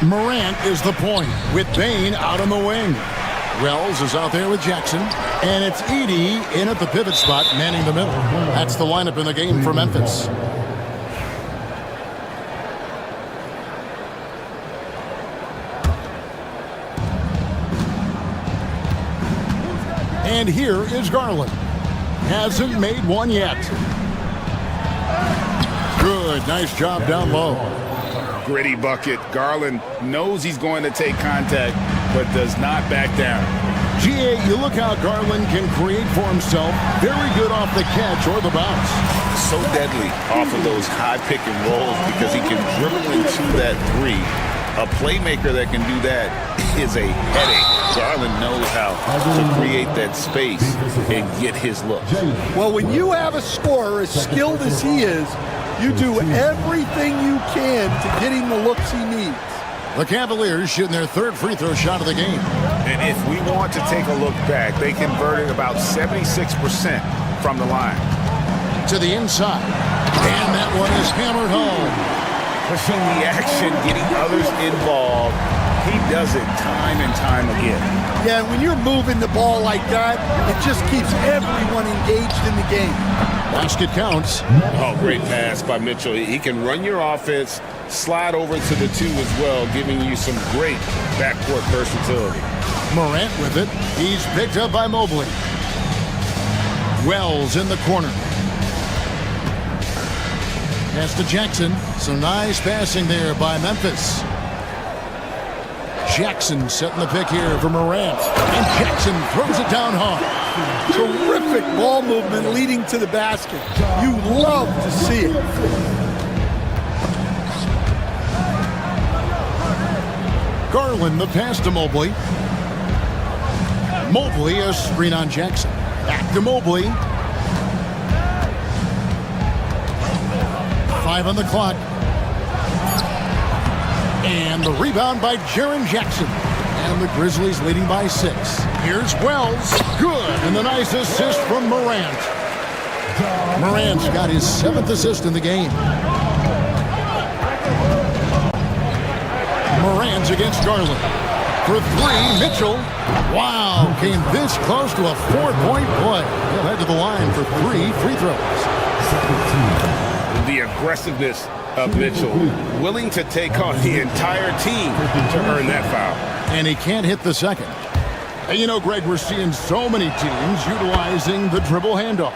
Morant is the point with Bain out on the wing. Wells is out there with Jackson. And it's Edey in at the pivot spot, manning the middle. That's the lineup in the game for Memphis. And here is Garland. Hasn't made one yet. Good, nice job down low. Gritty bucket. Garland knows he's going to take contact, but does not back down. GA, you look how Garland can create for himself. Very good off the catch or the bounce. So deadly off of those high pick and rolls because he can dribble into that three. A playmaker that can do that is a headache. Garland knows how to create that space and get his look. Well, when you have a scorer as skilled as he is, you do everything you can to get him the looks he needs. The Cavaliers shooting their third free throw shot of the game. And if we want to take a look back, they converted about 76% from the line. To the inside. And that one is hammered home. Pushing the action, getting others involved. He does it time and time again. Yeah, when you're moving the ball like that, it just keeps everyone engaged in the game. Basket counts. Oh, great pass by Mitchell. He can run your offense, slide over to the two as well, giving you some great backcourt versatility. Morant with it. He's picked up by Mobley. Wells in the corner. Pass to Jackson. Some nice passing there by Memphis. Jackson setting the pick here for Morant. And Jackson throws it down hard. Terrific ball movement leading to the basket. You love to see it. Garland the pass to Mobley. Mobley a screen on Jackson. Back to Mobley. 5 on the clock. And the rebound by Jaren Jackson. And the Grizzlies leading by 6. Here's Wells. Good. And the nice assist from Morant. Morant's got his 7th assist in the game. Morant's against Garland. For 3, Mitchell. Wow, came this close to a 4-point play. He'll head to the line for 3 free throws. The aggressiveness of Mitchell, willing to take on the entire team to earn that foul. And he can't hit the second. And you know, Greg, we're seeing so many teams utilizing the dribble handoff.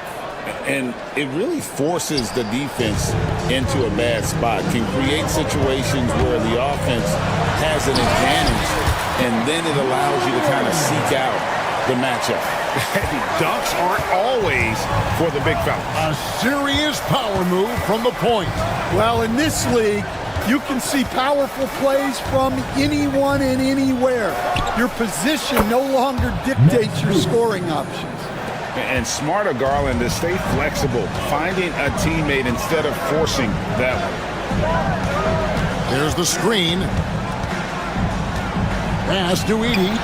And it really forces the defense into a bad spot, can create situations where the offense has an advantage, and then it allows you to kind of seek out the matchup. Dunks aren't always for the big fella. A serious power move from the point. Well, in this league, you can see powerful plays from anyone and anywhere. Your position no longer dictates your scoring options. And smart of Garland to stay flexible, finding a teammate instead of forcing that one. There's the screen. Pass to Edey.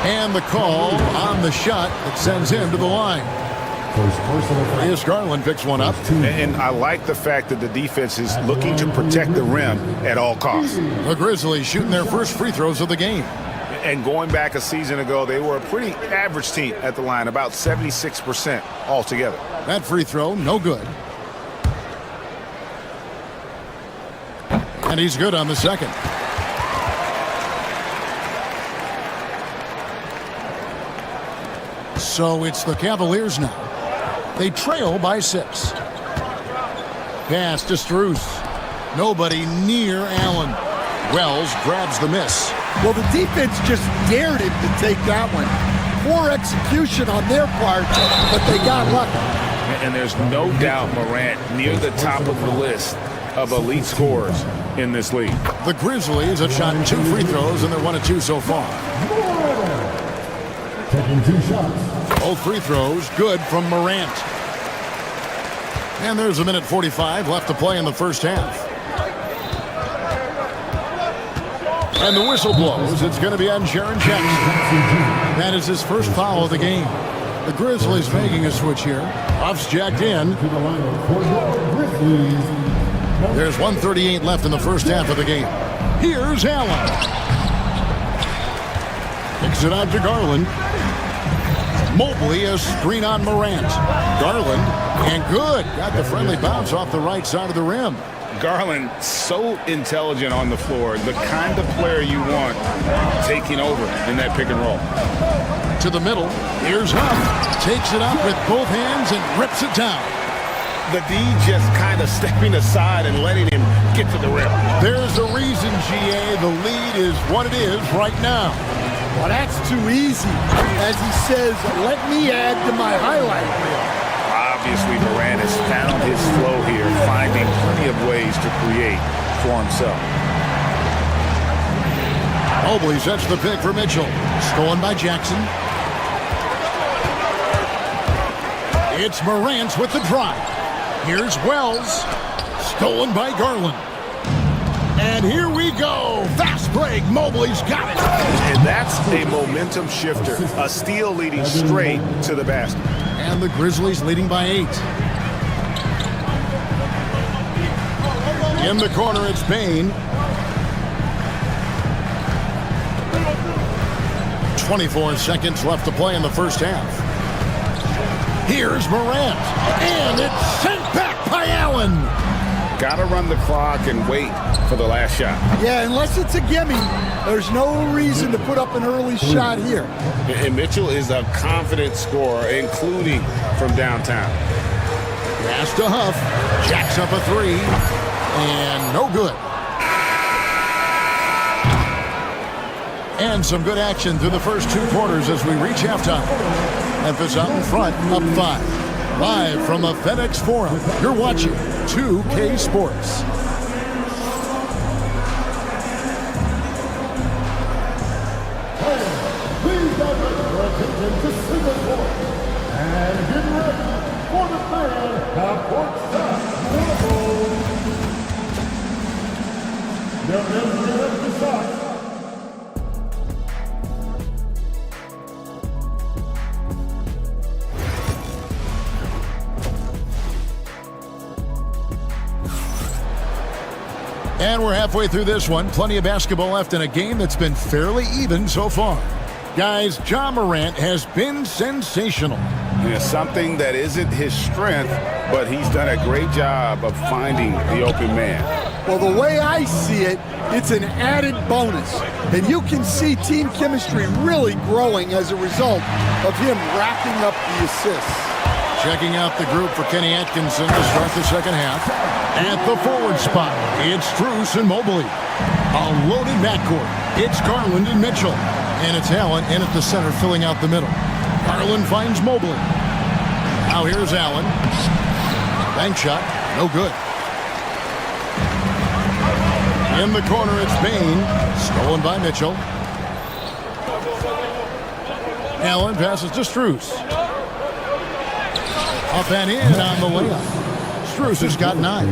And the call on the shot that sends him to the line. Yes, Garland picks one up. And I like the fact that the defense is looking to protect the rim at all costs. The Grizzlies shooting their first free throws of the game. And going back a season ago, they were a pretty average team at the line, about 76% altogether. That free throw, no good. And he's good on the second. So it's the Cavaliers now. They trail by 6. Pass to Strus. Nobody near Allen. Wells grabs the miss. Well, the defense just dared him to take that one. Poor execution on their part, but they got lucky. And there's no doubt Morant near the top of the list of elite scorers in this league. The Grizzlies have shot 2 free throws, and they're 1 of 2 so far. Taking 2 shots. Both free throws good from Morant. And there's 1:45 left to play in the first half. And the whistle blows. It's going to be on Jaren Jackson. That is his first foul of the game. The Grizzlies making a switch here. Off's jacked in. There's 1:38 left in the first half of the game. Here's Allen. Kicks it out to Garland. Mobley, a screen on Morant. Garland, and good. Got the friendly bounce off the right side of the rim. Garland, so intelligent on the floor, the kind of player you want taking over in that pick and roll. To the middle, here's Huff. Takes it up with both hands and rips it down. The D just kind of stepping aside and letting him get to the rim. There's a reason, GA, the lead is what it is right now. Well, that's too easy. As he says, let me add to my highlight reel. Obviously, Morant has found his flow here, finding plenty of ways to create for himself. Mobley sets the pick for Mitchell. Stolen by Jackson. It's Morant with the drive. Here's Wells. Stolen by Garland. And here we go. Fast break. Mobley's got it. And that's a momentum shifter. A steal leading straight to the basket. And the Grizzlies leading by 8. In the corner, it's Payne. 24 seconds left to play in the first half. Here's Morant. And it's sent back by Allen. Got to run the clock and wait for the last shot. Yeah, unless it's a gimme, there's no reason to put up an early shot here. And Mitchell is a confident scorer, including from downtown. Pass to Huff. Jacks up a 3. And no good. And some good action through the first 2 quarters as we reach halftime. Memphis out in front, up 5. Live from the FedEx Forum, you're watching 2K Sports. Please direct your attention to Singapore and get ready for the fan of courtside. And we're halfway through this one. Plenty of basketball left in a game that's been fairly even so far. Guys, Ja Morant has been sensational. It's something that isn't his strength, but he's done a great job of finding the open man. Well, the way I see it, it's an added bonus. And you can see team chemistry really growing as a result of him racking up the assists. Checking out the group for Kenny Atkinson to start the second half. At the forward spot, it's Strus and Mobley. A loaded backcourt. It's Garland and Mitchell. And it's Allen in at the center, filling out the middle. Garland finds Mobley. Now here's Allen. Bank shot, no good. In the corner, it's Payne. Stolen by Mitchell. Allen passes to Strus. Up and in on the layup. Strus has got 9.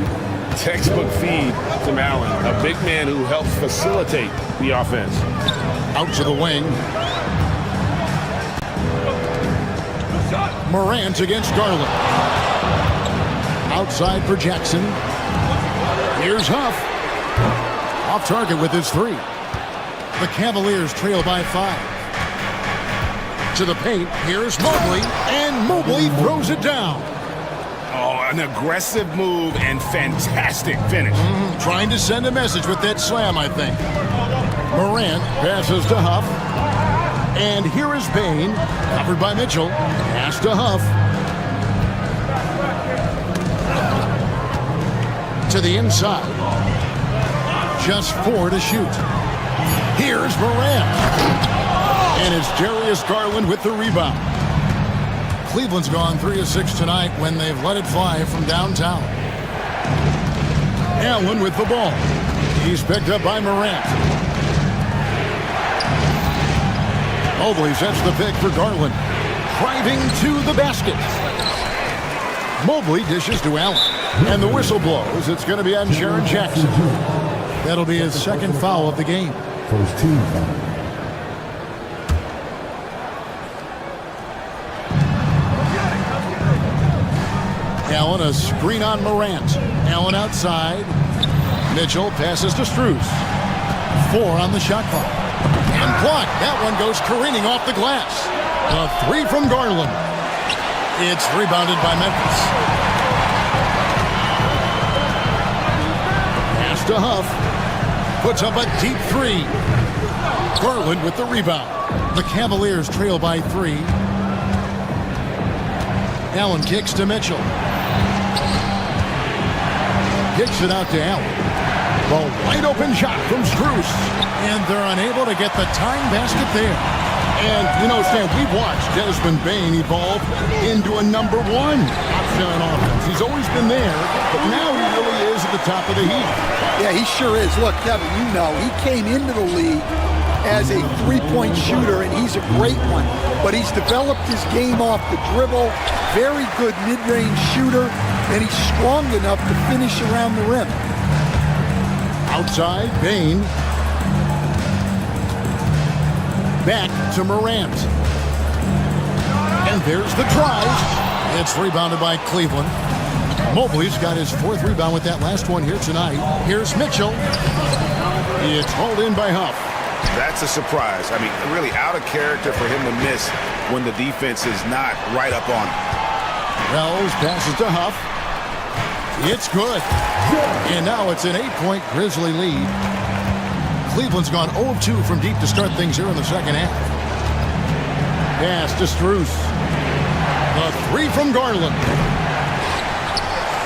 Textbook feed from Allen, a big man who helps facilitate the offense. Out to the wing. Morant against Garland. Outside for Jackson. Here's Huff. Off target with his 3. The Cavaliers trail by 5. To the paint. Here's Mobley. And Mobley throws it down. Oh, an aggressive move and fantastic finish. Trying to send a message with that slam, I think. Morant passes to Huff. And here is Payne, covered by Mitchell. Pass to Huff. To the inside. Just 4 to shoot. Here's Morant. And it's Darius Garland with the rebound. Cleveland's gone 3 of 6 tonight when they've let it fly from downtown. Allen with the ball. He's picked up by Morant. Mobley sets the pick for Garland. Driving to the basket. Mobley dishes to Allen. And the whistle blows. It's going to be on Jaren Jackson. That'll be his second foul of the game. First team foul. Allen, a screen on Morant. Allen outside. Mitchell passes to Strus. 4 on the shot clock. And blocked. That one goes careening off the glass. The 3 from Garland. It's rebounded by Memphis. Pass to Huff. Puts up a deep 3. Garland with the rebound. The Cavaliers trail by 3. Allen kicks to Mitchell. Kicks it out to Allen. The wide open shot from Strus. And they're unable to get the tying basket there. And, you know, Stan, we've watched Desmond Bane evolve into a number 1 option on offense. He's always been there, but now he really is at the top of the heap. Yeah, he sure is. Look, Kevin, you know, he came into the league as a three-point shooter, and he's a great one. But he's developed his game off the dribble, very good mid-range shooter, and he's strong enough to finish around the rim. Outside, Bane. Back to Morant. And there's the drive. It's rebounded by Cleveland. Mobley's got his 4th rebound with that last one here tonight. Here's Mitchell. It's hauled in by Huff. That's a surprise. I mean, really out of character for him to miss when the defense is not right up on him. Wells passes to Huff. It's good. And now it's an 8-point Grizzly lead. Cleveland's gone 0-2 from deep to start things here in the second half. Pass to Strus. The 3 from Garland.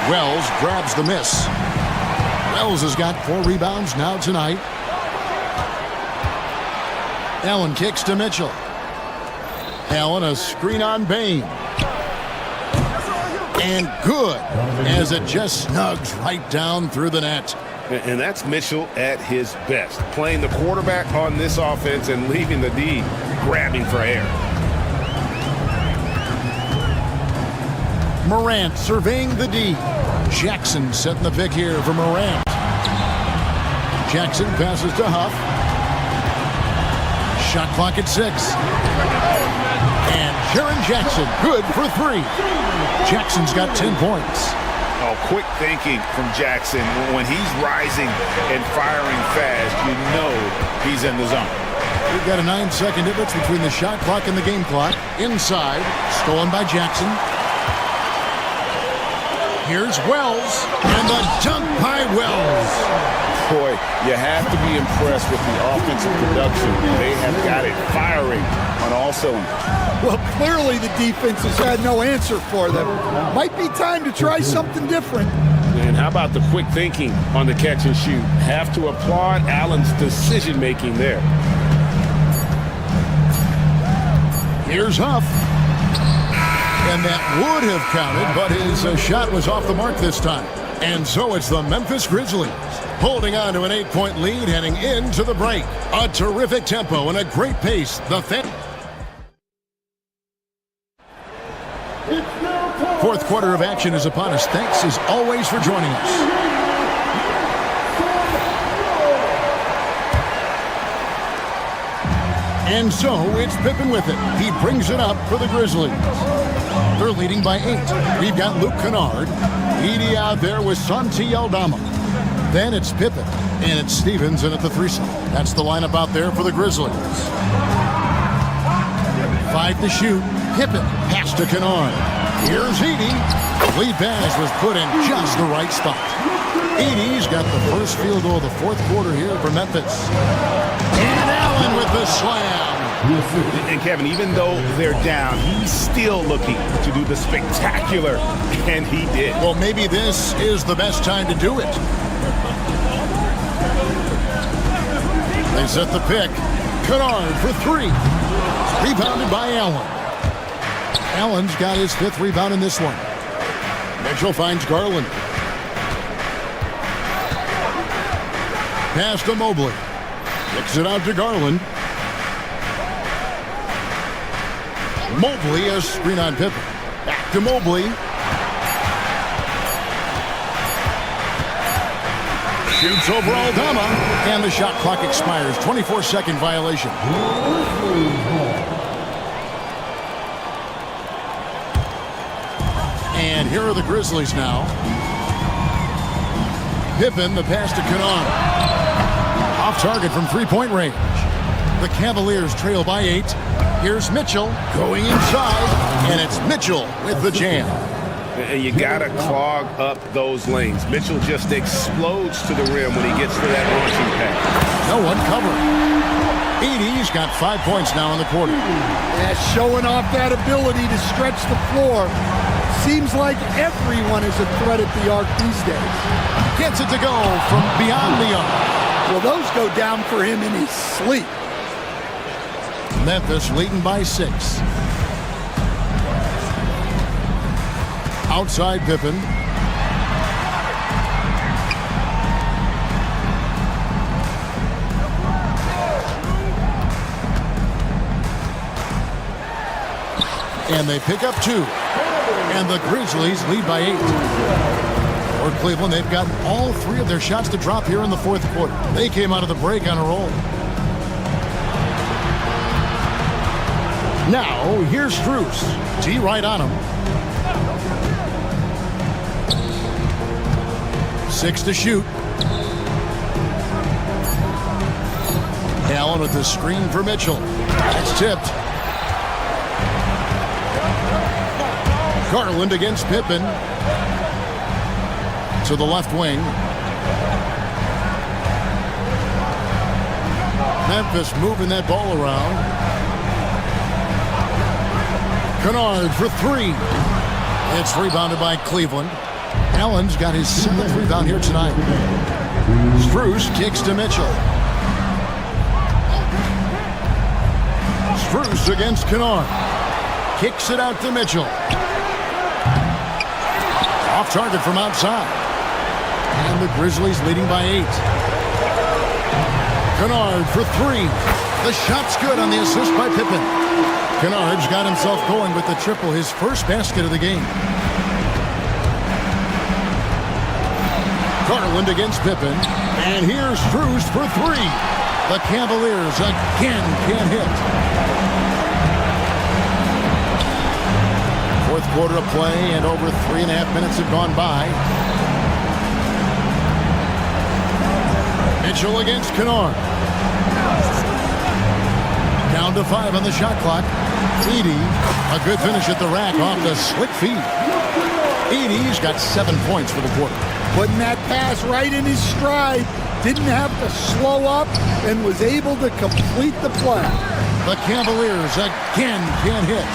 Wells grabs the miss. Wells has got 4 rebounds now tonight. Allen kicks to Mitchell. Allen, a screen on Bane. And good, as it just snugs right down through the net. And that's Mitchell at his best, playing the quarterback on this offense and leaving the D grabbing for air. Morant surveying the D. Jackson setting the pick here for Morant. Jackson passes to Huff. Shot clock at 6. And Jaren Jackson good for 3. Jackson's got 10 points. Oh, quick thinking from Jackson. When he's rising and firing fast, you know he's in the zone. We've got a 9-second difference between the shot clock and the game clock. Inside, stolen by Jackson. Here's Wells, and the dunk by Wells. Boy, you have to be impressed with the offensive production. They have got it firing on all cylinders. Well, clearly the defense has had no answer for them. Might be time to try something different. And how about the quick thinking on the catch and shoot? Have to applaud Allen's decision-making there. Here's Huff. And that would have counted, but his shot was off the mark this time. And so it's the Memphis Grizzlies holding on to an 8-point lead heading into the break. A terrific tempo and a great pace. The fourth quarter of action is upon us. Thanks as always for joining us. And so it's Pippen with it. He brings it up for the Grizzlies. They're leading by 8. We've got Luke Kennard. Edie out there with Santi Aldama. Then it's Pippen, and it's Stevens in at the 3 slot. That's the lineup out there for the Grizzlies. 5 to shoot. Pippen, pass to Kennard. Here's Edie. Lead pass was put in just the right spot. Edie's got the first field goal of the fourth quarter here for Memphis. And Allen with the slam. And Kevin, even though they're down, he's still looking to do the spectacular, and he did. Well, maybe this is the best time to do it. They set the pick. Kennard for 3. Rebounded by Allen. Allen's got his 5th rebound in this one. Mitchell finds Garland. Pass to Mobley. Kicks it out to Garland. Mobley, a screen on Pippen. Back to Mobley. Shoots over Aldama. And the shot clock expires. 24-second violation. And here are the Grizzlies now. Pippen, the pass to Kennard. Off target from three-point range. The Cavaliers trail by 8. Here's Mitchell going inside, and it's Mitchell with the jam. And you got to clog up those lanes. Mitchell just explodes to the rim when he gets to that launching pad. No one covering. Edey's got 5 points now in the quarter. Yeah, showing off that ability to stretch the floor. Seems like everyone is a threat at the arc these days. Gets it to go from beyond the arc. Well, those go down for him in his sleep. Memphis leading by 6. Outside Pippen. And they pick up 2. And the Grizzlies lead by 8. For Cleveland, they've gotten all 3 of their shots to drop here in the fourth quarter. They came out of the break on a roll. Now, here's Strus. T right on him. 6 to shoot. Allen with the screen for Mitchell. That's tipped. Garland against Pippen. To the left wing. Memphis moving that ball around. Kennard for 3. It's rebounded by Cleveland. Allen's got his 7th rebound here tonight. Strus kicks to Mitchell. Strus against Kennard. Kicks it out to Mitchell. Off target from outside. And the Grizzlies leading by 8. Kennard for 3. The shot's good on the assist by Pippen. Kennard's got himself going with the triple, his first basket of the game. Garland against Pippen. And here's Strus for 3. The Cavaliers again can't hit. Fourth quarter of play, and over 3.5 minutes have gone by. Mitchell against Kennard. Down to 5 on the shot clock. Edey, a good finish at the rack off the slick feed. Edey's got 7 points for the quarter. Putting that pass right in his stride. Didn't have to slow up and was able to complete the play. The Cavaliers again can't hit.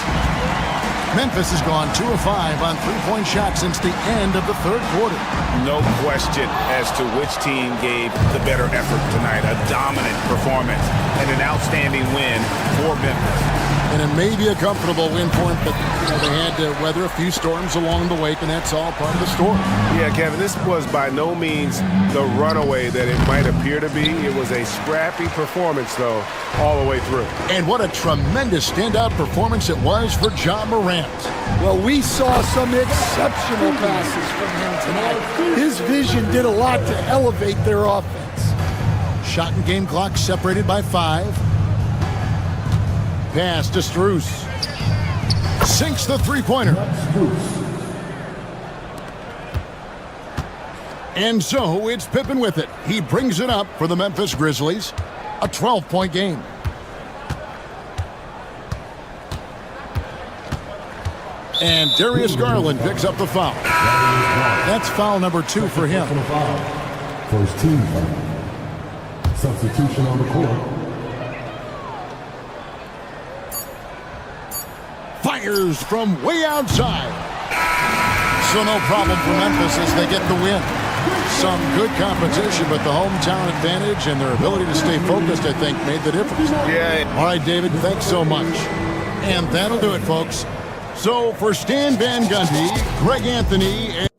Memphis has gone 2 of 5 on three-point shots since the end of the third quarter. No question as to which team gave the better effort tonight. A dominant performance and an outstanding win for Memphis. And it may be a comfortable win for them, but they had to weather a few storms along the way, and that's all part of the story. Yeah, Kevin, this was by no means the runaway that it might appear to be. It was a scrappy performance, though, all the way through. And what a tremendous standout performance it was for Ja Morant. Well, we saw some exceptional passes from him tonight. His vision did a lot to elevate their offense. Shot and game clock separated by 5. Pass to Strus. Sinks the three-pointer. And so it's Pippen with it. He brings it up for the Memphis Grizzlies. A 12-point game. And Darius Garland picks up the foul. That's foul number 2 for him. First team foul. Substitution on the court. Fires from way outside. So no problem for Memphis as they get the win. Some good competition, but the hometown advantage and their ability to stay focused, I think, made the difference. Yeah. All right, David, thanks so much. And that'll do it, folks. So for Stan Van Gundy, Greg Anthony, and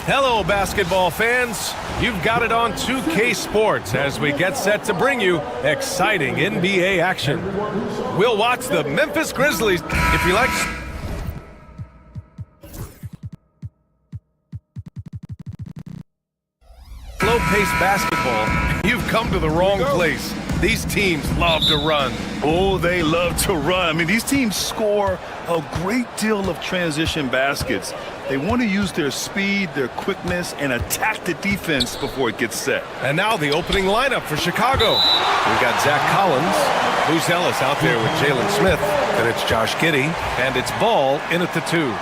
Hello, basketball fans. You've got it on 2K Sports as we get set to bring you exciting NBA action. We'll watch the Memphis Grizzlies. If you like slow-paced basketball, you've come to the wrong place. These teams love to run. Oh, they love to run. I mean, these teams score a great deal of transition baskets. They want to use their speed, their quickness, and attack the defense before it gets set. And now the opening lineup for Chicago. We've got Zach Collins, Bruce Ellis out there with Jalen Smith. Then it's Josh Giddey, and it's Ball in at the 2.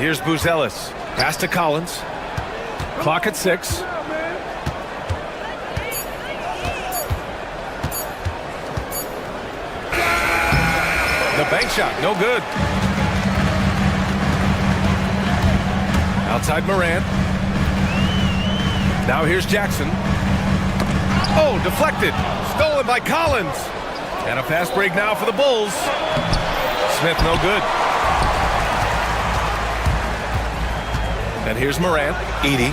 Here's Buzelis. Pass to Collins. Clock at 6. The bank shot, no good. Outside Morant. Now here's Jackson. Oh, deflected. Stolen by Collins. And a fast break now for the Bulls. Smith, no good. And here's Morant. Edey.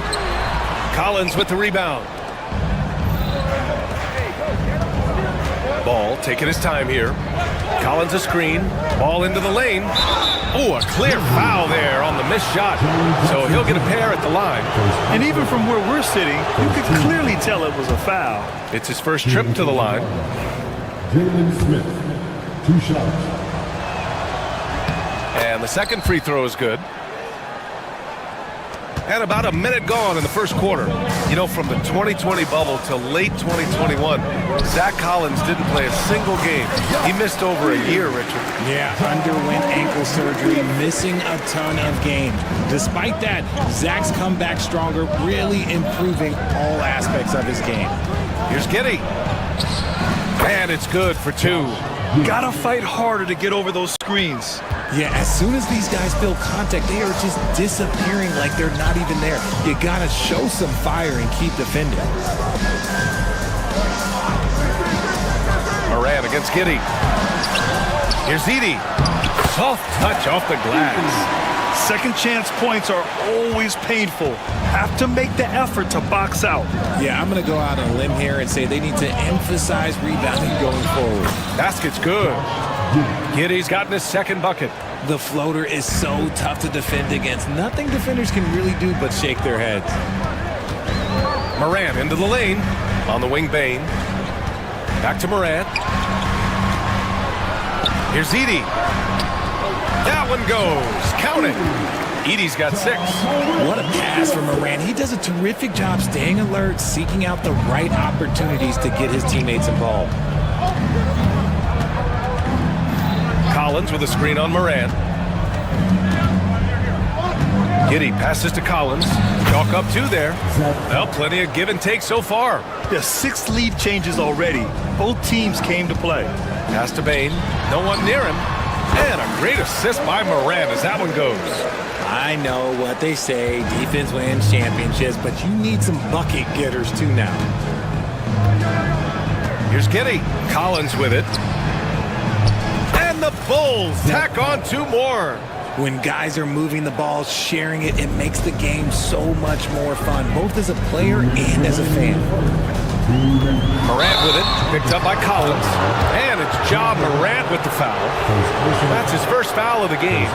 Collins with the rebound. Ball taking his time here. Collins a screen. Ball into the lane. Oh, a clear foul there on the missed shot. So he'll get a pair at the line. And even from where we're sitting, you could clearly tell it was a foul. It's his first trip to the line. Jalen Smith, 2 shots. And the second free throw is good. And about a minute gone in the first quarter. You know, from the 2020 bubble to late 2021, Zach Collins didn't play a single game. He missed over a year, Richard. Yeah, underwent ankle surgery, missing a ton of games. Despite that, Zach's come back stronger, really improving all aspects of his game. Here's Giddey. And it's good for 2. Gotta fight harder to get over those screens. Yeah, as soon as these guys feel contact, they are just disappearing like they're not even there. You gotta show some fire and keep defending. Morant against Giddey. Here's Edey. Soft touch off the glass. Second chance points are always painful. Have to make the effort to box out. Yeah, I'm going to go out on a limb here and say they need to emphasize rebounding going forward. Basket's good. Giddey's gotten his second bucket. The floater is so tough to defend against. Nothing defenders can really do but shake their heads. Morant into the lane. On the wing, Bane. Back to Morant. Here's Edey. That one goes. Count it. Edey's got 6. What a pass from Morant. He does a terrific job staying alert, seeking out the right opportunities to get his teammates involved. Collins with a screen on Morant. Giddey passes to Collins. Chalk up 2 there. Well, plenty of give and take so far. There's 6 lead changes already. Both teams came to play. Pass to Bane. No one near him. And a great assist by Morant as that one goes. I know what they say, defense wins championships, but you need some bucket getters too now. Here's Giddey. Collins with it. And the Bulls tack on 2 more. When guys are moving the ball, sharing it, it makes the game so much more fun, both as a player and as a fan. Morant with it, picked up by Collins. And it's Ja Morant with the foul. That's his first foul of the game.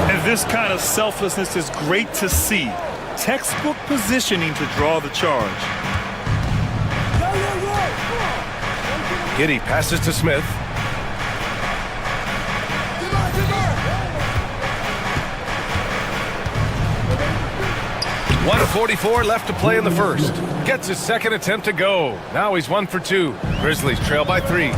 And this kind of selflessness is great to see. Textbook positioning to draw the charge. Giddey passes to Smith. .144 left to play in the first. Gets his second attempt to go. Now he's 1 for 2. Grizzlies trail by 3.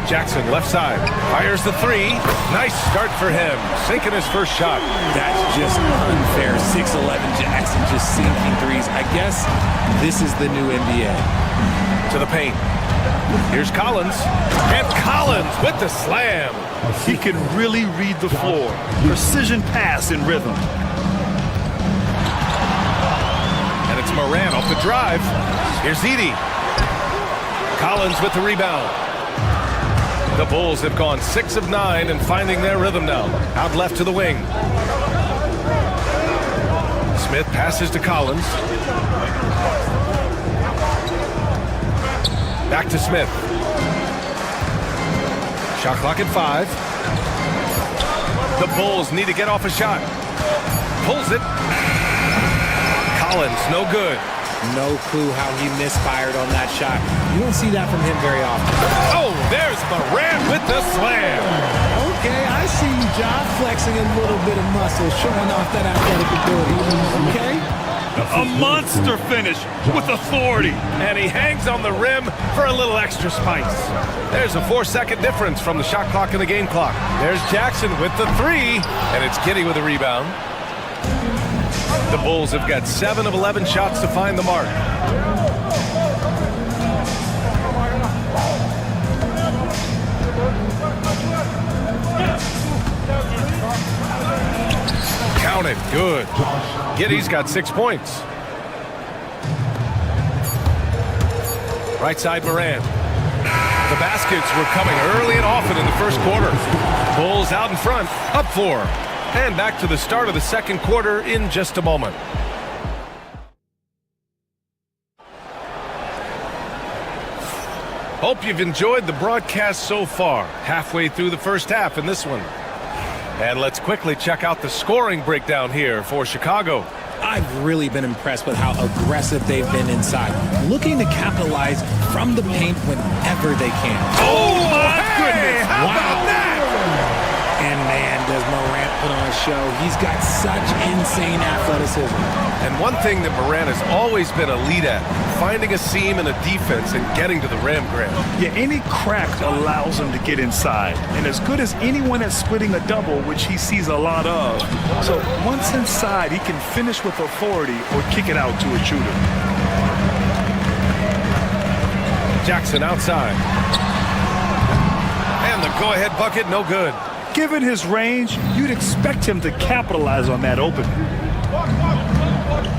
Jackson left side. Fires the 3. Nice start for him. Sinking his first shot. That's just unfair. 6'11" Jackson just sinking threes. I guess this is the new NBA. To the paint. Here's Collins. And Collins with the slam. He can really read the floor. Precision pass in rhythm. And it's Morant off the drive. Here's Edey. Collins with the rebound. The Bulls have gone 6 of 9 and finding their rhythm now. Out left to the wing. Smith passes to Collins. Back to Smith. Shot clock at 5. The Bulls need to get off a shot. Pulls it. Collins, no good. No clue how he misfired on that shot. You don't see that from him very often. Oh, there's Morant with the slam. Okay, I see you, John, flexing a little bit of muscle, showing off that athletic ability. Okay. A monster finish with authority. And he hangs on the rim for a little extra spice. There's a 4-second difference from the shot clock and the game clock. There's Jackson with the 3, and it's Giddey with a rebound. The Bulls have got 7 of 11 shots to find the mark. Count it, good. Giddey's got 6 points. Right side, Morant. The baskets were coming early and often in the first quarter. Bulls out in front, up 4. And back to the start of the second quarter in just a moment. Hope you've enjoyed the broadcast so far. Halfway through the first half in this one. And let's quickly check out the scoring breakdown here for Chicago. I've really been impressed with how aggressive they've been inside, looking to capitalize from the paint whenever they can. Oh, my goodness! How about that? And man, does Morant put on a show. He's got such insane athleticism. And one thing that Morant has always been elite at, finding a seam in a defense and getting to the rim, Grant. Yeah, any crack allows him to get inside. And as good as anyone at splitting a double, which he sees a lot of. So once inside, he can finish with authority or kick it out to a shooter. Jackson outside. And the go-ahead bucket, no good. Given his range, you'd expect him to capitalize on that opening.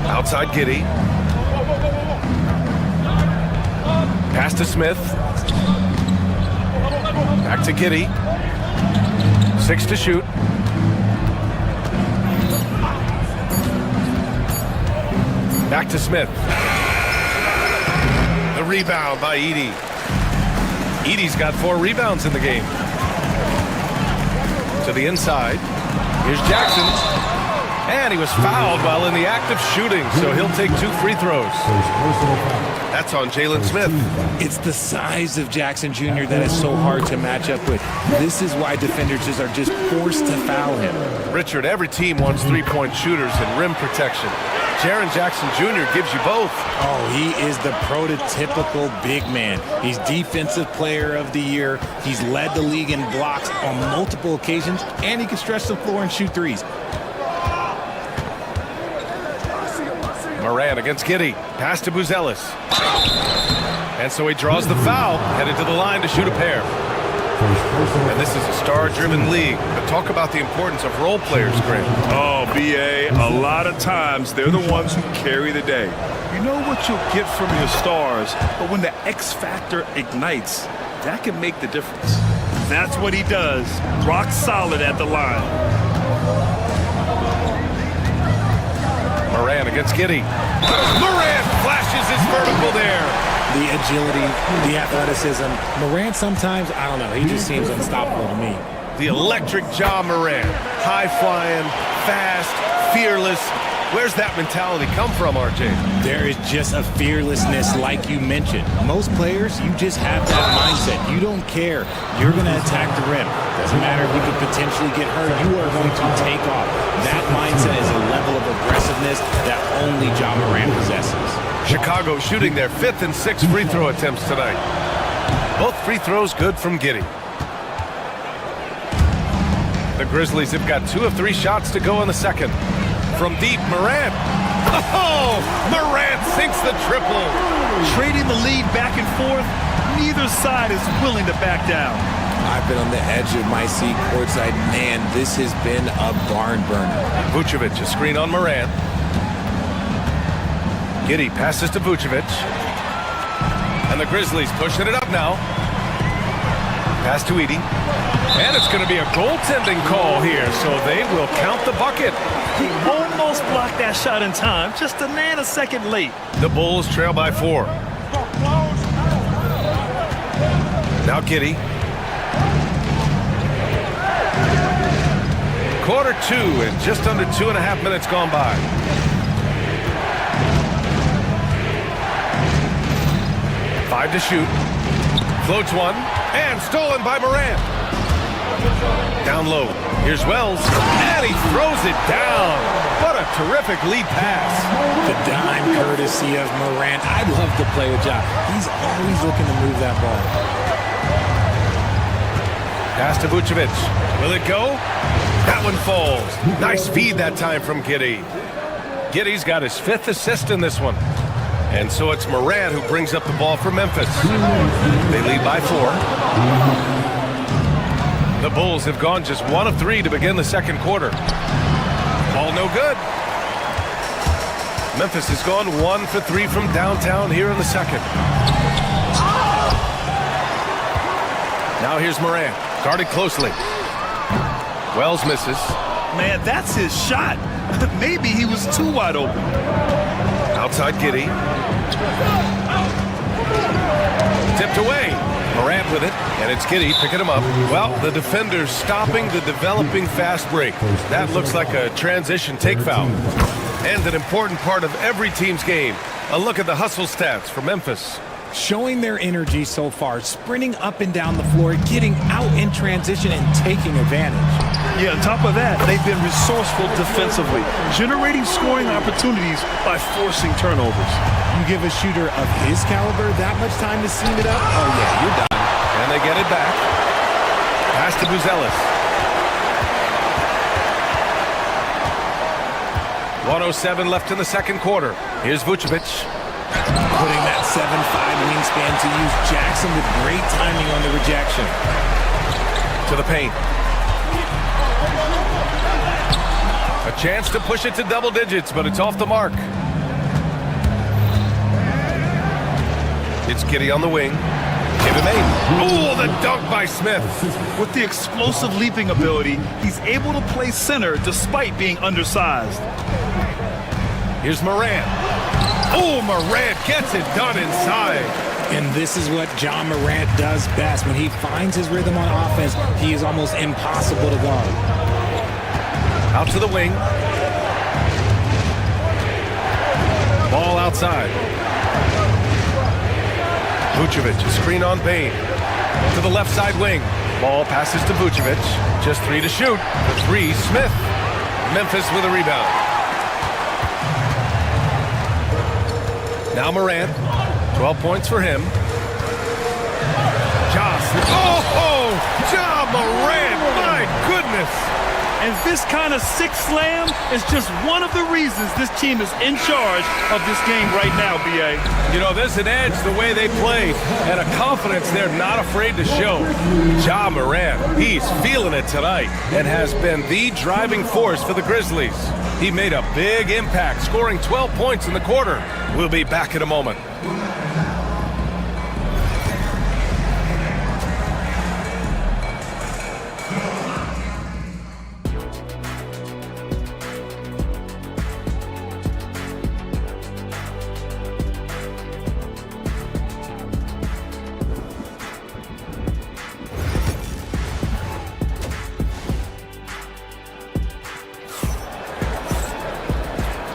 Outside Giddey. Pass to Smith. Back to Giddey. 6 to shoot. Back to Smith. The rebound by Edey. Edey's got 4 rebounds in the game. To the inside. Here's Jackson. And he was fouled while in the act of shooting, so he'll take 2 free throws. That's on Jalen Smith. It's the size of Jackson Jr. that is so hard to match up with. This is why defenders are just forced to foul him. Richard, every team wants three-point shooters and rim protection. Jaren Jackson Jr. gives you both. Oh, he is the prototypical big man. He's Defensive Player of the Year. He's led the league in blocks on multiple occasions, and he can stretch the floor and shoot threes. Morant against Giddey. Pass to Buzelis. And so he draws the foul, headed to the line to shoot a pair. And this is a star-driven league. But talk about the importance of role players, Grant. Oh, B.A., a lot of times they're the ones who carry the day. You know what you'll get from your stars, but when the X factor ignites, that can make the difference. That's what he does. Rock solid at the line. Morant against Giddey. Morant flashes his vertical there. The agility, the athleticism. Morant sometimes, I don't know, he just seems unstoppable to me. The electric Ja Morant. High-flying, fast, fearless. Where's that mentality come from, RJ? There is just a fearlessness like you mentioned. Most players, you just have that mindset. You don't care. You're going to attack the rim. Doesn't matter if you could potentially get hurt. You are going to take off. That mindset is a level of aggressiveness that only Ja Morant possesses. Chicago shooting their 5th and 6th free throw attempts tonight. Both free throws good from Giddey. The Grizzlies have got 2 of 3 shots to go in the second. From deep, Morant. Oh, Morant sinks the triple. Trading the lead back and forth, neither side is willing to back down. I've been on the edge of my seat courtside. Man, this has been a barn burner. Vucevic, a screen on Morant. Giddey passes to Vucevic. And the Grizzlies pushing it up now. Pass to Edie. And it's going to be a goaltending call here, so they will count the bucket. He almost blocked that shot in time, just a nanosecond late. The Bulls trail by 4. Now Giddy. Quarter 2 and just under 2.5 minutes gone by. Five to shoot. Floats one and stolen by Morant. Down low. Here's Wells and he throws it down. What a terrific lead pass. The dime courtesy of Morant. I'd love to play with Ja. He's always looking to move that ball. Pass to Vucevic. Will it go? That one falls. Nice feed that time from Giddy. Giddy's got his 5th assist in this one. And so it's Morant who brings up the ball for Memphis. They lead by 4. The Bulls have gone just 1 of 3 to begin the second quarter. Ball no good. Memphis has gone 1 for 3 from downtown here in the second. Now here's Morant, guarded closely. Wells misses. Man, that's his shot. Maybe he was too wide open. Outside Giddy. Tipped away. Morant with it, and it's Giddy picking him up. Well, the defender's stopping the developing fast break. That looks like a transition take foul. And an important part of every team's game. A look at the hustle stats for Memphis. Showing their energy so far, sprinting up and down the floor, getting out in transition and taking advantage. Yeah, on top of that, they've been resourceful defensively, generating scoring opportunities by forcing turnovers. You give a shooter of his caliber that much time to seam it up, oh yeah, you're done. And they get it back. Pass to Buzelis. 1:07 left in the second quarter. Here's Vucevic. Putting that 7'5" wingspan to use. Jackson with great timing on the rejection. To the paint. A chance to push it to double digits, but it's off the mark. It's Giddy on the wing. Give him 8. Oh, the dunk by Smith. With the explosive leaping ability, he's able to play center despite being undersized. Here's Morant. Oh, Morant gets it done inside. And this is what Ja Morant does best. When he finds his rhythm on offense, he is almost impossible to guard. Out to the wing. Ball outside. Vucevic, a screen on Payne. To the left side wing. Ball passes to Vucevic. Just 3 to shoot. The 3, Smith. Memphis with a rebound. Now Morant. 12 points for him. Ja Morant, my goodness. And this kind of six slam is just one of the reasons this team is in charge of this game right now, B.A. You know, there's an edge the way they play and a confidence they're not afraid to show. Ja Morant, he's feeling it tonight and has been the driving force for the Grizzlies. He made a big impact, scoring 12 points in the quarter. We'll be back in a moment.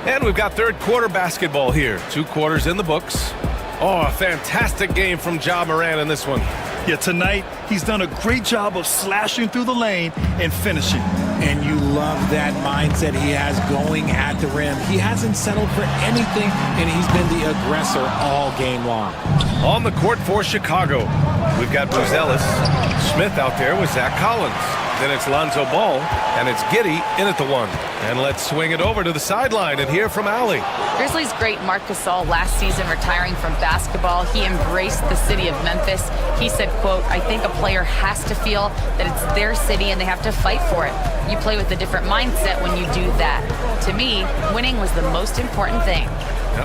And we've got third quarter basketball here. 2 quarters in the books. Oh, a fantastic game from Ja Morant in this one. Yeah, tonight he's done a great job of slashing through the lane and finishing. And you love that mindset he has going at the rim. He hasn't settled for anything, and he's been the aggressor all game long. On the court for Chicago, we've got Buzelis. Smith out there with Zach Collins. Then it's Lonzo Ball, and it's Giddy in at the 1. And let's swing it over to the sideline and hear from Allie. Grizzlies great Marc Gasol last season retiring from basketball. He embraced the city of Memphis. He said, quote, "I think a player has to feel that it's their city and they have to fight for it. You play with a different mindset when you do that. To me, winning was the most important thing."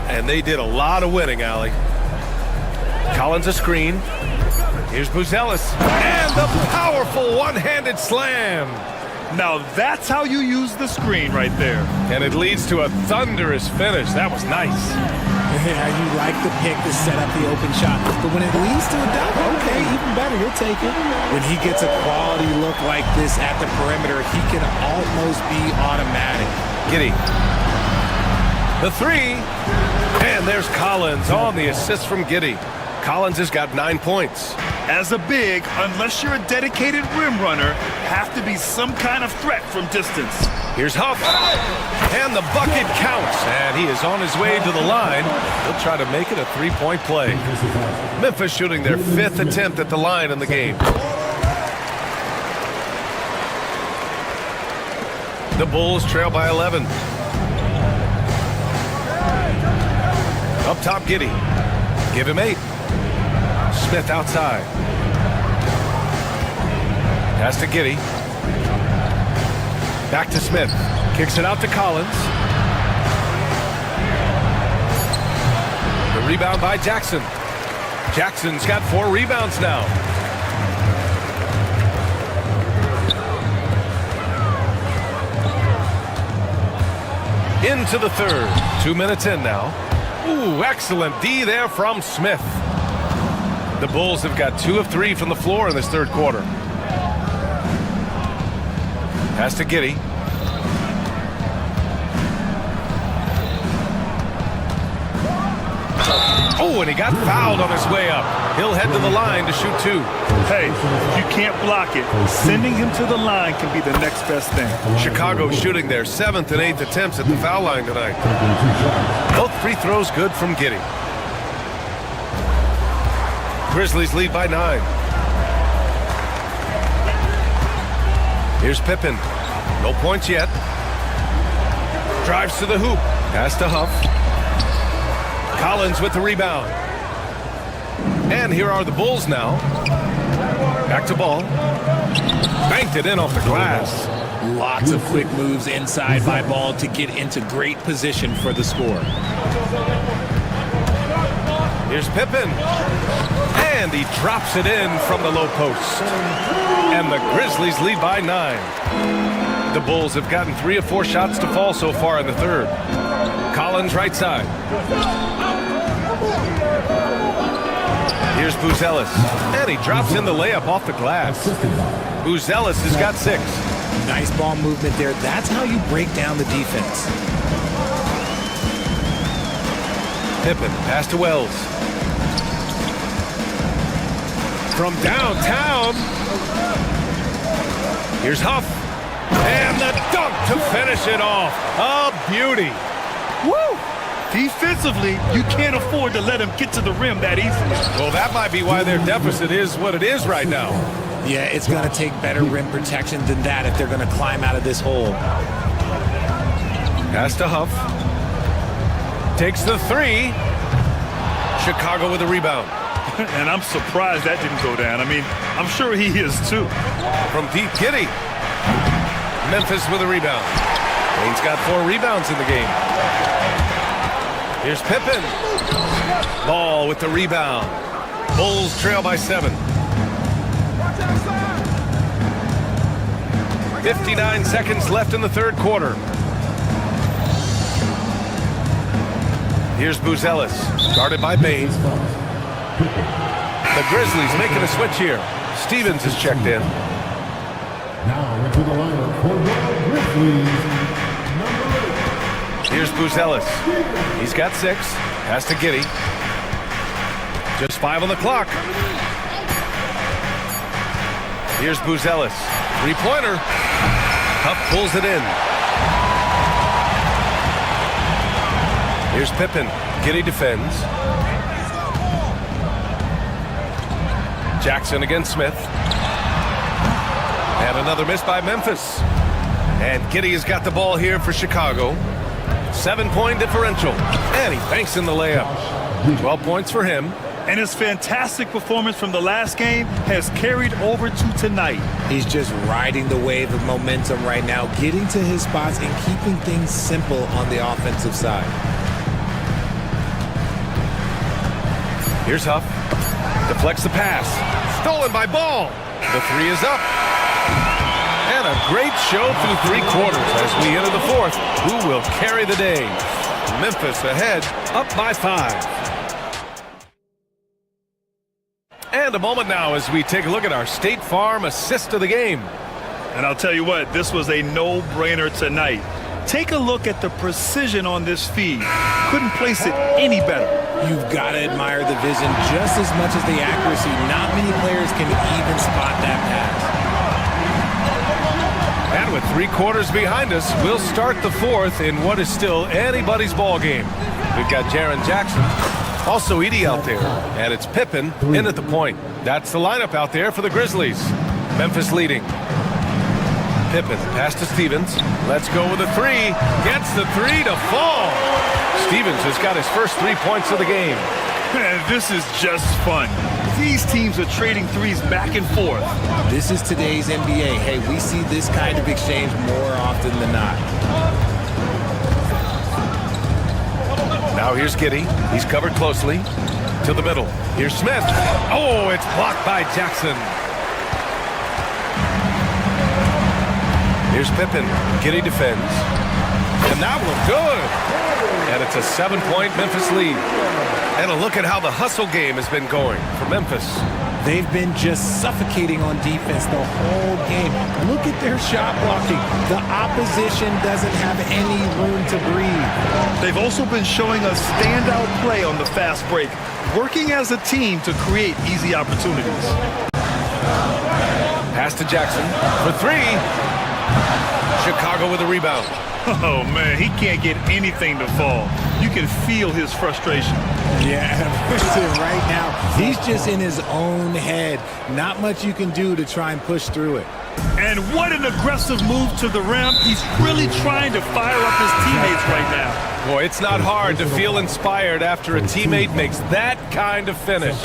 And they did a lot of winning, Allie. Collins a screen. Here's Buzelis. And the powerful one-handed slam. Now that's how you use the screen right there. And it leads to a thunderous finish. That was nice. Yeah, you like the pick to set up the open shot. But when it leads to a dunk, okay, even better, you'll take it. When he gets a quality look like this at the perimeter, he can almost be automatic. Giddey. The three. And there's Collins on the assist from Giddey. Collins has got 9 points. As a big, unless you're a dedicated rim runner, have to be some kind of threat from distance. Here's Huff. And the bucket counts. And he is on his way to the line. He'll try to make it a three-point play. Memphis shooting their 5th attempt at the line in the game. The Bulls trail by 11. Up top, Giddey. Give him 8. Smith outside. Pass to Giddey. Back to Smith. Kicks it out to Collins. The rebound by Jackson. Jackson's got 4 rebounds now. Into the third. 2 minutes in now. Ooh, excellent D there from Smith. The Bulls have got 2 of 3 from the floor in this third quarter. Pass to Giddey. Oh, and he got fouled on his way up. He'll head to the line to shoot 2. Hey, if you can't block it, sending him to the line can be the next best thing. Chicago shooting their 7th and 8th attempts at the foul line tonight. Both free throws good from Giddey. Grizzlies lead by 9. Here's Pippen. No points yet. Drives to the hoop. Pass to Huff. Collins with the rebound. And here are the Bulls now. Back to Ball. Banked it in off the glass. Lots of quick moves inside by Ball to get into great position for the score. Here's Pippen. And he drops it in from the low post. And the Grizzlies lead by 9. The Bulls have gotten 3 of 4 shots to fall so far in the third. Collins right side. Here's Buzelis. And he drops in the layup off the glass. Buzelis has got 6. Nice ball movement there. That's how you break down the defense. Pippen, pass to Wells. From downtown. Here's Huff. And the dunk to finish it off. A beauty. Woo! Defensively, you can't afford to let him get to the rim that easily. Well, that might be why their deficit is what it is right now. Yeah, it's going to take better rim protection than that if they're going to climb out of this hole. Pass to Huff. Takes the 3. Chicago with a rebound. And I'm surprised that didn't go down. I mean, I'm sure he is too. From deep, Giddey. Memphis with a rebound. He's got 4 rebounds in the game. Here's Pippen. Ball with the rebound. Bulls trail by 7. 59 seconds left in the third quarter. Here's Buzelis, guarded by Bain. The Grizzlies making a switch here. Stevens is checked in. Now into the lineup for the Grizzlies. Here's Buzelis. He's got 6. Pass to Giddey. Just 5 on the clock. Here's Buzelis. 3-pointer. Huff pulls it in. Here's Pippen. Giddey defends. Jackson against Smith. And another miss by Memphis. And Giddey has got the ball here for Chicago. 7-point differential. And he banks in the layup. 12 points for him. And his fantastic performance from the last game has carried over to tonight. He's just riding the wave of momentum right now, getting to his spots and keeping things simple on the offensive side. Here's Huff. Deflects the pass. Stolen by Ball. The three is up. And a great show through 3 quarters as we enter the 4th. Who will carry the day? Memphis ahead, up by 5. And a moment now as we take a look at our State Farm assist of the game. And I'll tell you what, this was a no-brainer tonight. Take a look at the precision on this feed. Couldn't place it any better. You've got to admire the vision just as much as the accuracy. Not many players can even spot that pass. And with 3 quarters behind us, we'll start the 4th in what is still anybody's ball game. We've got Jaren Jackson, also Edey out there, and it's Pippen in at the point. That's the lineup out there for the Grizzlies. Memphis leading. Pippen, pass to Stevens. Let's go with a 3. Gets the 3 to fall. Stevens has got his first 3 points of the game. Man, this is just fun. These teams are trading threes back and forth. This is today's NBA. Hey, we see this kind of exchange more often than not. Now here's Giddey. He's covered closely. To the middle. Here's Smith. Oh, it's blocked by Jackson. Here's Pippen. Giddey defends. And that one good. And it's a 7-point Memphis lead. And a look at how the hustle game has been going for Memphis. They've been just suffocating on defense the whole game. Look at their shot blocking. The opposition doesn't have any room to breathe. They've also been showing a standout play on the fast break, working as a team to create easy opportunities. Pass to Jackson for 3. Chicago with a rebound. Oh, man, he can't get anything to fall. You can feel his frustration. Yeah, right now, he's just in his own head. Not much you can do to try and push through it. And what an aggressive move to the rim. He's really trying to fire up his teammates right now. Boy, it's not hard to feel inspired after a teammate makes that kind of finish.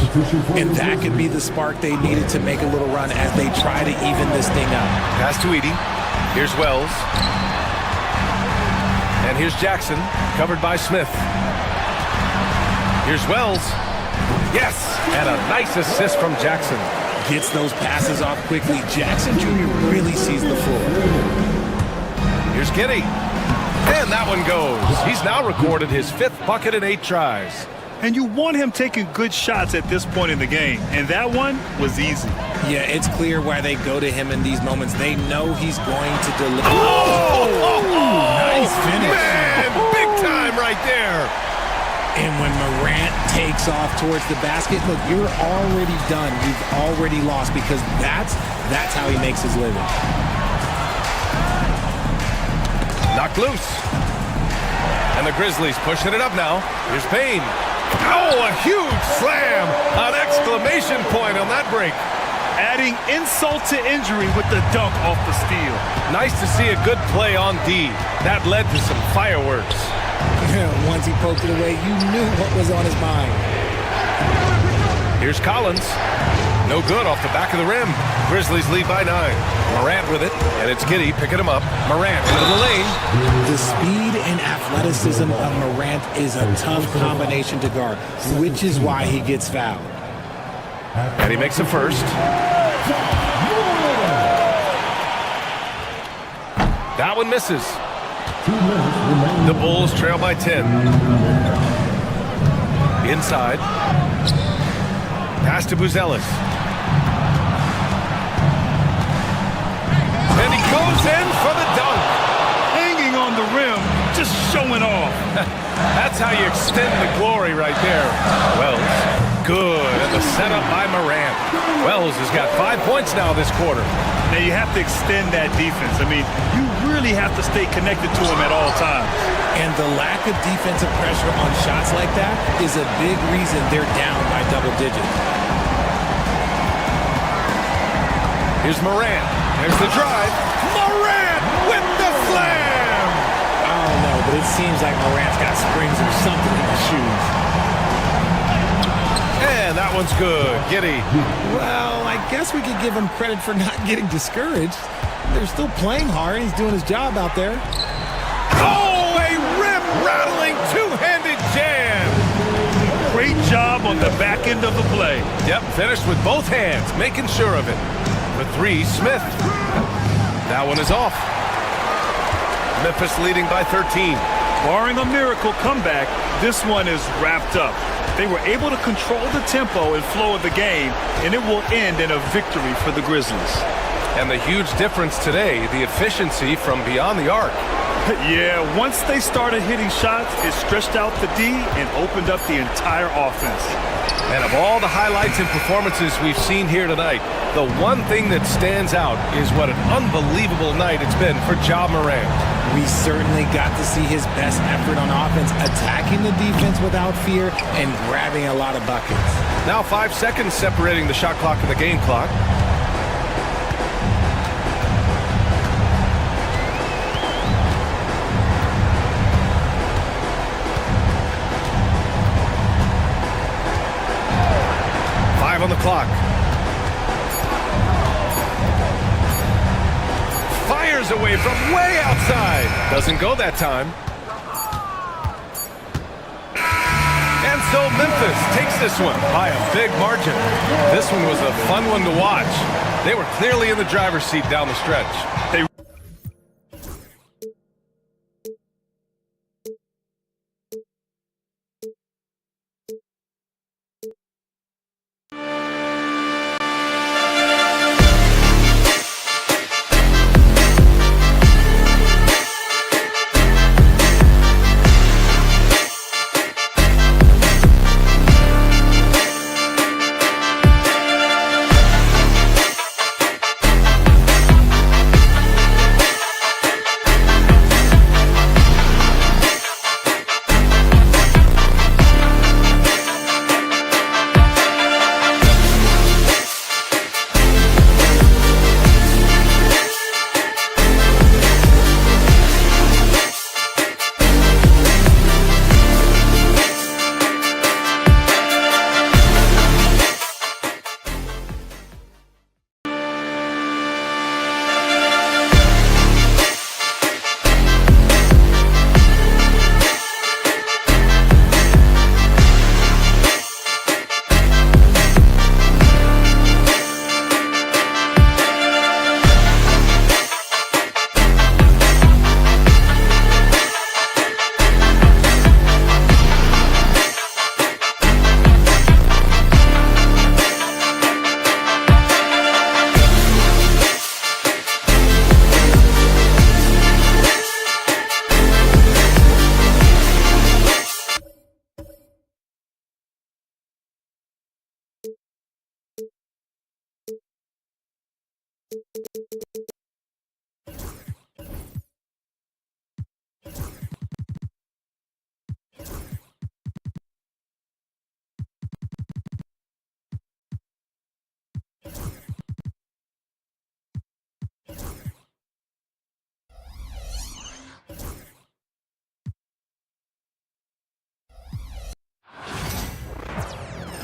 And that could be the spark they needed to make a little run as they try to even this thing up. Pass to Edey. Here's Wells. And here's Jackson, covered by Smith. Here's Wells. Yes! And a nice assist from Jackson. Gets those passes off quickly. Jackson Jr. really sees the floor. Here's Giddey. And that one goes. He's now recorded his 5th bucket in 8 tries. And you want him taking good shots at this point in the game. And that one was easy. Yeah, it's clear why they go to him in these moments. They know he's going to deliver. Nice finish. Man, big time right there. And when Morant takes off towards the basket, look, you're already done. You've already lost because that's how he makes his living. Knocked loose. And the Grizzlies pushing it up now. Here's Payne. Oh, a huge slam. An exclamation point on that break. Adding insult to injury with the dunk off the steal. Nice to see a good play on D. That led to some fireworks. Once he poked it away, you knew what was on his mind. Here's Collins. No good off the back of the rim. Grizzlies lead by 9. Morant with it, and it's Giddey picking him up. Morant into the lane. The speed and athleticism of Morant is a tough combination to guard, which is why he gets fouled. And he makes the first. That one misses. The Bulls trail by 10. Inside. Pass to Buzelis. And he goes in for the dunk. Hanging on the rim, just showing off. That's how you extend the glory right there. Wells, good. And the setup by Morant. Wells has got 5 points now this quarter. Now you have to extend that defense. I mean, you really have to stay connected to him at all times. And the lack of defensive pressure on shots like that is a big reason they're down by double digits. Here's Morant. There's the drive. Morant with the slam! I don't know, but it seems like Morant's got springs or something in his shoes. And that one's good. Giddey. Well, I guess we could give him credit for not getting discouraged. They're still playing hard. He's doing his job out there. Oh, a rim-rattling two-handed jam. Great job on on the back end of the play. Yep, finished with both hands, making sure of it. For three, Smith. That one is off. Memphis leading by 13. Barring a miracle comeback, this one is wrapped up. They were able to control the tempo and flow of the game, and it will end in a victory for the Grizzlies. And the huge difference today, the efficiency from beyond the arc. Yeah, once they started hitting shots, it stretched out the D and opened up the entire offense. And of all the highlights and performances we've seen here tonight, the one thing that stands out is what an unbelievable night it's been for Ja Morant. We certainly got to see his best effort on offense, attacking the defense without fear and grabbing a lot of buckets. Now 5 seconds separating the shot clock and the game clock. On the clock. Fires away from way outside. Doesn't go that time. And so Memphis takes this one by a big margin. This one was a fun one to watch. They were clearly in the driver's seat down the stretch.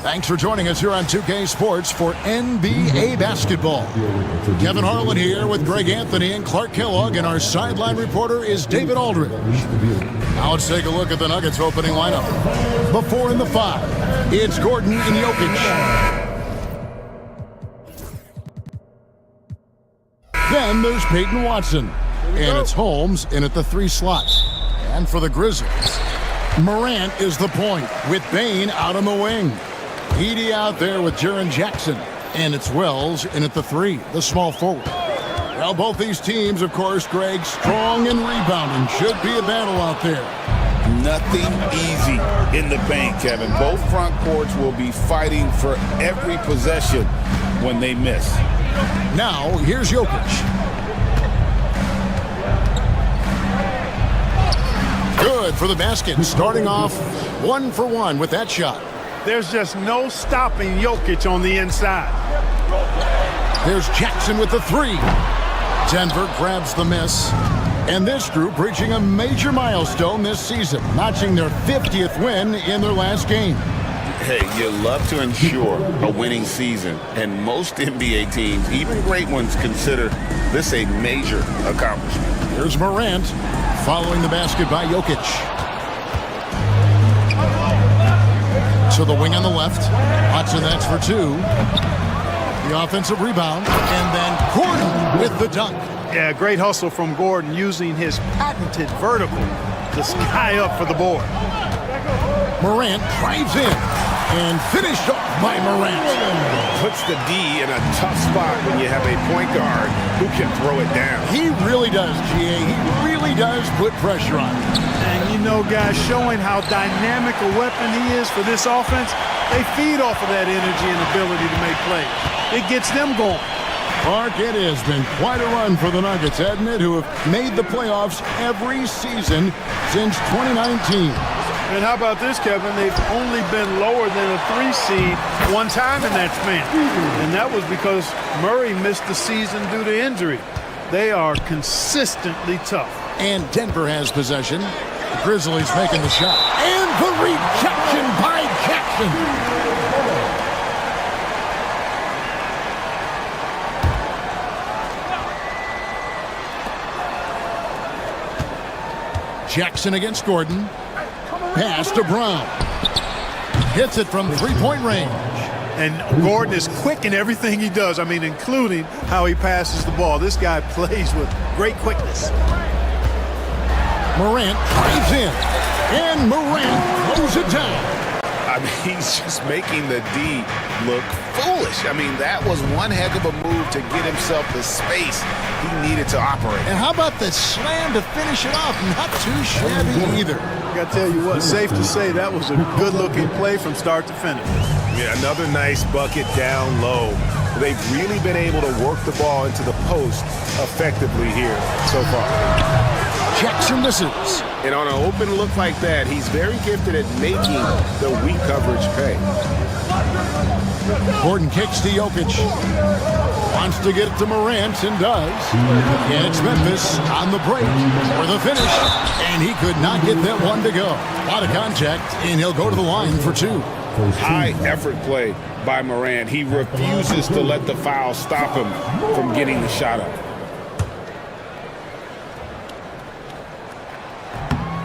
Thanks for joining us here on 2K Sports for NBA basketball. Kevin Harlan here with Greg Anthony and Clark Kellogg, and our sideline reporter is David Aldridge. Now let's take a look at the Nuggets opening lineup. The 4 and the 5. It's Gordon and Jokic. Then there's Peyton Watson. And it's Holmes in at the 3 slot. And for the Grizzlies, Morant is the point with Bane out on the wing. Edey out there with Jaren Jackson. And it's Wells in at the 3, the small forward. Well, both these teams, of course, Greg, strong and rebounding. Should be a battle out there. Nothing easy in the paint, Kevin. Both front courts will be fighting for every possession when they miss. Now, here's Jokic. Good for the basket, starting off 1 for 1 with that shot. There's just no stopping Jokic on the inside. There's Jackson with the 3. Denver grabs the miss. And this group reaching a major milestone this season, notching their 50th win in their last game. Hey, you love to ensure a winning season, and most NBA teams, even great ones, consider this a major accomplishment. Here's Morant following the basket by Jokic. to the wing on the left. Watson, that's for 2. The offensive rebound. And then Gordon with the dunk. Yeah, great hustle from Gordon using his patented vertical to sky up for the board. Morant drives in and finished off by Morant. Puts the D in a tough spot when you have a point guard who can throw it down. He really does, GA. He really does put pressure on him. And you know, guys, showing how dynamic a weapon he is for this offense, they feed off of that energy and ability to make plays. It gets them going. Mark, it has been quite a run for the Nuggets, hasn't it, who have made the playoffs every season since 2019. And how about this, Kevin? They've only been lower than a 3 seed one time in that span. And that was because Murray missed the season due to injury. They are consistently tough. And Denver has possession. The Grizzlies making the shot. And the rejection by Jackson. Jackson against Gordon. Pass to Brown. Hits it from three-point range. And Gordon is quick in everything he does. I mean, including how he passes the ball. This guy plays with great quickness. Morant drives in. And Morant throws it down. I mean, he's just making the D look foolish. I mean, that was one heck of a move to get himself the space he needed to operate. And how about the slam to finish it off? Not too shabby either. I got to tell you what, safe to say that was a good-looking play from start to finish. Yeah, another nice bucket down low. They've really been able to work the ball into the post effectively here so far. Jackson misses. And on an open look like that, he's very gifted at making the weak coverage pay. Gordon kicks to Jokic. Wants to get it to Morant and does. And it's Memphis on the break for the finish. And he could not get that one to go. A lot of contact, and he'll go to the line for 2. High effort play by Morant. He refuses to let the foul stop him from getting the shot up.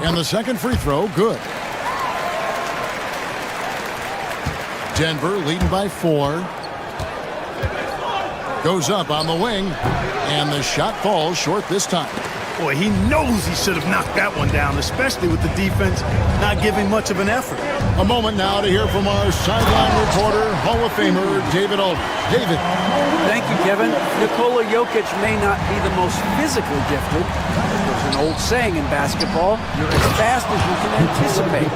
And the second free throw, good. Denver leading by 4. Goes up on the wing, and the shot falls short this time. Boy, he knows he should have knocked that one down, especially with the defense not giving much of an effort. A moment now to hear from our sideline reporter, Hall of Famer David Aldridge. David. Thank you, Kevin. Nikola Jokic may not be the most physically gifted. There's an old saying in basketball, you're as fast as you can anticipate.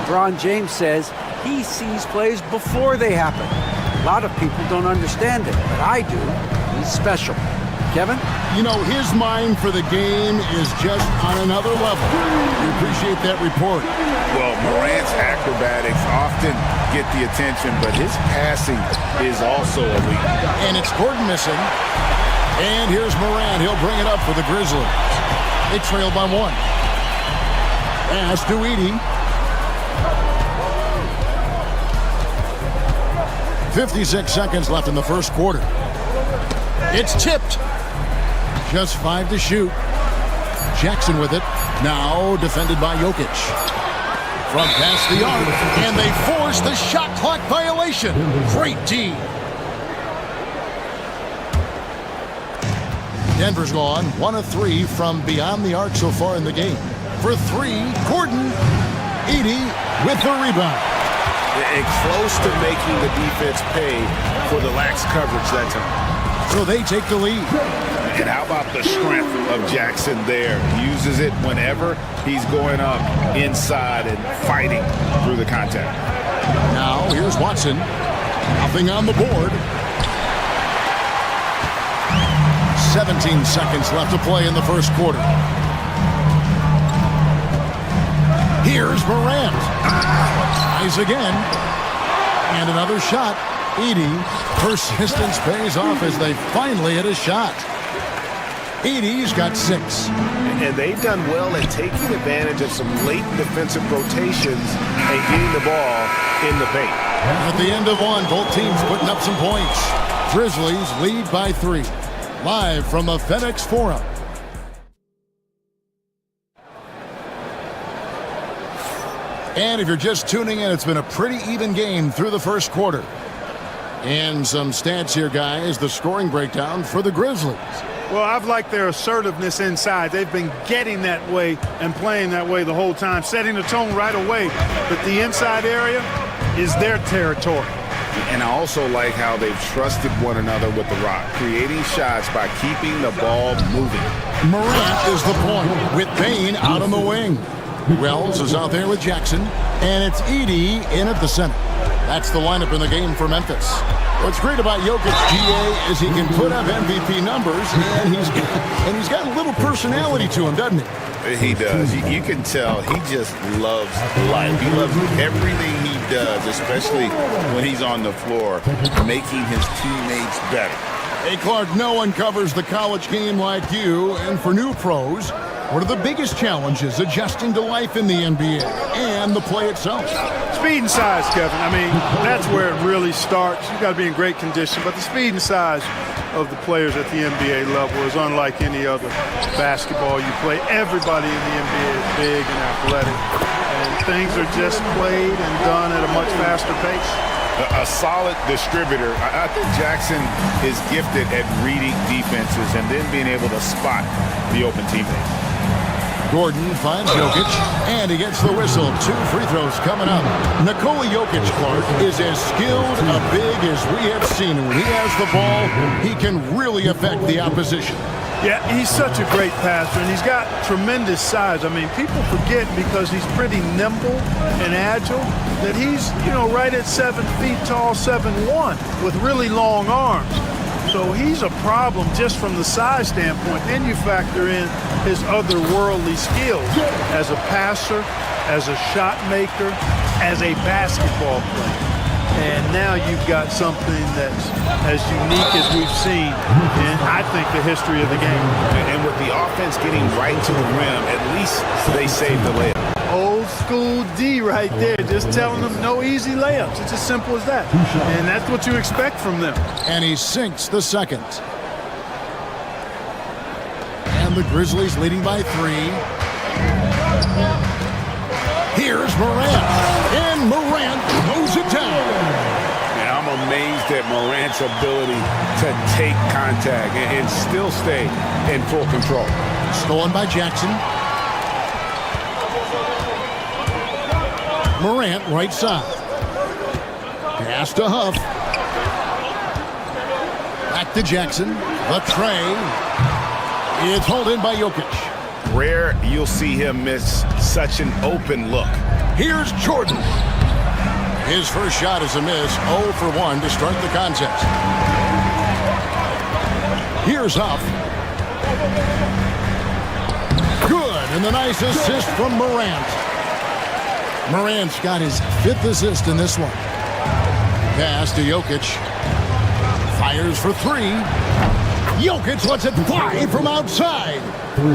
LeBron James says he sees plays before they happen. A lot of people don't understand it, but I do. He's special. Kevin? You know, his mind for the game is just on another level. We appreciate that report. Well, Morant's acrobatics often get the attention, but his passing is also elite. And it's Gordon missing. And here's Morant. He'll bring it up for the Grizzlies. They trail by 1. Pass to Edey. 56 seconds left in the first quarter. It's tipped. Just 5 to shoot. Jackson with it. Now defended by Jokic. From past the arc. And they force the shot clock violation. Great D. Denver's gone 1 of 3 from beyond the arc so far in the game. For 3, Gordon. Edey with the rebound. And close to making the defense pay for the lax coverage that time. So they take the lead. And how about the strength of Jackson there? He uses it whenever he's going up inside and fighting through the contact. Now here's Watson. Nothing on the board. 17 seconds left to play in the first quarter. Here's Morant. Tries again. And another shot. Edey. Persistence pays off as they finally hit a shot. Edey's got 6. And they've done well at taking advantage of some late defensive rotations and getting the ball in the paint. At the end of 1, both teams putting up some points. Grizzlies lead by 3. Live from the FedEx Forum. And if you're just tuning in, it's been a pretty even game through the first quarter. And some stats here, guys. The scoring breakdown for the Grizzlies. Well, I've liked their assertiveness inside. They've been getting that way and playing that way the whole time, setting the tone right away. But the inside area is their territory. And I also like how they've trusted one another with the rock, creating shots by keeping the ball moving. Morant is the point with Payne out on the wing. Wells is out there with Jackson, and it's Edey in at the center. That's the lineup in the game for Memphis. What's great about Jokic, GA, is he can put up MVP numbers, and he's got a little personality to him, doesn't he? He does. You can tell he just loves life. He loves everything he does, especially when he's on the floor, making his teammates better. Hey, Clark, no one covers the college game like you, and for new pros, what are the biggest challenges adjusting to life in the NBA and the play itself? Speed and size, Kevin. I mean, that's where it really starts. You've got to be in great condition, but the speed and size of the players at the NBA level is unlike any other basketball you play. Everybody in the NBA is big and athletic, and things are just played and done at a much faster pace. A solid distributor. I think Jackson is gifted at reading defenses and then being able to spot the open teammate. Gordon finds Jokic, and he gets the whistle. 2 free throws coming up. Nikola Jokic, Clark, is as skilled a big as we have seen. When he has the ball, he can really affect the opposition. Yeah, he's such a great passer, and he's got tremendous size. I mean, people forget because he's pretty nimble and agile that he's, right at 7 feet tall, 7'1", with really long arms. So he's a problem just from the size standpoint. Then you factor in his otherworldly skills as a passer, as a shot maker, as a basketball player. And now you've got something that's as unique as we've seen in, I think, the history of the game. And with the offense getting right to the rim, at least they saved the layup. Old school D right there, just telling them no easy layups. It's as simple as that. And that's what you expect from them. And he sinks the second. And the Grizzlies leading by 3. Here's Morant. And Morant throws it down. And I'm amazed at Morant's ability to take contact and still stay in full control. Stolen by Jackson. Morant right side. Pass to Huff. Back to Jackson. The tray. It's hauled in by Jokic. Rare you'll see him miss such an open look. Here's Jordan. His first shot is a miss. 0 for 1 to start the contest. Here's Huff. Good, and the nice assist from Morant. Morant's got his 5th assist in this one. Pass to Jokic. Fires for 3. Jokic lets it fly from outside.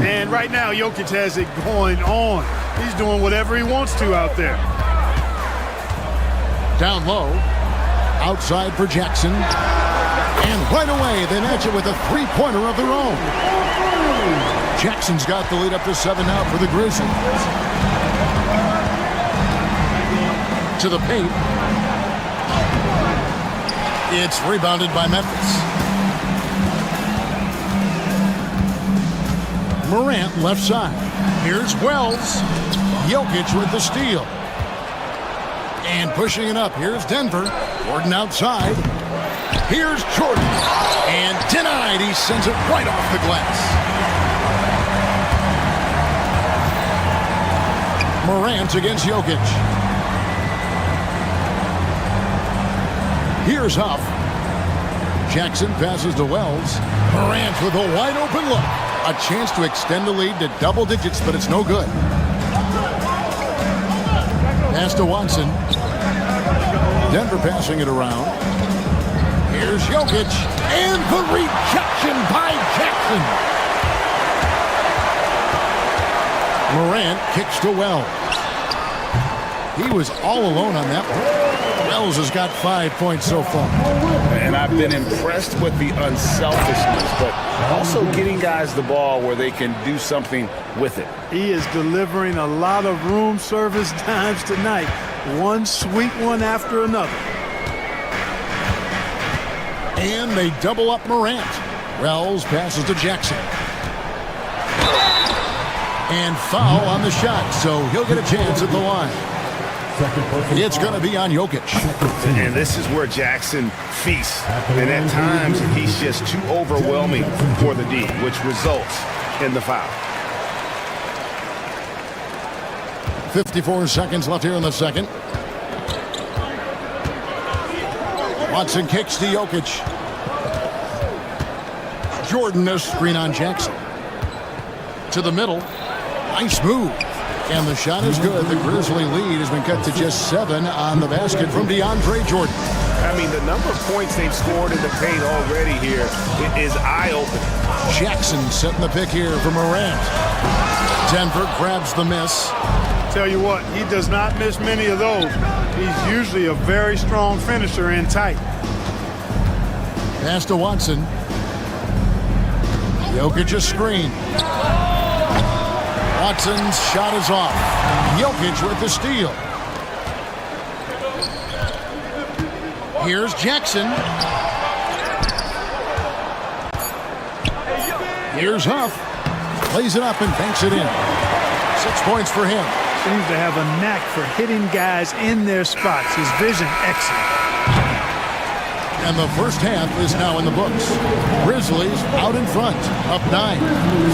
And right now, Jokic has it going on. He's doing whatever he wants to out there. Down low. Outside for Jackson. And right away, they match it with a 3-pointer of their own. Jackson's got the lead up to 7 now for the Grizzlies. To the paint. It's rebounded by Memphis. Morant left side. Here's Wells. Jokic with the steal. And pushing it up. Here's Denver. Gordon outside. Here's Jordan. And denied. He sends it right off the glass. Morant against Jokic. Here's Huff. Jackson passes to Wells. Morant with a wide open look. A chance to extend the lead to double digits, but it's no good. Pass to Watson. Denver passing it around. Here's Jokic. And the rejection by Jackson. Morant kicks to Wells. He was all alone on that one. Wells has got 5 points so far. And I've been impressed with the unselfishness, but also getting guys the ball where they can do something with it. He is delivering a lot of room service dimes tonight. One sweet one after another. And they double up Morant. Wells passes to Jackson. And foul on the shot, so he'll get a chance at the line. It's going to be on Jokic. And this is where Jackson feasts. And at times, he's just too overwhelming for the D, which results in the foul. 54 seconds left here in the second. Watson kicks to Jokic. Jordan, a screen on Jackson. To the middle. Nice move. And the shot is good. The Grizzly lead has been cut to just 7 on the basket from DeAndre Jordan. I mean, the number of points they've scored in the paint already here is eye-opening. Jackson setting the pick here for Morant. Denver grabs the miss. Tell you what, he does not miss many of those. He's usually a very strong finisher in tight. Pass to Watson. Jokic a screen. Watson's shot is off. Jokic with the steal. Here's Jackson. Here's Huff. Plays it up and banks it in. 6 points for him. Seems to have a knack for hitting guys in their spots. His vision excellent. And the first half is now in the books. Grizzlies out in front, up 9.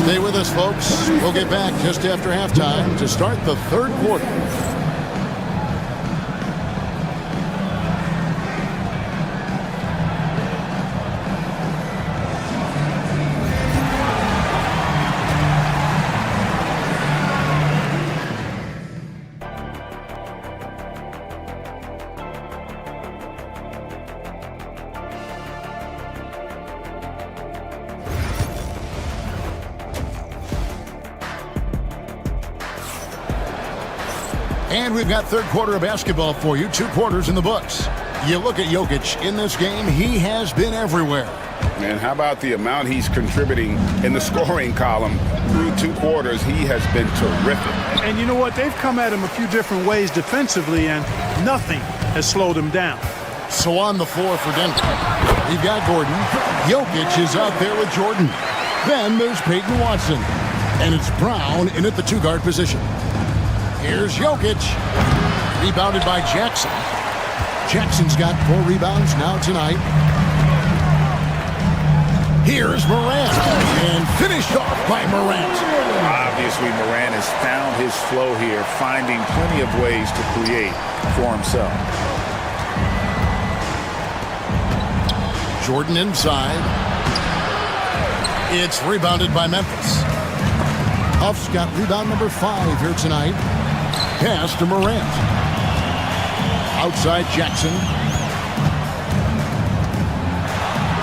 Stay with us, folks. We'll get back just after halftime to start the third quarter. And we've got third quarter of basketball for you. 2 quarters in the books. You look at Jokic in this game, he has been everywhere. And how about the amount he's contributing in the scoring column through 2 quarters? He has been terrific. And you know what? They've come at him a few different ways defensively, and nothing has slowed him down. So on the floor for Denver, we've got Gordon. Jokic is out there with Jordan. Then there's Peyton Watson. And it's Brown in at the 2-guard position. Here's Jokic. Rebounded by Jackson. Jackson's got 4 rebounds now tonight. Here's Morant. And finished off by Morant. Obviously, Morant has found his flow here, finding plenty of ways to create for himself. Jordan inside. It's rebounded by Memphis. Huff's got rebound number 5 here tonight. Pass to Morant. Outside Jackson.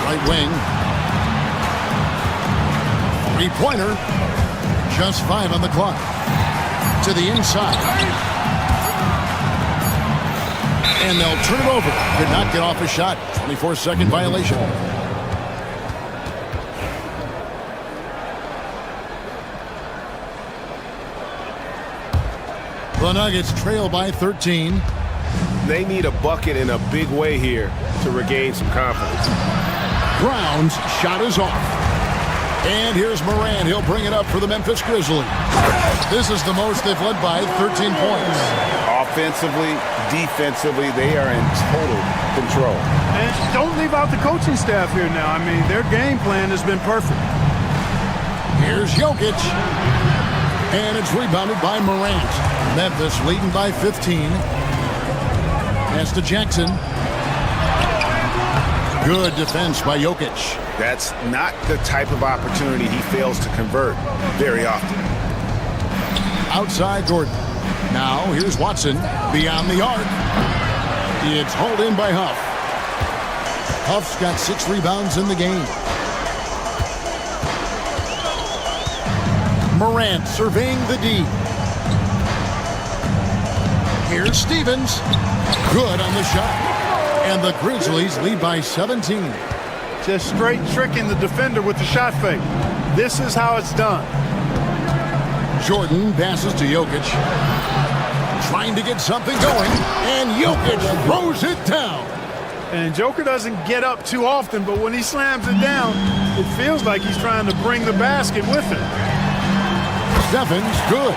Right wing. 3-pointer. Just 5 on the clock. To the inside. And they'll turn it over. Could not get off a shot. 24-second violation. The Nuggets trail by 13. They need a bucket in a big way here to regain some confidence. Brown's shot is off. And here's Morant. He'll bring it up for the Memphis Grizzlies. This is the most they've led by 13 points. Offensively, defensively, they are in total control. And don't leave out the coaching staff here now. I mean, their game plan has been perfect. Here's Jokic. And it's rebounded by Morant. Memphis leading by 15. Pass to Jackson. Good defense by Jokic. That's not the type of opportunity he fails to convert very often. Outside Gordon. Now here's Watson beyond the arc. It's hauled in by Huff. Huff's got 6 rebounds in the game. Morant surveying the D. Here's Stevens. Good on the shot. And the Grizzlies lead by 17. Just straight tricking the defender with the shot fake. This is how it's done. Jordan passes to Jokic. Trying to get something going. And Jokic throws it down. And Joker doesn't get up too often, but when he slams it down, it feels like he's trying to bring the basket with him. Stephens, good.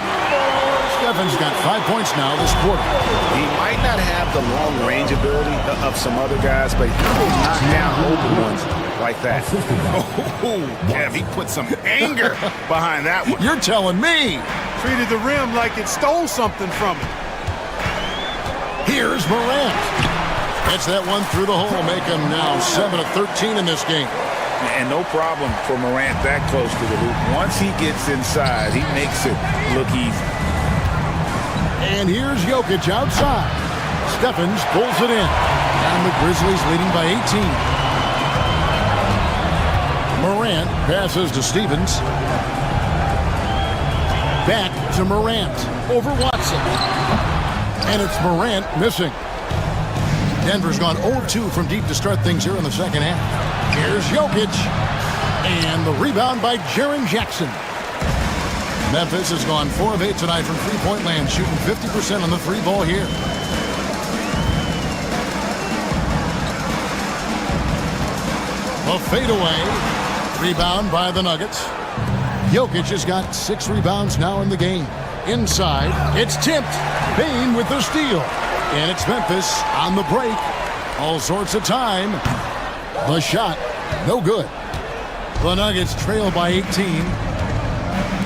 Stephens got 5 points now this quarter. He might not have the long range ability of some other guys, but he will knock down open ones like that. Oh, Kev, he put some anger behind that one. You're telling me. Treated the rim like it stole something from him. Here's Morant. Gets that one through the hole, make him now 7 of 13 in this game. And no problem for Morant that close to the hoop. Once he gets inside, he makes it look easy. And here's Jokic outside. Stephens pulls it in. And the Grizzlies leading by 18. Morant passes to Stevens. Back to Morant. Over Watson. And it's Morant missing. Denver's gone 0-2 from deep to start things here in the second half. Here's Jokic. And the rebound by Jaren Jackson. Memphis has gone 4 of 8 tonight from three-point land, shooting 50% on the three ball here. A fadeaway. Rebound by the Nuggets. Jokic has got 6 rebounds now in the game. Inside, it's tipped. Bane with the steal. And it's Memphis on the break. All sorts of time. The shot, no good. The Nuggets trail by 18.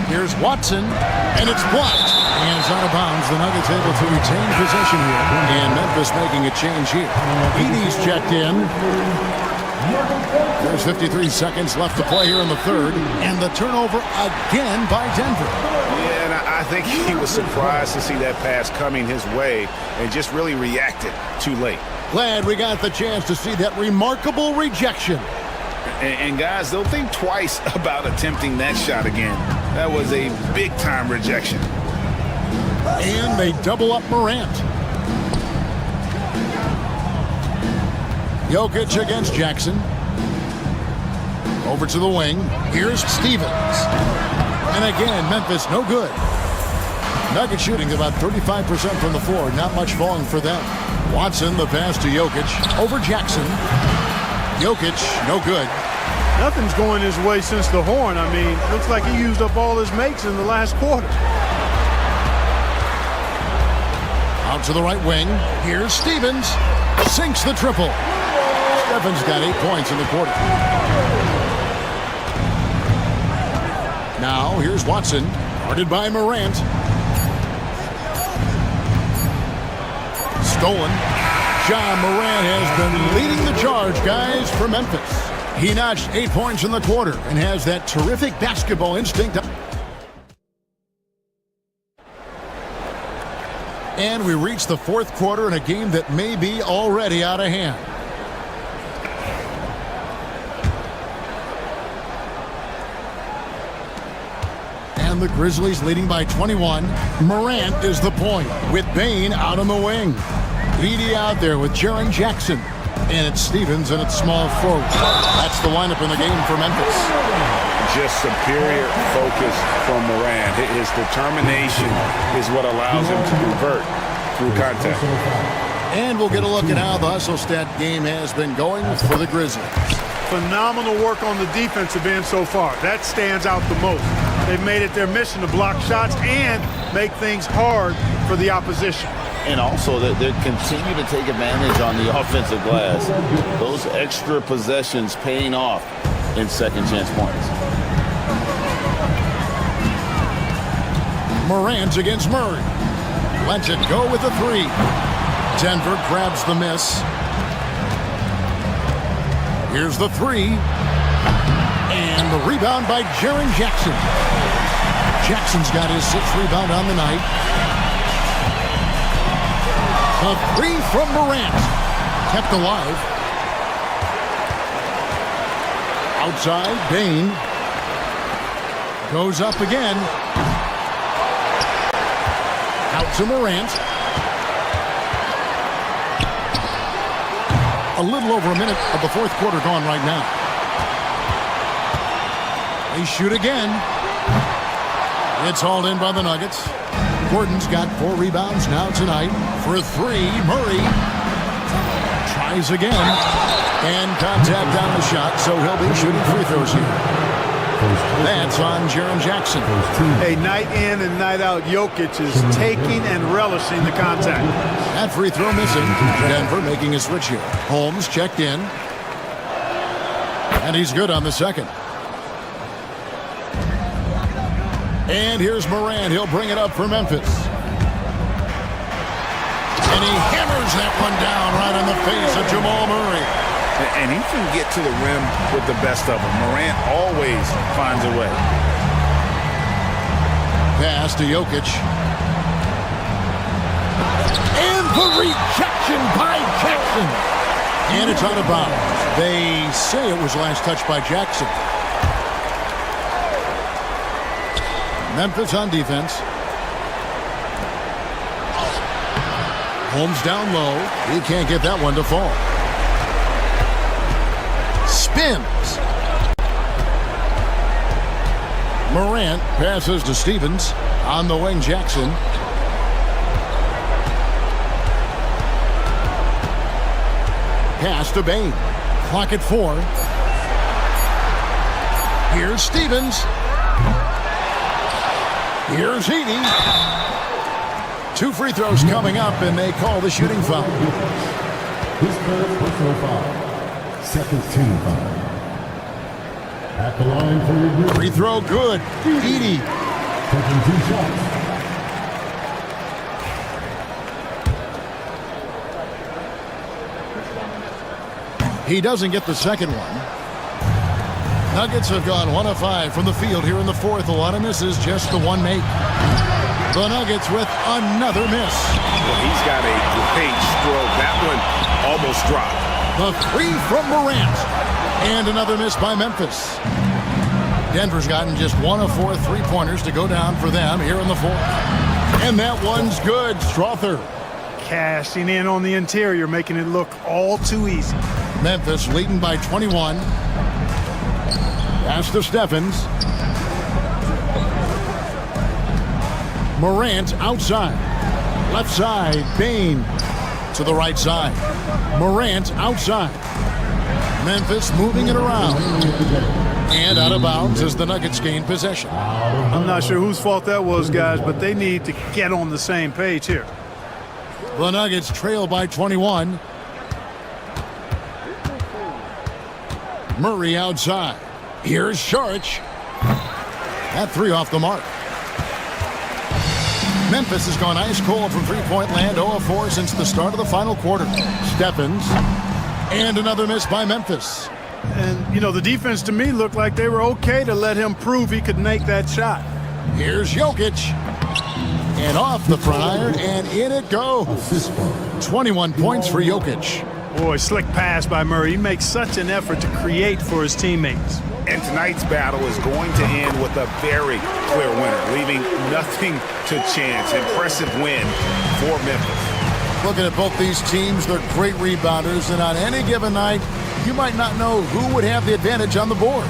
Here's Watson, and it's blocked. And it's out of bounds. The Nuggets able to retain possession here. And Memphis making a change here. Edey's checked in. There's 53 seconds left to play here in the third. And the turnover again by Denver. Yeah, and I think he was surprised to see that pass coming his way and just really reacted too late. Glad we got the chance to see that remarkable rejection. And guys, they'll think twice about attempting that shot again. That was a big-time rejection. And they double up Morant. Jokic against Jackson. Over to the wing. Here's Stevens. And again, Memphis no good. Nuggets shooting about 35% from the floor. Not much falling for them. Watson, the pass to Jokic. Over Jackson. Jokic, no good. Nothing's going his way since the horn. I mean, looks like he used up all his makes in the last quarter. Out to the right wing. Here's Stevens. Sinks the triple. Stephens got 8 points in the quarter. Now, here's Watson. Guarded by Morant. Stolen. Ja Morant has been leading the charge, guys, for Memphis. He notched 8 points in the quarter and has that terrific basketball instinct. And we reach the fourth quarter in a game that may be already out of hand. And the Grizzlies leading by 21. Morant is the point with Bane out on the wing. Edey out there with Jaren Jackson. And it's Stevens and it's small forward. That's the lineup in the game for Memphis. Just superior focus from Morant. His determination is what allows him to convert through contact. And we'll get a look at how the hustle stat game has been going for the Grizzlies. Phenomenal work on the defensive end so far. That stands out the most. They've made it their mission to block shots and make things hard for the opposition. And also that they continue to take advantage on the offensive glass. Those extra possessions paying off in second chance points. Morant against Murray. Lets it go with a three. Denver grabs the miss. Here's the three. And the rebound by Jaren Jackson. Jackson's got his 6th rebound on the night. A three from Morant. Kept alive. Outside, Bane. Goes up again. Out to Morant. A little over a minute of the fourth quarter gone right now. They shoot again. It's hauled in by the Nuggets. Gordon's got 4 rebounds now tonight. For 3, Murray tries again. And contact on the shot, so he'll be shooting free throws here. That's on Jaren Jackson. A night in and night out, Jokic is taking and relishing the contact. That free throw missing. Denver making a switch here. Holmes checked in. And he's good on the second. And here's Morant. He'll bring it up for Memphis. And he hammers that one down right on the face of Jamal Murray. And he can get to the rim with the best of them. Morant always finds a way. Pass to Jokic. And the rejection by Jackson. And it's out of bounds. They say it was last touched by Jackson. Memphis on defense. Holmes down low. He can't get that one to fall. Spins. Morant passes to Stevens. On the wing, Jackson. Pass to Bain. Clock at 4. Here's Stevens. Here's Heaney. 2 free throws coming up, and they call the shooting foul. His third personal foul. Second team foul. At the line for your group. Free throw good. Edie. Taking 2 shots. He doesn't get the second one. Nuggets have gone 1 of 5 from the field here in the fourth. A lot of misses, just the one make. The Nuggets with another miss. Well, he's got a great stroke. That one almost dropped. The 3 from Morant. And another miss by Memphis. Denver's gotten just 1 of 4 3-pointers to go down for them here in the fourth. And that one's good. Strother. Cashing in on the interior, making it look all too easy. Memphis leading by 21. Pass to Stephens. Morant outside. Left side. Bain to the right side. Morant outside. Memphis moving it around. And out of bounds as the Nuggets gain possession. I'm not sure whose fault that was, guys, but they need to get on the same page here. The Nuggets trail by 21. Murray outside. Here's Saric. That 3 off the mark. Memphis has gone ice cold from three-point land, 0 of 4 since the start of the final quarter. Stephens. And another miss by Memphis. And, you know, the defense to me looked like they were okay to let him prove he could make that shot. Here's Jokic. And off the front iron, and in it goes. 21 points for Jokic. Boy, slick pass by Murray. He makes such an effort to create for his teammates. And tonight's battle is going to end with a very clear winner, leaving nothing to chance. Impressive win for Memphis. Looking at both these teams, they're great rebounders, and on any given night, you might not know who would have the advantage on the board.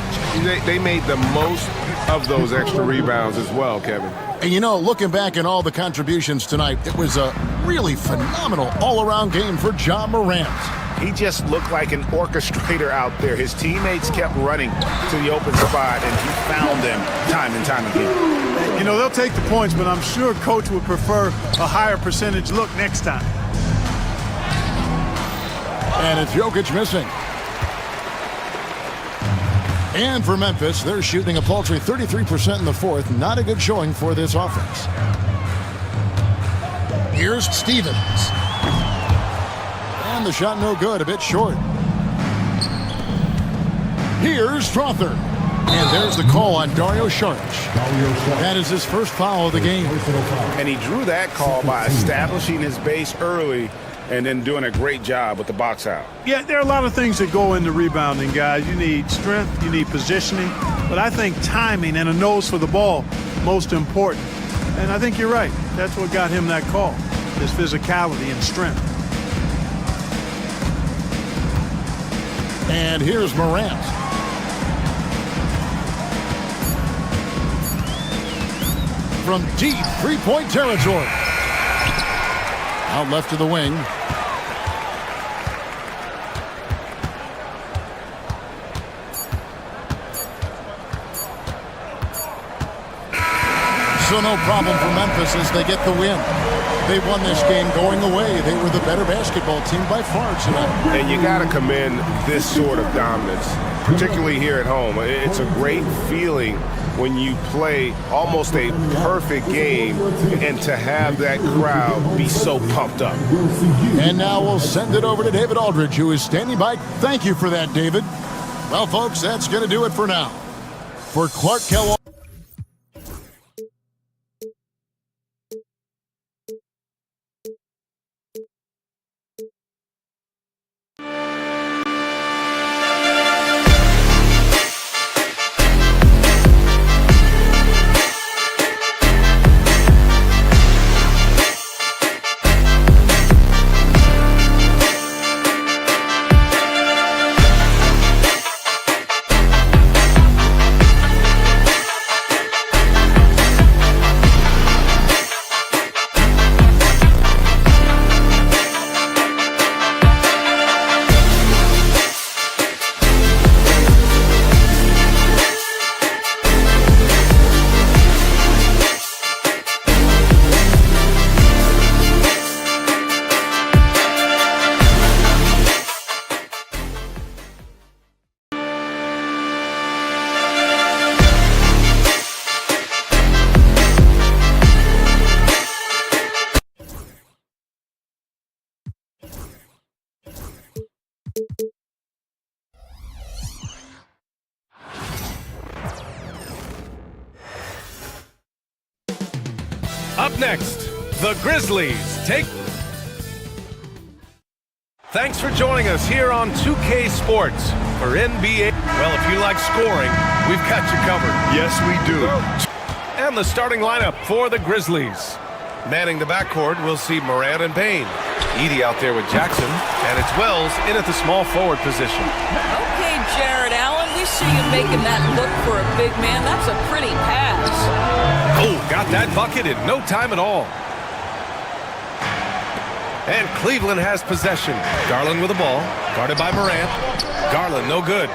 They made the most of those extra rebounds as well, Kevin. And you know, looking back at all the contributions tonight, it was a really phenomenal all-around game for Ja Morant. He just looked like an orchestrator out there. His teammates kept running to the open spot, and he found them time and time again. You know, they'll take the points, but I'm sure Coach would prefer a higher percentage look next time. And it's Jokic missing. And for Memphis, they're shooting a paltry 33% in the fourth. Not a good showing for this offense. Here's Stevens. And the shot no good, a bit short. Here's Strother. And there's the call on Dario Saric. That is his first foul of the game. And he drew that call by establishing his base early and then doing a great job with the box out. Yeah, there are a lot of things that go into rebounding, guys. You need strength, you need positioning, but I think timing and a nose for the ball, most important. And I think you're right. That's what got him that call, his physicality and strength. And here's Morant. From deep three-point territory. Out left to the wing. So no problem for Memphis as they get the win. They won this game going away. They were the better basketball team by far tonight. And you got to commend this sort of dominance, particularly here at home. It's a great feeling when you play almost a perfect game and to have that crowd be so pumped up. And now we'll send it over to David Aldridge, who is standing by. Thank you for that, David. Well, folks, that's going to do it for now. For Clark Kellogg. Up next, the Grizzlies take... Thanks for joining us here on 2K Sports for NBA. Well, if you like scoring, we've got you covered. Yes, we do. And the starting lineup for the Grizzlies. Manning the backcourt, we'll see Morant and Payne. Edey out there with Jackson, and it's Wells in at the small forward position. Okay, Jared Allen, we see you making that look for a big man. That's a pretty pass. Oh, got that bucket in no time at all. And Cleveland has possession. Garland with the ball, guarded by Morant. Garland, no good.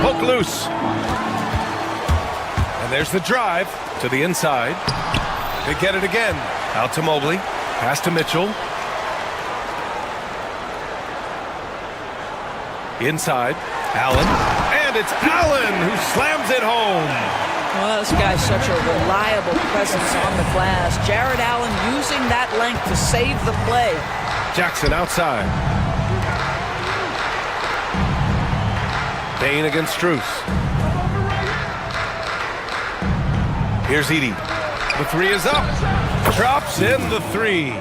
Poke loose. And there's the drive to the inside. They get it again. Out to Mobley. Pass to Mitchell. Inside. Allen. And it's Allen who slams it home. Well, this guy's such a reliable presence on the glass. Jared Allen using that length to save the play. Jackson outside. Payne against Strus. Here's Edey. The three is up. Drops in the three.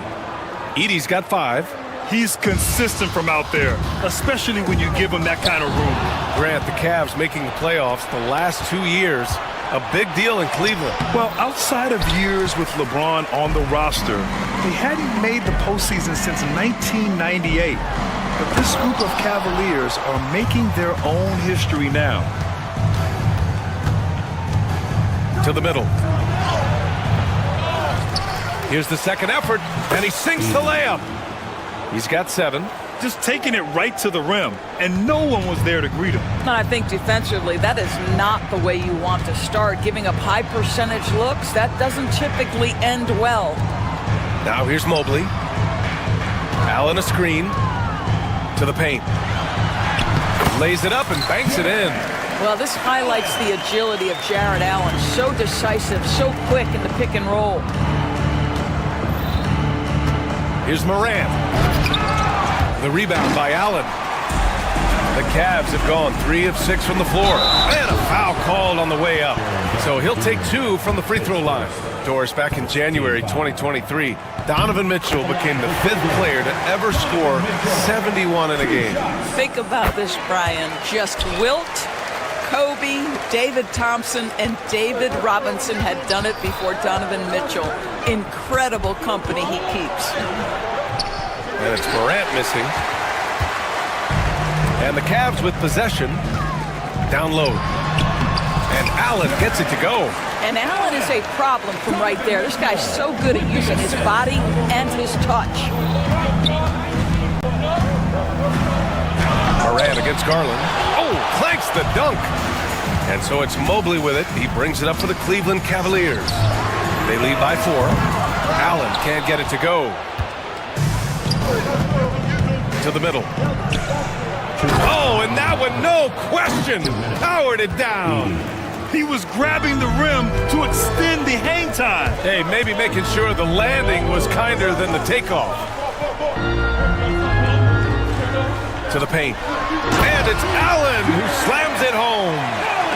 Edey's got 5. He's consistent from out there, especially when you give him that kind of room. Grant, the Cavs making the playoffs the last 2 years. A big deal in Cleveland. Well, outside of years with LeBron on the roster, they hadn't made the postseason since 1998. But this group of Cavaliers are making their own history now. To the middle. Here's the second effort, and he sinks the layup. He's got 7. Just taking it right to the rim, and no one was there to greet him. And I think defensively, that is not the way you want to start. Giving up high percentage looks, that doesn't typically end well. Now here's Mobley. Allen a screen. To the paint. Lays it up and banks it in. Well, this highlights the agility of Jared Allen. So decisive, so quick in the pick and roll. Here's Morant. The rebound by Allen. The Cavs have gone 3 of 6 from the floor. And a foul called on the way up. So he'll take 2 from the free throw line. Doris, back in January 2023, Donovan Mitchell became the 5th player to ever score 71 in a game. Think about this, Brian. Just Wilt, Kobe, David Thompson, and David Robinson had done it before Donovan Mitchell. Incredible company he keeps. And it's Morant missing. And the Cavs with possession. Down low. And Allen gets it to go. And Allen is a problem from right there. This guy's so good at using his body and his touch. Moran against Garland. Oh, clanks the dunk. And so it's Mobley with it. He brings it up for the Cleveland Cavaliers. They lead by 4. Allen can't get it to go. To the middle. Oh, and that one, no question, powered it down. He was grabbing the rim to extend the hang time. Hey, maybe making sure the landing was kinder than the takeoff. To the paint. And it's Allen who slams it home.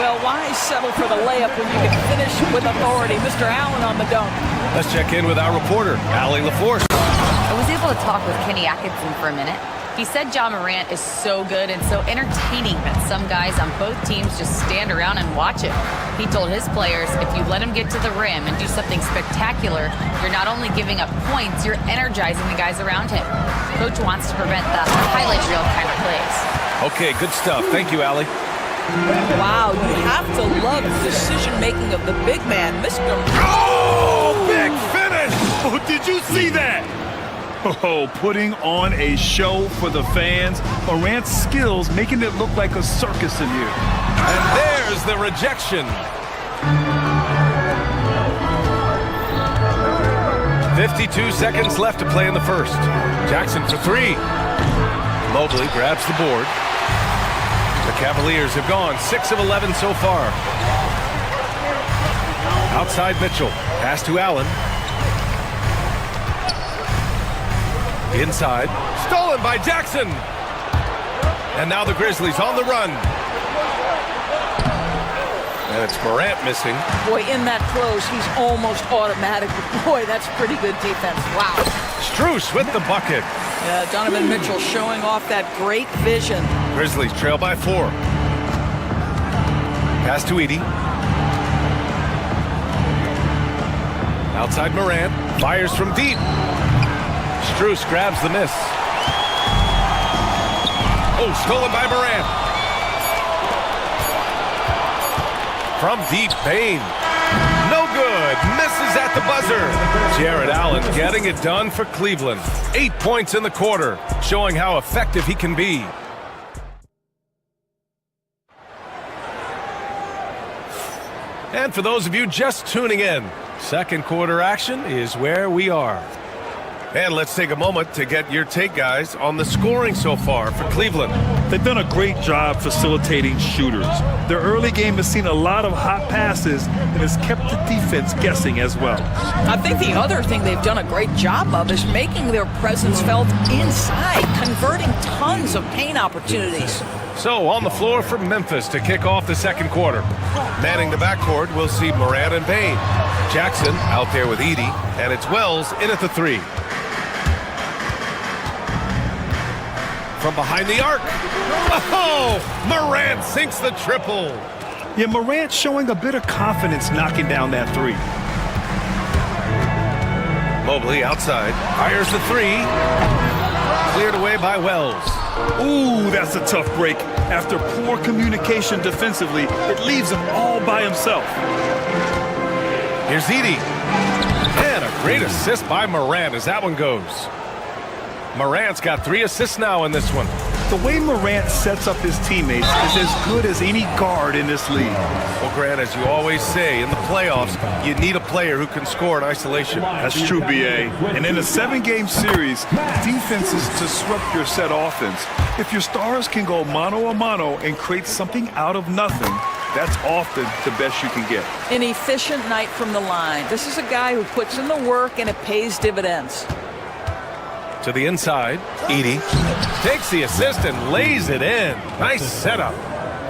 Well, why settle for the layup when you can finish with authority? Mr. Allen on the dunk. Let's check in with our reporter, Allie LaForce. I was able to talk with Kenny Atkinson for a minute. He said Ja Morant is so good and so entertaining that some guys on both teams just stand around and watch him. He told his players, if you let him get to the rim and do something spectacular, you're not only giving up points, you're energizing the guys around him. Coach wants to prevent the highlight reel kind of plays. Okay, good stuff. Thank you, Allie. Wow, you have to love the decision-making of the big man, Mr. Oh, big finish! Oh, did you see that? Oh, putting on a show for the fans. Morant's skills making it look like a circus in here. And there's the rejection. 52 seconds left to play in the first. Jackson for 3. Mobley grabs the board. The Cavaliers have gone 6 of 11 so far. Outside Mitchell. Pass to Allen. Inside. Stolen by Jackson. And now the Grizzlies on the run. And it's Morant missing. Boy, in that close, he's almost automatic. Boy, that's pretty good defense. Wow. Strus with the bucket. Yeah, Donovan Mitchell showing off that great vision. Grizzlies trail by 4. Pass to Edey. Outside Morant. Fires from deep. Strus grabs the miss. Oh, stolen by Morant. From deep, Bane. No good. Misses at the buzzer. Jared Allen getting it done for Cleveland. 8 points in the quarter, showing how effective he can be. And for those of you just tuning in, second quarter action is where we are. And let's take a moment to get your take, guys, on the scoring so far for Cleveland. They've done a great job facilitating shooters. Their early game has seen a lot of hot passes and has kept the defense guessing as well. I think the other thing they've done a great job of is making their presence felt inside, converting tons of paint opportunities. So on the floor for Memphis to kick off the second quarter. Manning the backcourt, we'll see Morant and Bane. Jackson out there with Edey, and it's Wells in at the 3. From behind the arc. Oh, Morant sinks the triple. Yeah, Morant showing a bit of confidence knocking down that 3. Mobley outside. Fires the 3. Cleared away by Wells. Ooh, that's a tough break. After poor communication defensively, it leaves him all by himself. Here's Edey. And a great assist by Morant as that one goes. Morant's got 3 assists now in this one. The way Morant sets up his teammates is as good as any guard in this league. Well, Grant, as you always say, in the playoffs, you need a player who can score in isolation. That's true, B.A. And in a 7-game series, defense is to disrupt your set offense. If your stars can go mano-a-mano and create something out of nothing, that's often the best you can get. An efficient night from the line. This is a guy who puts in the work and it pays dividends. To the inside, Edey takes the assist and lays it in. Nice setup.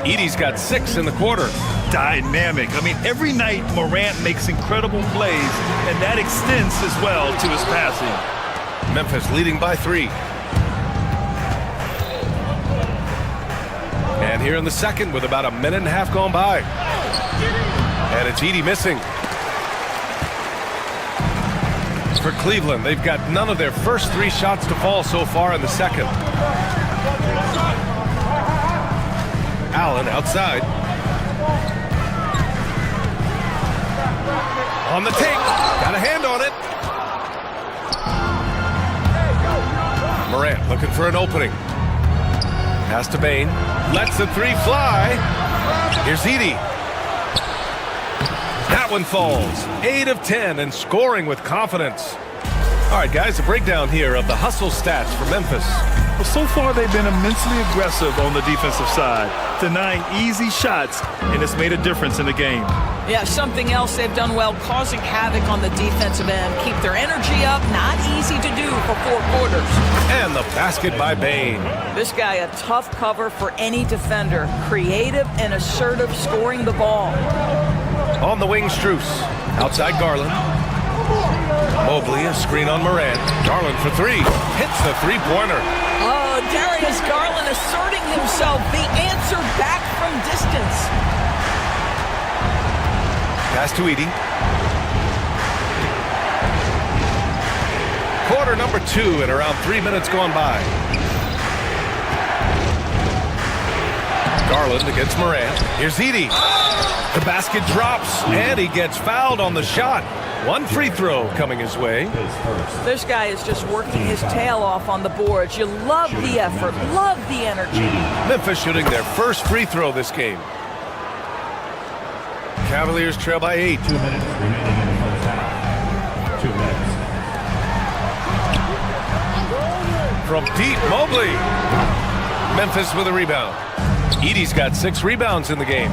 Edey's got 6 in the quarter. Dynamic. I mean, every night Morant makes incredible plays, and that extends as well to his passing. Memphis leading by 3. And here in the second with about a minute and a half gone by. And it's Edey missing. For Cleveland, they've got none of their first 3 shots to fall so far in the second. Allen outside. On the take. Got a hand on it. Morant looking for an opening. Pass to Bain. Lets the three fly. Here's Edey. That one falls. 8 of 10 and scoring with confidence. All right, guys, a breakdown here of the hustle stats for Memphis. Well, so far they've been immensely aggressive on the defensive side, denying easy shots, and it's made a difference in the game. Yeah, something else they've done well, causing havoc on the defensive end. Keep their energy up, not easy to do for 4 quarters. And the basket by Bain. This guy, a tough cover for any defender. Creative and assertive scoring the ball. On the wing, Strus. Outside Garland. Mobley, a screen on Morant. Garland for 3. Hits the three-pointer. Oh, Darius Garland asserting himself. The answer back from distance. Pass to Edey. Quarter number 2 and around 3 minutes gone by. Garland against Morant. Here's Edey. The basket drops, and he gets fouled on the shot. 1 free throw coming his way. This guy is just working his tail off on the boards. You love the effort, love the energy. Memphis shooting their first free throw this game. Cavaliers trail by 8. 2 minutes remaining in the first half. 2 minutes. From deep, Mobley. Memphis with a rebound. Edey's got 6 rebounds in the game.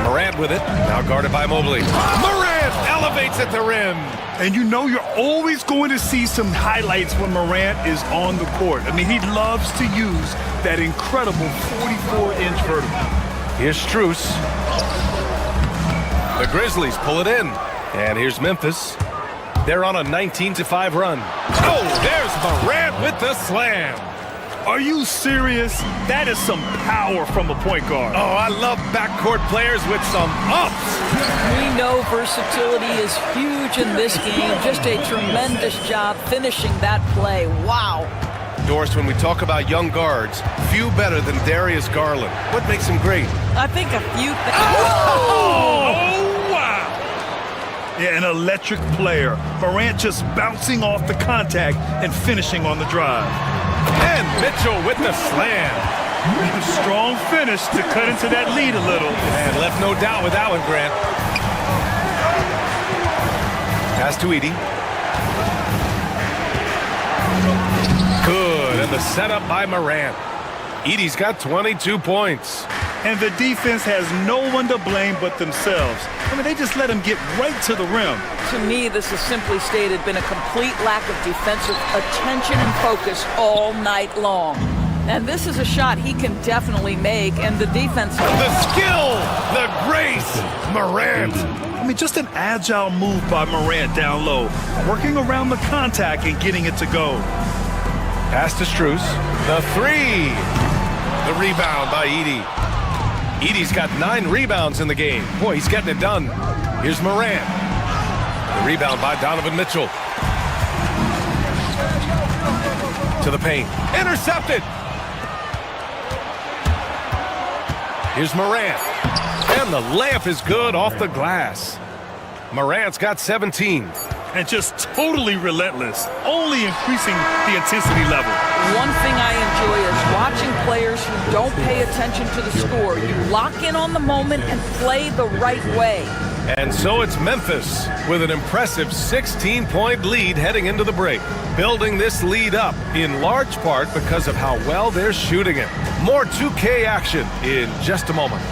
Morant with it, now guarded by Mobley. Morant elevates at the rim. And you know you're always going to see some highlights when Morant is on the court. I mean, he loves to use that incredible 44-inch vertical. Here's Strus. The Grizzlies pull it in. And here's Memphis. They're on a 19-5 run. Oh, there's Morant with the slam. Are you serious? That is some power from a point guard. Oh, I love backcourt players with some ups. We know versatility is huge in this game. Just a tremendous job finishing that play. Wow. Doris, when we talk about young guards, few better than Darius Garland. What makes him great? I think a few things. Oh, wow. Yeah, an electric player. Morant just bouncing off the contact and finishing on the drive. And Mitchell with the slam. A strong finish to cut into that lead a little. And left no doubt with that one, Grant. Pass to Edey. Good, and the setup by Morant. Edey's got 22 points. And the defense has no one to blame but themselves. I mean, they just let him get right to the rim. To me, this has simply stated been a complete lack of defensive attention and focus all night long. And this is a shot he can definitely make, and the defense... The skill, the grace, Morant. I mean, just an agile move by Morant down low, working around the contact and getting it to go. Pass to Strus. The 3. The rebound by Edey. Edey's got 9 rebounds in the game. Boy, he's getting it done. Here's Morant. The rebound by Donovan Mitchell. To the paint. Intercepted. Here's Morant. And the layup is good off the glass. Morant's got 17. And just totally relentless, only increasing the intensity level. One thing I enjoy is watching players who don't pay attention to the score. You lock in on the moment and play the right way. And so it's Memphis with an impressive 16-point lead heading into the break. Building this lead up in large part because of how well they're shooting it. More 2K action in just a moment.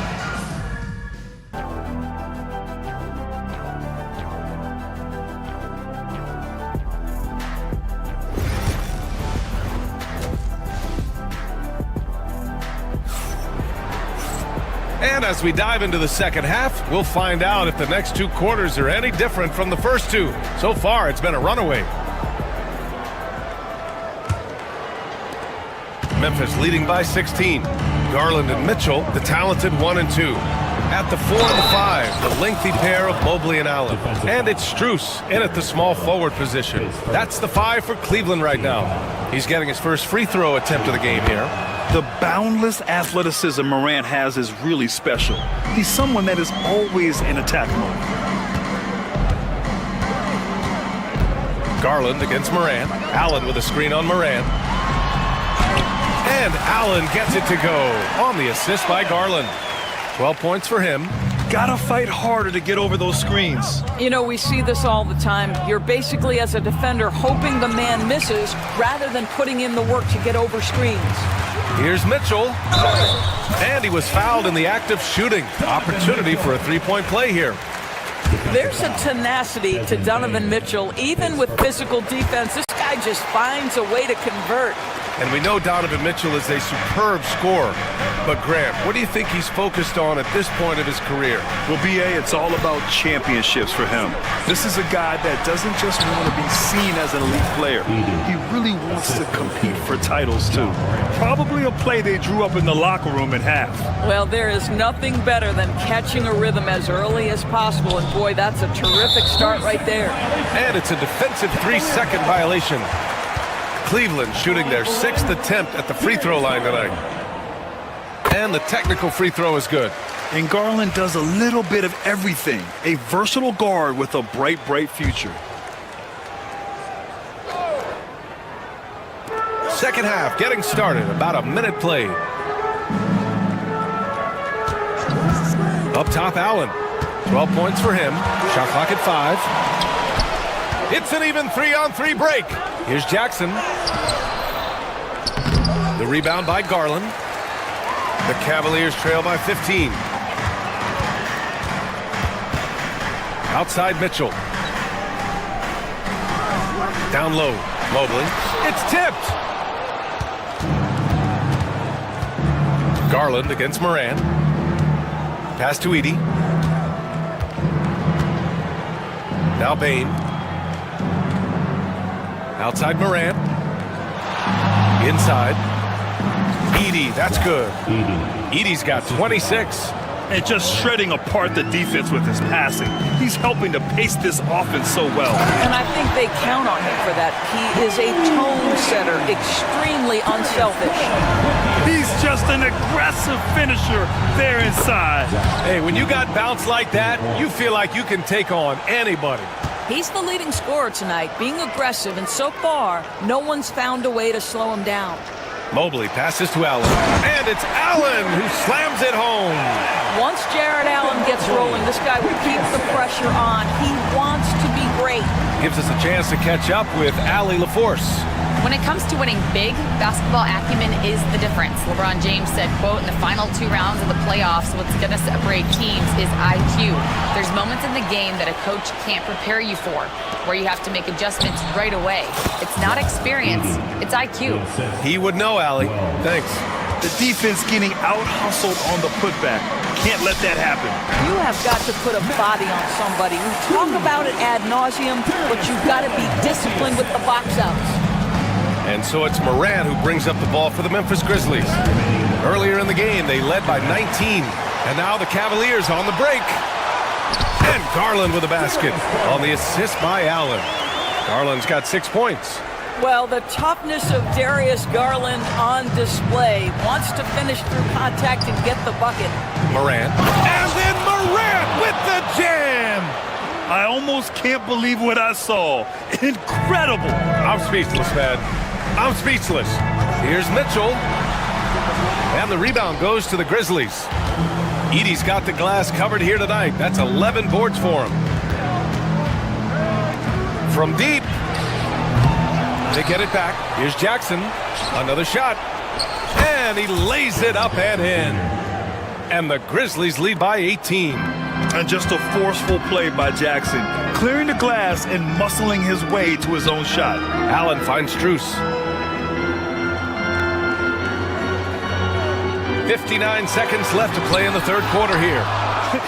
And as we dive into the second half, we'll find out if the next 2 quarters are any different from the first 2. So far, it's been a runaway. Memphis leading by 16. Garland and Mitchell, the talented 1 and 2. At the 4 and the 5, the lengthy pair of Mobley and Allen. And it's Strus in at the small forward position. That's the 5 for Cleveland right now. He's getting his first free throw attempt of the game here. The boundless athleticism Morant has is really special. He's someone that is always in attack mode. Garland against Morant. Allen with a screen on Morant. And Allen gets it to go on the assist by Garland. 12 points for him. Gotta fight harder to get over those screens. You know, we see this all the time. You're basically, as a defender, hoping the man misses rather than putting in the work to get over screens. Here's Mitchell. And he was fouled in the act of shooting. Opportunity for a three-point play here. There's a tenacity to Donovan Mitchell. Even with physical defense, this guy just finds a way to convert. And we know Donovan Mitchell is a superb scorer. But Grant, what do you think he's focused on at this point of his career? Well, B.A., it's all about championships for him. This is a guy that doesn't just want to be seen as an elite player. He really wants to compete for titles, too. Probably a play they drew up in the locker room at half. Well, there is nothing better than catching a rhythm as early as possible. And, boy, that's a terrific start right there. And it's a defensive 3-second violation. Cleveland shooting their 6th attempt at the free throw line tonight. And the technical free throw is good. And Garland does a little bit of everything. A versatile guard with a bright, bright future. Second half getting started. About a minute played. Up top, Allen. 12 points for him. Shot clock at 5. It's an even 3-on-3 break. Here's Jackson. The rebound by Garland. The Cavaliers trail by 15. Outside Mitchell. Down low, Mobley. It's tipped. Garland against Morant. Pass to Edey. Now Bane. Outside Morant. Inside. Edey, that's good. Edey's got 26. And just shredding apart the defense with his passing. He's helping to pace this offense so well. And I think they count on him for that. He is a tone setter, extremely unselfish. He's just an aggressive finisher there inside. Hey, when you got bounce like that, you feel like you can take on anybody. He's the leading scorer tonight, being aggressive, and so far, no one's found a way to slow him down. Mobley passes to Allen, and it's Allen who slams it home. Once Jared Allen gets rolling, this guy will keep the pressure on. He wants to be great. Gives us a chance to catch up with Allie LaForce. When it comes to winning big, basketball acumen is the difference. LeBron James said, quote, in the final 2 rounds of the playoffs, what's going to separate teams is IQ. There's moments in the game that a coach can't prepare you for, where you have to make adjustments right away. It's not experience, it's IQ. He would know, Allie. Thanks. The defense getting out-hustled on the putback. Can't let that happen. You have got to put a body on somebody. We talk about it ad nauseum, but you've got to be disciplined with the box outs. And so it's Morant who brings up the ball for the Memphis Grizzlies. Earlier in the game, they led by 19. And now the Cavaliers on the break. And Garland with a basket on the assist by Allen. Garland's got 6 points. Well, the toughness of Darius Garland on display. Wants to finish through contact and get the bucket. Morant. And then Morant with the jam. I almost can't believe what I saw. Incredible. I'm speechless, man. I'm speechless. Here's Mitchell. And the rebound goes to the Grizzlies. Edey's got the glass covered here tonight. That's 11 boards for him. From deep. They get it back. Here's Jackson. Another shot. And he lays it up and in. And the Grizzlies lead by 18. And just a forceful play by Jackson, clearing the glass and muscling his way to his own shot. Allen finds Strus. 59 seconds left to play in the third quarter here.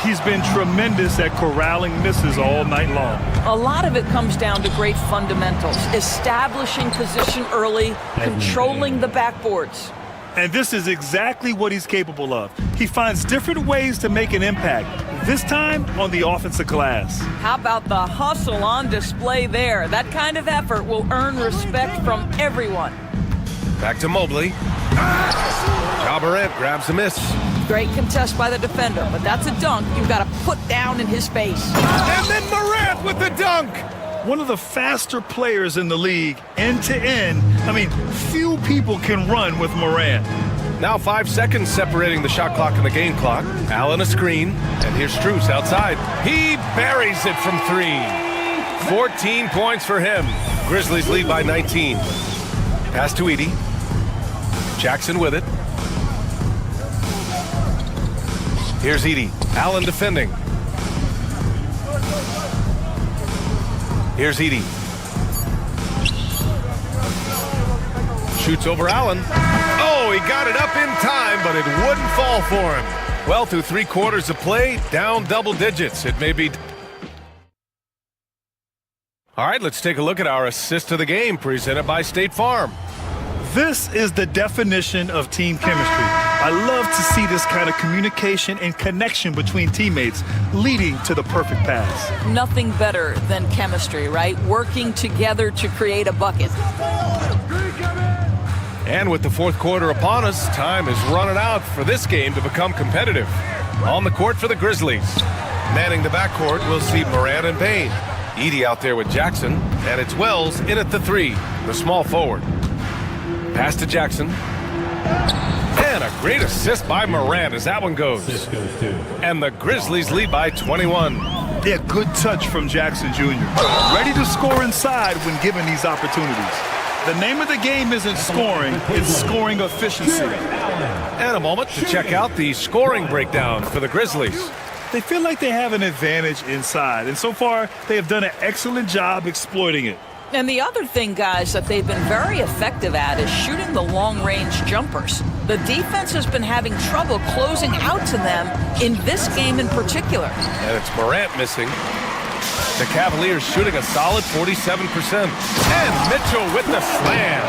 He's been tremendous at corralling misses all night long. A lot of it comes down to great fundamentals, establishing position early, controlling the backboards. And this is exactly what he's capable of. He finds different ways to make an impact, this time on the offensive glass. How about the hustle on display there? That kind of effort will earn respect from everyone. Back to Mobley. Ja Morant grabs the miss. Great contest by the defender, but that's a dunk you've got to put down in his face. And then Morant with the dunk. One of the faster players in the league, end to end. I mean, few people can run with Morant. Now 5 seconds separating the shot clock and the game clock. Allen a screen, and here's Strus outside. He buries it from 3. 14 points for him. Grizzlies lead by 19. Pass to Edey. Jackson with it. Here's Edey. Allen defending. Here's Edey. Shoots over Allen. Oh, he got it up in time, but it wouldn't fall for him. Well, through 3 quarters of play, down double digits. It may be... All right, let's take a look at our assist of the game presented by State Farm. This is the definition of team chemistry. I love to see this kind of communication and connection between teammates leading to the perfect pass. Nothing better than chemistry, right? Working together to create a bucket. And with the 4th quarter upon us, time is running out for this game to become competitive. On the court for the Grizzlies. Manning the backcourt, we'll see Morant and Payne. Edey out there with Jackson, and it's Wells in at the 3, the small forward. Pass to Jackson. And a great assist by Morant as that one goes. And the Grizzlies lead by 21. Yeah, good touch from Jackson Jr. Ready to score inside when given these opportunities. The name of the game isn't scoring, it's scoring efficiency. And a moment to check out the scoring breakdown for the Grizzlies. They feel like they have an advantage inside, and so far they have done an excellent job exploiting it. And the other thing, guys, that they've been very effective at is shooting the long-range jumpers. The defense has been having trouble closing out to them in this game in particular. And it's Morant missing. The Cavaliers shooting a solid 47%. And Mitchell with the slam.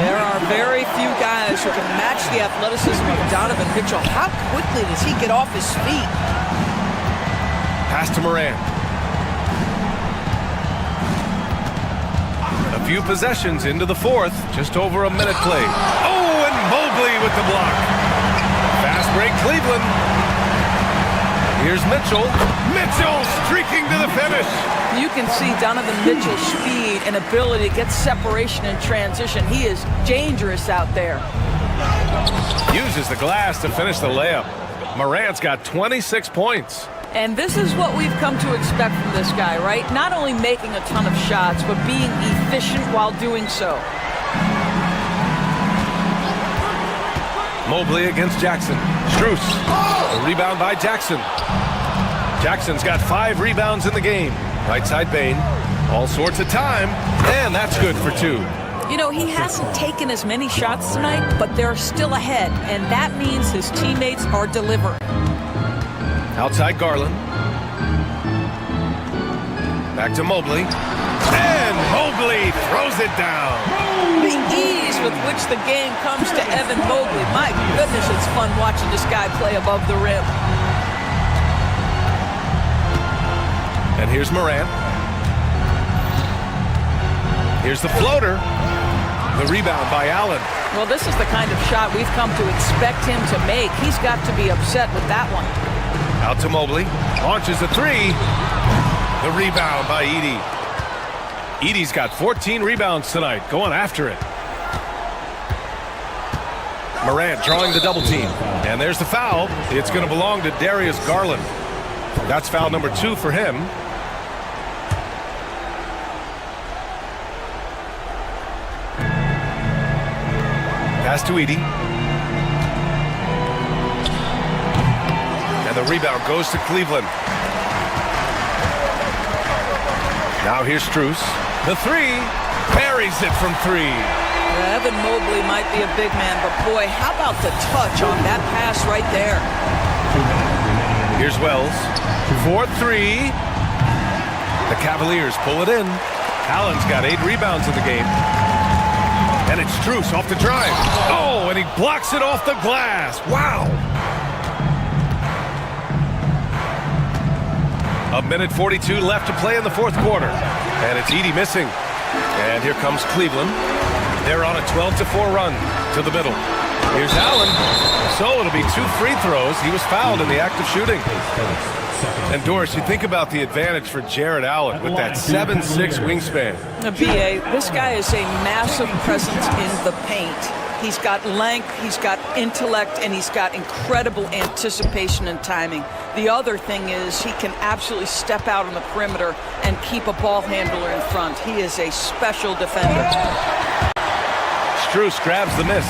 There are very few guys who can match the athleticism of Donovan Mitchell. How quickly does he get off his feet? Pass to Morant. A few possessions into the 4th, just over a minute played. Oh, and Mobley with the block. Fast break, Cleveland. Here's Mitchell. Mitchell streaking to the finish. You can see Donovan Mitchell's speed and ability to get separation in transition. He is dangerous out there. Uses the glass to finish the layup. Morant's got 26 points. And this is what we've come to expect from this guy, right? Not only making a ton of shots, but being efficient while doing so. Mobley against Jackson. Strus. A rebound by Jackson. Jackson's got 5 rebounds in the game. Right side Bane. All sorts of time. And that's good for 2. You know, he hasn't taken as many shots tonight, but they're still ahead. And that means his teammates are delivering. Outside Garland. Back to Mobley. And Mobley throws it down. The ease with which the game comes to Evan Mobley. My goodness, it's fun watching this guy play above the rim. And here's Morant. Here's the floater. The rebound by Allen. Well, this is the kind of shot we've come to expect him to make. He's got to be upset with that one. Out to Mobley. Launches a 3. The rebound by Edey. Edey's got 14 rebounds tonight. Going after it. Morant drawing the double team. And there's the foul. It's going to belong to Darius Garland. That's foul number 2 for him. Pass to Edey. And the rebound goes to Cleveland. Now here's Strus. The 3. Buries it from 3. Evan Mobley might be a big man, but boy, how about the touch on that pass right there? Here's Wells. 4-3. The Cavaliers pull it in. Allen's got 8 rebounds in the game. And it's Strus off the drive. Oh, and he blocks it off the glass. Wow. A minute 42 left to play in the 4th quarter. And it's Edey missing. And here comes Cleveland. They're on a 12-4 run to the middle. Here's Allen. So it'll be 2 free throws. He was fouled in the act of shooting. And Doris, you think about the advantage for Jared Allen with that 7'6" wingspan. BA, this guy is a massive presence in the paint. He's got length, he's got intellect, and he's got incredible anticipation and timing. The other thing is he can absolutely step out on the perimeter and keep a ball handler in front. He is a special defender. Strus grabs the miss.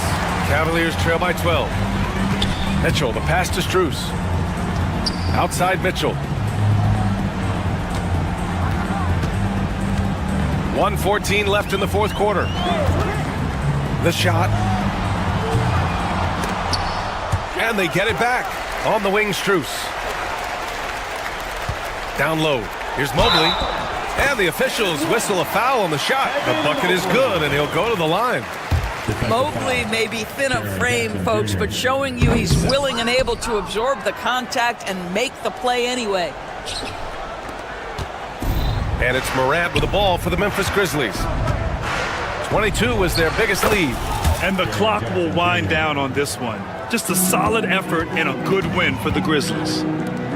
Cavaliers trail by 12. Mitchell, the pass to Strus. Outside Mitchell. 1:14 left in the fourth quarter. The shot. And they get it back. On the wing, Strus. Down low. Here's Mobley. And the officials whistle a foul on the shot. The bucket is good, and he'll go to the line. Mobley may be thin of frame, folks, but showing you he's willing and able to absorb the contact and make the play anyway. And it's Morant with the ball for the Memphis Grizzlies. 22 was their biggest lead. And the clock will wind down on this one. Just a solid effort and a good win for the Grizzlies.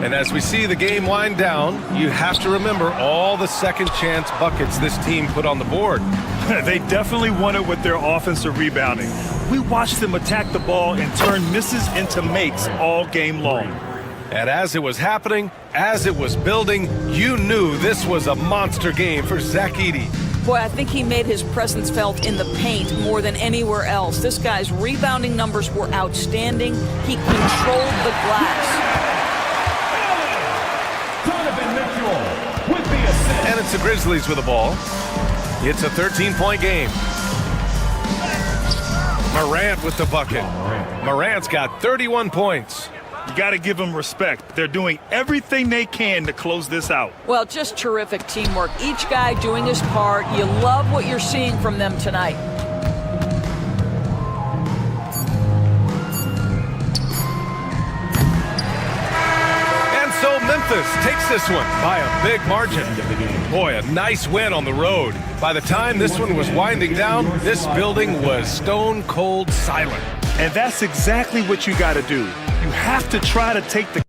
And as we see the game wind down, you have to remember all the second chance buckets this team put on the board. They definitely won it with their offensive rebounding. We watched them attack the ball and turn misses into makes all game long. And as it was happening, as it was building, you knew this was a monster game for Zach Edey. Boy, I think he made his presence felt in the paint more than anywhere else. This guy's rebounding numbers were outstanding. He controlled the glass. And it's the Grizzlies with the ball. It's a 13-point game. Morant with the bucket. Morant's got 31 points. You got to give them respect. They're doing everything they can to close this out. Well, just terrific teamwork. Each guy doing his part. You love what you're seeing from them tonight. And so Memphis takes this one by a big margin. Boy, a nice win on the road. By the time this one was winding down, this building was stone cold silent. And that's exactly what you got to do. You have to try to take the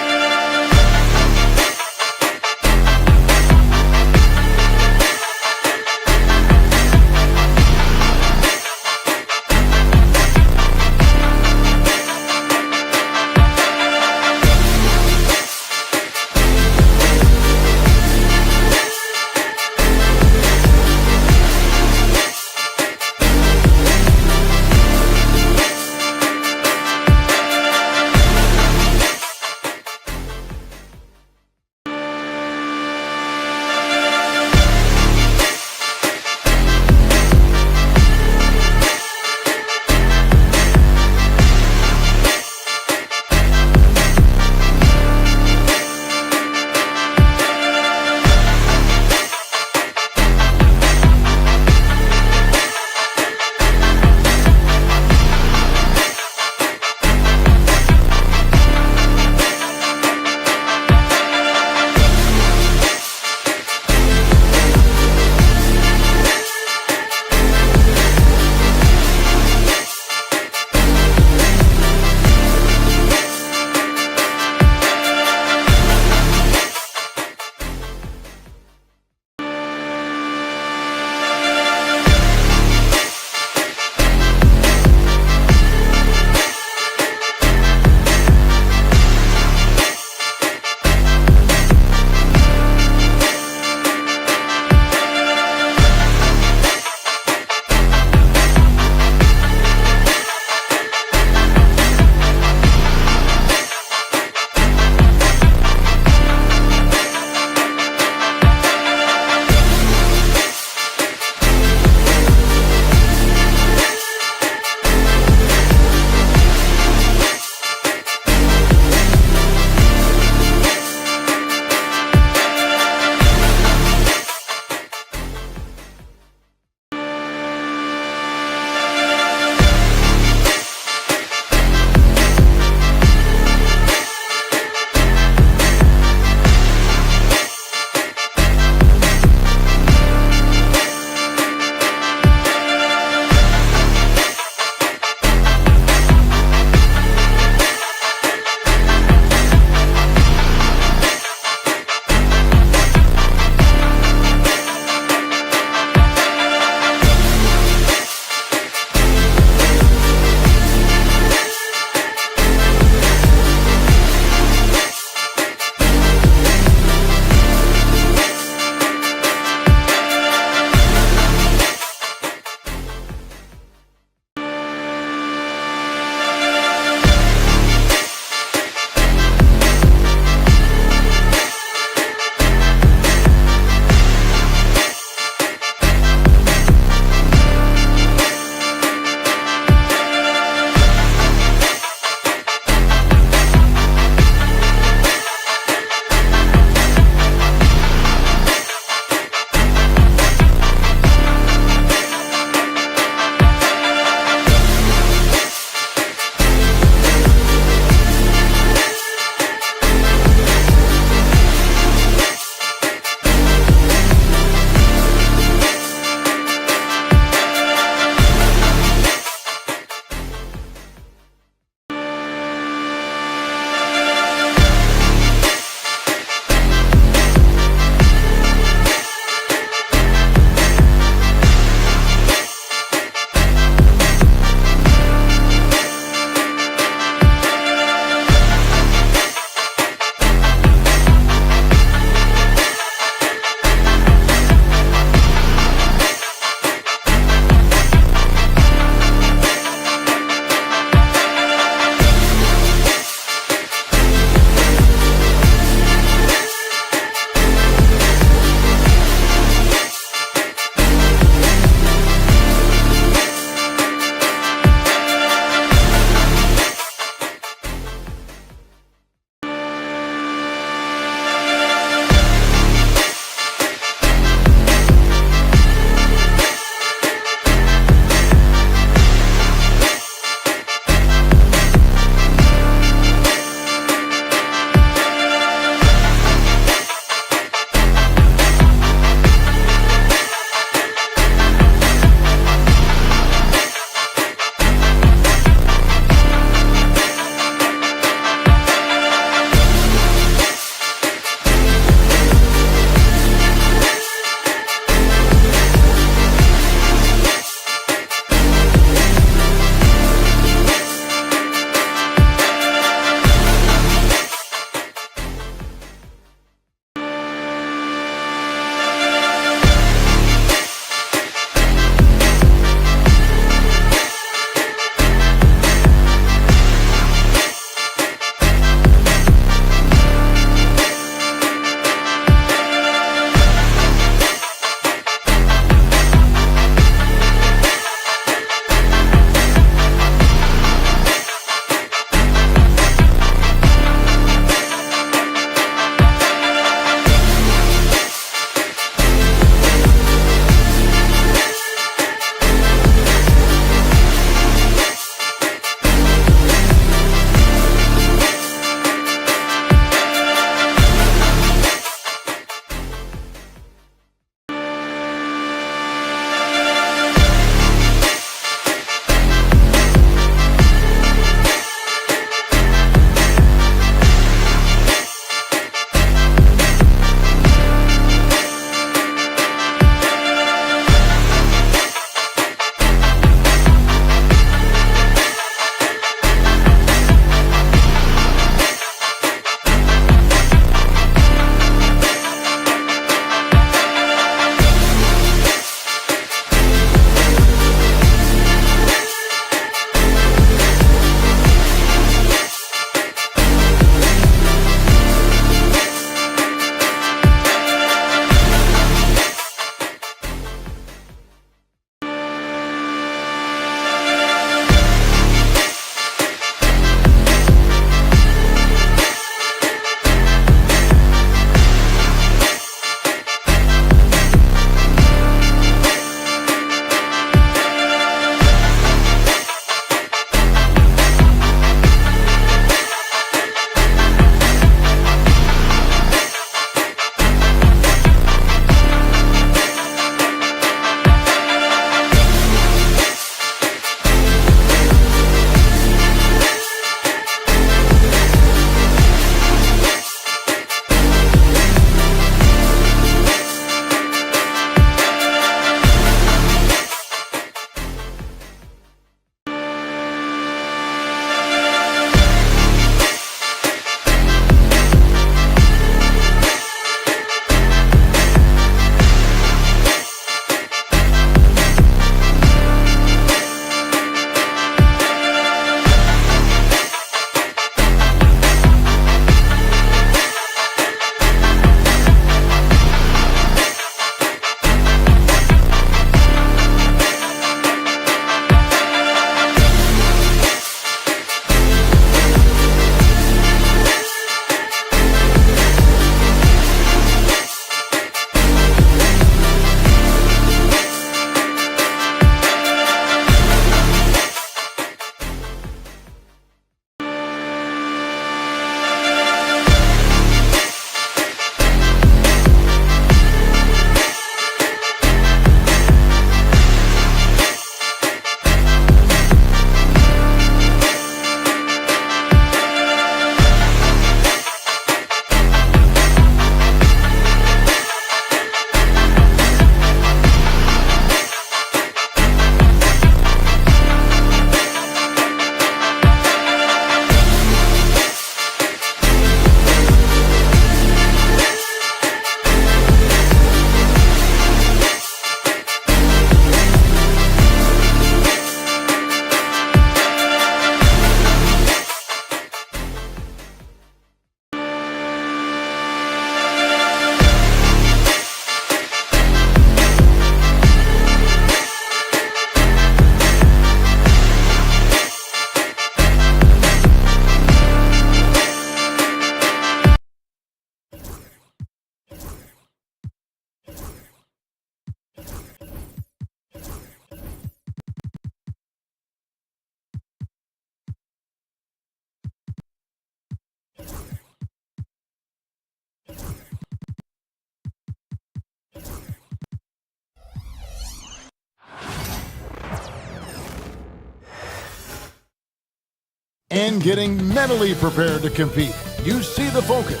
and getting mentally prepared to compete. You see the focus.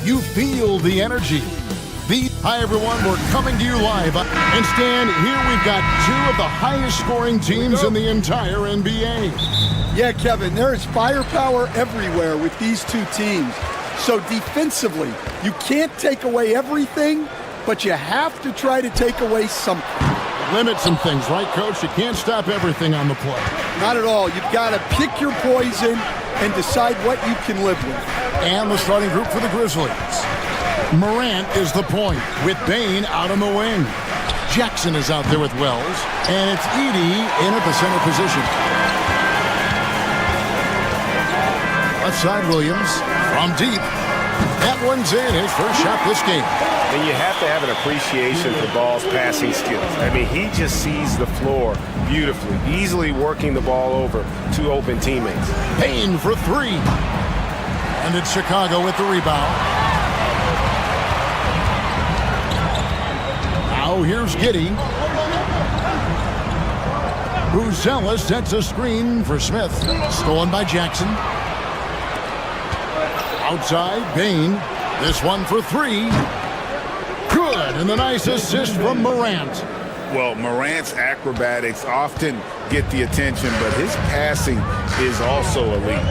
You feel the energy. Hi, everyone. We're coming to you live. And Stan, here we've got two of the highest scoring teams in the entire NBA. Yeah, Kevin, there is firepower everywhere with these two teams. So defensively, you can't take away everything, but you have to try to take away something. Limit some things, right, Coach? You can't stop everything on the play. Not at all. You've got to pick your poison and decide what you can live with. And the starting group for the Grizzlies. Morant is the point, with Bane out on the wing. Jackson is out there with Wells, and it's Edey in at the center position. Left side, Williams from deep. That one's in, his first shot this game. And you have to have an appreciation for Ball's passing skills. I mean, he just sees the floor beautifully, easily working the ball over to open teammates. Bane for three. And it's Chicago with the rebound. Now here's Giddey. Buzella sets a screen for Smith. Stolen by Jackson. Outside, Bane. This one for three. Good, and the nice assist from Morant. Well, Morant's acrobatics often get the attention, but his passing is also elite.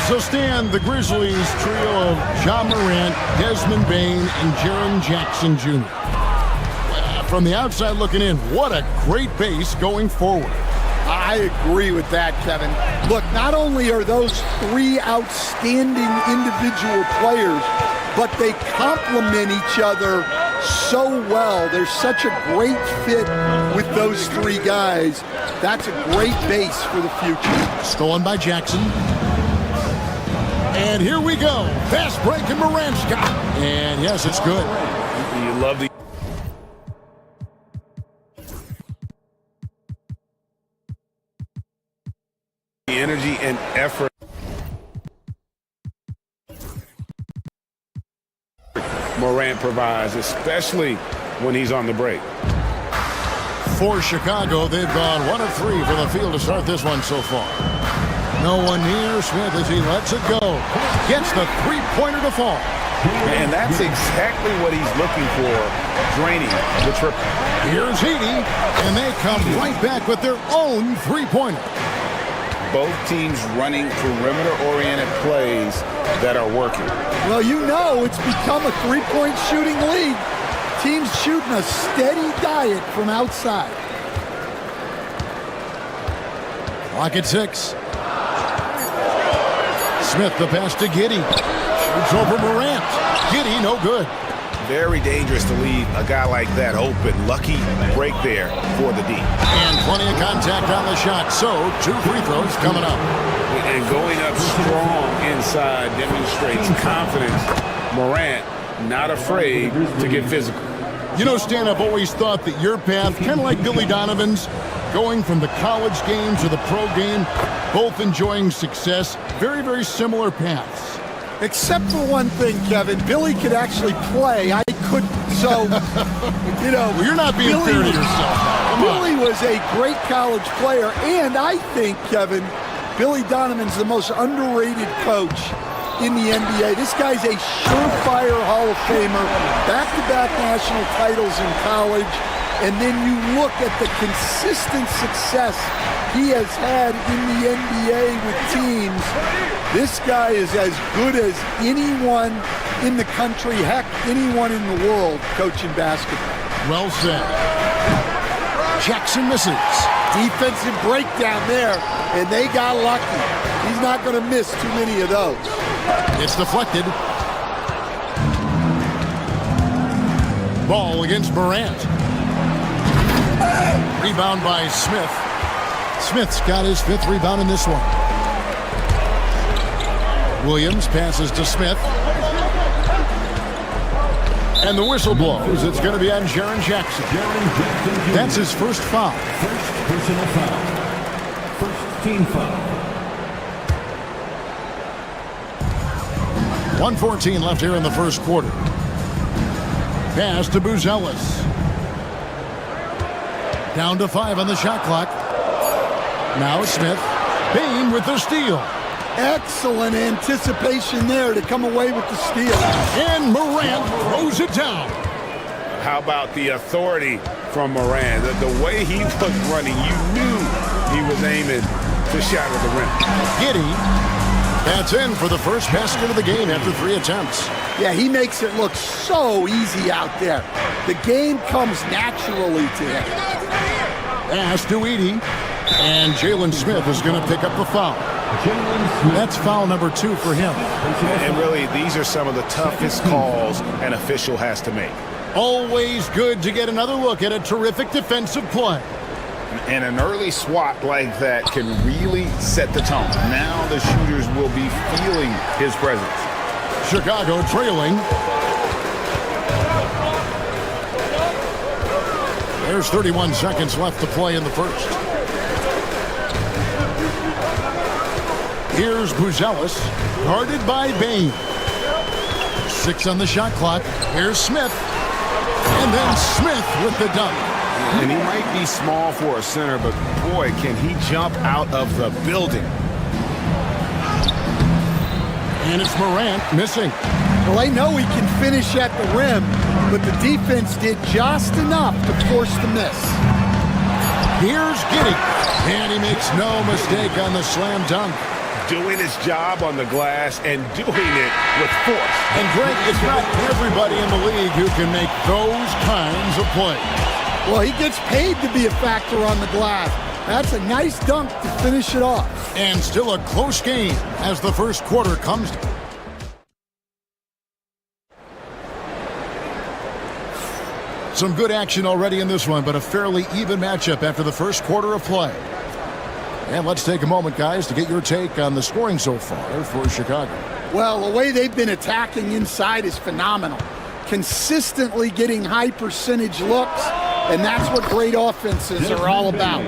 So, Stan, the Grizzlies trio of Ja Morant, Desmond Bane, and Jaren Jackson Jr. From the outside looking in, what a great base going forward. I agree with that, Kevin. Look, not only are those three outstanding individual players, but they complement each other so well. There's such a great fit with those three guys. That's a great base for the future. Stolen by Jackson. And here we go. Fast break and Morant's got it. And yes, it's good. You love the energy and effort Morant provides, especially when he's on the break. For Chicago, they've gone 1 of 3 from the field to start this one so far. No one near Smith as he lets it go. Gets the three-pointer to fall. And that's exactly what he's looking for, draining the triple. Here's Edey, and they come right back with their own three-pointer. Both teams running perimeter-oriented plays that are working. Well, you know it's become a three-point shooting league. Teams shooting a steady diet from outside. Clock at 6. Smith the pass to Giddey. Shoots over Morant. Giddey no good. Very dangerous to leave a guy like that open. Lucky break there for the D. And plenty of contact on the shot. So 2 free throws coming up. And going up strong inside demonstrates confidence. Morant not afraid to get physical. You know, Stan, I've always thought that your path, kind of like Billy Donovan's, going from the college game to the pro game, both enjoying success, very, very similar paths. Except for one thing, Kevin. Billy could actually play. I couldn't. So, you know. Well, you're not being fair to yourself. Billy was a great college player. And I think, Kevin, Billy Donovan's the most underrated coach in the NBA. This guy's a surefire Hall of Famer. Back-to-back national titles in college. And then you look at the consistent success he has had in the NBA with teams. This guy is as good as anyone in the country, heck, anyone in the world coaching basketball. Well said. Jackson misses. Defensive breakdown there, and they got lucky. He's not going to miss too many of those. It's deflected. Ball against Morant. Rebound by Smith. Smith's got his 5th rebound in this one. Williams passes to Smith. And the whistle blows. It's going to be on Jaren Jackson. That's his first foul. First personal foul. First team foul. 1:14 left here in the first quarter. Pass to Buzelis. Down to 5 on the shot clock. Now it's Smith. Bane with the steal. Excellent anticipation there to come away with the steal. And Morant throws it down. How about the authority from Moran? The way he was running, you knew he was aiming to shatter the rim. Giddy, that's in for the first basket of the game after 3 attempts. Yeah, he makes it look so easy out there. The game comes naturally to him. Pass to Edey, and Jalen Smith is going to pick up the foul. That's foul number 2 for him. And really, these are some of the toughest calls an official has to make. Always good to get another look at a terrific defensive play. And an early swat like that can really set the tone. Now the shooters will be feeling his presence. Chicago trailing. There's 31 seconds left to play in the first. Here's Buzelis, guarded by Bain. 6 on the shot clock. Here's Smith. And then Smith with the dunk. And he might be small for a center, but boy, can he jump out of the building. And it's Morant missing. Well, they know he can finish at the rim, but the defense did just enough to force the miss. Here's Giddy. And he makes no mistake on the slam dunk. Doing his job on the glass and doing it with force. And Greg, it's not everybody in the league who can make those kinds of plays. Well, he gets paid to be a factor on the glass. That's a nice dunk to finish it off. And still a close game as the first quarter comes. Some good action already in this one, but a fairly even matchup after the first quarter of play. And let's take a moment, guys, to get your take on the scoring so far for Chicago. Well, the way they've been attacking inside is phenomenal. Consistently getting high percentage looks, and that's what great offenses are all about.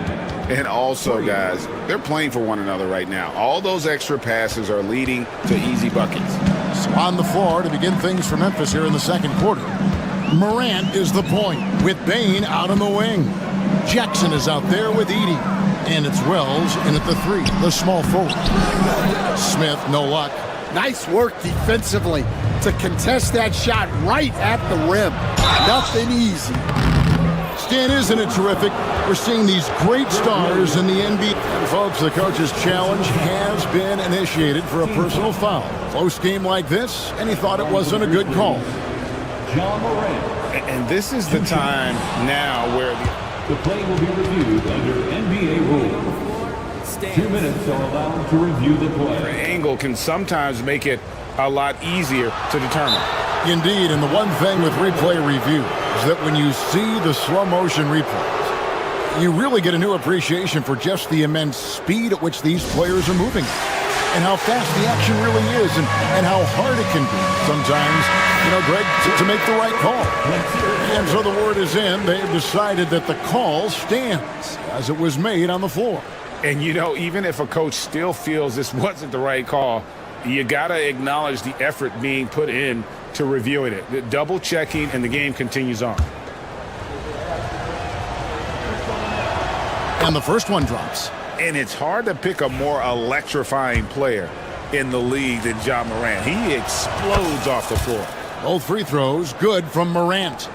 And also, guys, they're playing for one another right now. All those extra passes are leading to easy buckets. So on the floor to begin things for Memphis here in the second quarter. Morant is the point with Bain out on the wing. Jackson is out there with Edey. And it's Wells in at the 3, the small forward. Smith, no luck. Nice work defensively to contest that shot right at the rim. Nothing easy. Stan, isn't it terrific? We're seeing these great stars in the NBA. And folks, the coach's challenge has been initiated for a personal foul. Close game like this, and he thought it wasn't a good call. And this is the time now where the play will be reviewed under NBA rules. 2 minutes are allowed to review the play. Angle can sometimes make it a lot easier to determine. Indeed, and the one thing with replay review is that when you see the slow motion replays, you really get a new appreciation for just the immense speed at which these players are moving and how fast the action really is and how hard it can be sometimes, Greg, to make the right call. And so the word is in. They've decided that the call stands as it was made on the floor. And, even if a coach still feels this wasn't the right call, you got to acknowledge the effort being put in to reviewing it. Double checking, and the game continues on. And the first one drops. And it's hard to pick a more electrifying player in the league than Ja Morant. He explodes off the floor. Both free throws good from Morant.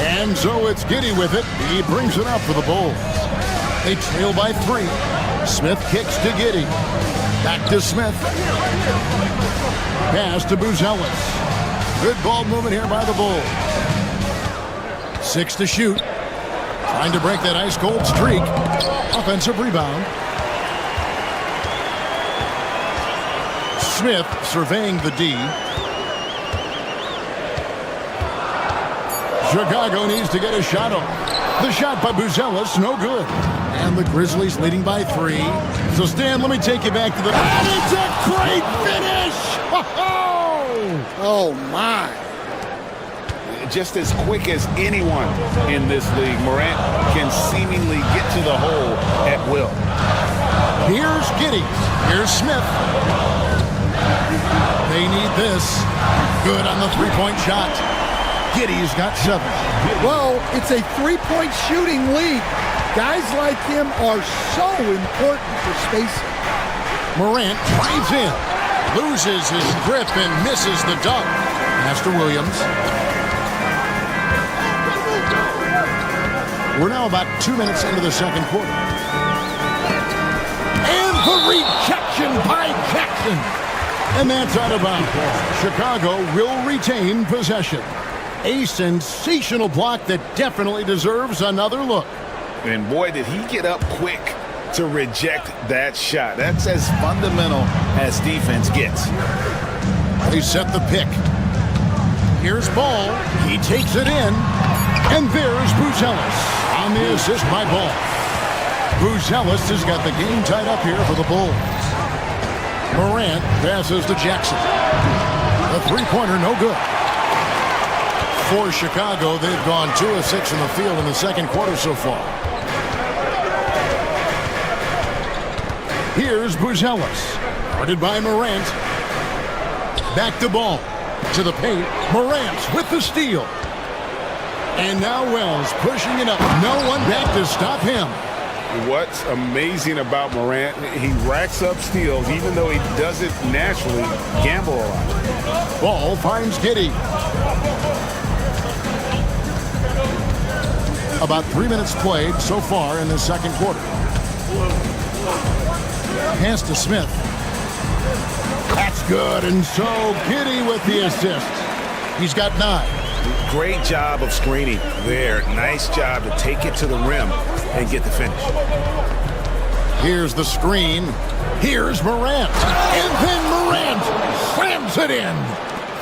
And so it's Giddy with it. He brings it up for the Bulls. They trail by 3. Smith kicks to Giddy. Back to Smith. Pass to Buzelis. Good ball movement here by the Bulls. 6 to shoot. Trying to break that ice-cold streak. Offensive rebound. Smith surveying the D. Chicago needs to get a shot off. The shot by Buzelis, no good. And the Grizzlies leading by 3. So, Stan, let me take you back to the... And it's a great finish! Oh, my. Just as quick as anyone in this league, Morant can seemingly get to the hole at will. Here's Giddy. Here's Smith. They need this. Good on the three-point shot. Giddy's got 7. Well, it's a three-point shooting league. Guys like him are so important for spacing. Morant drives in, loses his grip and misses the dunk. Pass to Williams. We're now about 2 minutes into the second quarter. And the rejection by Jackson. And that's out of bounds. Chicago will retain possession. A sensational block that definitely deserves another look. And boy, did he get up quick to reject that shot. That's as fundamental as defense gets. They set the pick. Here's Ball. He takes it in. And there's Buzelis on the assist by Ball. Buzelis has got the game tied up here for the Bulls. Morant passes to Jackson. The three-pointer, no good. For Chicago, they've gone 2 of 6 in the field in the second quarter so far. Here's Buzelis. Guarded by Morant. Back to Ball. To the paint. Morant with the steal. And now Wells pushing it up. No one back to stop him. What's amazing about Morant, he racks up steals even though he doesn't naturally gamble a lot. Ball finds Giddey. About 3 minutes played so far in the second quarter. Pass to Smith. That's good, and so Giddey with the assist. He's got 9. Great job of screening there. Nice job to take it to the rim and get the finish. Here's the screen. Here's Morant. And then Morant slams it in.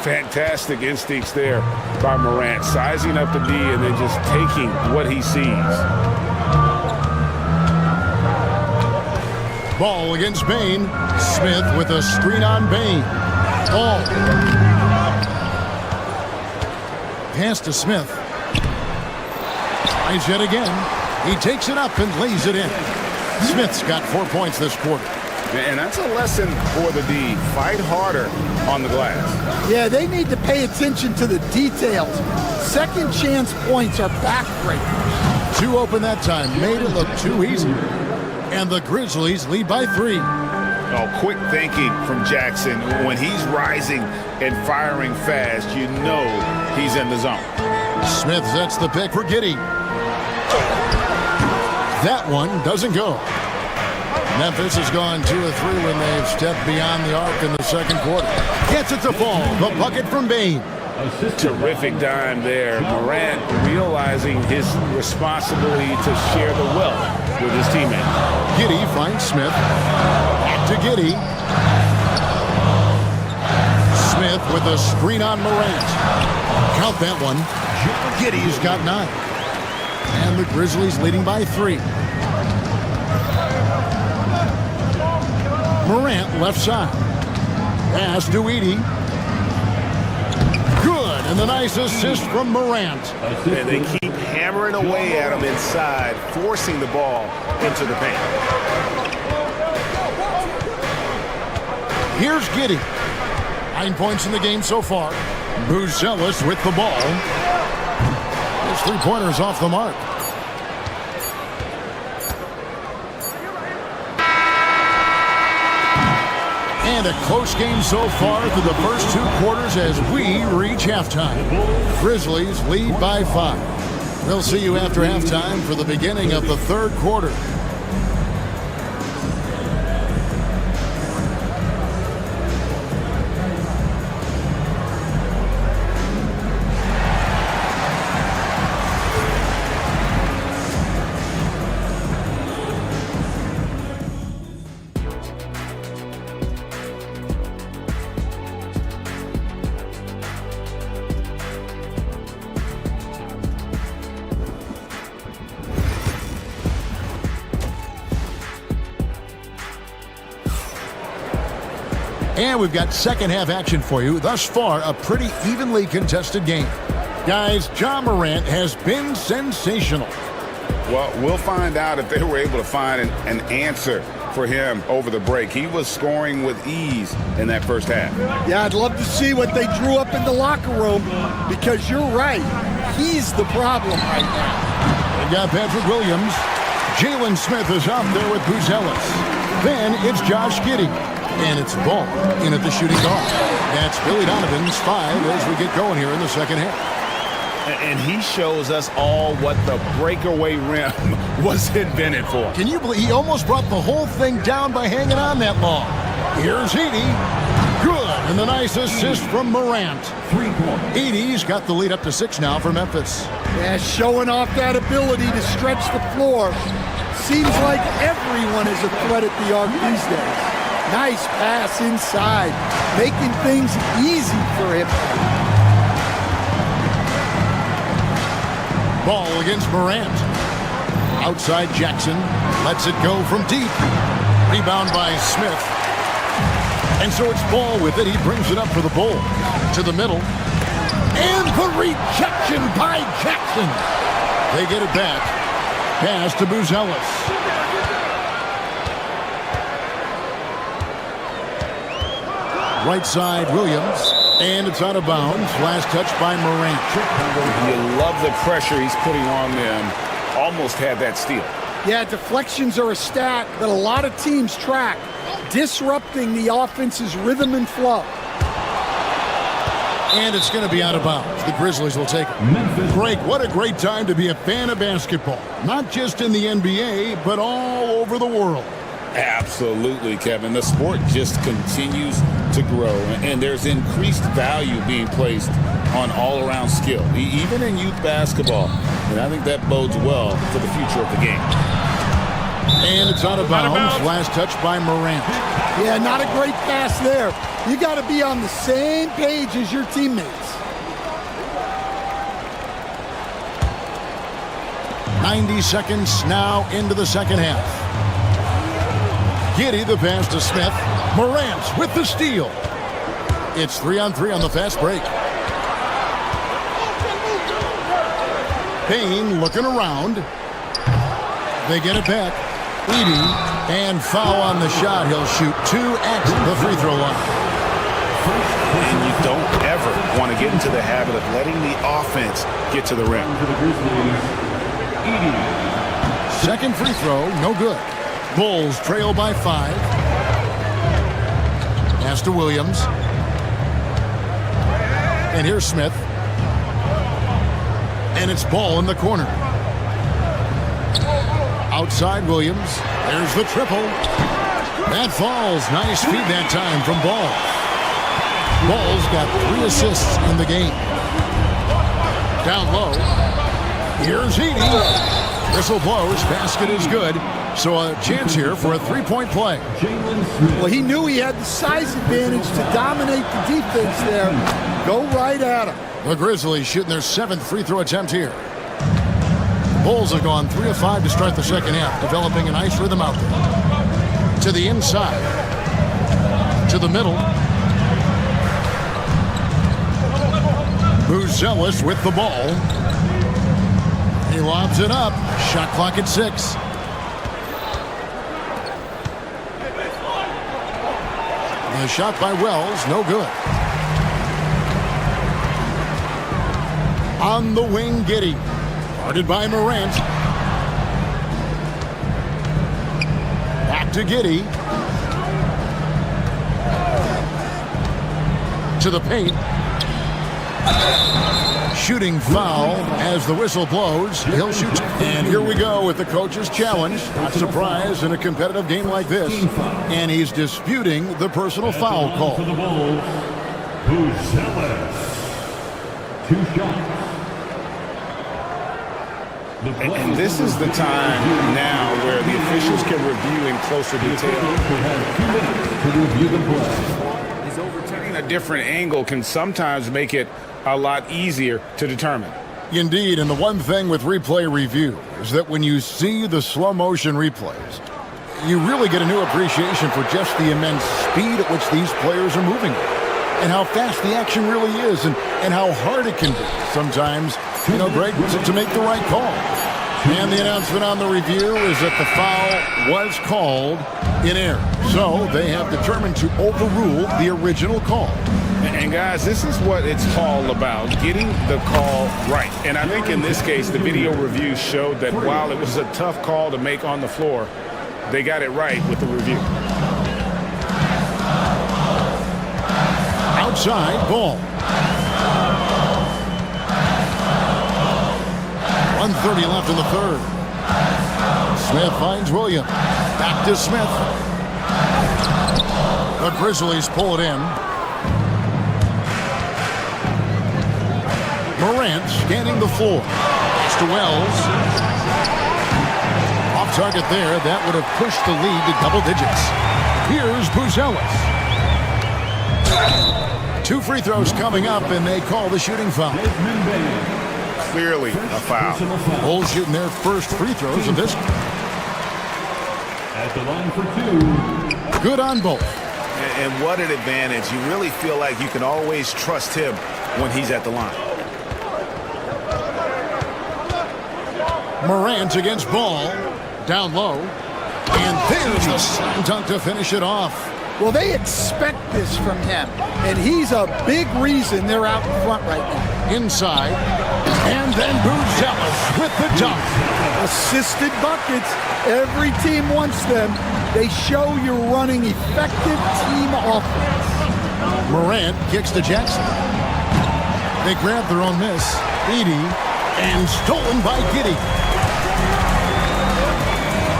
Fantastic instincts there by Morant, sizing up the D and then just taking what he sees. Ball against Bain. Smith with a screen on Bain. Ball. Pass to Smith. Tries yet again. He takes it up and lays it in. Smith's got 4 points this quarter. And that's a lesson for the D. Fight harder on the glass. Yeah, they need to pay attention to the details. Second chance points are backbreakers. 2 open that time. Made it look too easy. And the Grizzlies lead by 3. Oh, quick thinking from Jackson. When he's rising and firing fast, you know he's in the zone. Smith sets the pick for Giddey. That one doesn't go. Memphis has gone 2 of 3 when they've stepped beyond the arc in the second quarter. Gets it to fall. The bucket from Bain. Terrific dime there. Morant realizing his responsibility to share the wealth with his teammate. Giddey finds Smith. Back to Giddey. Smith with a screen on Morant. Count that one. Giddey's got 9. And the Grizzlies leading by 3. Morant left side. Pass to Edey. Good, and the nice assist from Morant. And they keep hammering away at him inside, forcing the ball into the paint. Here's Giddey. 9 points in the game so far. Buzelis with the ball. His three-pointer's off the mark. And a close game so far through the first 2 quarters as we reach halftime. Grizzlies lead by 5. We'll see you after halftime for the beginning of the third quarter. And we've got second half action for you. Thus far, a pretty evenly contested game. Guys, Ja Morant has been sensational. Well, we'll find out if they were able to find an answer for him over the break. He was scoring with ease in that first half. Yeah, I'd love to see what they drew up in the locker room because you're right. He's the problem right now. They got Patrick Williams. Jalen Smith is out there with Buzelis. Then it's Josh Giddey. And it's ball in at the shooting guard. That's Billy Donovan's 5 as we get going here in the second half. And he shows us all what the breakaway rim was invented for. Can you believe he almost brought the whole thing down by hanging on that long? Here's Edey. Good. And the nice assist from Morant. Edey's got the lead up to 6 now for Memphis. Yeah, showing off that ability to stretch the floor. Seems like everyone is a threat at the arc these days. Nice pass inside, making things easy for him. Ball against Morant. Outside Jackson. Lets it go from deep. Rebound by Smith. And so it's Ball with it. He brings it up for the Bull. To the middle. And the rejection by Jackson. They get it back. Pass to Buzelis. Right side, Williams. And it's out of bounds. Last touch by Morant. You love the pressure he's putting on them. Almost had that steal. Yeah, deflections are a stat that a lot of teams track, disrupting the offense's rhythm and flow. And it's going to be out of bounds. The Grizzlies will take it. Greg, what a great time to be a fan of basketball. Not just in the NBA, but all over the world. Absolutely, Kevin. The sport just continues to grow, and there's increased value being placed on all-around skill, even in youth basketball. And I think that bodes well for the future of the game. And it's out of bounds. Last touch by Morant. Yeah, not a great pass there. You got to be on the same page as your teammates. 90 seconds now into the second half. Giddey the pass to Smith. Morant with the steal. It's 3-on-3 on the fast break. Payne looking around. They get it back. Edey, and foul on the shot. He'll shoot 2 at the free throw line. And you don't ever want to get into the habit of letting the offense get to the rim. Second free throw, no good. Bulls trail by 5. Pass to Williams. And here's Smith. And it's Ball in the corner. Outside Williams. There's the triple. That falls. Nice feed that time from Ball. Ball's got 3 assists in the game. Down low. Here's Edey. Whistle blows. Basket is good. So a chance here for a 3-point play. Well, he knew he had the size advantage to dominate the defense there. Go right at him. The Grizzlies shooting their 7th free throw attempt here. The Bulls have gone 3 of 5 to start the second half, developing a nice rhythm out there. To the inside. To the middle. Buzelis with the ball. He lobs it up. Shot clock at 6. The shot by Wells, no good. On the wing, Giddey. Guarded by Morant. Back to Giddey. To the paint. Shooting foul as the whistle blows. He'll shoot. And here we go with the coach's challenge. Not surprised in a competitive game like this. And he's disputing the personal foul call. For the Bulls, Buzelis. 2 shots. And this is the time now where the officials can review in closer detail. To review the play. Is overturning a different angle can sometimes make it a lot easier to determine. Indeed, and the one thing with replay review is that when you see the slow motion replays, you really get a new appreciation for just the immense speed at which these players are moving and how fast the action really is and how hard it can be sometimes, Greg, to make the right call. And the announcement on the review is that the foul was called in error. So they have determined to overrule the original call. And guys, this is what it's all about, getting the call right. And I think in this case, the video review showed that while it was a tough call to make on the floor, they got it right with the review. Outside ball. 1:30 left in the third. Smith finds Williams. Back to Smith. The Grizzlies pull it in. Morant scanning the floor. Pass to Wells. Off target there. That would have pushed the lead to double digits. Here's Buzelis. 2 free throws coming up, and they call the shooting foul. Clearly a foul. Bulls shooting their first free throws of this. At the line for 2. Good on both. And what an advantage. You really feel like you can always trust him when he's at the line. Morant against Ball. Down low. And there's the slam dunk to finish it off. Well, they expect this from him, and he's a big reason they're out in front right now. Inside. And then Buzelis with the dunk. Assisted buckets. Every team wants them. They show you're running effective team offense. Morant kicks to Jackson. They grab their own miss. Edey. And stolen by Giddey.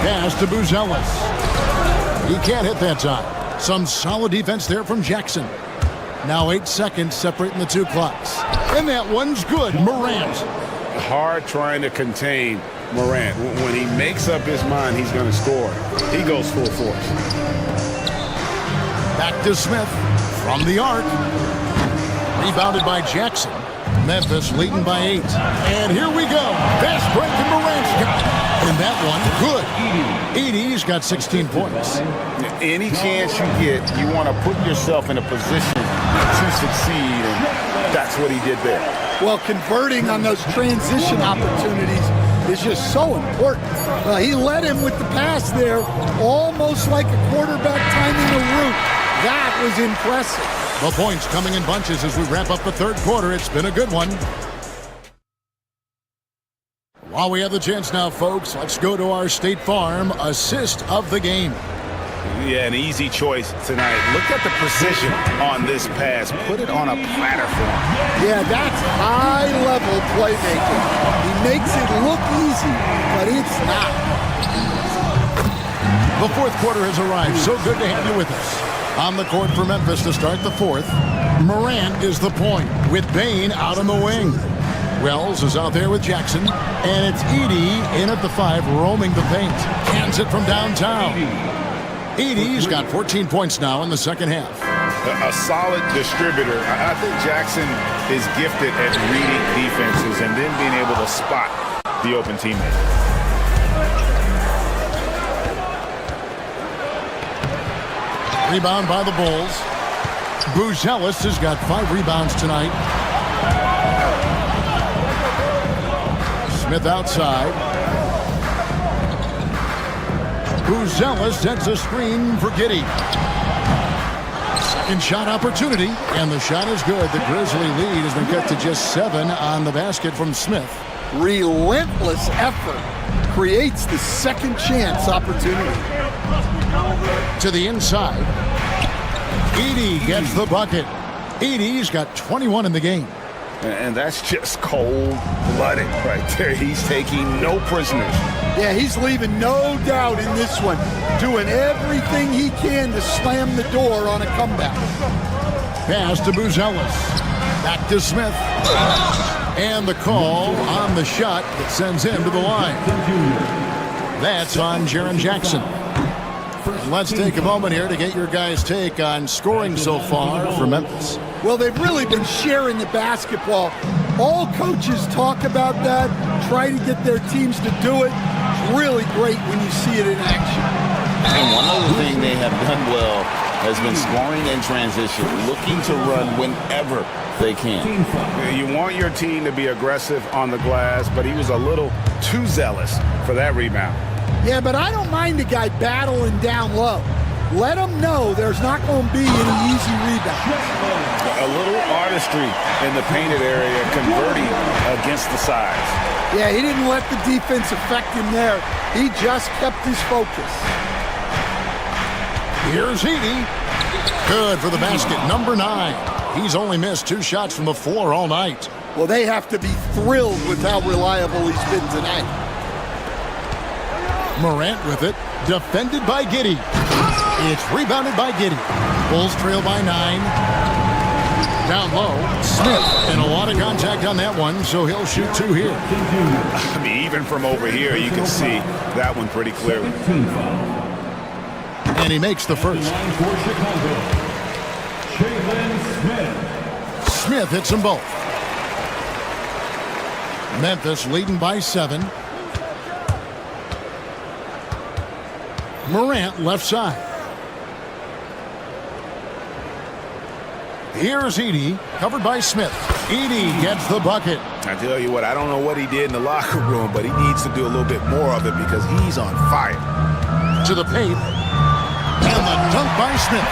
Pass to Buzelis. He can't hit that time. Some solid defense there from Jackson. Now 8 seconds separating the 2 clocks. And that one's good. Morant. Hard trying to contain Morant. When he makes up his mind he's going to score, he goes full force. Back to Smith from the arc. Rebounded by Jackson. Memphis leading by 8. And here we go. Fast break and Morant's got it. And that one, good. Edey's got 16 points. Any chance you get, you want to put yourself in a position to succeed, and that's what he did there. Well, converting on those transition opportunities is just so important. He led him with the pass there, almost like a quarterback timing a route. That was impressive. The points coming in bunches as we wrap up the third quarter. It's been a good one. While we have the chance now, folks, let's go to our State Farm assist of the game. Yeah, an easy choice tonight. Look at the precision on this pass. Put it on a platter for him. Yeah, that's high-level playmaking. He makes it look easy, but it's not. The fourth quarter has arrived. So good to have you with us. On the court for Memphis to start the fourth. Morant is the point with Bane out on the wing. Wells is out there with Jackson. And it's Edey in at the 5, roaming the paint. Cans it from downtown. Edey's got 14 points now in the second half. A solid distributor. I think Jackson is gifted at reading defenses and then being able to spot the open teammate. Rebound by the Bulls. Buzelis has got 5 rebounds tonight. Smith outside. Buzelis sets a screen for Giddey. Second shot opportunity, and the shot is good. The Grizzly lead has been cut to just 7 on the basket from Smith. Relentless effort creates the second chance opportunity. To the inside. Edey gets the bucket. Edey's got 21 in the game. And that's just cold-blooded right there. He's taking no prisoners. Yeah, he's leaving no doubt in this one. Doing everything he can to slam the door on a comeback. Pass to Buzelis. Back to Smith. And the call on the shot that sends him to the line. That's on Jaren Jackson. Let's take a moment here to get your guys' take on scoring so far for Memphis. Well, they've really been sharing the basketball. All coaches talk about that, try to get their teams to do it. It's really great when you see it in action. And one other thing they have done well has been scoring in transition, looking to run whenever they can. You want your team to be aggressive on the glass, but he was a little too zealous for that rebound. Yeah, but I don't mind a guy battling down low. Let him know there's not going to be any easy rebounds. A little artistry in the painted area, converting against the size. Yeah, he didn't let the defense affect him there. He just kept his focus. Here's Edey. Good for the basket, number 9. He's only missed 2 shots from the floor all night. Well, they have to be thrilled with how reliable he's been tonight. Morant with it, defended by Giddey. It's rebounded by Giddey. Bulls trail by 9. Down low, Smith, and a lot of contact on that one, so he'll shoot 2 here. I mean, even from over here, you can see that one pretty clearly. And he makes the first. Smith hits them both. Memphis leading by 7. Morant left side. Here's Edey, covered by Smith. Edey gets the bucket. I tell you what, I don't know what he did in the locker room, but he needs to do a little bit more of it because he's on fire. To the paint. And the dunk by Smith.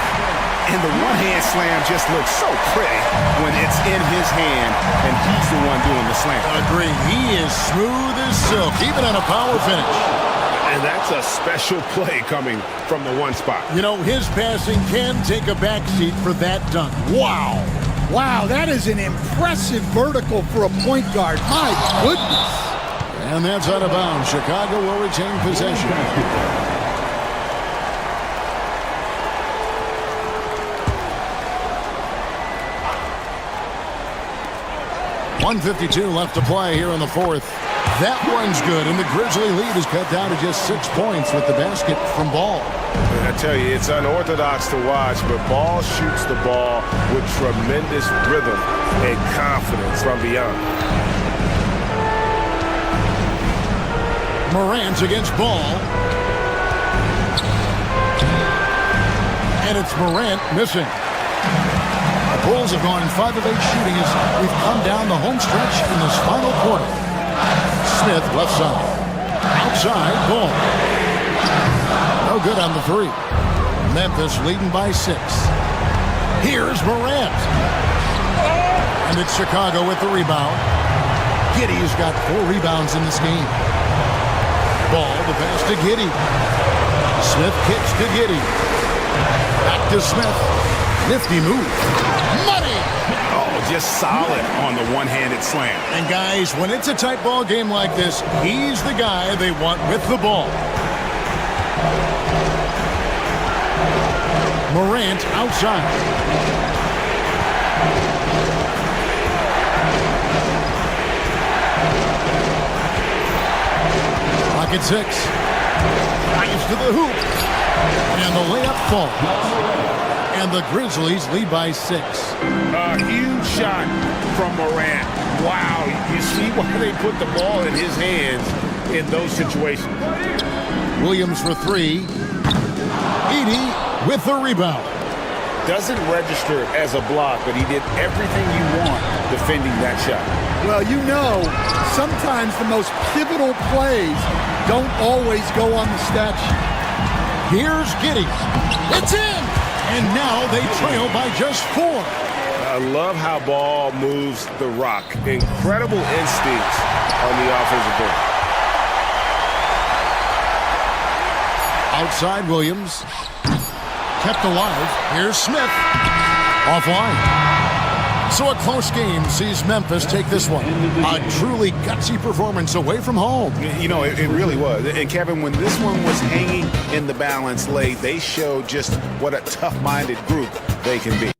And the one-hand slam just looks so pretty when it's in his hand and he's the one doing the slam. Agree. He is smooth as silk, even on a power finish. And that's a special play coming from the one spot. You know, his passing can take a backseat for that dunk. Wow. Wow, that is an impressive vertical for a point guard. My goodness. And that's out of bounds. Chicago will retain possession. 1:52 left to play here in the 4th. That one's good, and the Grizzly lead is cut down to just 6 points with the basket from Ball. I tell you, it's unorthodox to watch, but Ball shoots the ball with tremendous rhythm and confidence from beyond. Morant against Ball. And it's Morant missing. The Bulls have gone 5 of 8 shooting as we've come down the home stretch in this final quarter. Smith left side. Outside, Ball. No good on the 3. Memphis leading by 6. Here's Morant. And it's Chicago with the rebound. Giddey's got 4 rebounds in this game. Ball, the pass to Giddey. Smith kicks to Giddey. Back to Smith. Nifty move. Money! Oh, just solid on the one-handed slam. And guys, when it's a tight ball game like this, he's the guy they want with the ball. Morant outside. Pocket 6. Drives to the hoop. And the layup falls. And the Grizzlies lead by 6. A huge shot from Morant. Wow, you see why they put the ball in his hands in those situations. Williams for 3. Edey with the rebound. Doesn't register as a block, but he did everything you want defending that shot. Well, you know, sometimes the most pivotal plays don't always go on the stat sheet. Here's Giddey. It's in! And now they trail by just 4. I love how Ball moves the rock. Incredible instincts on the offensive end. Outside Williams. Kept alive. Here's Smith. Offline. So a close game sees Memphis take this one. A truly gutsy performance away from home. You know, it really was. And Kevin, when this one was hanging in the balance late, they showed just what a tough-minded group they can be.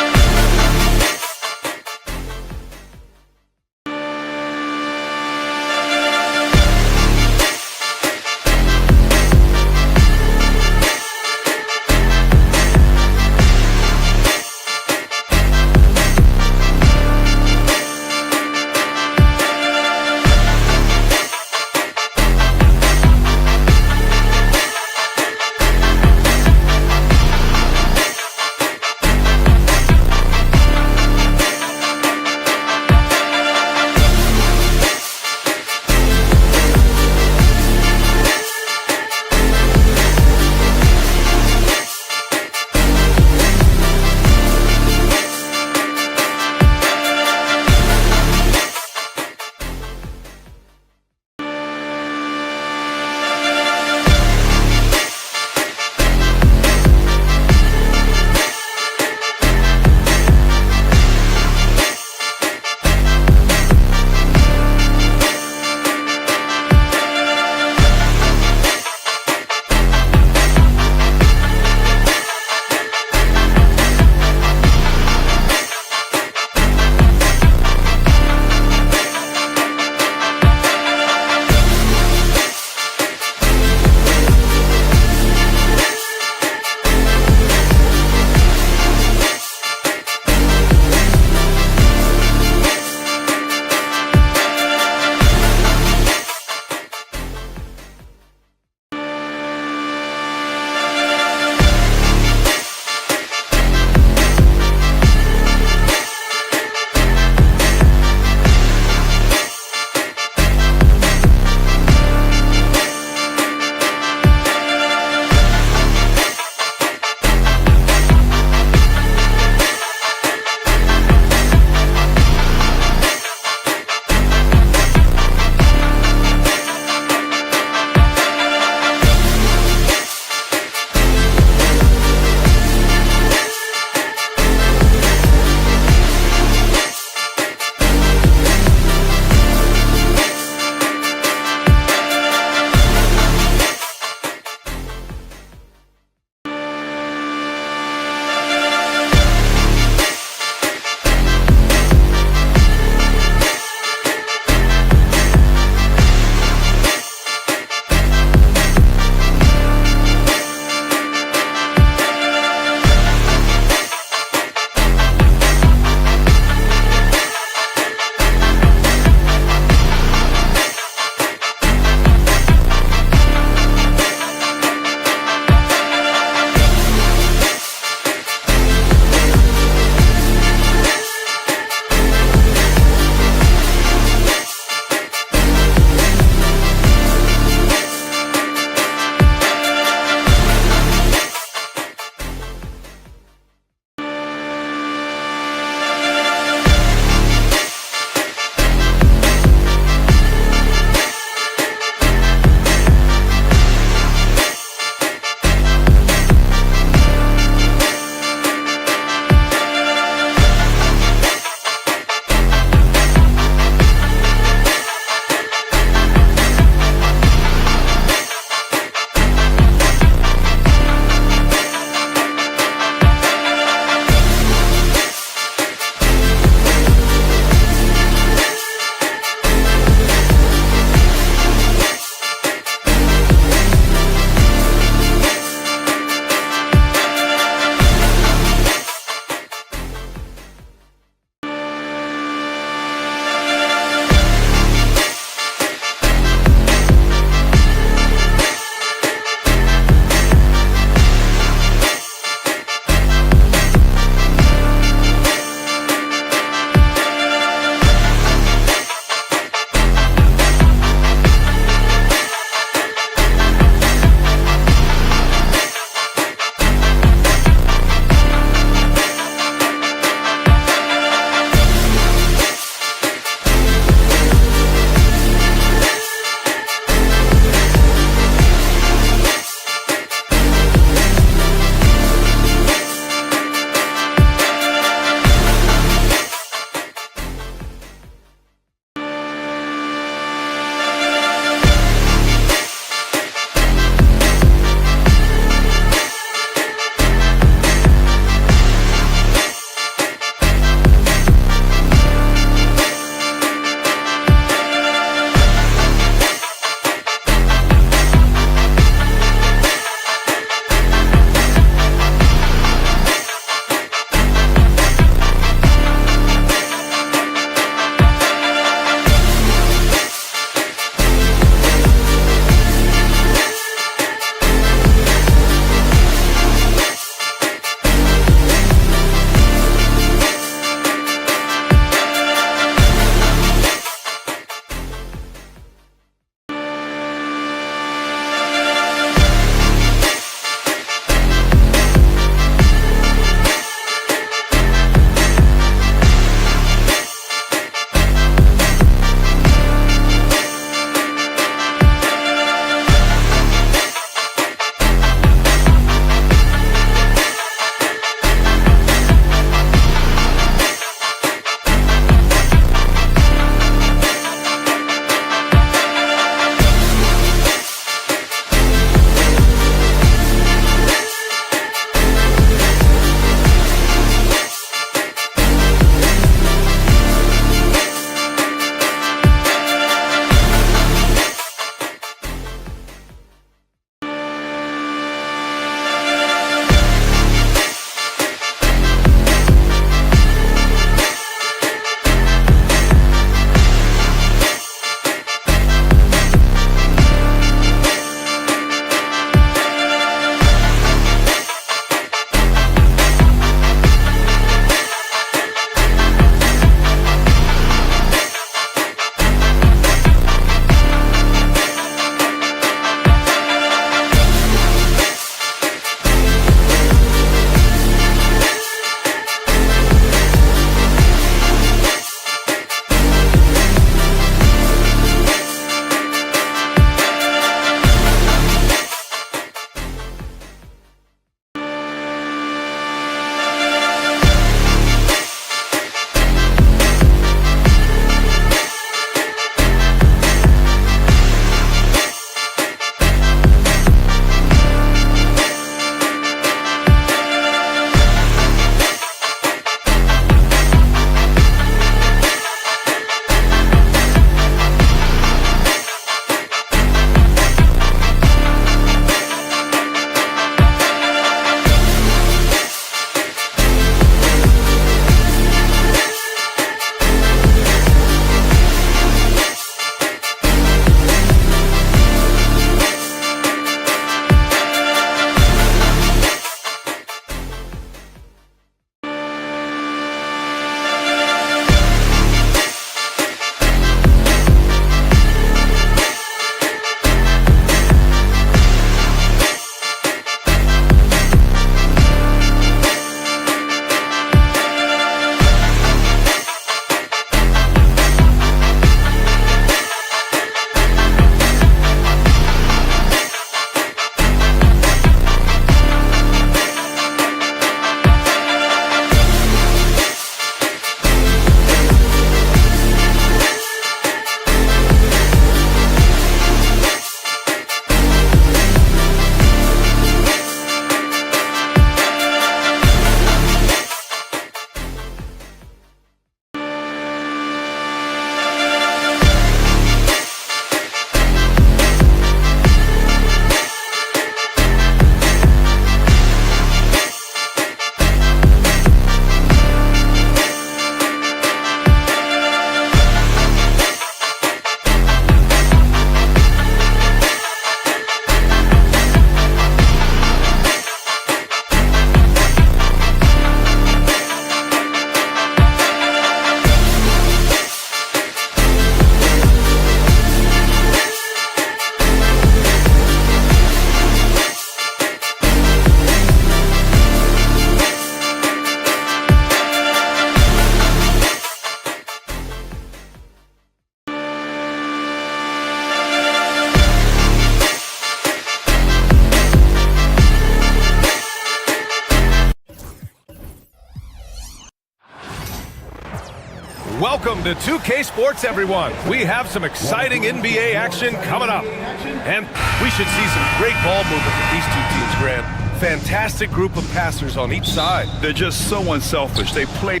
Welcome to 2K Sports, everyone. We have some exciting NBA action coming up. And we should see some great ball movement with these two teams, Grant. Fantastic group of passers on each side. They're just so unselfish. They play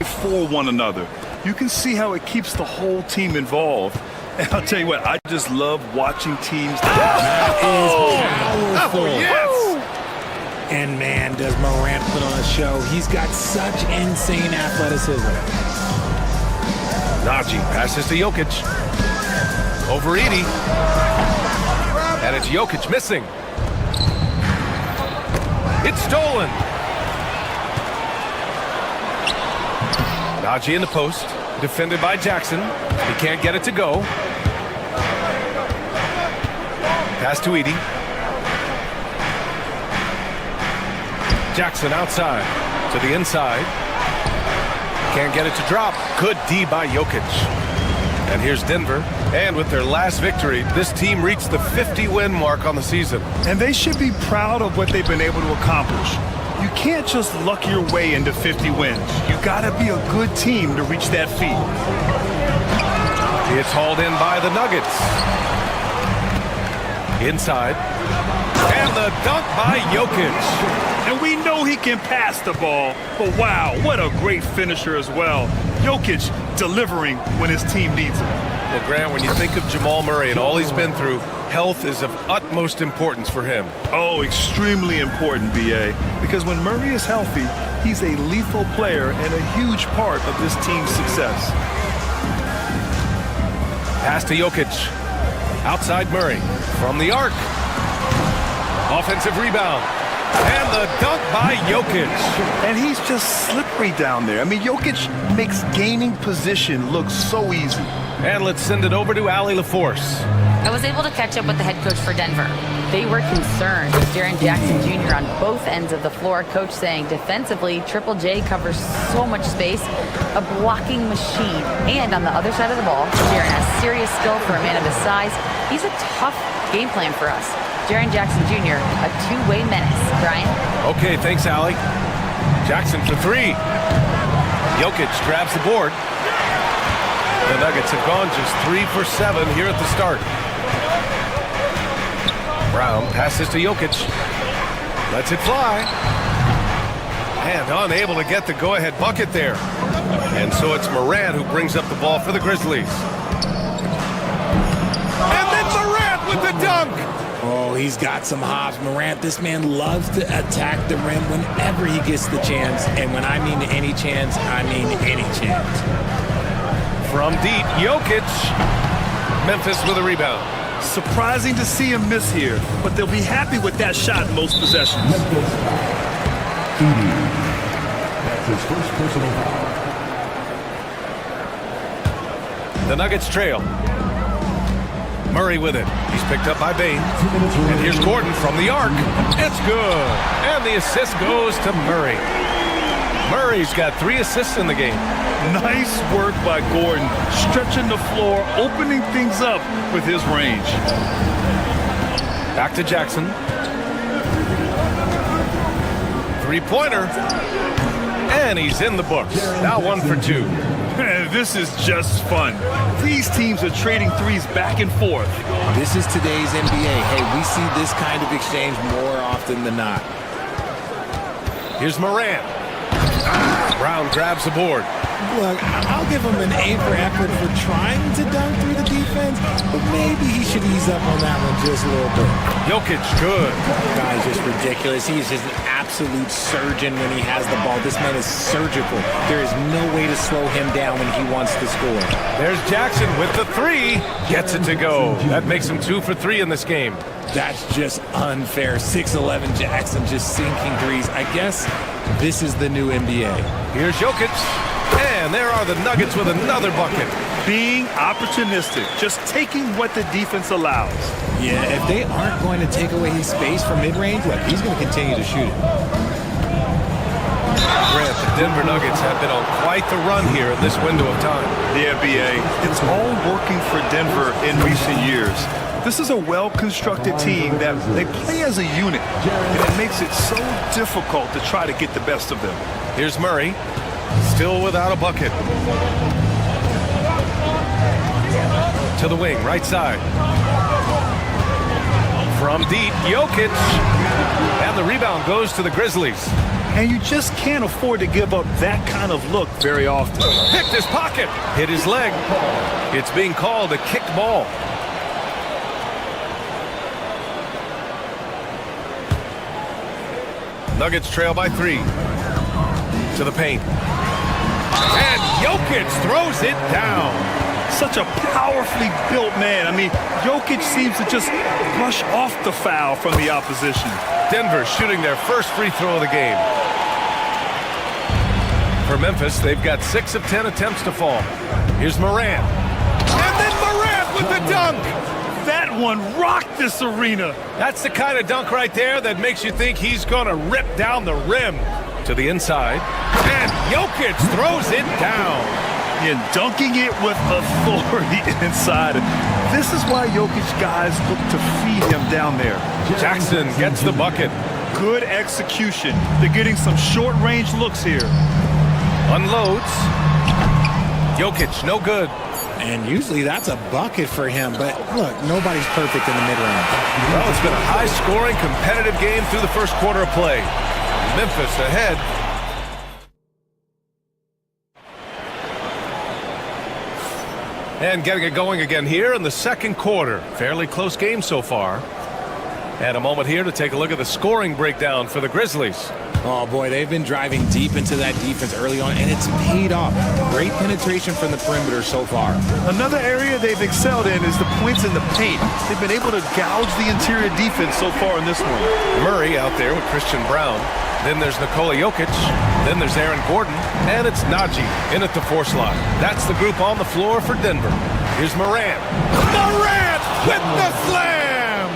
for one another. You can see how it keeps the whole team involved. And I'll tell you what, I just love watching teams. That is powerful. Oh, yes! And man, does Morant put on a show. He's got such insane athleticism. Najee passes to Jokic. Over Edie. And it's Jokic missing. It's stolen. Najee in the post. Defended by Jackson. He can't get it to go. Pass to Edie. Jackson outside to the inside. Can't get it to drop. Good D by Jokic. And here's Denver. And with their last victory, this team reached the 50-win mark on the season. And they should be proud of what they've been able to accomplish. You can't just luck your way into 50 wins. You gotta be a good team to reach that feat. It's hauled in by the Nuggets. Inside. And the dunk by Jokic. And we know he can pass the ball, but wow, what a great finisher as well. Jokic delivering when his team needs him. Well, Grant, when you think of Jamal Murray and all he's been through, health is of utmost importance for him. Oh, extremely important, B.A., because when Murray is healthy, he's a lethal player and a huge part of this team's success. Pass to Jokic. Outside Murray. From the arc. Offensive rebound. And the dunk by Jokic. And he's just slippery down there. I mean, Jokic makes gaining position look so easy. And let's send it over to Allie LaForce. I was able to catch up with the head coach for Denver. They were concerned with Jaren Jackson Jr. on both ends of the floor. Coach saying defensively, Triple J covers so much space, a blocking machine. And on the other side of the ball, Jaren has serious skill for a man of his size. He's a tough game plan for us. Jaren Jackson Jr., a two-way menace. Brian? Okay, thanks, Allie. Jackson for three. Jokic grabs the board. The Nuggets have gone just 3 for 7 here at the start. Brown passes to Jokic. Lets it fly. And unable to get the go-ahead bucket there. And so it's Morant who brings up the ball for the Grizzlies. And then Morant with the dunk! Oh, he's got some hops. Morant, this man loves to attack the rim whenever he gets the chance. And when I mean any chance, I mean any chance. From deep, Jokic. Memphis with a rebound. Surprising to see him miss here, but they'll be happy with that shot most possessions. That's his first personal foul. The Nuggets trail. Murray with it. He's picked up by Bain. And here's Gordon from the arc. It's good. And the assist goes to Murray. Murray's got 3 assists in the game. Nice work by Gordon, stretching the floor, opening things up with his range. Back to Jackson. 3-pointer. And he's in the books. Now 1 for 2. This is just fun. These teams are trading threes back and forth. This is today's NBA. Hey, we see this kind of exchange more often than not. Here's Morant. Brown grabs the board. Look, I'll give him an A for effort for trying to dunk through the defense, but maybe he should ease up on that one just a little bit. Jokic, good. The guy's just ridiculous. He's just an absolute surgeon when he has the ball. This man is surgical. There is no way to slow him down when he wants to score. There's Jackson with the 3. Gets it to go. That makes him 2 for 3 in this game. That's just unfair. 6'11" Jackson just sinking threes. I guess this is the new NBA. Here's Jokic. And there are the Nuggets with another bucket. Being opportunistic, just taking what the defense allows. Yeah, if they aren't going to take away his space from mid-range, look, he's going to continue to shoot it. Grant, the Denver Nuggets have been on quite the run here in this window of time. The NBA, it's all working for Denver in recent years. This is a well-constructed team that they play as a unit, and it makes it so difficult to try to get the best of them. Here's Murray, still without a bucket. To the wing, right side. From deep, Jokic. And the rebound goes to the Grizzlies. And you just can't afford to give up that kind of look very often. Picked his pocket, hit his leg. It's being called a kicked ball. Nuggets trail by 3. To the paint. And Jokic throws it down. Such a powerfully built man. I mean, Jokic seems to just brush off the foul from the opposition. Denver shooting their first free throw of the game. For Memphis, they've got 6 of 10 attempts to fall. Here's Morant. And then Morant with the dunk. That one rocked this arena. That's the kind of dunk right there that makes you think he's going to rip down the rim. To the inside. And Jokic throws it down. And dunking it with authority inside. This is why Jokic guys look to feed him down there. Jackson gets the bucket. Good execution. They're getting some short-range looks here. Unloads. Jokic, no good. And usually that's a bucket for him, but look, nobody's perfect in the mid-range. Well, it's been a high-scoring, competitive game through the first quarter of play. Memphis ahead. And getting it going again here in the second quarter. Fairly close game so far. And a moment here to take a look at the scoring breakdown for the Grizzlies. Oh, boy, they've been driving deep into that defense early on, and it's paid off. Great penetration from the perimeter so far. Another area they've excelled in is the points in the paint. They've been able to gouge the interior defense so far in this one. Murray out there with Christian Brown. Then there's Nikola Jokic. Then there's Aaron Gordon. And it's Najee in at the 4 slot. That's the group on the floor for Denver. Here's Morant. Morant with the slam!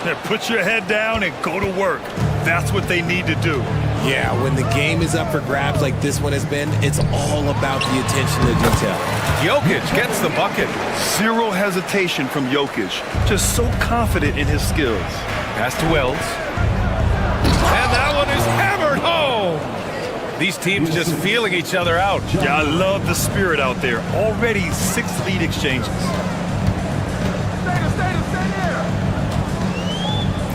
Now put your head down and go to work. That's what they need to do. Yeah, when the game is up for grabs like this one has been, it's all about the attention to detail. Jokic gets the bucket. Zero hesitation from Jokic. Just so confident in his skills. Pass to Wells. And that one is hammered home. These teams just feeling each other out. Yeah, I love the spirit out there. Already 6 lead exchanges.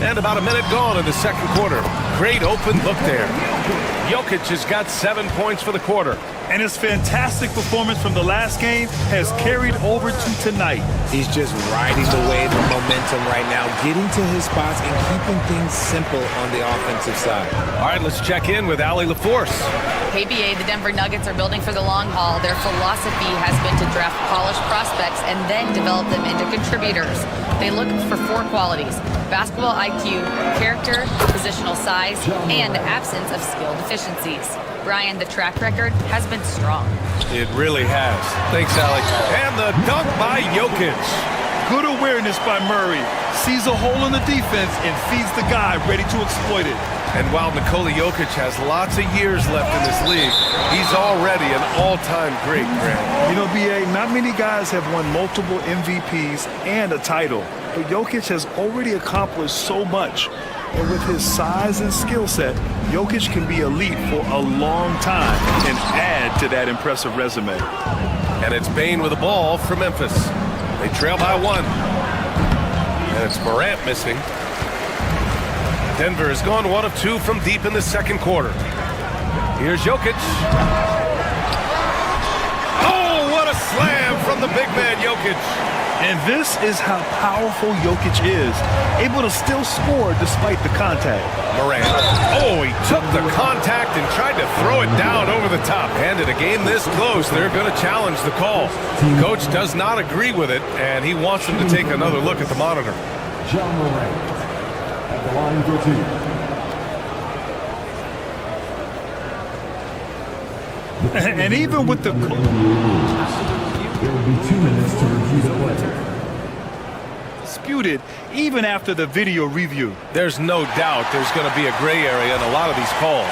And about a minute gone in the second quarter. Great open look there. Jokic has got 7 points for the quarter. And his fantastic performance from the last game has carried over to tonight. He's just riding the wave of momentum right now, getting to his spots and keeping things simple on the offensive side. All right, let's check in with Allie LaForce. Hey, BA, the Denver Nuggets are building for the long haul. Their philosophy has been to draft polished prospects and then develop them into contributors. They look for 4 qualities: basketball IQ, character, positional size, and absence of skill deficiencies. Brian, the track record has been strong. It really has. Thanks, Allie. And the dunk by Jokic. Good awareness by Murray. Sees a hole in the defense and feeds the guy ready to exploit it. And while Nikola Jokic has lots of years left in this league, he's already an all-time great, Grant. You know, BA, not many guys have won multiple MVPs and a title. But Jokic has already accomplished so much. And with his size and skill set, Jokic can be elite for a long time and add to that impressive resume. And it's Bane with the ball for Memphis. They trail by 1. And it's Morant missing. Denver has gone 1 of 2 from deep in the second quarter. Here's Jokic. Oh, what a slam from the big man Jokic. And this is how powerful Jokic is, able to still score despite the contact. Morant. Oh, he took the contact and tried to throw it down over the top. And in a game this close, they're going to challenge the call. Coach does not agree with it, and he wants them to take another look at the monitor. John Morant at the line for 2. And even with the... There will be 2 minutes to review the play. Disputed even after the video review. There's no doubt there's going to be a gray area in a lot of these calls.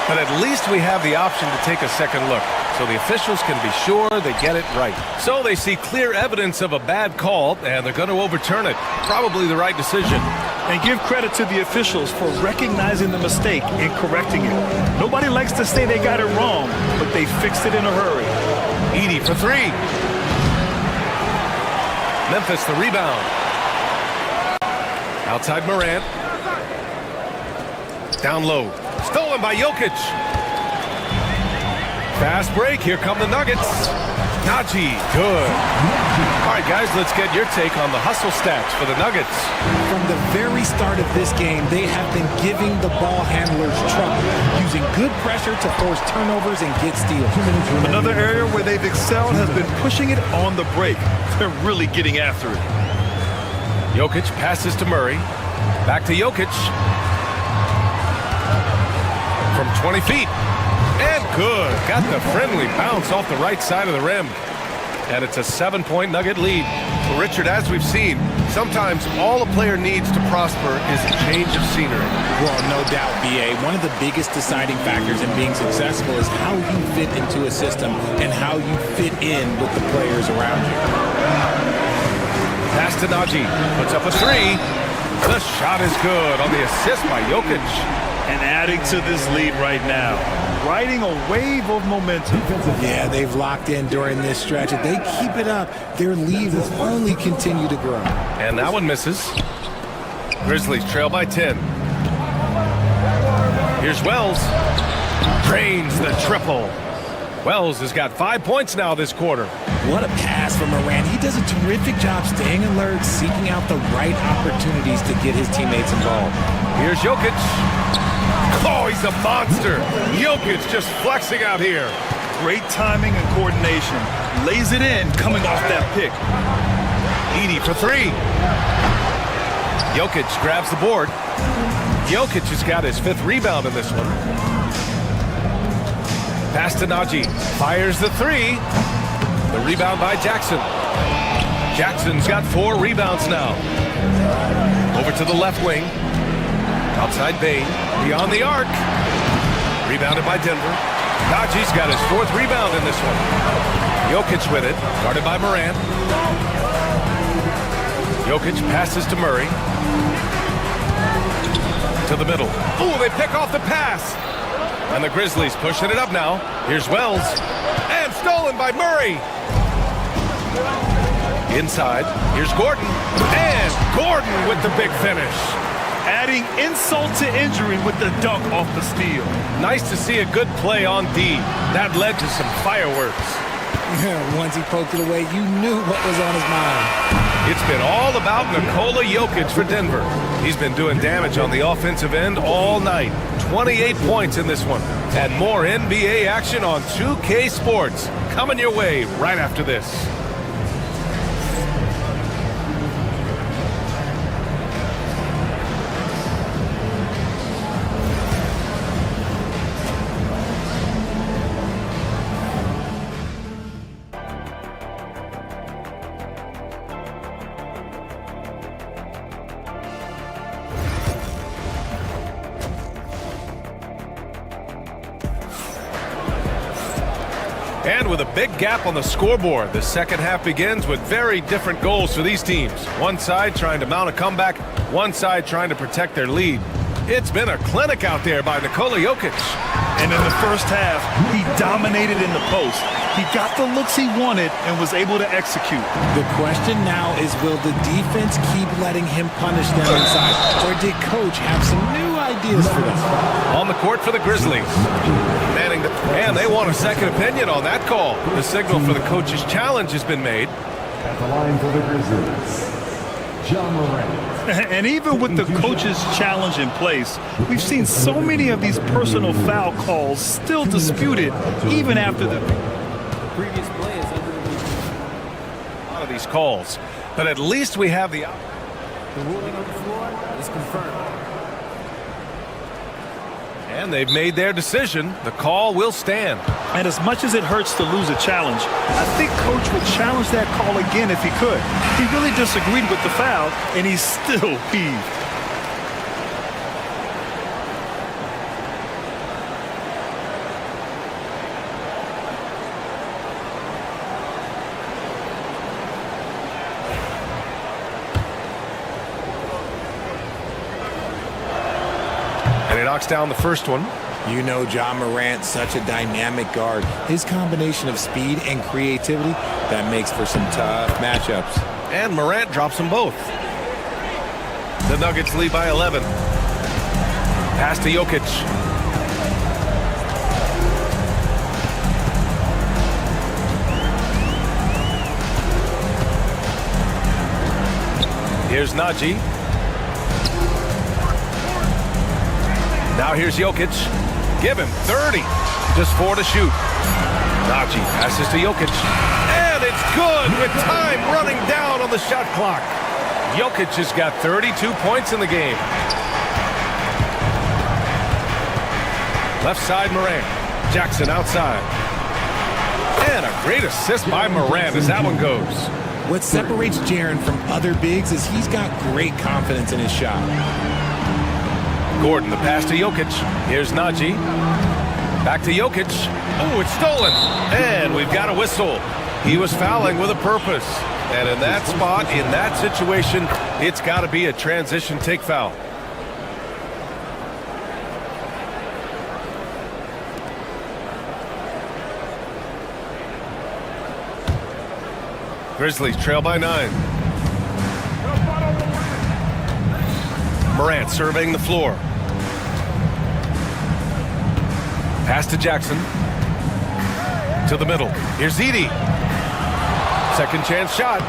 But at least we have the option to take a second look. so the officials can be sure they get it right. So they see clear evidence of a bad call, and they're going to overturn it. Probably the right decision. And give credit to the officials for recognizing the mistake and correcting it. Nobody likes to say they got it wrong, but they fixed it in a hurry. Edey for three. Memphis the rebound. Outside Morant. Down low. Stolen by Jokic. Fast break. Here come the Nuggets. Najee. Good. All right, guys, let's get your take on the hustle stats for the Nuggets. From the very start of this game, they have been giving the ball handlers trouble, using good pressure to force turnovers and get steals. Another area where they've excelled has been pushing it on the break. They're really getting after it. Jokic passes to Murray. Back to Jokic. From 20 feet. And good. Got the friendly bounce off the right side of the rim. And it's a 7-point Nugget lead. Well, Richard, as we've seen, sometimes all a player needs to prosper is a change of scenery. Well, no doubt, B.A. One of the biggest deciding factors in being successful is how you fit into a system and how you fit in with the players around you. Pass to Najee. Puts up a three. The shot is good on the assist by Jokic. And adding to this lead right now. Riding a wave of momentum. Yeah, they've locked in during this stretch. If they keep it up, their lead will only continue to grow. And that one misses. Grizzlies trail by 10. Here's Wells. Drains the triple. Wells has got 5 points now this quarter. What a pass from Morant. He does a terrific job staying alert, seeking out the right opportunities to get his teammates involved. Here's Jokic. Oh, he's a monster. Jokic just flexing out here. Great timing and coordination. Lays it in coming off that pick. Edey for three. Jokic grabs the board. Jokic has got his 5th rebound in this one. Pass to Najee. Fires the three. The rebound by Jackson. Jackson's got 4 rebounds now. Over to the left wing. Outside Bane. Beyond the arc. Rebounded by Denver. Najee's got his 4th rebound in this one. Jokic with it. Guarded by Morant. Jokic passes to Murray. To the middle. Ooh, they pick off the pass. And the Grizzlies pushing it up now. Here's Wells. And stolen by Murray. Inside. Here's Gordon. And Gordon with the big finish. Adding insult to injury with the dunk off the steal. Nice to see a good play on D. That led to some fireworks. Once he poked it away, you knew what was on his mind. It's been all about Nikola Jokic for Denver. He's been doing damage on the offensive end all night. 28 points in this one. And more NBA action on 2K Sports. Coming your way right after this. And with a big gap on the scoreboard, the second half begins with very different goals for these teams. One side trying to mount a comeback, one side trying to protect their lead. It's been a clinic out there by Nikola Jokic. And in the first half, he dominated in the post. He got the looks he wanted and was able to execute. The question now is, will the defense keep letting him punish them inside? Or did coach have some new ideas for them? On the court for the Grizzlies. And they want a second opinion on that call. The signal for the coach's challenge has been made. At the line for the Grizzlies, John Morant. And even with the coach's challenge in place, we've seen so many of these personal foul calls still disputed even after the Previous play is under the a lot of these calls, but at least we have the ruling on the floor is confirmed. And they've made their decision. The call will stand. And as much as it hurts to lose a challenge, I think coach would challenge that call again if he could. He really disagreed with the foul, and he's still peeved. knocks down the first one. You know John Morant, such a dynamic guard. His combination of speed and creativity, that makes for some tough matchups. And Morant drops them both. The Nuggets lead by 11. Pass to Jokic. Here's Najee. Now here's Jokic. Give him 30. Just 4 to shoot. Najee passes to Jokic. And it's good with time running down on the shot clock. Jokic has got 32 points in the game. Left side Morant. Jackson outside. And a great assist by Morant as that one goes. What separates Jaren from other bigs is he's got great confidence in his shot. Gordon, the pass to Jokic. Here's Najee. Back to Jokic. Oh, it's stolen. And we've got a whistle. He was fouling with a purpose. And in that spot, in that situation, it's got to be a transition take foul. Grizzlies trail by 9. Morant surveying the floor. Pass to Jackson. To the middle. Here's Edey. Second chance shot.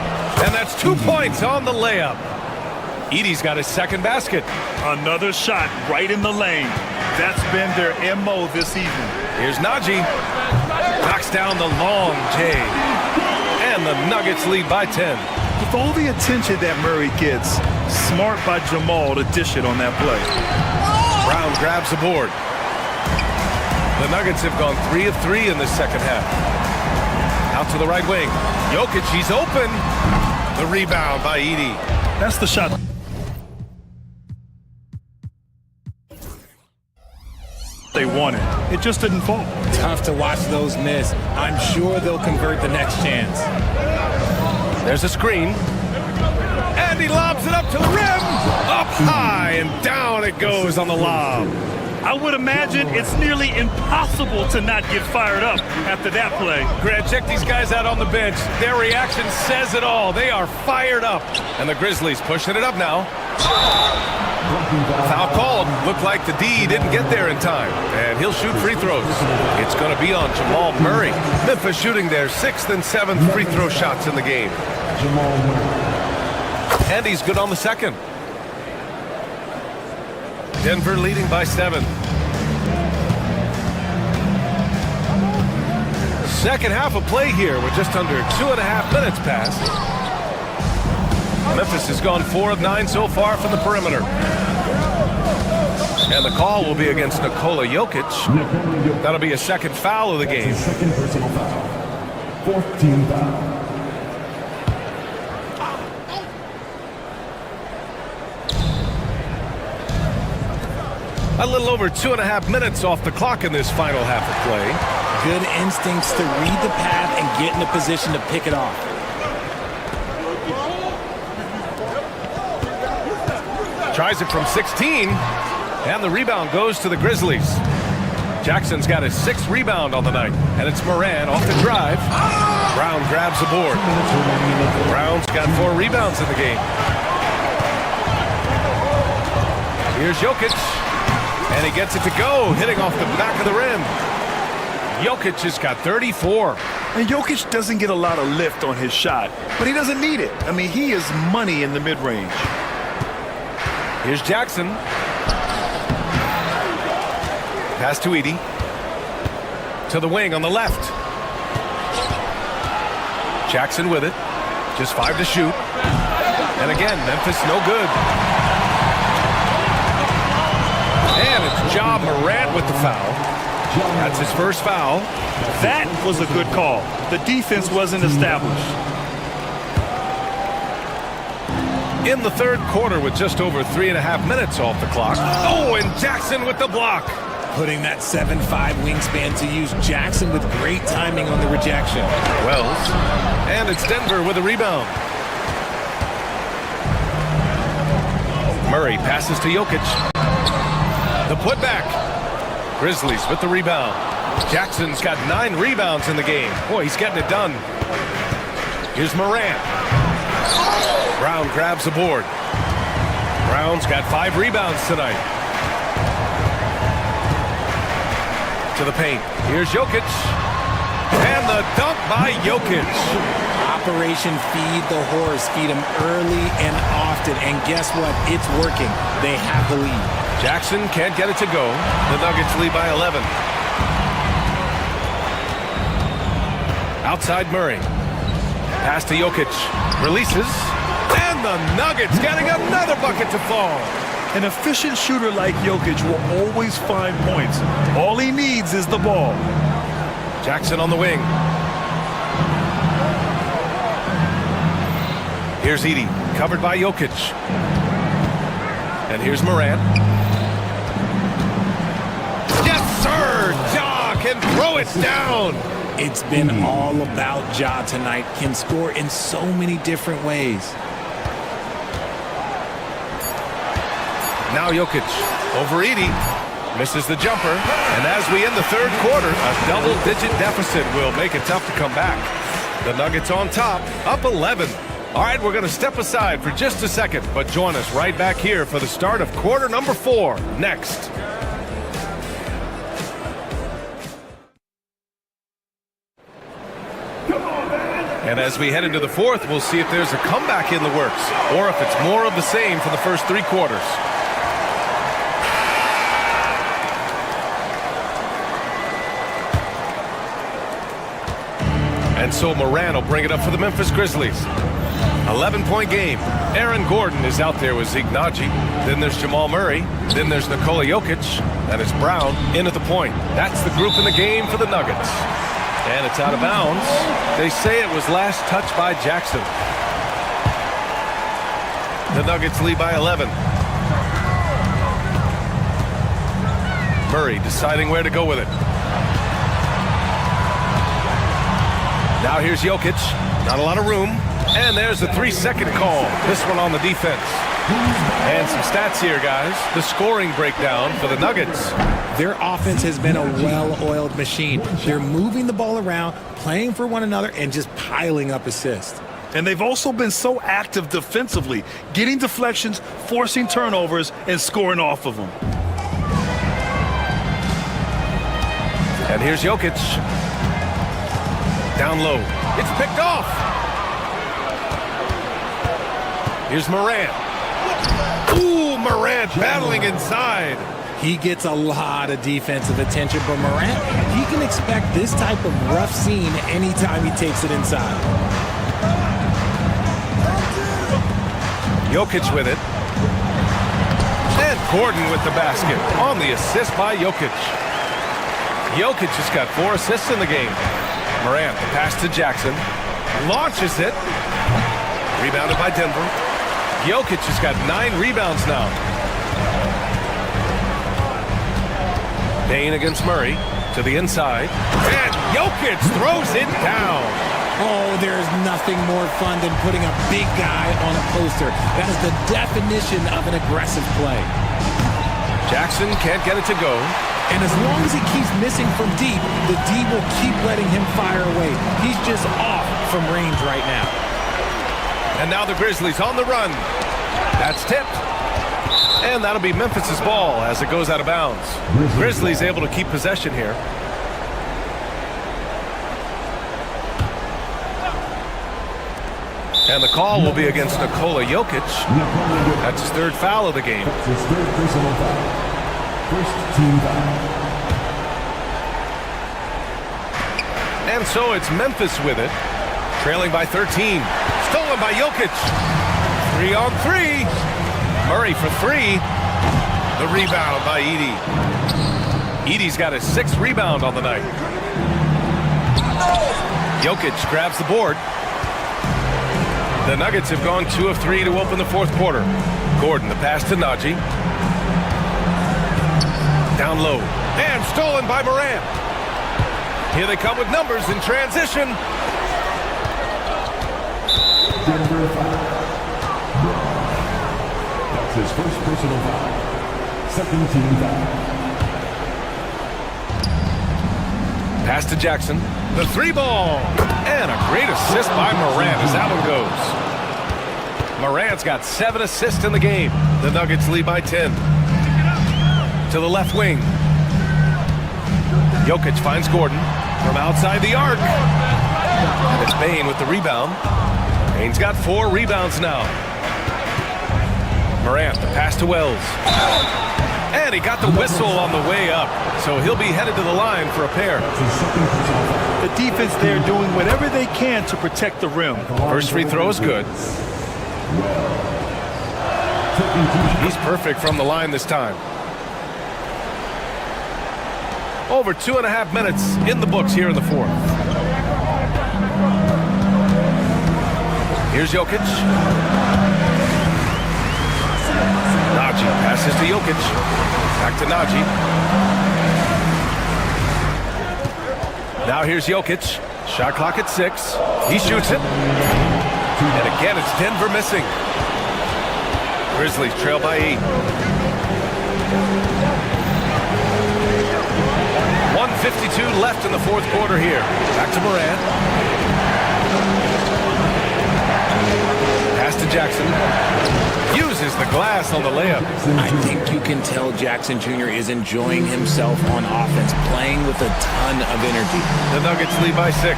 And that's 2 points on the layup. Edey's got his second basket. Another shot right in the lane. That's been their MO this season. Here's Najee. Knocks down the long J. And the Nuggets lead by 10. With all the attention that Murray gets, smart by Jamal to dish it on that play. Brown grabs the board. The Nuggets have gone 3 of 3 in this second half. Out to the right wing. Jokic, he's open. The rebound by Edey. That's the shot. They wanted. It just didn't fall. Tough to watch those miss. I'm sure they'll convert the next chance. There's a screen. And he lobs it up to the rim. Up high and down it goes on the lob. I would imagine it's nearly impossible to not get fired up after that play. Grant, check these guys out on the bench. Their reaction says it all. They are fired up. And the Grizzlies pushing it up now. Foul called. Looked like the D didn't get there in time. And he'll shoot free throws. It's going to be on Jamal Murray. Memphis shooting their 6th and 7th free throw shots in the game. And he's good on the second. Denver leading by 7. Second half of play here with just under 2.5 minutes passed. Memphis has gone 4 of 9 so far from the perimeter. And the call will be against Nikola Jokic. That'll be a second foul of the game. Second personal foul. 4th team foul. A little over 2.5 minutes off the clock in this final half of play. Good instincts to read the path and get in a position to pick it off. Tries it from 16, and the rebound goes to the Grizzlies. Jackson's got his 6th rebound on the night, and it's Morant off the drive. Brown grabs the board. Brown's got 4 rebounds in the game. Here's Jokic, and he gets it to go, hitting off the back of the rim. Jokic has got 34. And Jokic doesn't get a lot of lift on his shot, but he doesn't need it. I mean, he is money in the mid-range. Here's Jackson. Pass to Edey. To the wing on the left. Jackson with it. Just 5 to shoot. And again, Memphis no good. And it's Ja Morant with the foul. That's his first foul. That was a good call. The defense wasn't established. In the third quarter with just over 3.5 minutes off the clock. Oh, and Jackson with the block. Putting that 7'5" wingspan to use. Jackson with great timing on the rejection. Wells. And it's Denver with a rebound. Murray passes to Jokic. The putback. Grizzlies with the rebound. Jackson's got 9 rebounds in the game. Boy, he's getting it done. Here's Morant. Brown grabs the board. Brown's got 5 rebounds tonight. To the paint. Here's Jokic. And the dunk by Jokic. Operation Feed the Horse. Feed him early and often. And guess what? It's working. They have the lead. Jackson can't get it to go. The Nuggets lead by 11. Outside Murray. Pass to Jokic. Releases. And the Nuggets getting another bucket to fall. An efficient shooter like Jokic will always find points. All he needs is the ball. Jackson on the wing. Here's Edey, covered by Jokic. And here's Morant. Yes, sir! Ja can throw it down. It's been all about Ja tonight. Can score in so many different ways. Now Jokic over Edey. Misses the jumper. And as we end the third quarter, a double-digit deficit will make it tough to come back. The Nuggets on top, up 11. All right, we're going to step aside for just a second, but join us right back here for the start of quarter number 4 next. And as we head into the fourth, we'll see if there's a comeback in the works or if it's more of the same for the first 3 quarters. And so Morant will bring it up for the Memphis Grizzlies. 11-point game. Aaron Gordon is out there with Zeke Naji. Then there's Jamal Murray. Then there's Nikola Jokic. And it's Brown in at the point. That's the group in the game for the Nuggets. And it's out of bounds. They say it was last touched by Jackson. The Nuggets lead by 11. Murray deciding where to go with it. Now here's Jokic. Not a lot of room. And there's the 3-second call. This one on the defense. And some stats here, guys. The scoring breakdown for the Nuggets. Their offense has been a well-oiled machine. They're moving the ball around, playing for one another, and just piling up assists. And they've also been so active defensively, getting deflections, forcing turnovers, and scoring off of them. And here's Jokic. Down low. It's picked off. Here's Morant. Ooh, Morant battling inside. He gets a lot of defensive attention, but Morant, he can expect this type of rough scene anytime he takes it inside. Jokic with it. And Gordon with the basket on the assist by Jokic. Jokic has got 4 assists in the game. Morant, the pass to Jackson. Launches it. Rebounded by Denver. Jokic has got 9 rebounds now. Payne against Murray to the inside. And Jokic throws it down. Oh, there's nothing more fun than putting a big guy on a poster. That is the definition of an aggressive play. Jackson can't get it to go. And as long as he keeps missing from deep, the D will keep letting him fire away. He's just off from range right now. And now the Grizzlies on the run. That's tipped. And that'll be Memphis's ball as it goes out of bounds. Grizzlies able to keep possession here. And the call will be against Nikola Jokic. That's his 3rd foul of the game. His 3rd personal foul. First team foul. And so it's Memphis with it. Trailing by 13. Stolen by Jokic. 3 on 3. Murray for 3. The rebound by Edey. Edey's got his 6th rebound on the night. Jokic grabs the board. The Nuggets have gone 2 of 3 to open the 4th quarter. Gordon, the pass to Naji. Down low. And stolen by Morant. Here they come with numbers in transition. Denver foul. That's his 1st personal foul. Second team foul. Pass to Jackson. The three ball. And a great assist by Morant as that one goes. Morant's got 7 assists in the game. The Nuggets lead by 10. To the left wing. Jokic finds Gordon from outside the arc. And it's Bane with the rebound. Bane's got 4 rebounds now. Morant, the pass to Wells. And he got the whistle on the way up. So he'll be headed to the line for a pair. The defense there doing whatever they can to protect the rim. First free throw is good. He's perfect from the line this time. Over 2.5 minutes in the books here in the fourth. Here's Jokic. Najee passes to Jokic. Back to Najee. Now here's Jokic. Shot clock at 6. He shoots it. And again, it's Denver missing. Grizzlies trail by 8. 1:52 left in the fourth quarter here. Back to Morant. Pass to Jackson. Uses the glass on the layup. I think you can tell Jackson Jr. is enjoying himself on offense, playing with a ton of energy. The Nuggets lead by 6.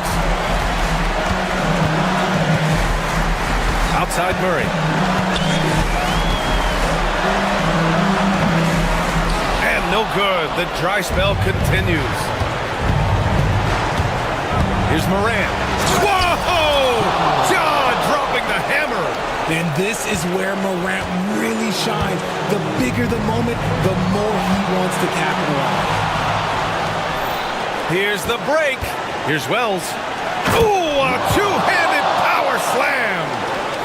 Outside Murray. And no good. The dry spell continues. Here's Morant. Whoa! John dropping the hammer. And this is where Morant really shines. The bigger the moment, the more he wants to capitalize. Here's the break. Here's Wells. Ooh, a two-handed power slam.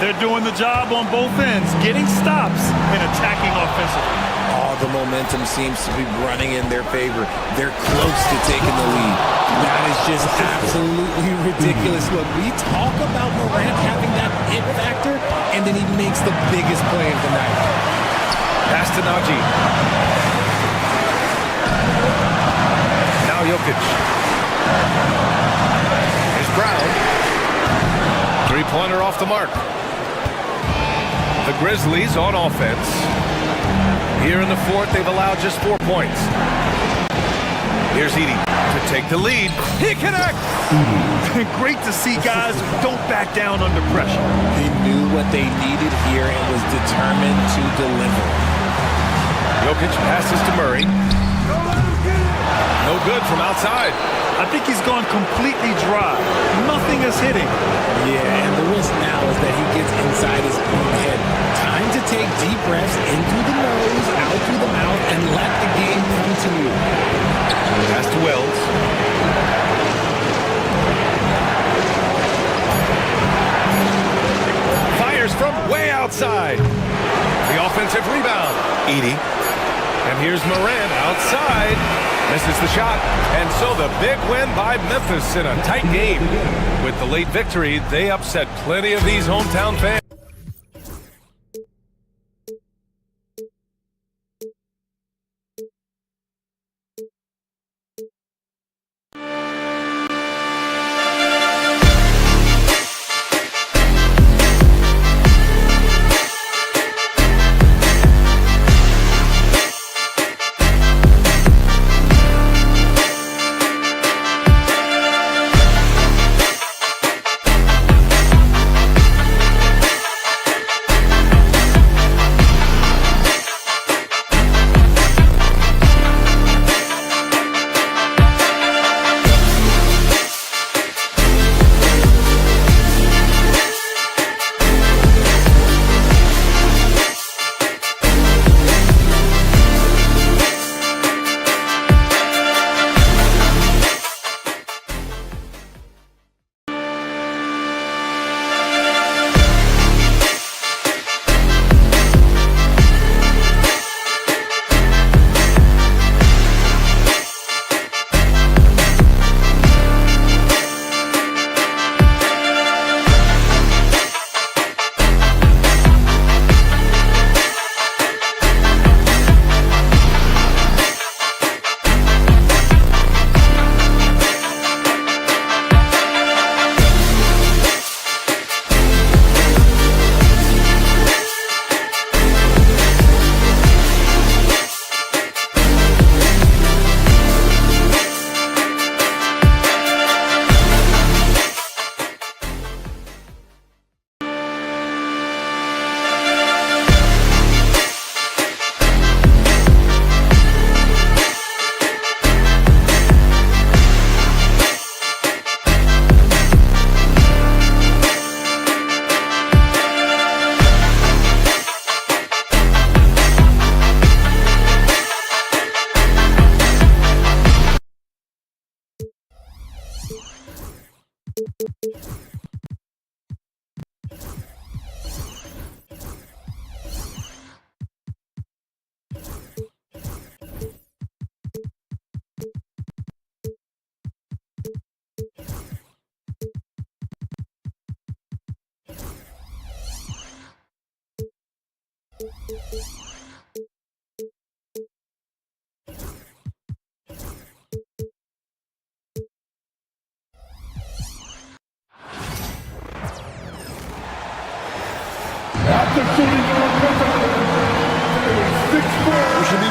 They're doing the job on both ends, getting stops and attacking offensively. All the momentum seems to be running in their favor. They're close to taking the lead. That is just absolutely ridiculous. Look, we talk about Morant having that it factor, and then he makes the biggest play of the night. Pass to Najee. Now Jokic. Here's Brown. Three-pointer off the mark. The Grizzlies on offense. Here in the fourth, they've allowed just 4 points. Here's Edey to take the lead. He connects! Great to see guys who don't back down under pressure. They knew what they needed here and was determined to deliver. Jokic passes to Murray. No good from outside. I think he's gone completely dry. Nothing is hitting. Yeah, and the risk now is that he gets inside his own head. Time to take deep breaths in through the nose, out through the mouth, and let the game come to you. Pass to Wells. Fires from way outside. The offensive rebound. Edey. And here's Morant outside. Misses the shot. And so the big win by Memphis in a tight game. With the late victory, they upset plenty of these hometown fans.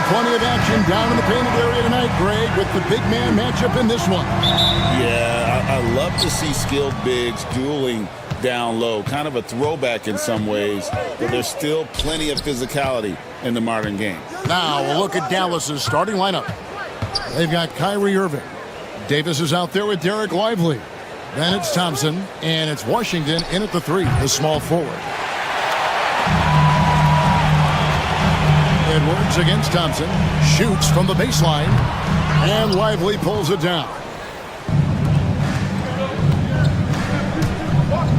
plenty of action down in the painted area tonight, Greg, with the big man matchup in this one. Yeah, I love to see skilled bigs dueling down low. Kind of a throwback in some ways, but there's still plenty of physicality in the modern game. Now we'll look at Dallas's starting lineup. They've got Kyrie Irving. Davis is out there with Derek Lively. Then it's Thompson, and it's Washington in at the 3, the small forward. Edwards against Thompson, shoots from the baseline, and Lively pulls it down.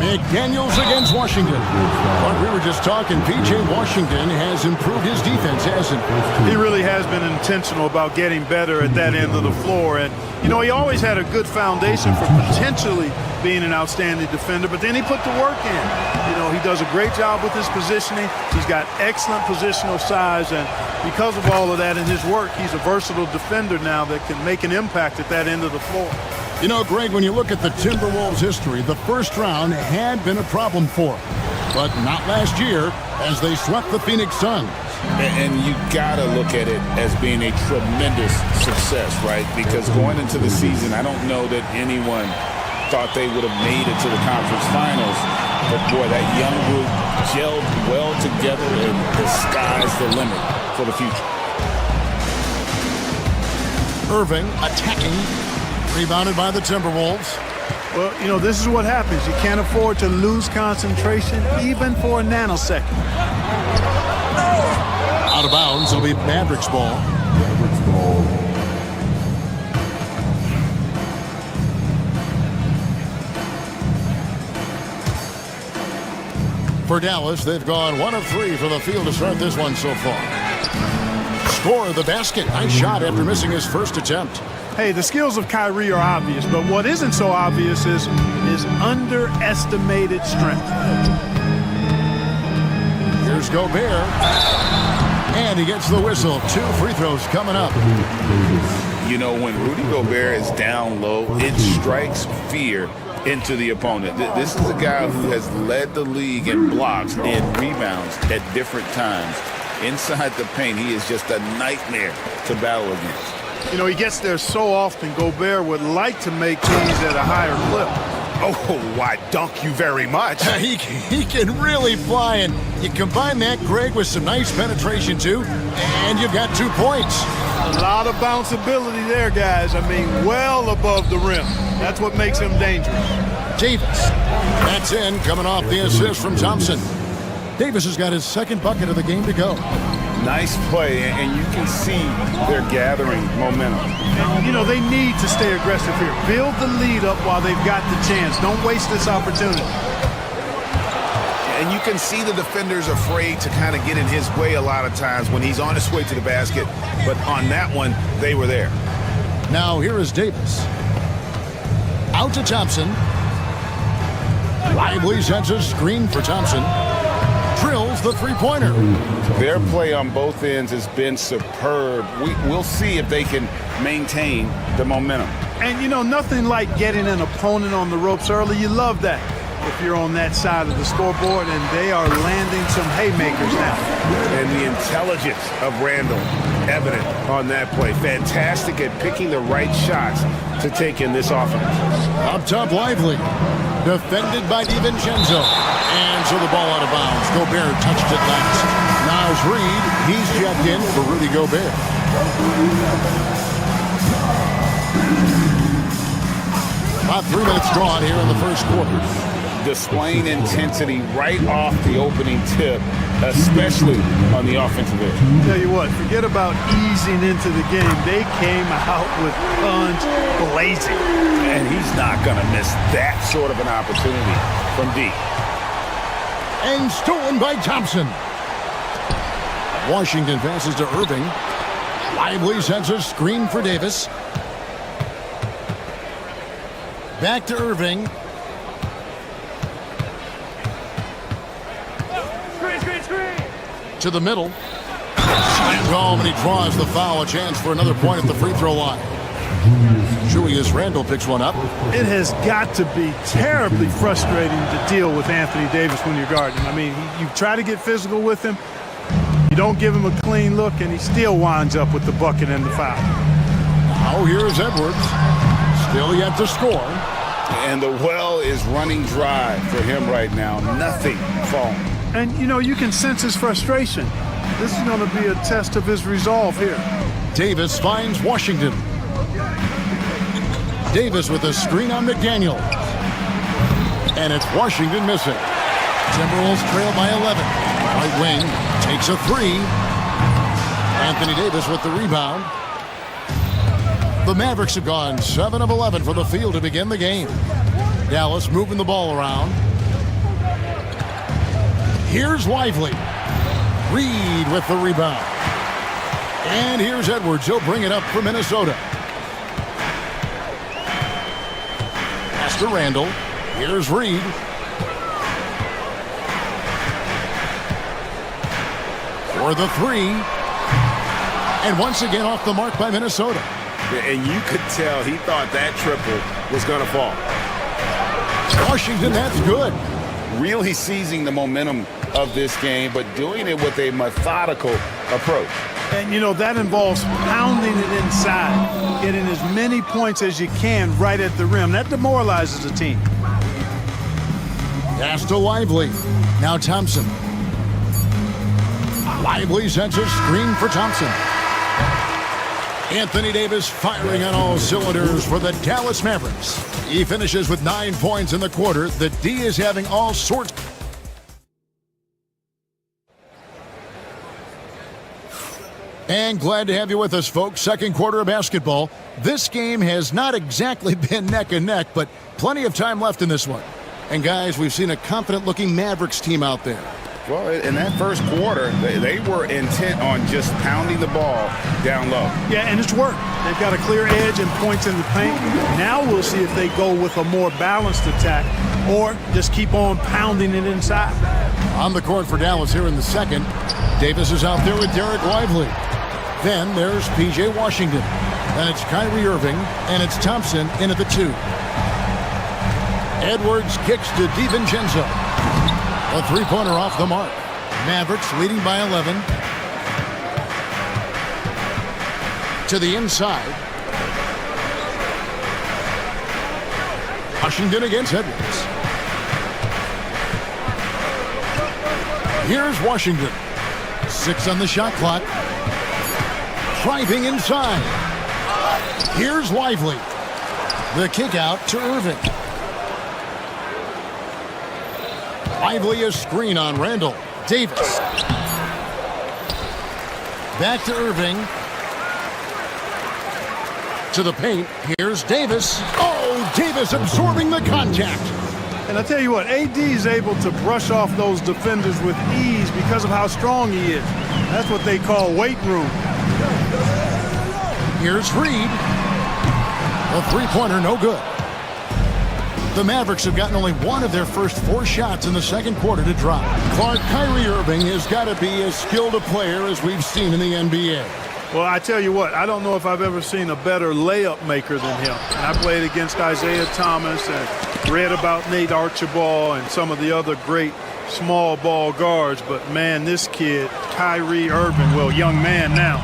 McDaniels against Washington. But we were just talking, P.J. Washington has improved his defense, hasn't he? He really has been intentional about getting better at that end of the floor. And, you know, he always had a good foundation for potentially being an outstanding defender, but then he put the work in. You know, he does a great job with his positioning. He's got excellent positional size, and because of all of that in his work, he's a versatile defender now that can make an impact at that end of the floor. You know, Greg, when you look at the Timberwolves' history, the first round had been a problem for them, but not last year as they swept the Phoenix Suns. And you got to look at it as being a tremendous success, right? Because going into the season, I don't know that anyone thought they would have made it to the conference finals. But, boy, that young group gelled well together, and the sky's the limit for the future. Irving attacking. Rebounded by the Timberwolves. Well, you know, this is what happens. You can't afford to lose concentration even for a nanosecond. Out of bounds, it'll be Mavericks ball. For Dallas, they've gone 1 of 3 from the field to start this one so far. Score the basket. Nice shot after missing his first attempt. Hey, the skills of Kyrie are obvious, but what isn't so obvious is his underestimated strength. Here's Gobert. And he gets the whistle. 2 free throws coming up. You know, when Rudy Gobert is down low, it strikes fear into the opponent. This is a guy who has led the league in blocks and rebounds at different times. Inside the paint, he is just a nightmare to battle against. You know, he gets there so often. Gobert would like to make these at a higher clip. Oh, why, dunk you very much. He can really fly, and you combine that, Greg, with some nice penetration, too, and you've got 2 points. A lot of bounceability there, guys. I mean, well above the rim. That's what makes him dangerous. Davis. That's in, coming off the assist from Thompson. Davis has got his 2nd bucket of the game to go. Nice play, and you can see they're gathering momentum. And, you know, they need to stay aggressive here. Build the lead up while they've got the chance. Don't waste this opportunity. And you can see the defenders afraid to kind of get in his way a lot of times when he's on his way to the basket. But on that one, they were there. Now here is Davis. Out to Thompson. Lively sets a screen for Thompson. Drills the three-pointer. Their play on both ends has been superb. We'll see if they can maintain the momentum. And, you know, nothing like getting an opponent on the ropes early. You love that if you're on that side of the scoreboard, and they are landing some haymakers now. And the intelligence of Randall evident on that play. Fantastic at picking the right shots to take in this offense. Up top, Lively. Defended by DiVincenzo. And so the ball out of bounds. Gobert touched it last. Niles Reed, he's checked in for Rudy Gobert. About 3 minutes drawn here in the first quarter. Displaying intensity right off the opening tip, especially on the offensive end. Tell you what, forget about easing into the game. They came out with guns blazing. And he's not going to miss that sort of an opportunity from deep. And stolen by Thompson. Washington passes to Irving. Lively sends a screen for Davis. Back to Irving. To the middle. Slammed home, and he draws the foul. A chance for another point at the free throw line. Julius Randle picks one up. It has got to be terribly frustrating to deal with Anthony Davis when you're guarding him. I mean, you try to get physical with him. You don't give him a clean look, and he still winds up with the bucket and the foul. Now here's Edwards. Still yet to score. And the well is running dry for him right now. Nothing falling. And, you know, you can sense his frustration. This is going to be a test of his resolve here. Davis finds Washington. Davis with a screen on McDaniel. And it's Washington missing. Timberwolves trail by 11. Right wing takes a three. Anthony Davis with the rebound. The Mavericks have gone 7 of 11 from the field to begin the game. Dallas moving the ball around. Here's Lively. Reed with the rebound. And here's Edwards. He'll bring it up for Minnesota. Pass to Randall. Here's Reed. For the three. And once again off the mark by Minnesota. And you could tell he thought that triple was going to fall. Washington, that's good. Really seizing the momentum of this game, but doing it with a methodical approach. And, you know, that involves pounding it inside, getting as many points as you can right at the rim. That demoralizes the team. Pass to Lively. Now Thompson. Lively sends a screen for Thompson. Anthony Davis firing on all cylinders for the Dallas Mavericks. He finishes with 9 points in the quarter. The D is having all sorts. And glad to have you with us, folks. Second quarter of basketball. This game has not exactly been neck and neck, but plenty of time left in this one. And guys, we've seen a confident-looking Mavericks team out there. Well, in that first quarter, they were intent on just pounding the ball down low. Yeah, and it's worked. They've got a clear edge and points in the paint. Now we'll see if they go with a more balanced attack or just keep on pounding it inside. On the court for Dallas here in the second. Davis is out there with Derek Lively. Then there's P.J. Washington. And it's Kyrie Irving. And it's Thompson in at the 2. Edwards kicks to DiVincenzo. A three-pointer off the mark. Mavericks leading by 11. To the inside. Washington against Edwards. Here's Washington. 6 on the shot clock. Driving inside. Here's Lively. The kick out to Irving. Lively a screen on Randall. Davis. Back to Irving. To the paint. Here's Davis. Oh, Davis absorbing the contact. And I tell you what, AD is able to brush off those defenders with ease because of how strong he is. That's what they call weight room. Here's Reed. A three-pointer, no good. The Mavericks have gotten only one of their first 4 shots in the second quarter to drop. Kyrie Irving has got to be as skilled a player as we've seen in the NBA. Well, I tell you what, I don't know if I've ever seen a better layup maker than him. And I played against Isaiah Thomas and read about Nate Archibald and some of the other great small ball guards. But, man, this kid, Kyrie Irving, well, young man now,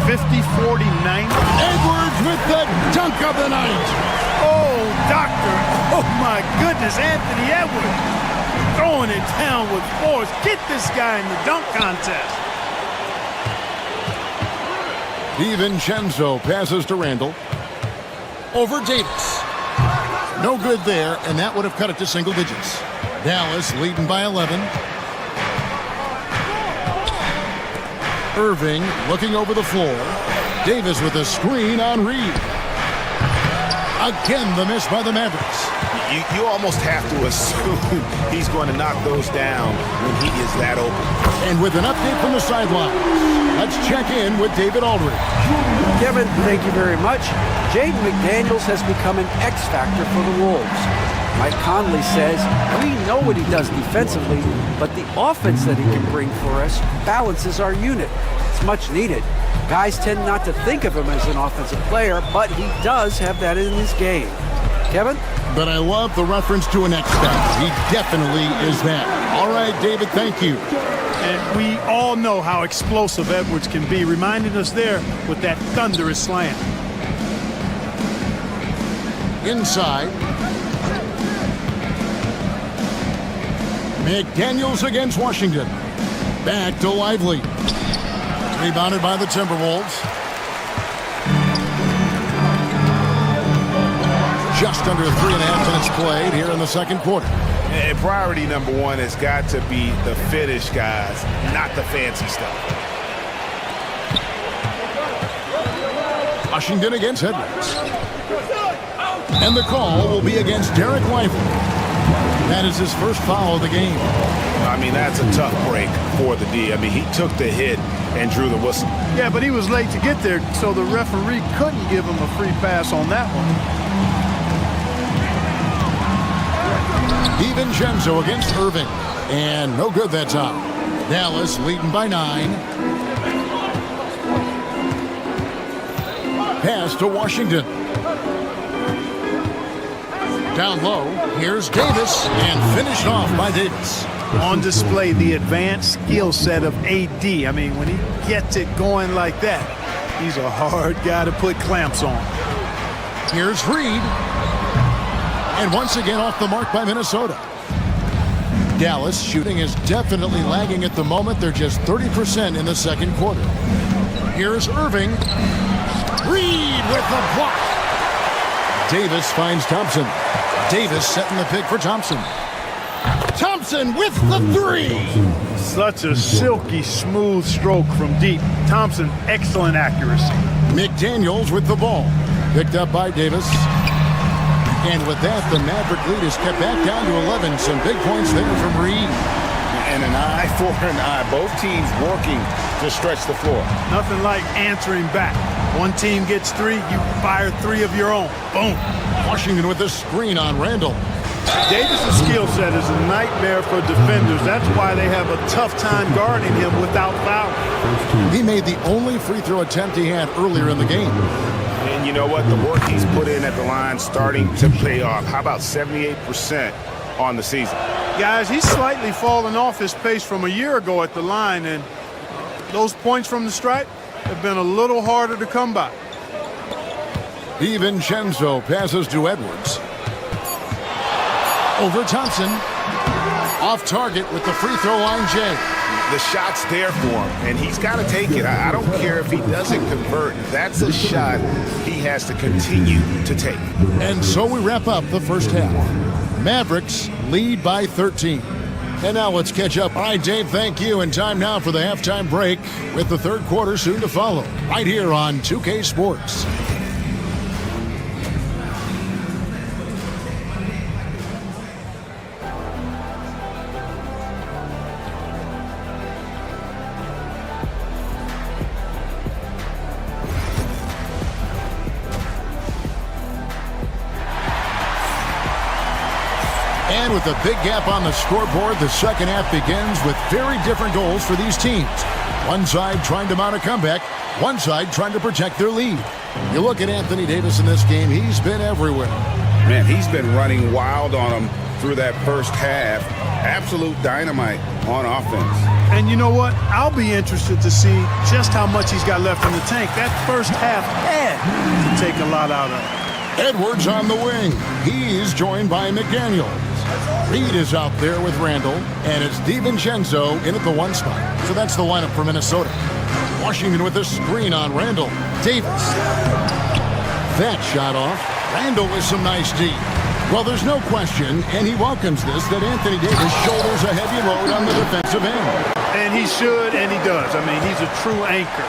50-40-90. Edwards with the dunk of the night. Oh, doctor. Oh, my goodness, Anthony Edwards throwing it down with force. Get this guy in the dunk contest. DiVincenzo passes to Randall. Over Davis. No good there, and that would have cut it to single digits. Dallas leading by 11. Irving looking over the floor. Davis with a screen on Reed. Again, the miss by the Mavericks. You almost have to assume he's going to knock those down when he is that open. And with an update from the sideline, let's check in with David Aldridge. Kevin, thank you very much. Jaden McDaniels has become an X factor for the Wolves. Mike Conley says, we know what he does defensively, but the offense that he can bring for us balances our unit. It's much needed. Guys tend not to think of him as an offensive player, but he does have that in his game. Kevin? But I love the reference to an X factor. He definitely is that. All right, David, thank you. And we all know how explosive Edwards can be, reminding us there with that thunderous slam. Inside. McDaniels against Washington. Back to Lively. Rebounded by the Timberwolves. Just under 3.5 minutes played here in the second quarter. And priority number one has got to be the finish, guys, not the fancy stuff. Washington against Edwards. And the call will be against Derek Lively. That is his first foul of the game. I mean, that's a tough break for the D. I mean, he took the hit and drew the whistle. Yeah, but he was late to get there, so the referee couldn't give him a free pass on that one. DiVincenzo against Irving. And no good that time. Dallas leading by 9. Pass to Washington. Down low, here's Davis, and finished off by Davis. On display, the advanced skill set of AD. I mean, when he gets it going like that, he's a hard guy to put clamps on. Here's Reed. And once again off the mark by Minnesota. Dallas shooting is definitely lagging at the moment. They're just 30% in the second quarter. Here's Irving. Reed with the block. Davis finds Thompson. Davis setting the pick for Thompson. Thompson with the 3. Such a silky, smooth stroke from deep. Thompson, excellent accuracy. McDaniels with the ball. Picked up by Davis. And with that, the Maverick lead is kept back down to 11. Some big points there from Reed. And an eye for an eye. Both teams working to stretch the floor. Nothing like answering back. One team gets 3, you fire 3 of your own. Boom. Washington with the screen on Randall. Davis' skill set is a nightmare for defenders. That's why they have a tough time guarding him without fouling. He made the only free throw attempt he had earlier in the game. And you know what? The work he's put in at the line starting to pay off. How about 78% on the season? Guys, he's slightly fallen off his pace from a year ago at the line, and those points from the stripe have been a little harder to come by. DiVincenzo passes to Edwards. Over Thompson. Off target with the free throw line, Jay. The shot's there for him, and he's got to take it. I don't care if he doesn't convert. That's a shot he has to continue to take. And so we wrap up the first half. Mavericks lead by 13. And now let's catch up. All right, Dave, thank you. And time now for the halftime break with the third quarter soon to follow. Right here on 2K Sports. And with a big gap on the scoreboard, the second half begins with very different goals for these teams. One side trying to mount a comeback, one side trying to protect their lead. You look at Anthony Davis in this game, he's been everywhere. Man, he's been running wild on them through that first half. Absolute dynamite on offense. And you know what? I'll be interested to see just how much he's got left in the tank. That first half had to take a lot out of him. Edwards on the wing. He's joined by McDaniels. Reed is out there with Randall, and it's DiVincenzo in at the 1 spot. So that's the lineup for Minnesota. Washington with a screen on Randall. Davis. That shot off. Randall with some nice D. Well, there's no question, and he welcomes this, that Anthony Davis shoulders a heavy load on the defensive end. And he should, and he does. I mean, he's a true anchor.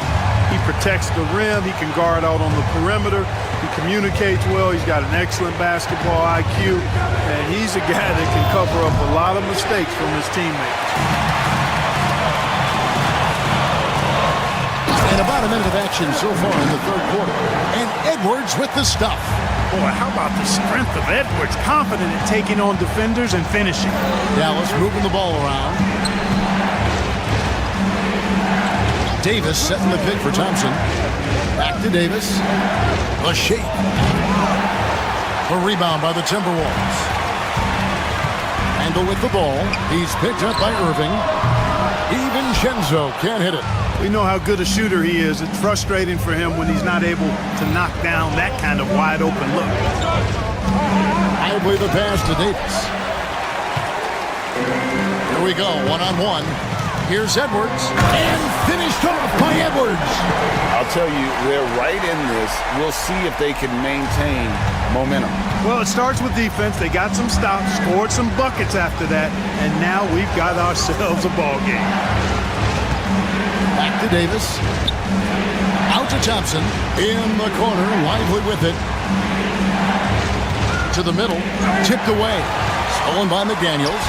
He protects the rim. He can guard out on the perimeter. He communicates well. He's got an excellent basketball IQ. And he's a guy that can cover up a lot of mistakes from his teammates. And about a minute of action so far in the third quarter. And Edwards with the stuff. Boy, how about the strength of Edwards? Confident in taking on defenders and finishing. Dallas moving the ball around. Davis setting the pick for Thompson. Back to Davis. A shake. A rebound by the Timberwolves. Randall with the ball. He's picked up by Irving. DiVincenzo can't hit it. We know how good a shooter he is. It's frustrating for him when he's not able to knock down that kind of wide open look. Lively the pass to Davis. Here we go, one-on-one. Here's Edwards, and finished off by Edwards. I'll tell you, they're right in this. We'll see if they can maintain momentum. Well, it starts with defense. They got some stops, scored some buckets after that, and now we've got ourselves a ball game. Back to Davis. Out to Thompson. In the corner, Lively with it. To the middle, tipped away. Stolen by McDaniels.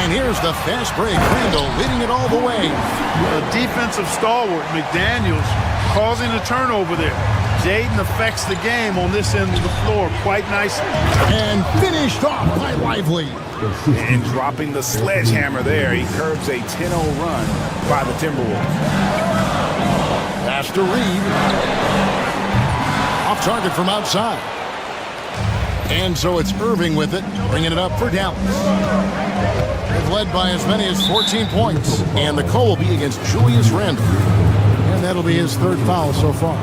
And here's the fast break. Randall leading it all the way. A defensive stalwart, McDaniels, causing a turnover there. Jaden affects the game on this end of the floor quite nicely. And finished off by Lively. And dropping the sledgehammer there, he curbs a 10-0 run by the Timberwolves. Pass to Reed. Off target from outside. And so it's Irving with it, bringing it up for Dallas. They've led by as many as 14 points. And the call will be against Julius Randle. And that'll be his third foul so far.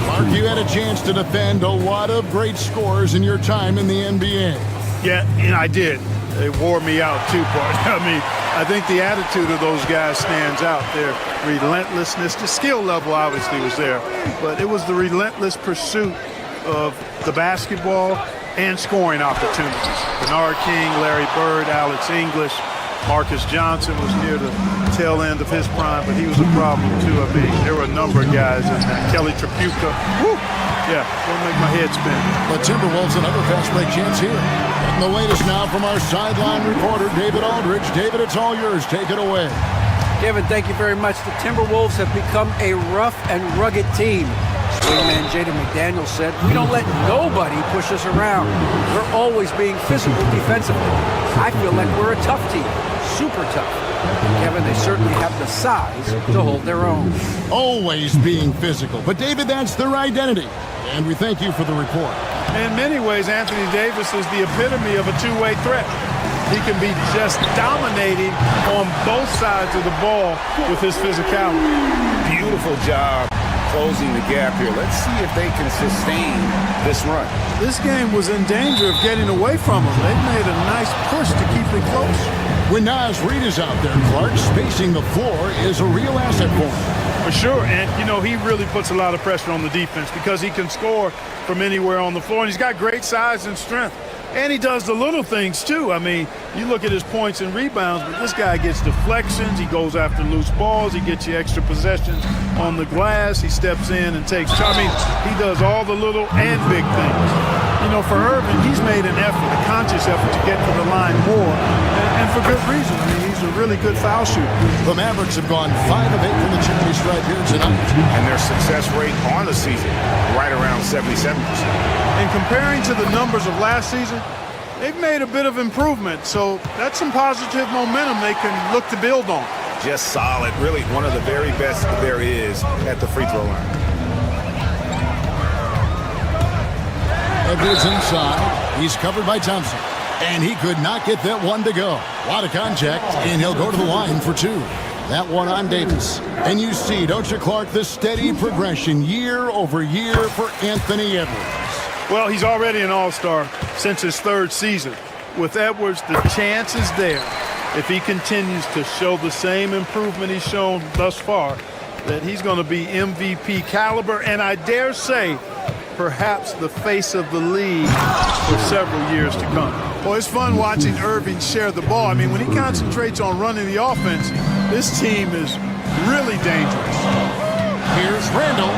Mark, you had a chance to defend a lot of great scores in your time in the NBA. Yeah, and I did. They wore me out too, Bart. I mean, I think the attitude of those guys stands out. Their relentlessness, the skill level obviously was there, but it was the relentless pursuit of the basketball and scoring opportunities. Bernard King, Larry Bird, Alex English, Marcus Johnson was near the tail end of his prime, but he was a problem too. I mean, there were a number of guys in there. Kelly Tripucka. Woo! Yeah, don't make my head spin. The Timberwolves another fast break chance here. And the latest now from our sideline reporter, David Aldridge. David, it's all yours. Take it away. Kevin, thank you very much. The Timberwolves have become a rough and rugged team. Swingman Jaden McDaniels said, "We don't let nobody push us around. We're always being physical defensively. I feel like we're a tough team, super tough." Kevin, they certainly have the size to hold their own. Always being physical. But, David, that's their identity. And we thank you for the report. In many ways, Anthony Davis is the epitome of a two-way threat. He can be just dominating on both sides of the ball with his physicality. Beautiful job closing the gap here. Let's see if they can sustain this run. This game was in danger of getting away from them. They made a nice push to keep it close. When Naz Reid is out there, Clark, spacing the floor is a real asset for him. For sure, and you know, he really puts a lot of pressure on the defense because he can score from anywhere on the floor, and he's got great size and strength. And he does the little things too. I mean, you look at his points and rebounds, but this guy gets deflections, he goes after loose balls, he gets you extra possessions on the glass, he steps in and takes charge. I mean, he does all the little and big things. You know, for Irving, he's made an effort, a conscious effort to get to the line more, and for good reason. I mean, he's a really good foul shooter. The Mavericks have gone 5 of 8 from the charity stripe here tonight. And their success rate on the season, right around 77%. And comparing to the numbers of last season, they've made a bit of improvement. So that's some positive momentum they can look to build on. Just solid. Really one of the very best there is at the free throw line. Edwards inside. He's covered by Thompson. And he could not get that one to go. A lot of contact, and he'll go to the line for 2. That one on Davis. And you see, don't you, Clark, the steady progression year over year for Anthony Edwards. Well, he's already an all-star since his 3rd season. With Edwards, the chance is there, if he continues to show the same improvement he's shown thus far, that he's going to be MVP caliber, and I dare say, perhaps the face of the league for several years to come. Well, it's fun watching Irving share the ball. I mean, when he concentrates on running the offense, this team is really dangerous. Here's Randall.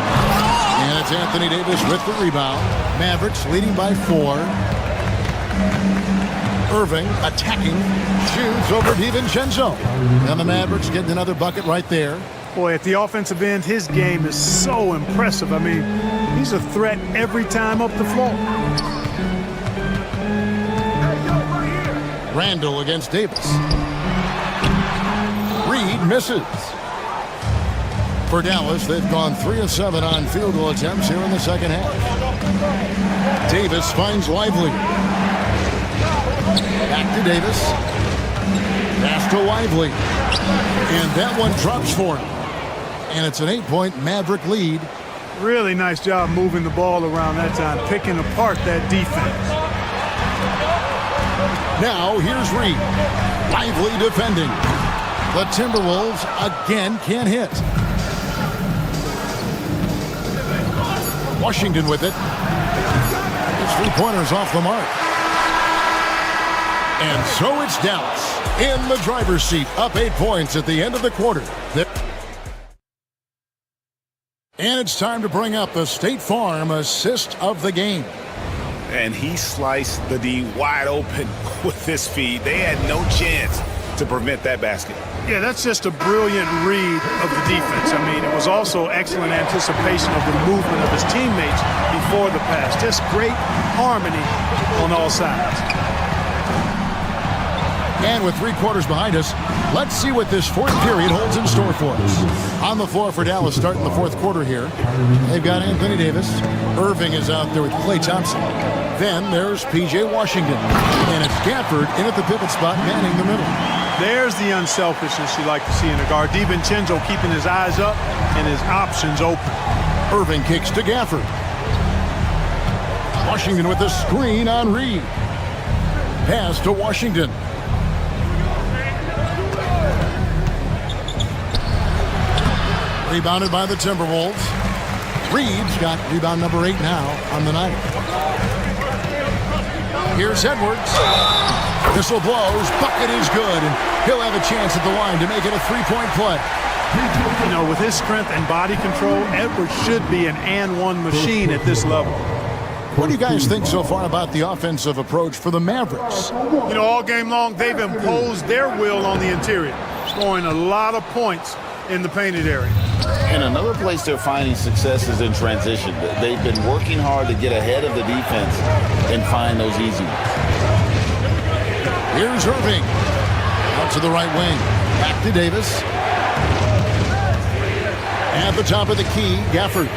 And it's Anthony Davis with the rebound. Mavericks leading by 4. Irving attacking. Shoots over DiVincenzo. And the Mavericks getting another bucket right there. Boy, at the offensive end, his game is so impressive. I mean, he's a threat every time up the floor. Randall against Davis. Reed misses. For Dallas, they've gone 3 of 7 on field goal attempts here in the second half. Davis finds Lively. Back to Davis. Pass to Lively. And that one drops for him. And it's an 8-point Maverick lead. Really nice job moving the ball around that time, picking apart that defense. Now here's Reed. Lively defending. The Timberwolves again can't hit. Washington with it. His three-pointer's off the mark. And so it's Dallas in the driver's seat, up 8 points at the end of the quarter. And it's time to bring up the State Farm assist of the game. And he sliced the D wide open with his feet. They had no chance to prevent that basket. Yeah, that's just a brilliant read of the defense. I mean, it was also excellent anticipation of the movement of his teammates before the pass. Just great harmony on all sides. And with 3 quarters behind us, let's see what this fourth period holds in store for us. On the floor for Dallas starting the fourth quarter here. They've got Anthony Davis. Irving is out there with Klay Thompson. Then there's P.J. Washington. And it's Gafford in at the pivot spot, manning the middle. There's the unselfishness you like to see in a guard. DiVincenzo keeping his eyes up and his options open. Irving kicks to Gafford. Washington with the screen on Reed. Pass to Washington. Rebounded by the Timberwolves. Reed's got rebound number 8 now on the night. Here's Edwards. Whistle blows. Bucket is good. And he'll have a chance at the line to make it a 3-point play. You know, with his strength and body control, Edwards should be an and-one machine at this level. What do you guys think so far about the offensive approach for the Mavericks? You know, all game long, they've imposed their will on the interior, scoring a lot of points in the painted area. And another place they're finding success is in transition. They've been working hard to get ahead of the defense and find those easy ones. Here's Irving. Out to the right wing. Back to Davis. At the top of the key, Gafford.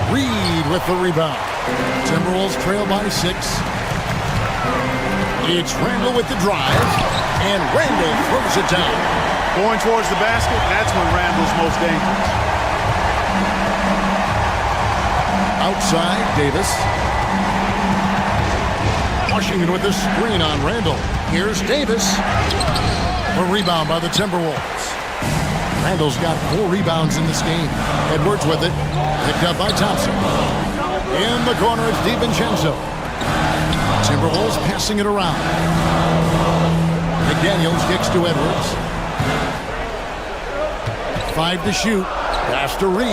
Reed with the rebound. Timberwolves trail by 6. It's Randall with the drive. And Randall throws it down. Going towards the basket, that's when Randall's most dangerous. Outside, Davis. Washington with the screen on Randall. Here's Davis. A rebound by the Timberwolves. Randall's got 4 rebounds in this game. Edwards with it. Picked up by Thompson. In the corner, it's DiVincenzo. Timberwolves passing it around. McDaniels kicks to Edwards. 5 to shoot. Pass to Reed.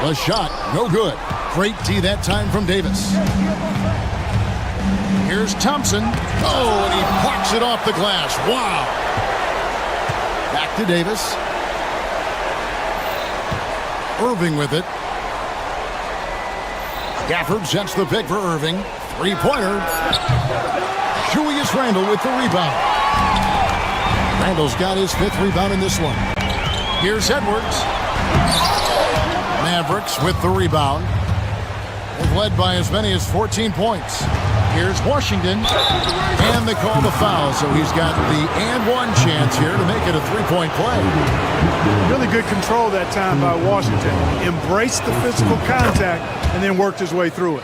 The shot, no good. Great tee that time from Davis. Here's Thompson. Oh, and he plucks it off the glass. Wow. Back to Davis. Irving with it. Gafford sets the pick for Irving. 3-pointer. Julius Randle with the rebound. Randall's got his 5th rebound in this one. Here's Edwards. Mavericks with the rebound. They've led by as many as 14 points. Here's Washington. And they call the foul, so he's got the and-one chance here to make it a 3-point play. Really good control that time by Washington. Embraced the physical contact and then worked his way through it.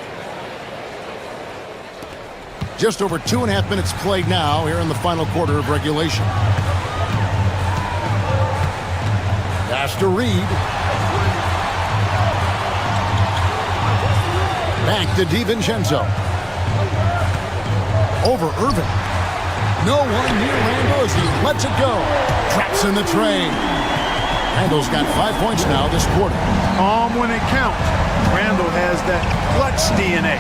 Just over 2.5 minutes played now here in the final quarter of regulation. Pass to Reed. Back to DiVincenzo. Over Irving. No one near Randall as he lets it go. Traps in the train. Randall's got 5 points now this quarter. Calm when it counts. Randall has that clutch DNA.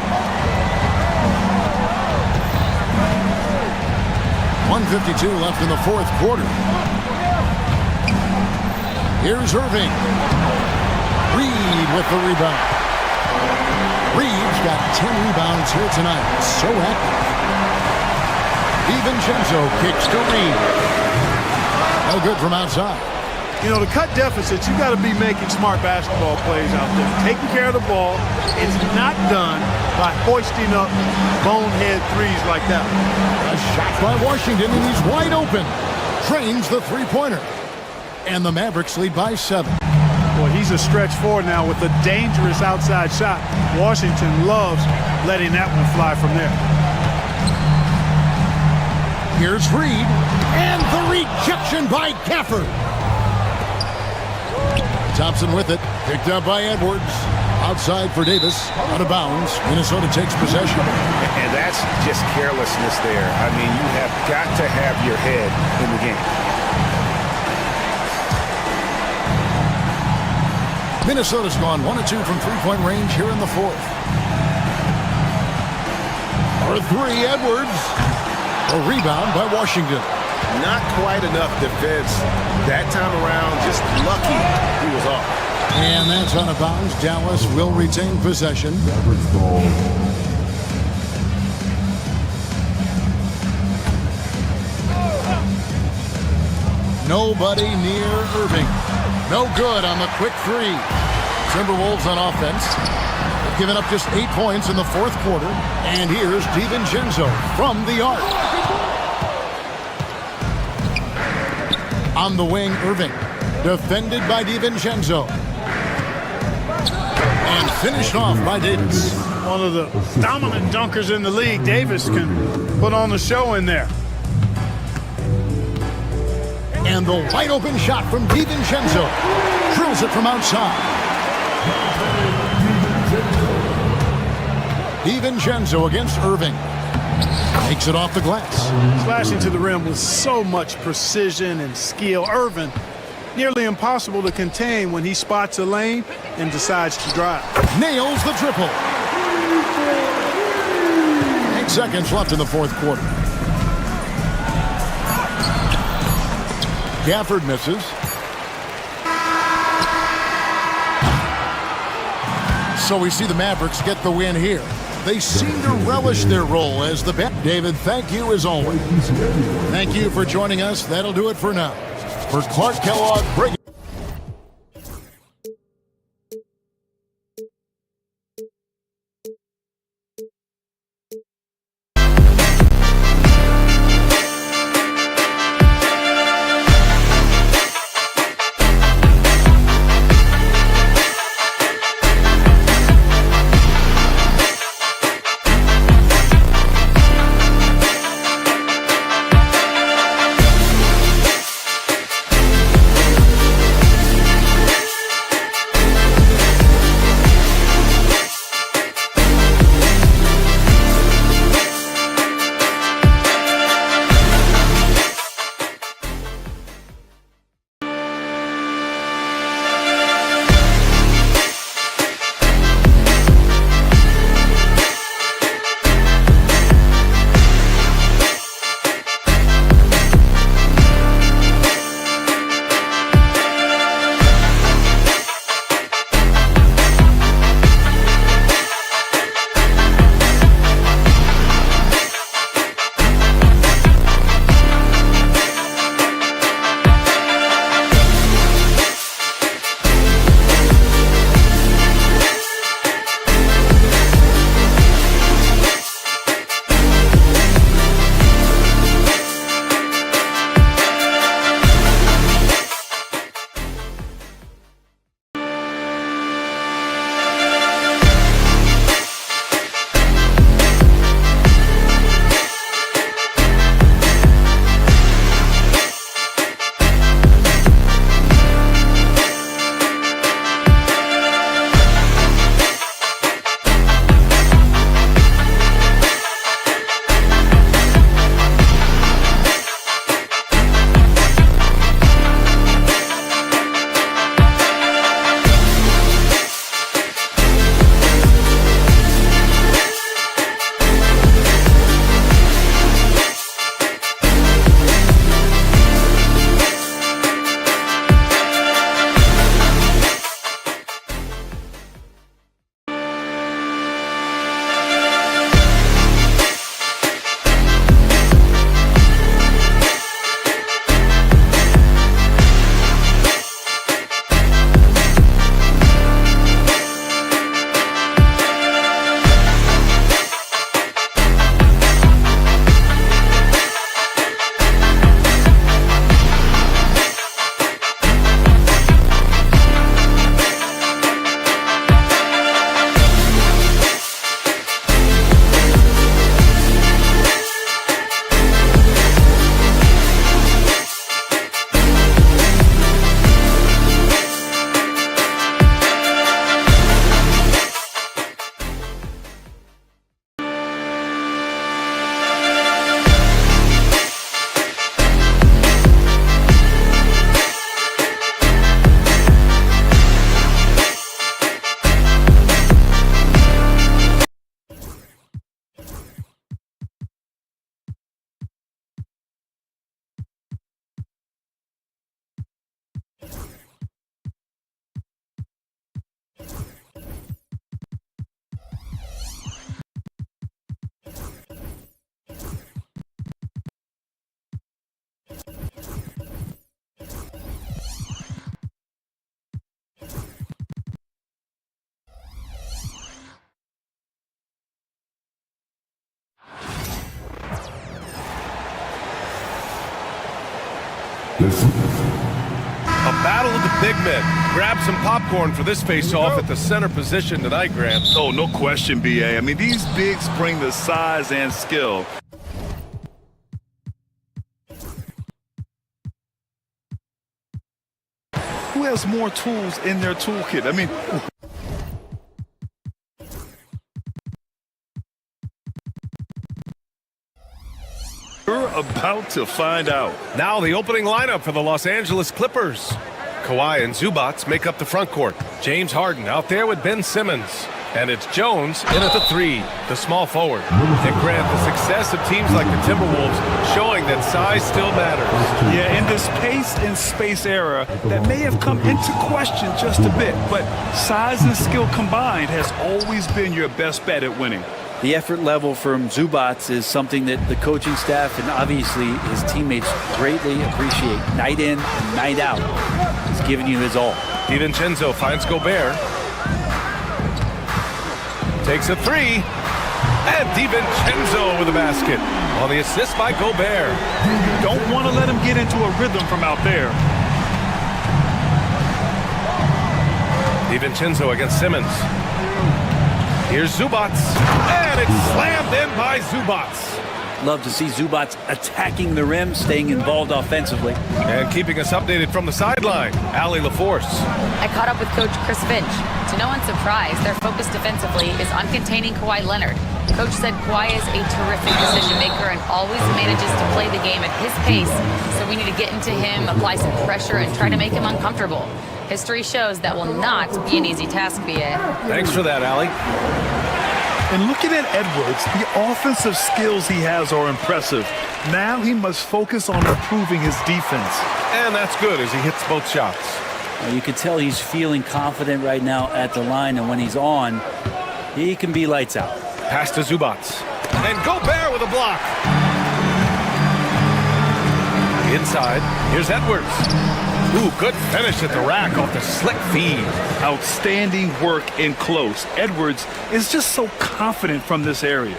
1:52 left in the fourth quarter. Here's Irving. Reed with the rebound. Reed's got 10 rebounds here tonight. So active. DiVincenzo kicks to Reed. No good from outside. You know, to cut deficits, you got to be making smart basketball plays out there. Taking care of the ball is not done by hoisting up bonehead threes like that. A shot by Washington, and he's wide open. Drains the three-pointer. And the Mavericks lead by 7. Boy, he's a stretch forward now with a dangerous outside shot. Washington loves letting that one fly from there. Here's Reed, and the rejection by Gafford. Thompson with it, picked up by Edwards. Outside for Davis, out of bounds. Minnesota takes possession. And that's just carelessness there. I mean, you have got to have your head in the game. Minnesota's gone 1 of 2 from three-point range here in the fourth. For 3, Edwards. A rebound by Washington. Not quite enough defense that time around. Just lucky he was off. And that's out of bounds. Dallas will retain possession. Nobody near Irving. No good on the quick 3. Timberwolves on offense. They've given up just 8 points in the fourth quarter. And here's DiVincenzo from the arc. On the wing, Irving. Defended by DiVincenzo. And finished off by Davis. One of the dominant dunkers in the league. Davis can put on the show in there. And the wide open shot from DiVincenzo. Drills it from outside. DiVincenzo against Irving. Takes it off the glass. Slashing to the rim with so much precision and skill. Irving, nearly impossible to contain when he spots a lane and decides to drive. Nails the triple. 8 seconds left in the fourth quarter. Gafford misses. So we see the Mavericks get the win here. They seem to relish their role as the best. David, thank you as always. Thank you for joining us. That'll do it for now. For Clark Kellogg, Brigham. A battle of the big men. Grab some popcorn for this face-off at the center position tonight, Grant. Oh, no question, B.A. I mean, these bigs bring the size and skill. Who has more tools in their toolkit? I mean, we're about to find out. Now the opening lineup for the Los Angeles Clippers. Kawhi and Zubats make up the front court. James Harden out there with Ben Simmons. And it's Jones in at the 3, the small forward. And Grant, the success of teams like the Timberwolves showing that size still matters. Yeah, in this pace and space era, that may have come into question just a bit, but size and skill combined has always been your best bet at winning. The effort level from Zubats is something that the coaching staff and obviously his teammates greatly appreciate. Night in and night out, he's giving you his all. DiVincenzo finds Gobert. Takes a 3. And DiVincenzo with a basket on the assist by Gobert. Don't want to let him get into a rhythm from out there. DiVincenzo against Simmons. Here's Zubats, and it's slammed in by Zubats. Love to see Zubats attacking the rim, staying involved offensively. And keeping us updated from the sideline, Allie LaForce. I caught up with Coach Chris Finch. To no one's surprise, their focus defensively is on containing Kawhi Leonard. Coach said Kawhi is a terrific decision maker and always manages to play the game at his pace, so we need to get into him, apply some pressure, and try to make him uncomfortable. History shows that will not be an easy task, B.A. Thanks for that, Allie. And looking at Edwards, the offensive skills he has are impressive. Now he must focus on improving his defense. And that's good as he hits both shots. You can tell he's feeling confident right now at the line, and when he's on, he can be lights out. Pass to Zubats. And Gobert with a block. Inside, here's Edwards. Ooh, good finish at the rack off the slick feed. Outstanding work in close. Edwards is just so confident from this area.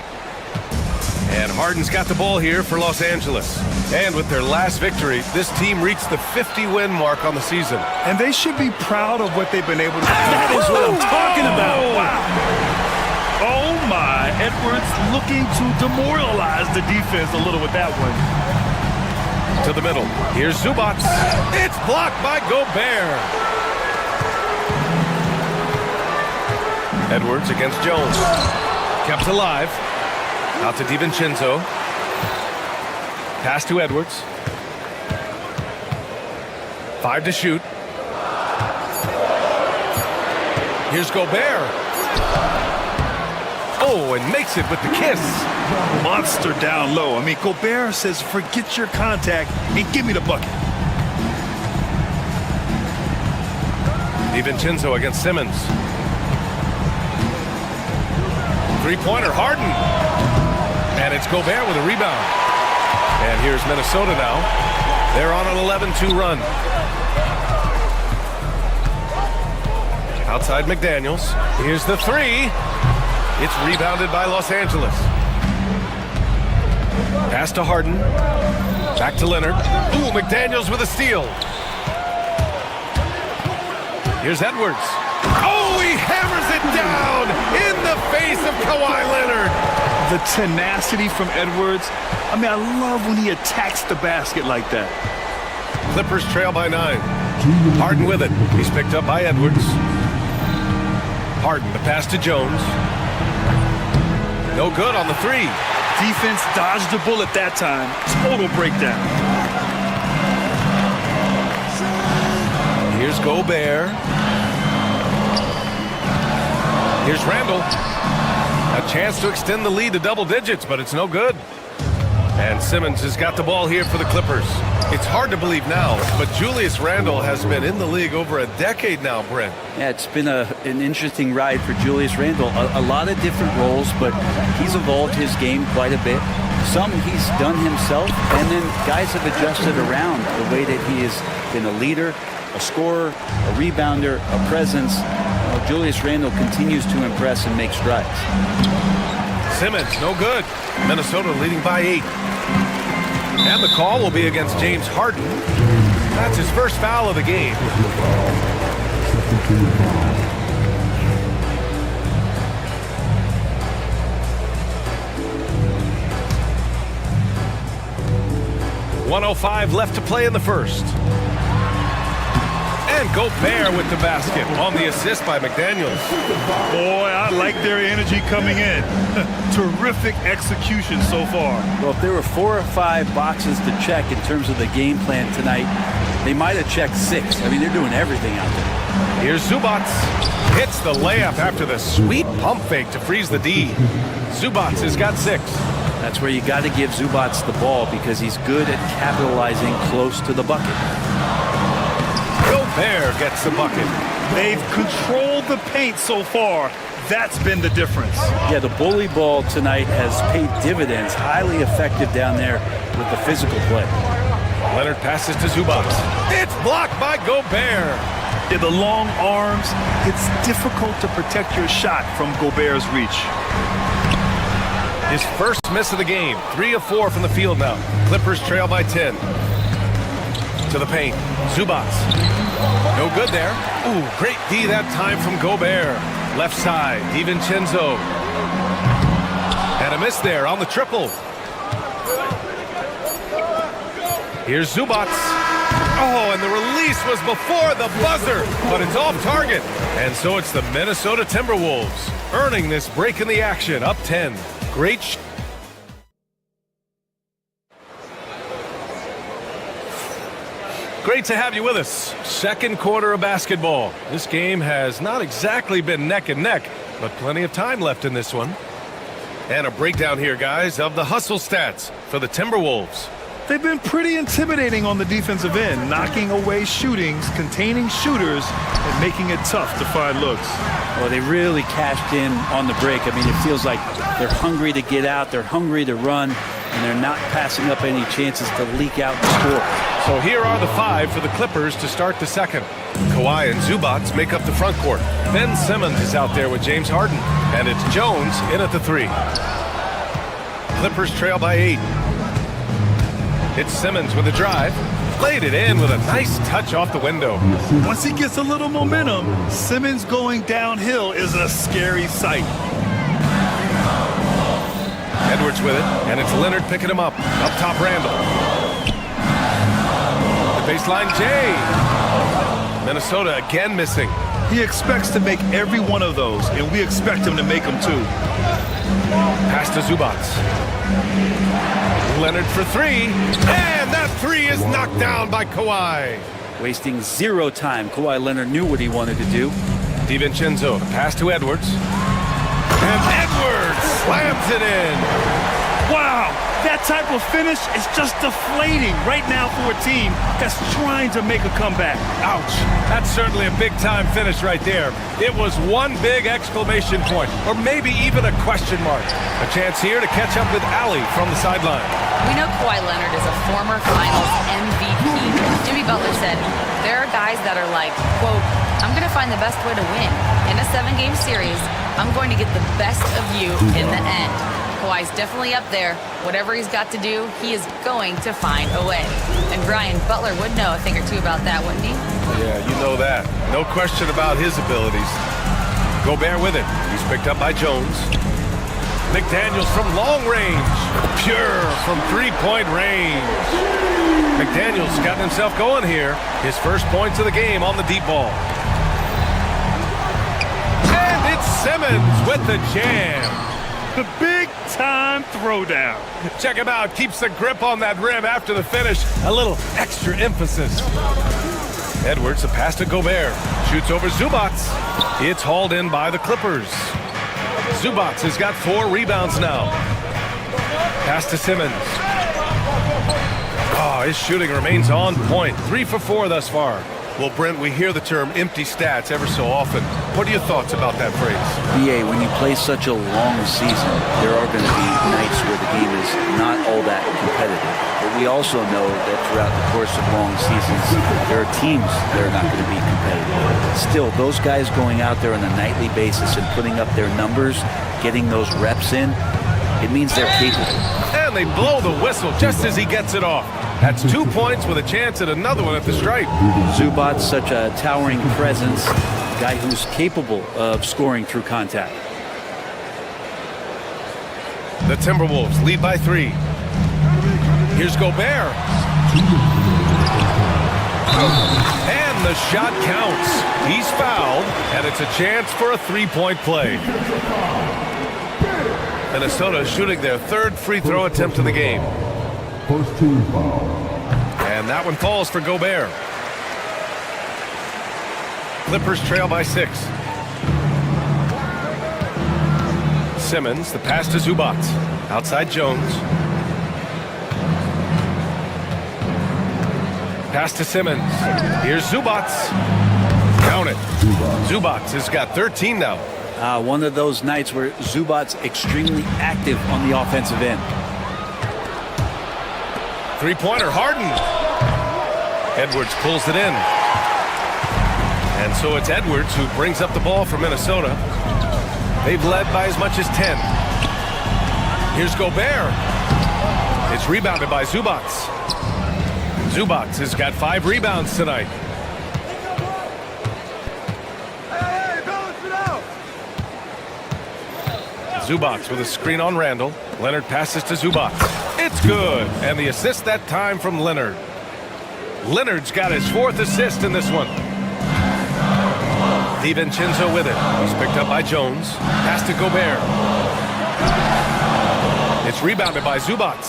And Harden's got the ball here for Los Angeles. And with their last victory, this team reached the 50-win mark on the season. And they should be proud of what they've been able to do. That is what I'm talking about. Wow. Oh, my. Edwards looking to demoralize the defense a little with that one. To the middle. Here's Zubats. It's blocked by Gobert. Edwards against Jones. Kept alive. Out to DiVincenzo. Pass to Edwards. 5 to shoot. Here's Gobert. Oh, and makes it with the kiss. Monster down low. I mean, Gobert says, forget your contact and give me the bucket. DiVincenzo against Simmons. Three-pointer, Harden. And it's Gobert with a rebound. And here's Minnesota now. They're on an 11-2 run. Outside McDaniels. Here's the 3. It's rebounded by Los Angeles. Pass to Harden. Back to Leonard. Ooh, McDaniels with a steal. Here's Edwards. Oh, he hammers it down in the face of Kawhi Leonard. The tenacity from Edwards. I mean, I love when he attacks the basket like that. Clippers trail by 9. Harden with it. He's picked up by Edwards. Harden, the pass to Jones. No good on the 3. Defense dodged the bullet that time. Total breakdown. Here's Gobert. Here's Randall. A chance to extend the lead to double digits, but it's no good. And Simmons has got the ball here for the Clippers. It's hard to believe now, but Julius Randle has been in the league over a decade now, Brent. Yeah, it's been an interesting ride for Julius Randle. A lot of different roles, but he's evolved his game quite a bit. Some he's done himself, and then guys have adjusted around the way that he has been a leader, a scorer, a rebounder, a presence. Julius Randle continues to impress and make strides. Simmons, no good. Minnesota leading by 8. And the call will be against James Harden. That's his first foul of the game. Second team foul. 1:05 left to play in the first. And Gobert with the basket on the assist by McDaniels. Boy, I like their energy coming in. Terrific execution so far. Well, if there were 4 or 5 boxes to check in terms of the game plan tonight, they might have checked 6. I mean, they're doing everything out there. Here's Zubats. Hits the layup after the sweet pump fake to freeze the D. Zubats has got 6. That's where you got to give Zubats the ball because he's good at capitalizing close to the bucket. Gobert gets the bucket. They've controlled the paint so far. That's been the difference. Yeah, the bully ball tonight has paid dividends. Highly effective down there with the physical play. Leonard passes to Zubats. It's blocked by Gobert. Yeah, the long arms. It's difficult to protect your shot from Gobert's reach. His first miss of the game. 3 of 4 from the field now. Clippers trail by 10. To the paint. Zubats. No good there. Ooh, great D that time from Gobert. Left side, DiVincenzo. And a miss there on the triple. Here's Zubats. Oh, and the release was before the buzzer, but it's off target. And so it's the Minnesota Timberwolves earning this break in the action, up 10. Great. Great to have you with us. Second quarter of basketball. This game has not exactly been neck and neck, but plenty of time left in this one. And a breakdown here, guys, of the hustle stats for the Timberwolves. They've been pretty intimidating on the defensive end, knocking away shootings, containing shooters, and making it tough to find looks. Well, they really cashed in on the break. I mean, it feels like they're hungry to get out, they're hungry to run, and they're not passing up any chances to leak out and score. So here are the 5 for the Clippers to start the second. Kawhi and Zubats make up the front court. Ben Simmons is out there with James Harden, and it's Jones in at the 3. Clippers trail by 8. It's Simmons with a drive. Played it in with a nice touch off the window. Once he gets a little momentum, Simmons going downhill is a scary sight. Edwards with it, and it's Leonard picking him up. Up top, Randall. The baseline, Jay. Minnesota again missing. He expects to make every one of those, and we expect him to make them too. Pass to Zubats. Leonard for 3, and that 3 is knocked down by Kawhi. Wasting 0 time. Kawhi Leonard knew what he wanted to do. DiVincenzo, pass to Edwards. And Edwards slams it in. Wow, that type of finish is just deflating right now for a team that's trying to make a comeback. Ouch. That's certainly a big-time finish right there. It was one big exclamation point, or maybe even a question mark. A chance here to catch up with Allie from the sideline. We know Kawhi Leonard is a former Finals MVP. Jimmy Butler said, there are guys that are like, quote, I'm going to find the best way to win. In a 7-game series, I'm going to get the best of you in the end. Kawhi's definitely up there. Whatever he's got to do, he is going to find a way. And Brian Butler would know a thing or two about that, wouldn't he? Yeah, you know that. No question about his abilities. Gobert with it. He's picked up by Jones. McDaniels from long range. Pure from 3-point range. McDaniels got himself going here. His first points of the game on the deep ball. And it's Simmons with the jam. The big-time throwdown. Check him out. Keeps the grip on that rim after the finish. A little extra emphasis. Edwards, a pass to Gobert. Shoots over Zubats. It's hauled in by the Clippers. Zubats has got 4 rebounds now. Pass to Simmons. Oh, his shooting remains on point. 3 for 4 thus far. Well, Brent, we hear the term empty stats ever so often. What are your thoughts about that phrase? BA, when you play such a long season, there are going to be nights where the game is not all that competitive. But we also know that throughout the course of long seasons, there are teams that are not going to be competitive. Still, those guys going out there on a nightly basis and putting up their numbers, getting those reps in, it means they're capable. And they blow the whistle just as he gets it off. That's 2 points with a chance at another one at the stripe. Zubac's such a towering presence, a guy who's capable of scoring through contact. The Timberwolves lead by 3. Here's Gobert. And the shot counts. He's fouled, and it's a chance for a three-point play. Minnesota shooting their 3rd free throw attempt of the game. First team foul. And that one falls for Gobert. Clippers trail by 6. Simmons, the pass to Zubac. Outside Jones. Pass to Simmons. Here's Zubac. Count it. Zubac has got 13 now. One of those nights where Zubac's extremely active on the offensive end. Three-pointer, Harden. Edwards pulls it in. And so it's Edwards who brings up the ball for Minnesota. They've led by as much as 10. Here's Gobert. It's rebounded by Zubac. Zubac has got 5 rebounds tonight. Zubac with a screen on Randall. Leonard passes to Zubac. It's good. And the assist that time from Leonard. Leonard's got his 4th assist in this one. DiVincenzo with it. He's picked up by Jones. Pass to Gobert. It's rebounded by Zubac.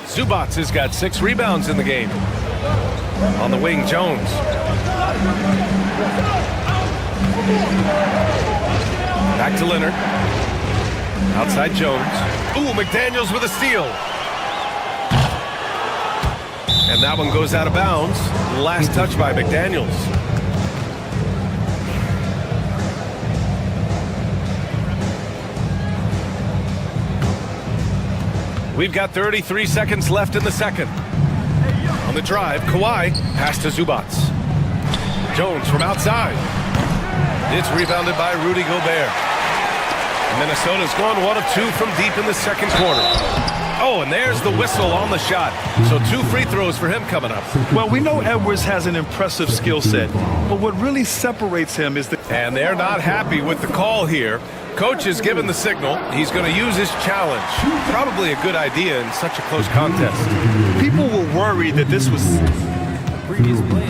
Zubac has got 6 rebounds in the game. On the wing, Jones. Back to Leonard. Outside Jones. Ooh, McDaniels with a steal. And that one goes out of bounds. Last touch by McDaniels. We've got 33 seconds left in the second. On the drive, Kawhi, pass to Zubac. Jones from outside. It's rebounded by Rudy Gobert. Minnesota's gone 1 of 2 from deep in the second quarter. Oh, and there's the whistle on the shot. So 2 free throws for him coming up. Well, we know Edwards has an impressive skill set, but what really separates him is the... And they're not happy with the call here. Coach has given the signal. He's going to use his challenge. Probably a good idea in such a close contest. People were worried that this was... Previous play.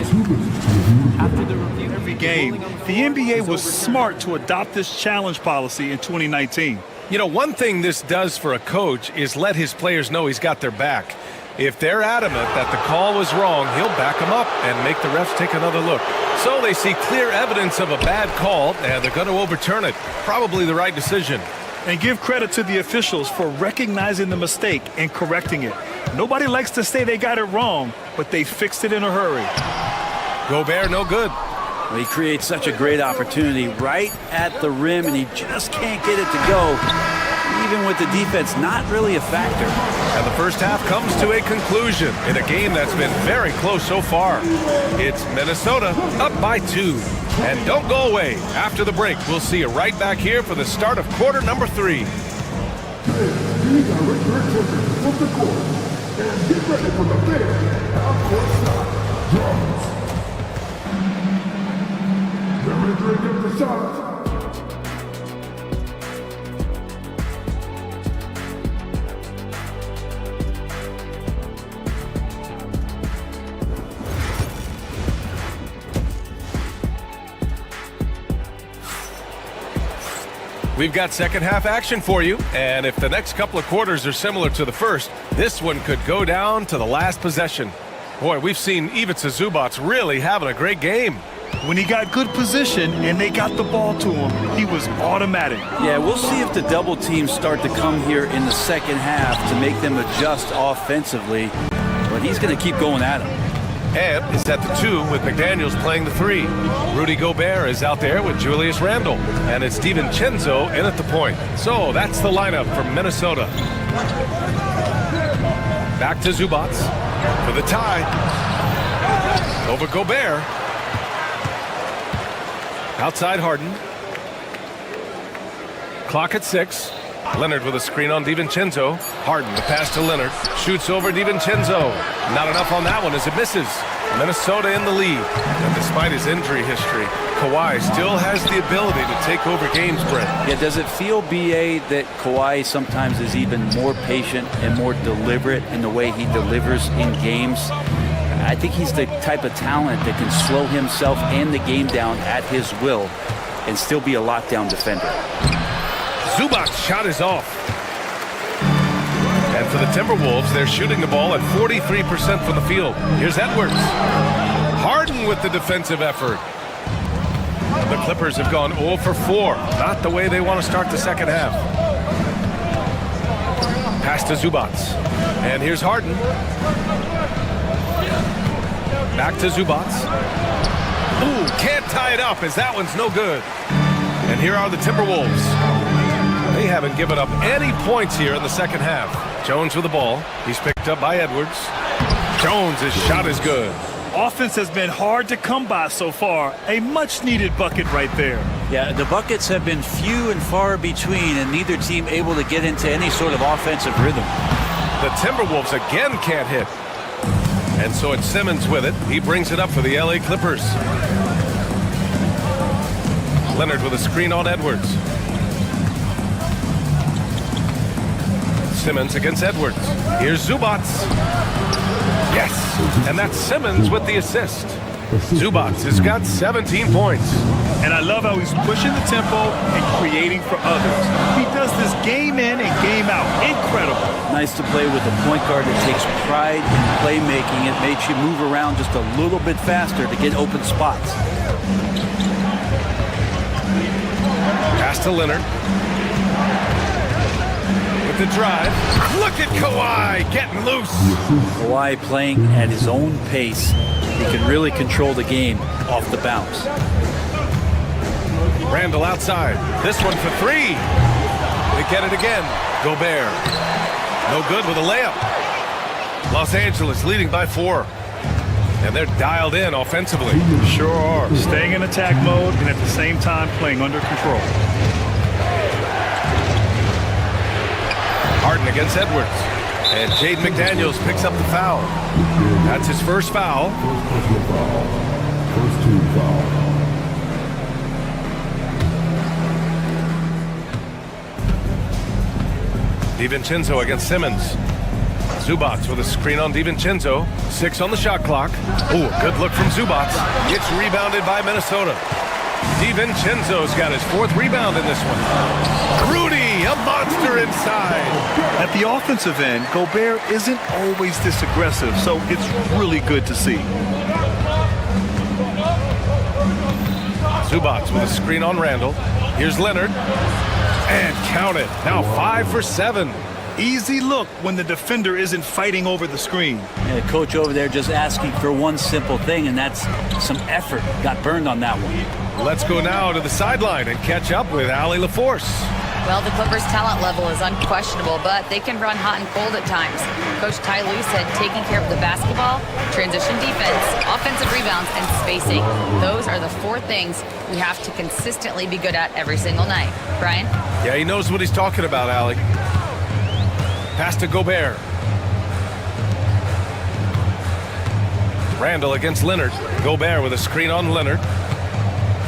After the review, every game. The NBA was smart to adopt this challenge policy in 2019. You know, one thing this does for a coach is let his players know he's got their back. If they're adamant that the call was wrong, he'll back them up and make the refs take another look. So they see clear evidence of a bad call, and they're going to overturn it. Probably the right decision. And give credit to the officials for recognizing the mistake and correcting it. Nobody likes to say they got it wrong, but they fixed it in a hurry. Gobert, no good. Well, he creates such a great opportunity right at the rim, and he just can't get it to go. Even with the defense not really a factor. And the first half comes to a conclusion in a game that's been very close so far. It's Minnesota up by 2. And don't go away. After the break, we'll see you right back here for the start of quarter number 3. These are return from the court. And get ready for the big half-court shot. Jones. Remember to drink up the shots. We've got second half action for you, and if the next couple of quarters are similar to the first, this one could go down to the last possession. Boy, we've seen Ivica Zubac really having a great game. When he got good position and they got the ball to him, he was automatic. Yeah, we'll see if the double teams start to come here in the second half to make them adjust offensively, but he's going to keep going at him. Ebb is at the 2 with McDaniels playing the 3. Rudy Gobert is out there with Julius Randle. And it's DiVincenzo in at the point. So that's the lineup for Minnesota. Back to Zubac for the tie. Over Gobert. Outside Harden. Clock at 6. Leonard with a screen on DiVincenzo. Harden, the pass to Leonard. Shoots over DiVincenzo. Not enough on that one as it misses. Minnesota in the lead. And despite his injury history, Kawhi still has the ability to take over games, Brent. Yeah, does it feel, B.A., that Kawhi sometimes is even more patient and more deliberate in the way he delivers in games? I think he's the type of talent that can slow himself and the game down at his will and still be a lockdown defender. Zubac's shot is off. And for the Timberwolves, they're shooting the ball at 43% from the field. Here's Edwards. Harden with the defensive effort. The Clippers have gone 0 for 4. Not the way they want to start the second half. Pass to Zubac. And here's Harden. Back to Zubac. Ooh, can't tie it up as that one's no good. And here are the Timberwolves. They haven't given up any points here in the second half. Jones with the ball. He's picked up by Edwards. Jones, his shot is good. Offense has been hard to come by so far. A much-needed bucket right there. Yeah, the buckets have been few and far between, and neither team able to get into any sort of offensive rhythm. The Timberwolves again can't hit. And so it's Simmons with it. He brings it up for the LA Clippers. Leonard with a screen on Edwards. Simmons against Edwards. Here's Zubac. Yes, and that's Simmons with the assist. Zubac has got 17 points. And I love how he's pushing the tempo and creating for others. He does this game in and game out. Incredible. Nice to play with a point guard that takes pride in playmaking. It makes you move around just a little bit faster to get open spots. Pass to Leonard. With the drive. Look at Kawhi getting loose. Kawhi playing at his own pace. He can really control the game off the bounce. Randall outside. This one for three. They get it again. Gobert. No good with a layup. Los Angeles leading by 4. And they're dialed in offensively. Sure are. Staying in attack mode and at the same time playing under control. Harden against Edwards. And Jaden McDaniels picks up the foul. That's his first foul. First team foul. DiVincenzo against Simmons. Zubac with a screen on DiVincenzo. 6 on the shot clock. Ooh, good look from Zubac. Gets rebounded by Minnesota. DiVincenzo's got his 4th rebound in this one. Rudy, a monster inside. At the offensive end, Gobert isn't always this aggressive, so it's really good to see. Zubac with a screen on Randall. Here's Leonard. And count it. Now 5 for 7. Easy look when the defender isn't fighting over the screen. Yeah, the coach over there just asking for one simple thing, and that's some effort. Got burned on that one. Let's go now to the sideline and catch up with Allie LaForce. Well, the Clippers' talent level is unquestionable, but they can run hot and cold at times. Coach Ty Lue said taking care of the basketball, transition defense, offensive rebounds, and spacing. Those are the 4 things we have to consistently be good at every single night. Brian? Yeah, he knows what he's talking about, Allie. Pass to Gobert. Randall against Leonard. Gobert with a screen on Leonard.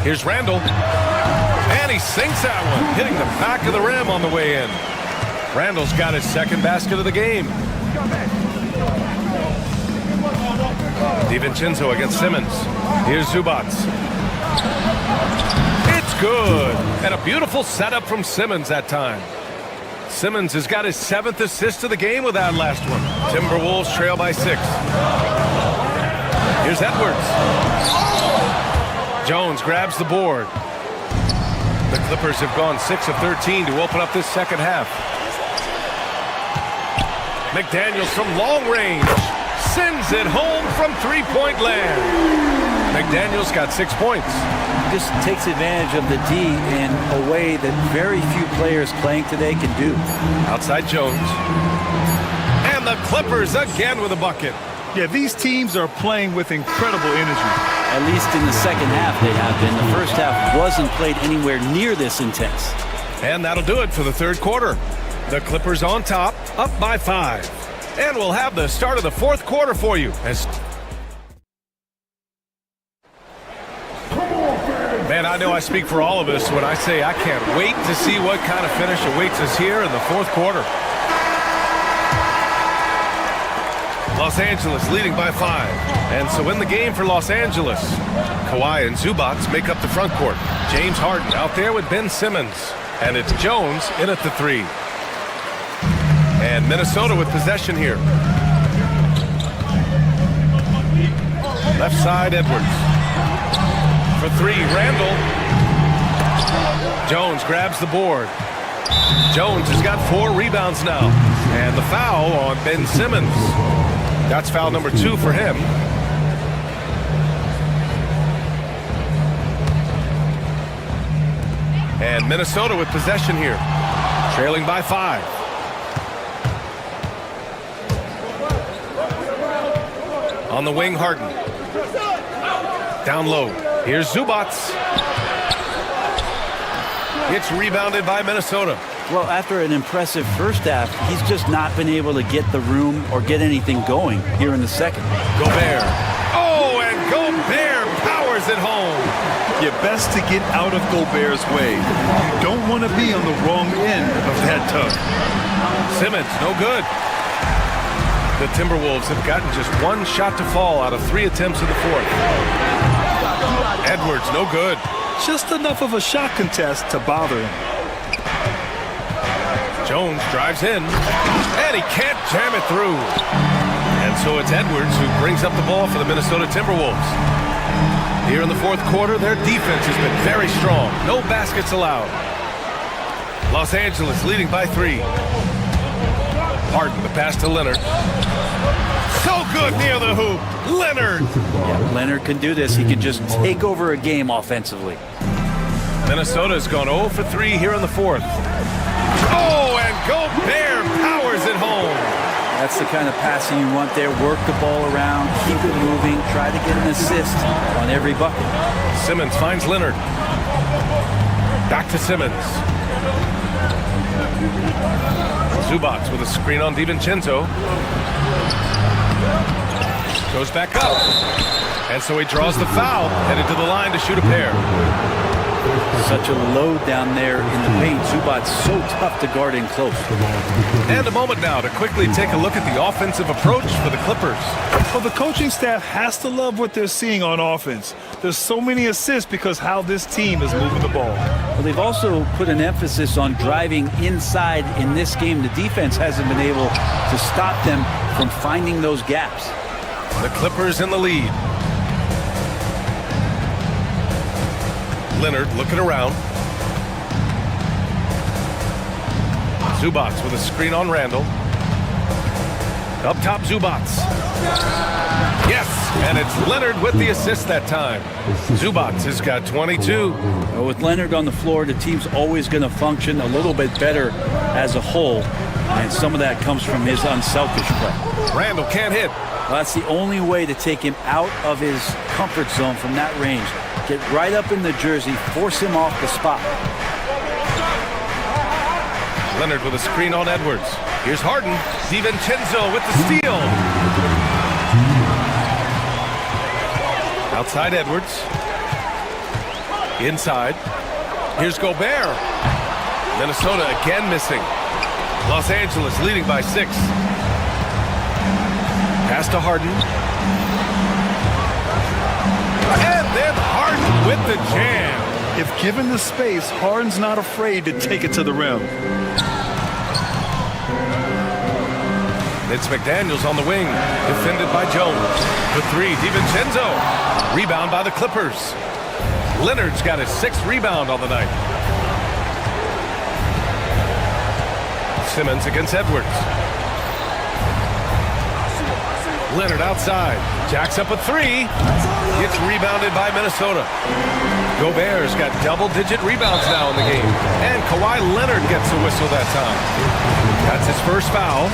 Here's Randall. And he sinks that one, hitting the back of the rim on the way in. Randall's got his 2nd basket of the game. DiVincenzo against Simmons. Here's Zubac. It's good. And a beautiful setup from Simmons that time. Simmons has got his 7th assist of the game with that last one. Timberwolves trail by 6. Here's Edwards. Jones grabs the board. The Clippers have gone 6 of 13 to open up this second half. McDaniels from long range sends it home from 3-point land. McDaniels got 6 points. Just takes advantage of the D in a way that very few players playing today can do. Outside Jones. And the Clippers again with a bucket. Yeah, these teams are playing with incredible energy. At least in the second half they have been. The first half wasn't played anywhere near this intense. And that'll do it for the third quarter. The Clippers on top, up by 5. And we'll have the start of the fourth quarter for you. Man, I know I speak for all of us when I say I can't wait to see what kind of finish awaits us here in the fourth quarter. Los Angeles leading by 5. And so in the game for Los Angeles, Kawhi and Zubac make up the front court. James Harden out there with Ben Simmons. And it's Jones in at the 3. And Minnesota with possession here. Left side, Edwards. For 3, Randall. Jones grabs the board. Jones has got 4 rebounds now. And the foul on Ben Simmons. That's foul number 2 for him. And Minnesota with possession here. Trailing by 5. On the wing, Harden. Down low. Here's Zubac. It's rebounded by Minnesota. Well, after an impressive first half, he's just not been able to get the room or get anything going here in the second. Gobert. Oh, and Gobert powers it home. You're best to get out of Gobert's way. You don't want to be on the wrong end of that tug. Simmons, no good. The Timberwolves have gotten just 1 shot to fall out of 3 attempts in the fourth. Edwards, no good. Just enough of a shot contest to bother him. Jones drives in, and he can't jam it through. And so it's Edwards who brings up the ball for the Minnesota Timberwolves. Here in the fourth quarter, their defense has been very strong. No baskets allowed. Los Angeles leading by 3. Harden, the pass to Leonard. So good near the hoop. Leonard. Yeah, Leonard can do this. He can just take over a game offensively. Minnesota's gone 0 for 3 here in the fourth. Oh, and Gobert powers it home. That's the kind of passing you want there. Work the ball around, keep it moving, try to get an assist on every bucket. Simmons finds Leonard. Back to Simmons. Zubac with a screen on DiVincenzo. Goes back up. And so he draws the foul, headed to the line to shoot a pair. Such a load down there in the paint. Zubac's so tough to guard in close. And a moment now to quickly take a look at the offensive approach for the Clippers. Well, the coaching staff has to love what they're seeing on offense. There's so many assists because how this team is moving the ball. Well, they've also put an emphasis on driving inside in this game. The defense hasn't been able to stop them from finding those gaps. The Clippers in the lead. Leonard looking around. Zubac with a screen on Randall. Up top, Zubac. Yes, and it's Leonard with the assist that time. Zubac has got 22. Well, with Leonard on the floor, the team's always going to function a little bit better as a whole, and some of that comes from his unselfish play. Randall can't hit. Well, that's the only way to take him out of his comfort zone from that range. Get right up in the jersey, force him off the spot. Leonard with a screen on Edwards. Here's Harden. DiVincenzo with the steal. Outside Edwards. Inside. Here's Gobert. Minnesota again missing. Los Angeles leading by 6. Pass to Harden. And then Harden with the jam. If given the space, Harden's not afraid to take it to the rim. It's McDaniels on the wing, defended by Jones. The 3, DiVincenzo. Rebound by the Clippers. Leonard's got his 6th rebound on the night. Simmons against Edwards. Leonard outside. Jacks up a 3. It's rebounded by Minnesota. Gobert's got double-digit rebounds now in the game. And Kawhi Leonard gets a whistle that time. That's his first foul.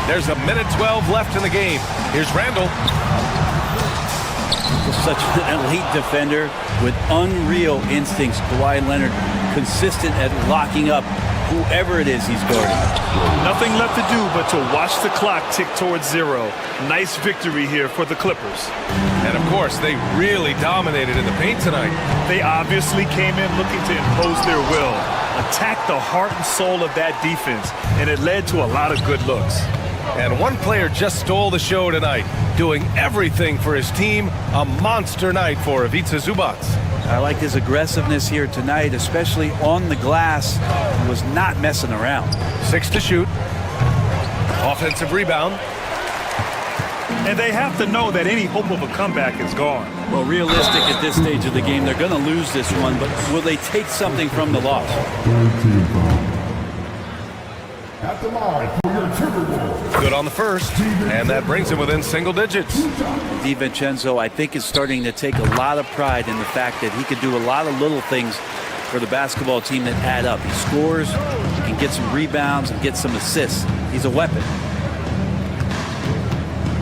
There's a minute 12 left in the game. Here's Randall. Just such an elite defender with unreal instincts. Kawhi Leonard consistent at locking up whoever it is he's guarding. Nothing left to do but to watch the clock tick towards 0. Nice victory here for the Clippers. And of course, they really dominated in the paint tonight. They obviously came in looking to impose their will, attack the heart and soul of that defense, and it led to a lot of good looks. And one player just stole the show tonight, doing everything for his team. A monster night for Ivica Zubac. I like his aggressiveness here tonight, especially on the glass. He was not messing around. 6 to shoot. Offensive rebound. And they have to know that any hope of a comeback is gone. Well, realistic at this stage of the game, they're going to lose this one, but will they take something from the loss? At the line for your Timberwolves. Good on the first, and that brings him within single digits. DiVincenzo, I think, is starting to take a lot of pride in the fact that he could do a lot of little things for the basketball team that add up. He scores, he can get some rebounds and get some assists. He's a weapon.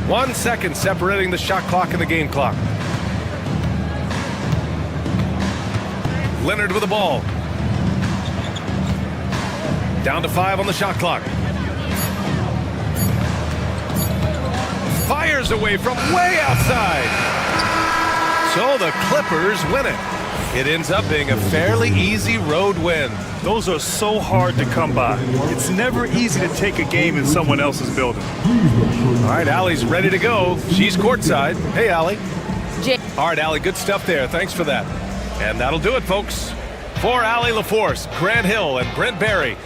1 second separating the shot clock and the game clock. Leonard with the ball. Down to 5 on the shot clock. Fires away from way outside. So the Clippers win it. It ends up being a fairly easy road win. Those are so hard to come by. It's never easy to take a game in someone else's building. All right, Allie's ready to go. She's courtside. Hey, Allie. All right, Allie, good stuff there. Thanks for that. And that'll do it, folks. For Allie LaForce, Grant Hill, and Brent Barry.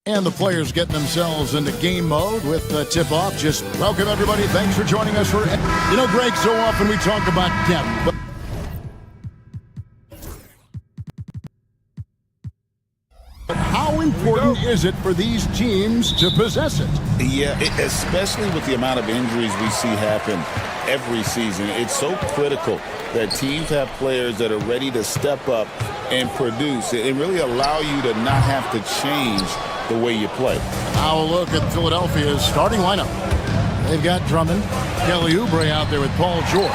And the players getting themselves into game mode with the tip-off. Just welcome, everybody. Thanks for joining us for... You know, Greg, so often we talk about depth, but... How important is it for these teams to possess it? Yeah, especially with the amount of injuries we see happen every season. It's so critical that teams have players that are ready to step up and produce and really allow you to not have to change the way you play. Now a look at Philadelphia's starting lineup. They've got Drummond, Kelly Oubre out there with Paul George.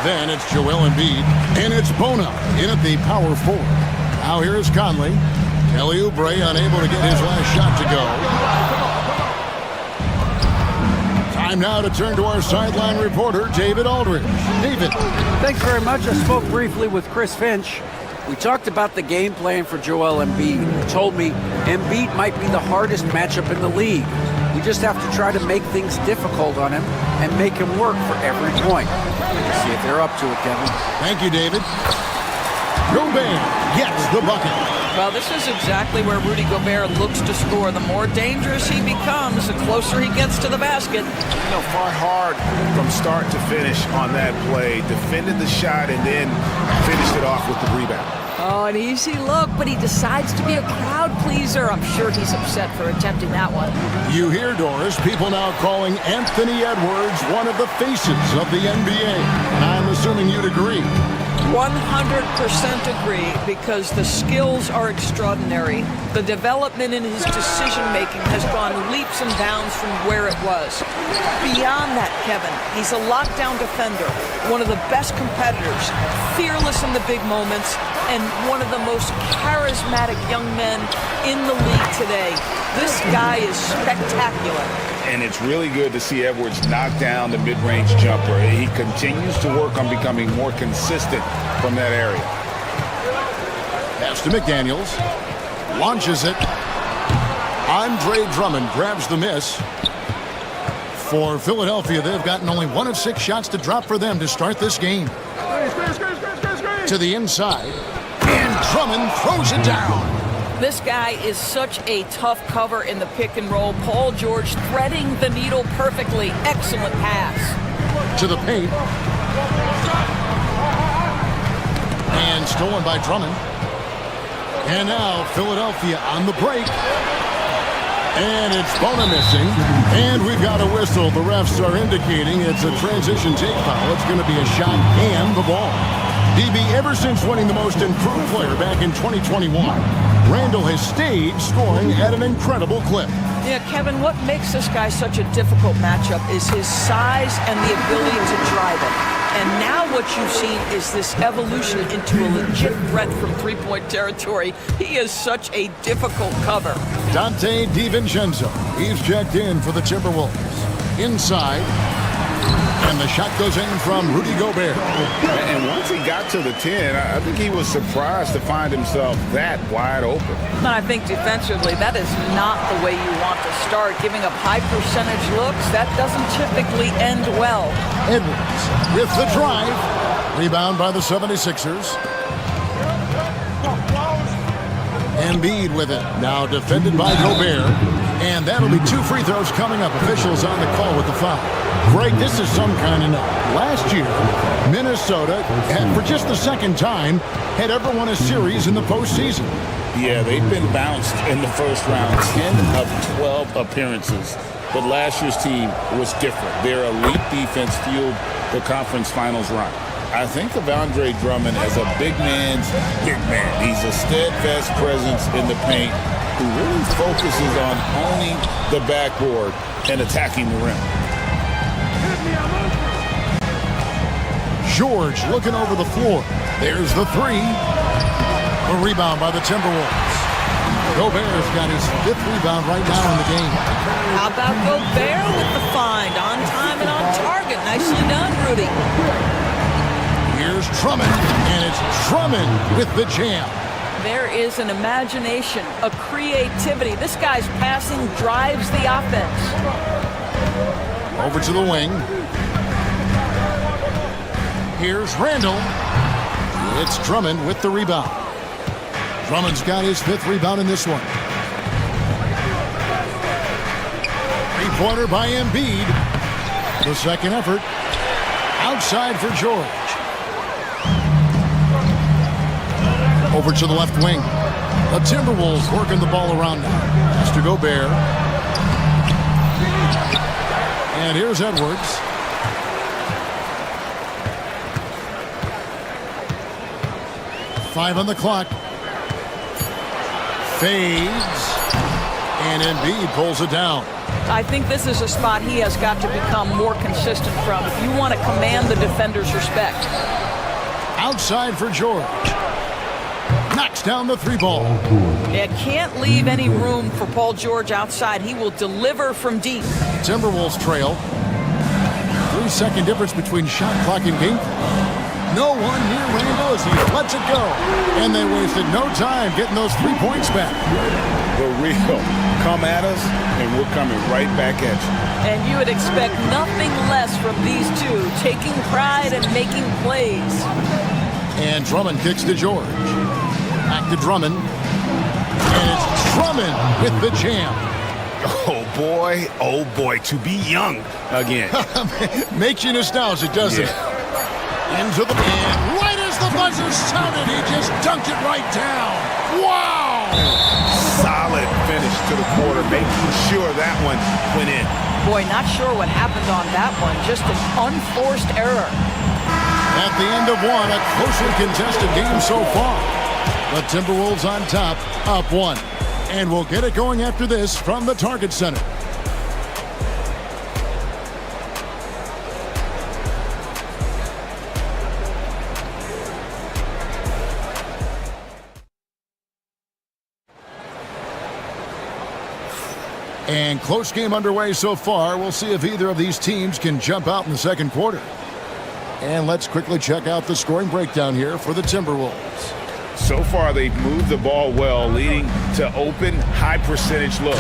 Then it's Joel Embiid, and it's Bona in at the power forward. Now here's Conley. Kelly Oubre unable to get his last shot to go. Time now to turn to our sideline reporter, David Aldridge. David. Thanks very much. I spoke briefly with Chris Finch. We talked about the game plan for Joel Embiid. He told me Embiid might be the hardest matchup in the league. We just have to try to make things difficult on him and make him work for every point. See if they're up to it, Kevin. Thank you, David. Gobert gets the bucket. Well, this is exactly where Rudy Gobert looks to score. The more dangerous he becomes, the closer he gets to the basket. You know, fought hard from start to finish on that play, defended the shot, and then finished it off with the rebound. Oh, an easy look, but he decides to be a crowd pleaser. I'm sure he's upset for attempting that one. You hear, Doris, people now calling Anthony Edwards one of the faces of the NBA. And I'm assuming you'd agree. 100% agree, because the skills are extraordinary. The development in his decision-making has gone leaps and bounds from where it was. Beyond that, Kevin, he's a lockdown defender, one of the best competitors, fearless in the big moments, and one of the most charismatic young men in the league today. This guy is spectacular. And it's really good to see Edwards knock down the mid-range jumper. He continues to work on becoming more consistent from that area. Pass to McDaniels. Launches it. Andre Drummond grabs the miss. For Philadelphia, they've gotten only 1 of 6 shots to drop for them to start this game. To the inside. And Drummond throws it down. This guy is such a tough cover in the pick and roll. Paul George threading the needle perfectly. Excellent pass. To the paint. And stolen by Drummond. And now Philadelphia on the break. And it's Bona missing. And we've got a whistle. The refs are indicating it's a transition take foul. It's going to be a shot and the ball. DB, ever since winning the most improved player back in 2021, Randall has stayed scoring at an incredible clip. Yeah, Kevin, what makes this guy such a difficult matchup is his size and the ability to drive it. And now what you've seen is this evolution into a legit threat from three-point territory. He is such a difficult cover. Dante DiVincenzo, he's checked in for the Timberwolves. Inside. And the shot goes in from Rudy Gobert. And once he got to the 10, I think he was surprised to find himself that wide open. And I think defensively, that is not the way you want to start. Giving up high percentage looks, that doesn't typically end well. Edwards with the drive. Rebound by the 76ers. Embiid with it. Now defended by Gobert. And that'll be 2 free throws coming up. Officials on the call with the foul. Greg, this is some kind of night. Last year, Minnesota, for just the second time, had ever won a series in the postseason. Yeah, they've been bounced in the first round, 10 of 12 appearances. But last year's team was different. Their elite defense fueled the conference finals run. I think of Andre Drummond as a big man's big man. He's a steadfast presence in the paint who really focuses on owning the backboard and attacking the rim. George looking over the floor. There's the 3. A rebound by the Timberwolves. Gobert's got his 5th rebound right now in the game. How about Gobert with the find? On time and on target. Nicely done, Rudy. Here's Drummond, and it's Drummond with the jam. There is an imagination, a creativity. This guy's passing drives the offense. Over to the wing. Here's Randall. It's Drummond with the rebound. Drummond's got his 5th rebound in this one. 3-pointer by Embiid. The second effort. Outside for George. Over to the left wing. The Timberwolves working the ball around now. Pass to Gobert. And here's Edwards. Five on the clock. Fades. And Embiid pulls it down. I think this is a spot he has got to become more consistent from if you want to command the defender's respect. Outside for George. Knocks down the 3-ball. Yeah, can't leave any room for Paul George outside. He will deliver from deep. Timberwolves trail. 3-second difference between shot clock and game clock. No one near Randall as he lets it go. And they wasted no time getting those 3 points back. The real come at us, and we're coming right back at you. And you would expect nothing less from these two, taking pride and making plays. And Drummond kicks to George. Back to Drummond. And it's Drummond with the jam. Oh boy, to be young again. Makes you nostalgic, doesn't it? Into the and right as the buzzer sounded, he just dunked it right down. Wow! Solid finish to the quarter, making sure that one went in. Boy, not sure what happened on that one. Just an unforced error. At the end of one, a closely contested game so far. The Timberwolves on top, up one. And we'll get it going after this from the Target Center. And close game underway so far. We'll see if either of these teams can jump out in the second quarter. And let's quickly check out the scoring breakdown here for the Timberwolves. So far, they've moved the ball well, leading to open, high-percentage looks.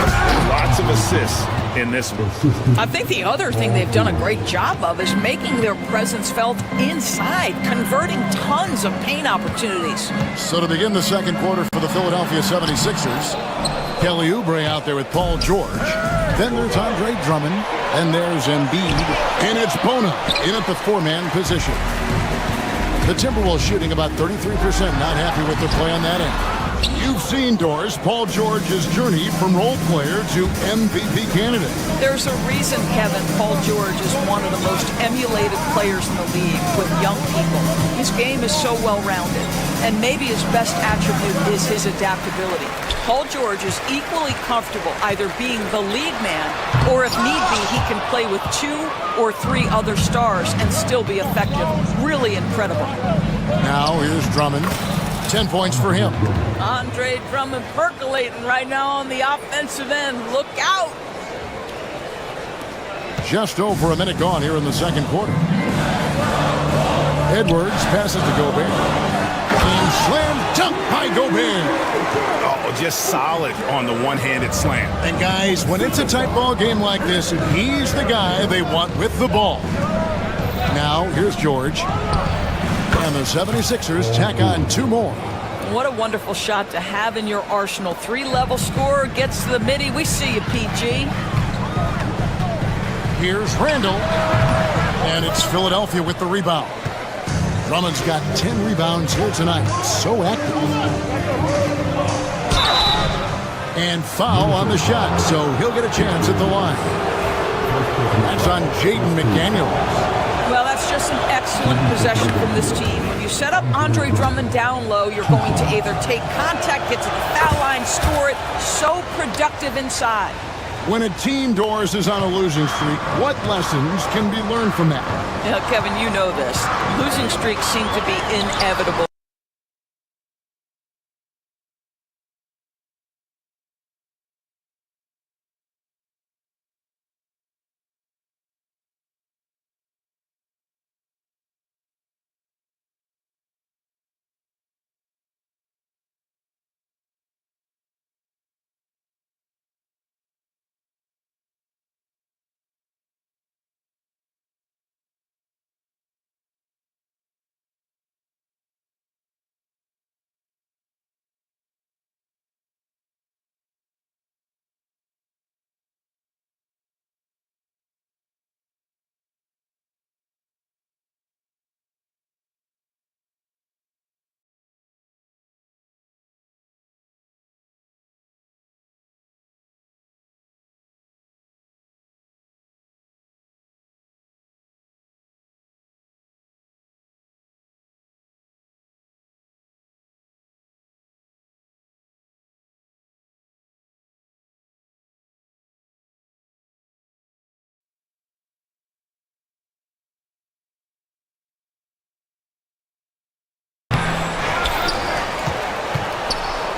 Lots of assists in this one. I think the other thing they've done a great job of is making their presence felt inside, converting tons of paint opportunities. So to begin the second quarter for the Philadelphia 76ers, Kelly Oubre out there with Paul George. Then there's Andre Drummond. And there's Embiid. And it's Bona in at the four-man position. The Timberwolves shooting about 33%, not happy with their play on that end. You've seen, Doris, Paul George's journey from role player to MVP candidate. There's a reason, Kevin, Paul George is one of the most emulated players in the league with young people. His game is so well-rounded, and maybe his best attribute is his adaptability. Paul George is equally comfortable either being the lead man, or if need be, he can play with 2 or 3 other stars and still be effective. Really incredible. Now here's Drummond. 10 points for him. Andre Drummond percolating right now on the offensive end. Look out! Just over a minute gone here in the second quarter. Edwards passes to Gobert. And slam dunk by Gobert. Oh, just solid on the one-handed slam. And guys, when it's a tight ball game like this, he's the guy they want with the ball. Now here's George. And the 76ers tack on 2 more. What a wonderful shot to have in your arsenal. 3-level scorer, gets to the midi. We see you, PG. Here's Randall. And it's Philadelphia with the rebound. Drummond's got 10 rebounds here tonight. So active. And foul on the shot, so he'll get a chance at the line. That's on Jaden McDaniels. Well, that's just an excellent possession from this team. When you set up Andre Drummond down low, you're going to either take contact, get to the foul line, score it. So productive inside. When a team, Doris, is on a losing streak, what lessons can be learned from that? Now, Kevin, you know this. Losing streaks seem to be inevitable.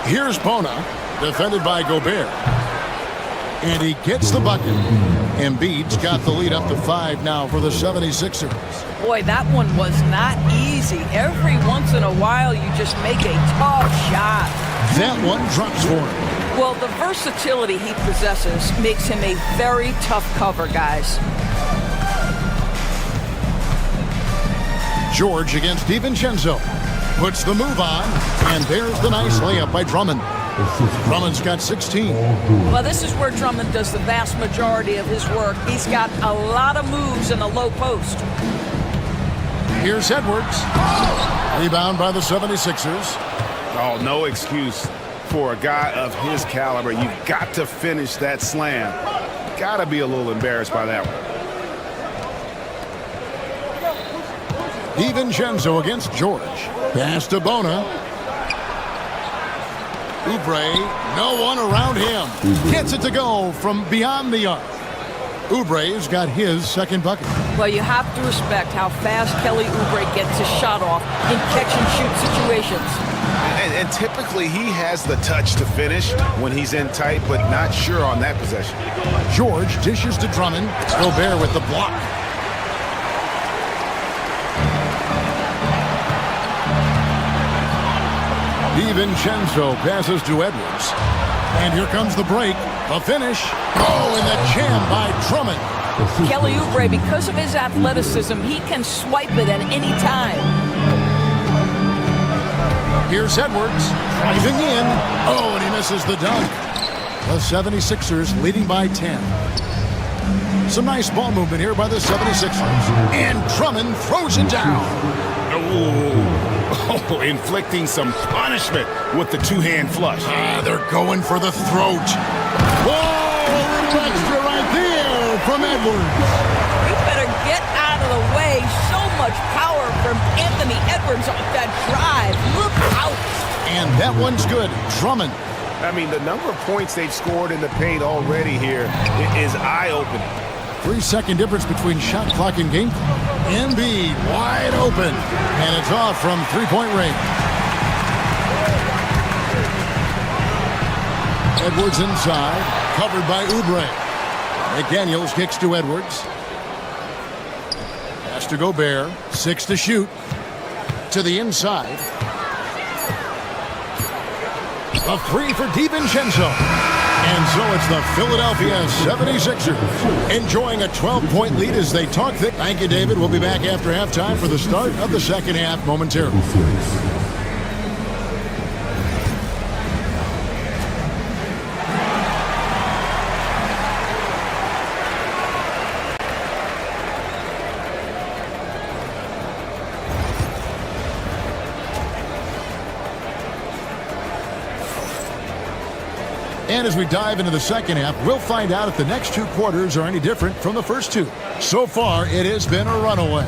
Here's Bona, defended by Gobert. And he gets the bucket. Embiid's got the lead up to 5 now for the 76ers. Boy, that one was not easy. Every once in a while, you just make a tough shot. That one drops for him. Well, the versatility he possesses makes him a very tough cover, guys. George against DiVincenzo. Puts the move on, and there's the nice layup by Drummond. Drummond's got 16. Well, this is where Drummond does the vast majority of his work. He's got a lot of moves in the low post. Here's Edwards. Rebound by the 76ers. Oh, no excuse for a guy of his caliber. You've got to finish that slam. Got to be a little embarrassed by that one. DiVincenzo against George. Pass to Bona. Oubre, no one around him. Gets it to go from beyond the arc. Oubre's got his second bucket. Well, you have to respect how fast Kelly Oubre gets his shot off in catch-and-shoot situations. And typically he has the touch to finish when he's in tight, but not sure on that possession. George dishes to Drummond. Gobert with the block. DiVincenzo passes to Edwards. And here comes the break. A finish. Oh, and the jam by Drummond. Kelly Oubre, because of his athleticism, he can swipe it at any time. Here's Edwards, driving in. Oh, and he misses the dunk. The 76ers leading by 10. Some nice ball movement here by the 76ers. And Drummond throws it down. Oh, inflicting some punishment with the two-hand flush. They're going for the throat. Whoa, a little extra right there from Edwards. You better get out of the way. So much power from Anthony Edwards off that drive. Look out. And that one's good. Drummond. I mean, the number of points they've scored in the paint already here is eye-opening. 3-second difference between shot clock and game clock. Embiid wide open. And it's off from three-point range. Edwards inside. Covered by Oubre. McDaniels kicks to Edwards. Pass to Gobert. 6 to shoot. To the inside. A three for DiVincenzo. And so it's the Philadelphia 76ers enjoying a 12-point lead as they talk thick. Thank you, David. We'll be back after halftime for the start of the second half momentarily. And as we dive into the second half, we'll find out if the next two quarters are any different from the first two. So far, it has been a runaway.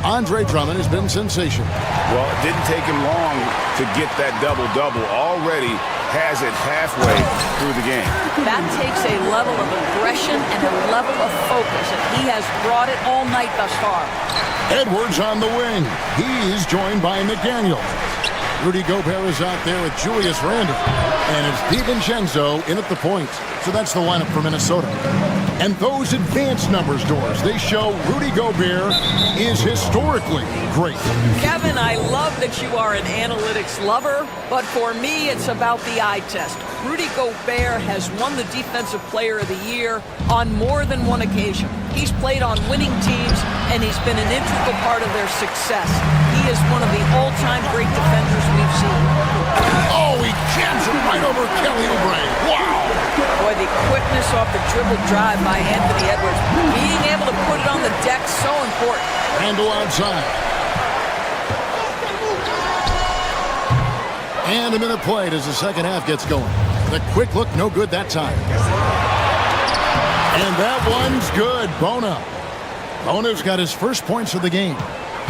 Andre Drummond has been sensational. Well, it didn't take him long to get that double-double. Already has it halfway through the game. That takes a level of aggression and a level of focus, and he has brought it all night thus far. Edwards on the wing. He's joined by McDaniel. Rudy Gobert is out there with Julius Randle. And it's DiVincenzo in at the point. So that's the lineup for Minnesota. And those advanced numbers, Doors, they show Rudy Gobert is historically great. Kevin, I love that you are an analytics lover, but for me, it's about the eye test. Rudy Gobert has won the Defensive Player of the Year on more than one occasion. He's played on winning teams, and he's been an integral part of their success. He is one of the all-time great defenders we've seen. Oh, he jams it right over Kelly Oubre. Wow! Boy, the quickness off the dribble drive by Anthony Edwards. Being able to put it on the deck, so important. Randle outside. And a minute played as the second half gets going. The quick look, no good that time. And that one's good. Bona's got his first points of the game.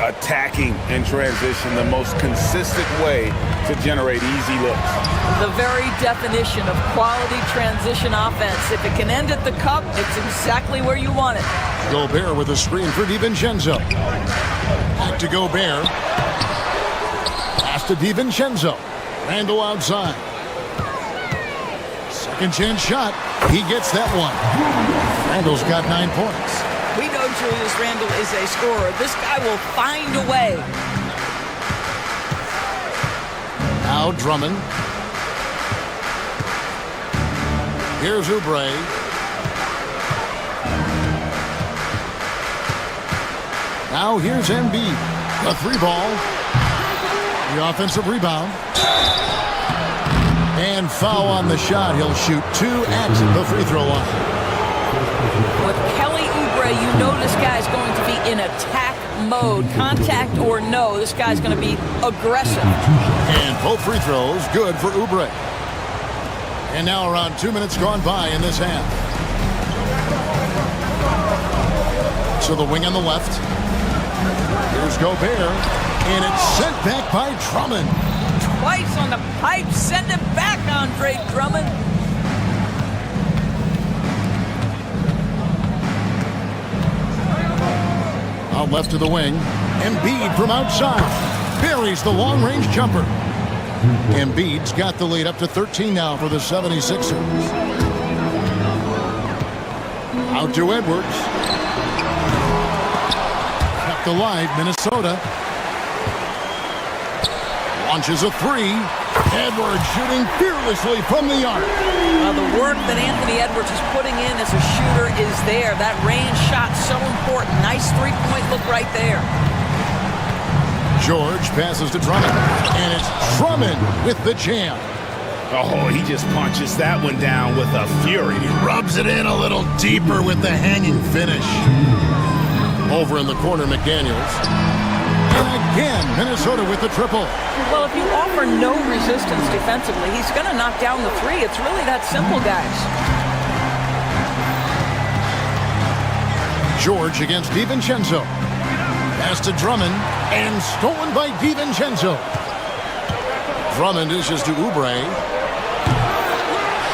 Attacking in transition, the most consistent way to generate easy looks. The very definition of quality transition offense. If it can end at the cup, it's exactly where you want it. Gobert with a screen for DiVincenzo. Back to Gobert. Pass to DiVincenzo. Randle outside. Second chance shot. He gets that one. Randle's got 9 points. We know Julius Randle is a scorer. This guy will find a way. Now Drummond. Here's Oubre. Now here's Embiid. The three ball. The offensive rebound. And foul on the shot. He'll shoot 2 at the free throw line. With Kelly Oubre, you know this guy's going to be in attack mode. Contact or no, this guy's going to be aggressive. And both free throws good for Oubre. And now around 2 minutes gone by in this half. So the wing on the left. Here's Gobert, and it's sent back by Drummond. Twice on the pipe, send it back, Andre Drummond. Out left to the wing. Embiid from outside. Buries the long-range jumper. Embiid's got the lead up to 13 now for the 76ers. Out to Edwards. Kept alive, Minnesota. Launches a three. Edwards shooting fearlessly from the arc. The work that Anthony Edwards is putting in as a shooter is there. That range shot so important. Nice three-point look right there. George passes to Drummond, and it's Drummond with the jam. Oh, he just punches that one down with a fury. He rubs it in a little deeper with the hanging finish. Over in the corner, McDaniels. And again, Minnesota with the triple. Well, if you offer no resistance defensively, he's going to knock down the three. It's really that simple, guys. George against DiVincenzo. Pass to Drummond, and stolen by DiVincenzo. Drummond dishes to Oubre.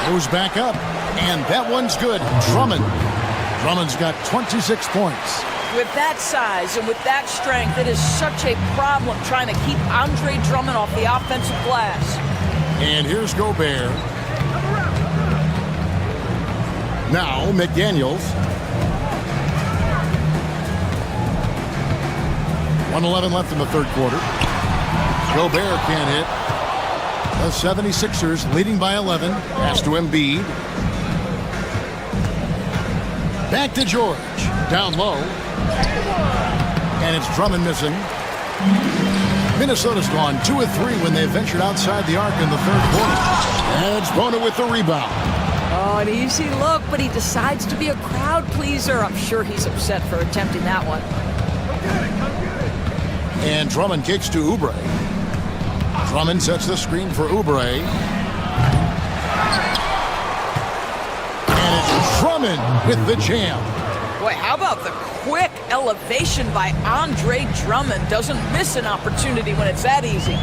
Moves back up, and that one's good. Drummond's got 26 points. With that size and with that strength, it is such a problem trying to keep Andre Drummond off the offensive glass. And here's Gobert. Now McDaniels. 1:11 left in the third quarter. Gobert can't hit. The 76ers leading by 11. Pass to Embiid. Back to George. Down low. And it's Drummond missing. Minnesota's gone 2 of 3 when they ventured outside the arc in the third quarter. And it's Bona with the rebound. Oh, an easy look, but he decides to be a crowd pleaser. I'm sure he's upset for attempting that one. And Drummond kicks to Oubre. Drummond sets the screen for Oubre. And it's Drummond with the jam. Boy, how about the quick elevation by Andre Drummond? Doesn't miss an opportunity when it's that easy.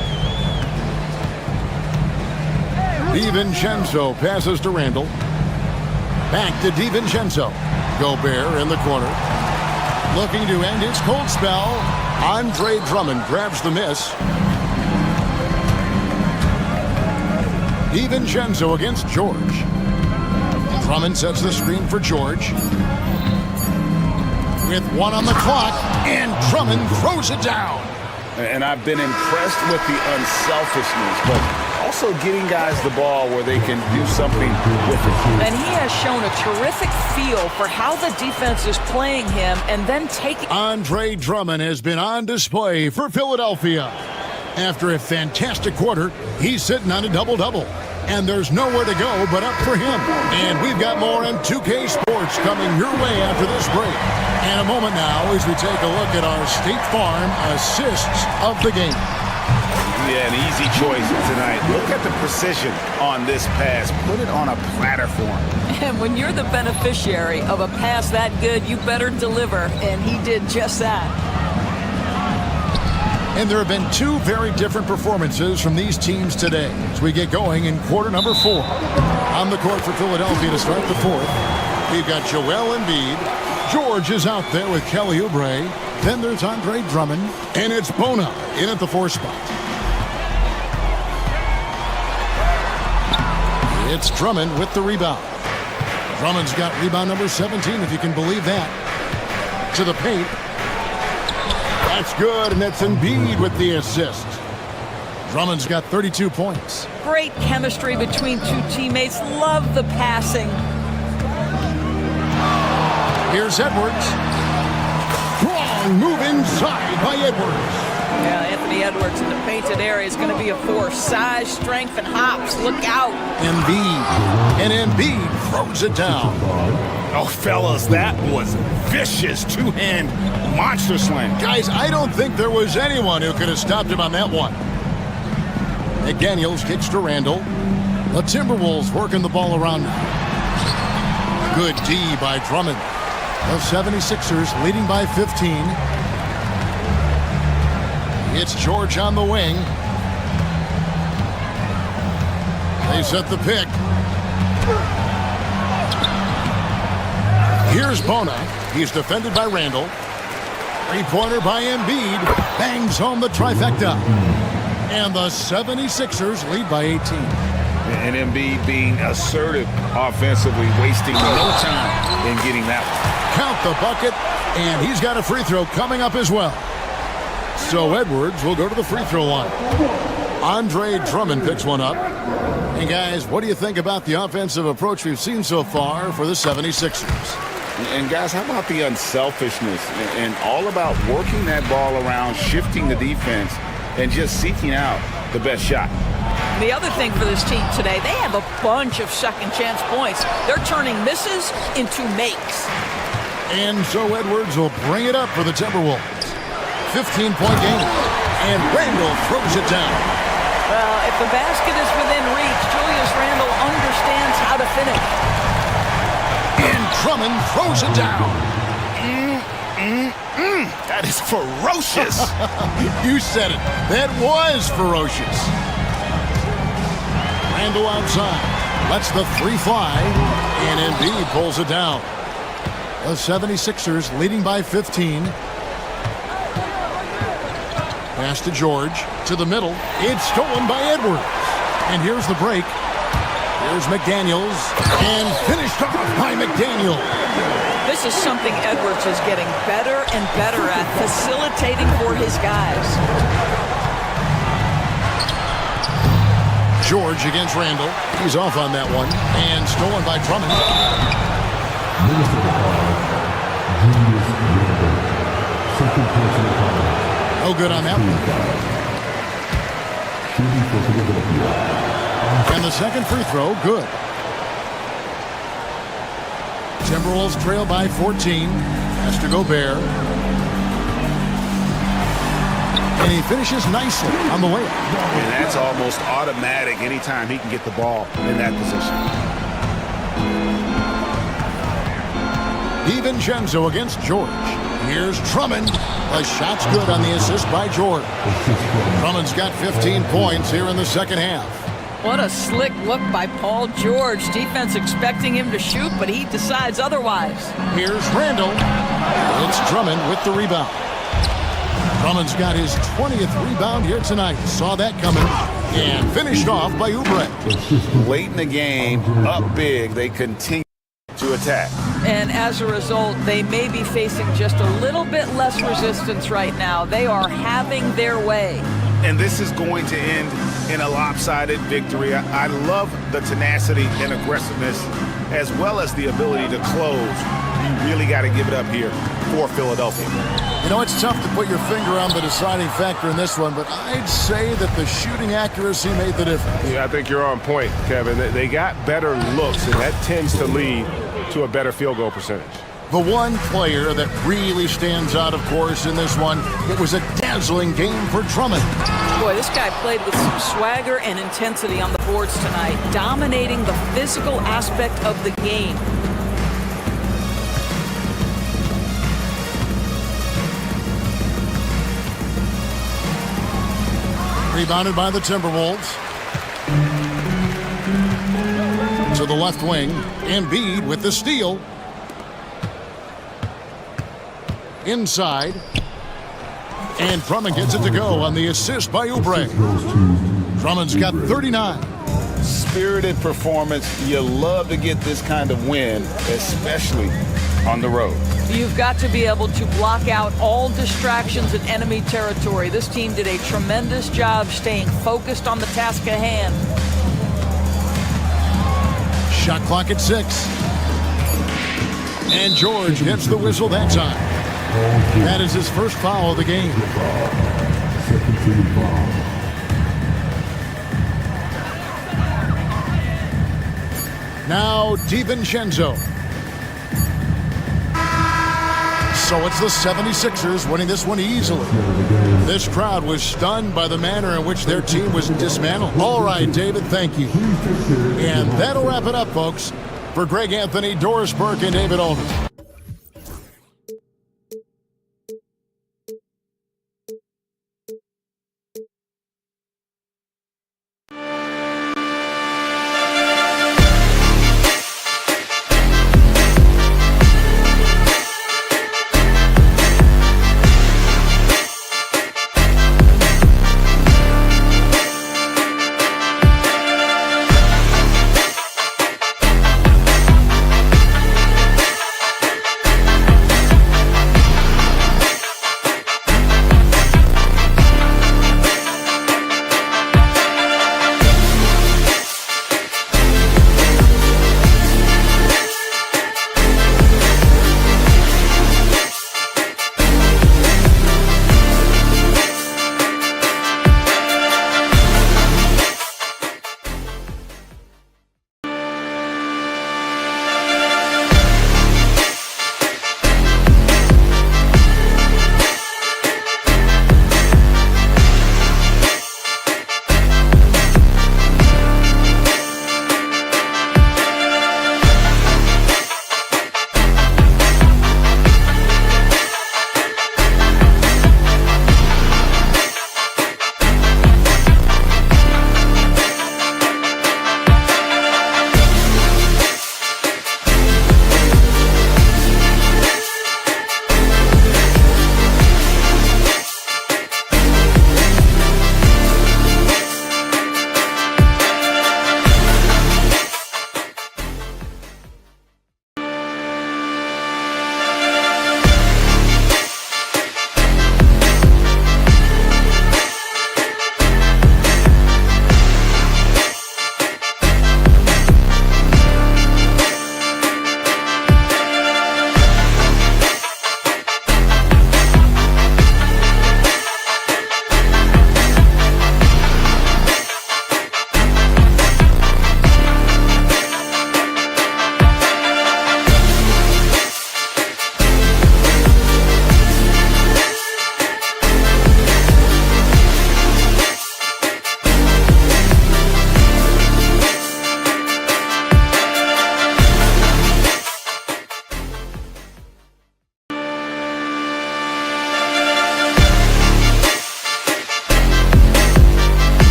DiVincenzo passes to Randall. Back to DiVincenzo. Gobert in the corner. Looking to end his cold spell. Andre Drummond grabs the miss. DiVincenzo against George. Drummond sets the screen for George. With 1 on the clock, and Drummond throws it down. And I've been impressed with the unselfishness, but also getting guys the ball where they can do something with it. And he has shown a terrific feel for how the defense is playing him and then taking... Andre Drummond has been on display for Philadelphia. After a fantastic quarter, he's sitting on a double-double. And there's nowhere to go but up for him. And we've got more on 2K Sports coming your way after this break. And a moment now as we take a look at our State Farm assists of the game. Yeah, an easy choice tonight. Look at the precision on this pass. Put it on a platter for him. And when you're the beneficiary of a pass that good, you better deliver. And he did just that. And there have been 2 very different performances from these teams today as we get going in quarter number 4. On the court for Philadelphia to start the 4th, we've got Joel Embiid. George is out there with Kelly Oubre. Then there's Andre Drummond. And it's Bona in at the 4 spot. It's Drummond with the rebound. Drummond's got rebound number 17, if you can believe that. To the paint. That's good, and that's Embiid with the assist. Drummond's got 32 points. Great chemistry between 2 teammates. Love the passing. Here's Edwards. Strong move inside by Edwards. Yeah, Anthony Edwards in the painted area is going to be a force. Size, strength, and hops. Look out. Embiid. And Embiid throws it down. Oh, fellas, that was vicious 2-hand monster slam. Guys, I don't think there was anyone who could have stopped him on that one. McDaniels kicks to Randall. The Timberwolves working the ball around now. Good D by Drummond. The 76ers leading by 15. It's George on the wing. They set the pick. Here's Bona. He's defended by Randall. Three-pointer by Embiid. Bangs home the trifecta. And the 76ers lead by 18. And Embiid being assertive offensively, wasting no time in getting that one. Count the bucket, and he's got a free throw coming up as well. So Edwards will go to the free throw line. Andre Drummond picks one up. And guys, what do you think about the offensive approach we've seen so far for the 76ers? And guys, how about the unselfishness and all about working that ball around, shifting the defense, and just seeking out the best shot? The other thing for this team today, they have a bunch of second chance points. They're turning misses into makes. And so Edwards will bring it up for the Timberwolves. 15-point game. And Randall throws it down. Well, if the basket is within reach, Julius Randle understands how to finish. And Drummond throws it down. That is ferocious. You said it. That was ferocious. Randall outside. Lets the three fly. And Embiid pulls it down. The 76ers leading by 15. Pass to George. To the middle. It's stolen by Edwards. And here's the break. Here's McDaniels. And finished off by McDaniels. This is something Edwards is getting better and better at, facilitating for his guys. George against Randall. He's off on that one. And stolen by Drummond. No good on that one. And the second free throw, good. Timberwolves trail by 14. Has to Gobert. And he finishes nicely on the layup. And that's almost automatic anytime he can get the ball in that position. DiVincenzo against George. Here's Drummond. The shot's good on the assist by George. Drummond's got 15 points here in the second half. What a slick look by Paul George. Defense expecting him to shoot, but he decides otherwise. Here's Randall. It's Drummond with the rebound. Drummond's got his 20th rebound here tonight. Saw that coming and finished off by Oubre. Late in the game, up big, they continue to attack. And as a result, they may be facing just a little bit less resistance right now. They are having their way. And this is going to end in a lopsided victory. I love the tenacity and aggressiveness as well as the ability to close. You really got to give it up here for Philadelphia. You know, it's tough to put your finger on the deciding factor in this one, but I'd say that the shooting accuracy made the difference. Yeah, I think you're on point, Kevin. They got better looks, and that tends to lead to a better field goal percentage. The one player that really stands out, of course, in this one, it was a dazzling game for Drummond. Boy, this guy played with some swagger and intensity on the boards tonight, dominating the physical aspect of the game. Rebounded by the Timberwolves. To the left wing, Embiid with the steal. Inside. And Drummond gets it to go on the assist by Oubre. Drummond's got 39. Spirited performance. You love to get this kind of win, especially on the road. You've got to be able to block out all distractions in enemy territory. This team did a tremendous job staying focused on the task at hand. Shot clock at 6. And George gets the whistle that time. That is his first foul of the game. Now DiVincenzo. So it's the 76ers winning this one easily. This crowd was stunned by the manner in which their team was dismantled. All right, David, thank you. And that'll wrap it up, folks. For Greg Anthony, Doris Burke, and David Olney.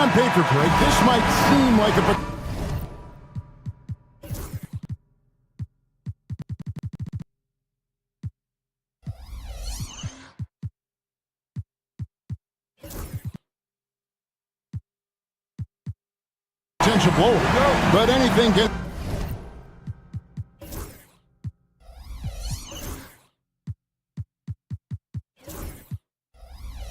On paper, Greg, this might seem like a... potential blow, but anything can...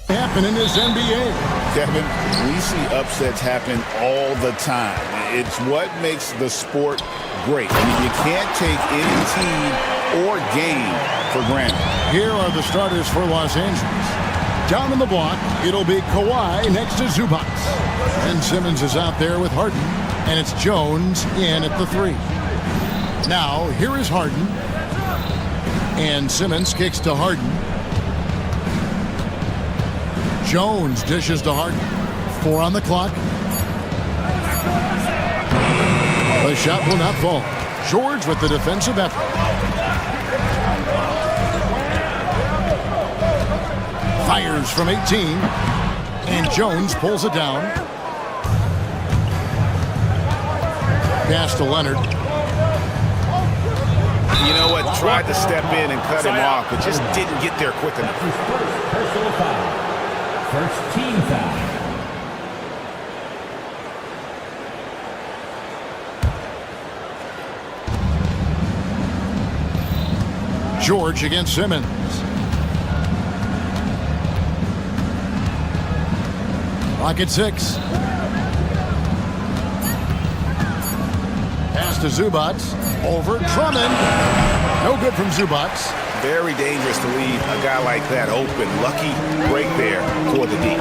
happen in this NBA. Kevin, we see upsets happen all the time. It's what makes the sport great. I mean, you can't take any team or game for granted. Here are the starters for Los Angeles. Down in the block, it'll be Kawhi next to Zubac. And Simmons is out there with Harden, and it's Jones in at the 3. Now, here is Harden, and Simmons kicks to Harden. Jones dishes to Harden. 4 on the clock. The shot will not fall. George with the defensive effort. Fires from 18. And Jones pulls it down. Pass to Leonard. You know what? Tried to step in and cut him off, but just didn't get there quick enough. Personal foul. First team foul. George against Simmons. Clock at 6. Pass to Zubac. Over Drummond. No good from Zubac. Very dangerous to leave a guy like that open. Lucky break there for the D.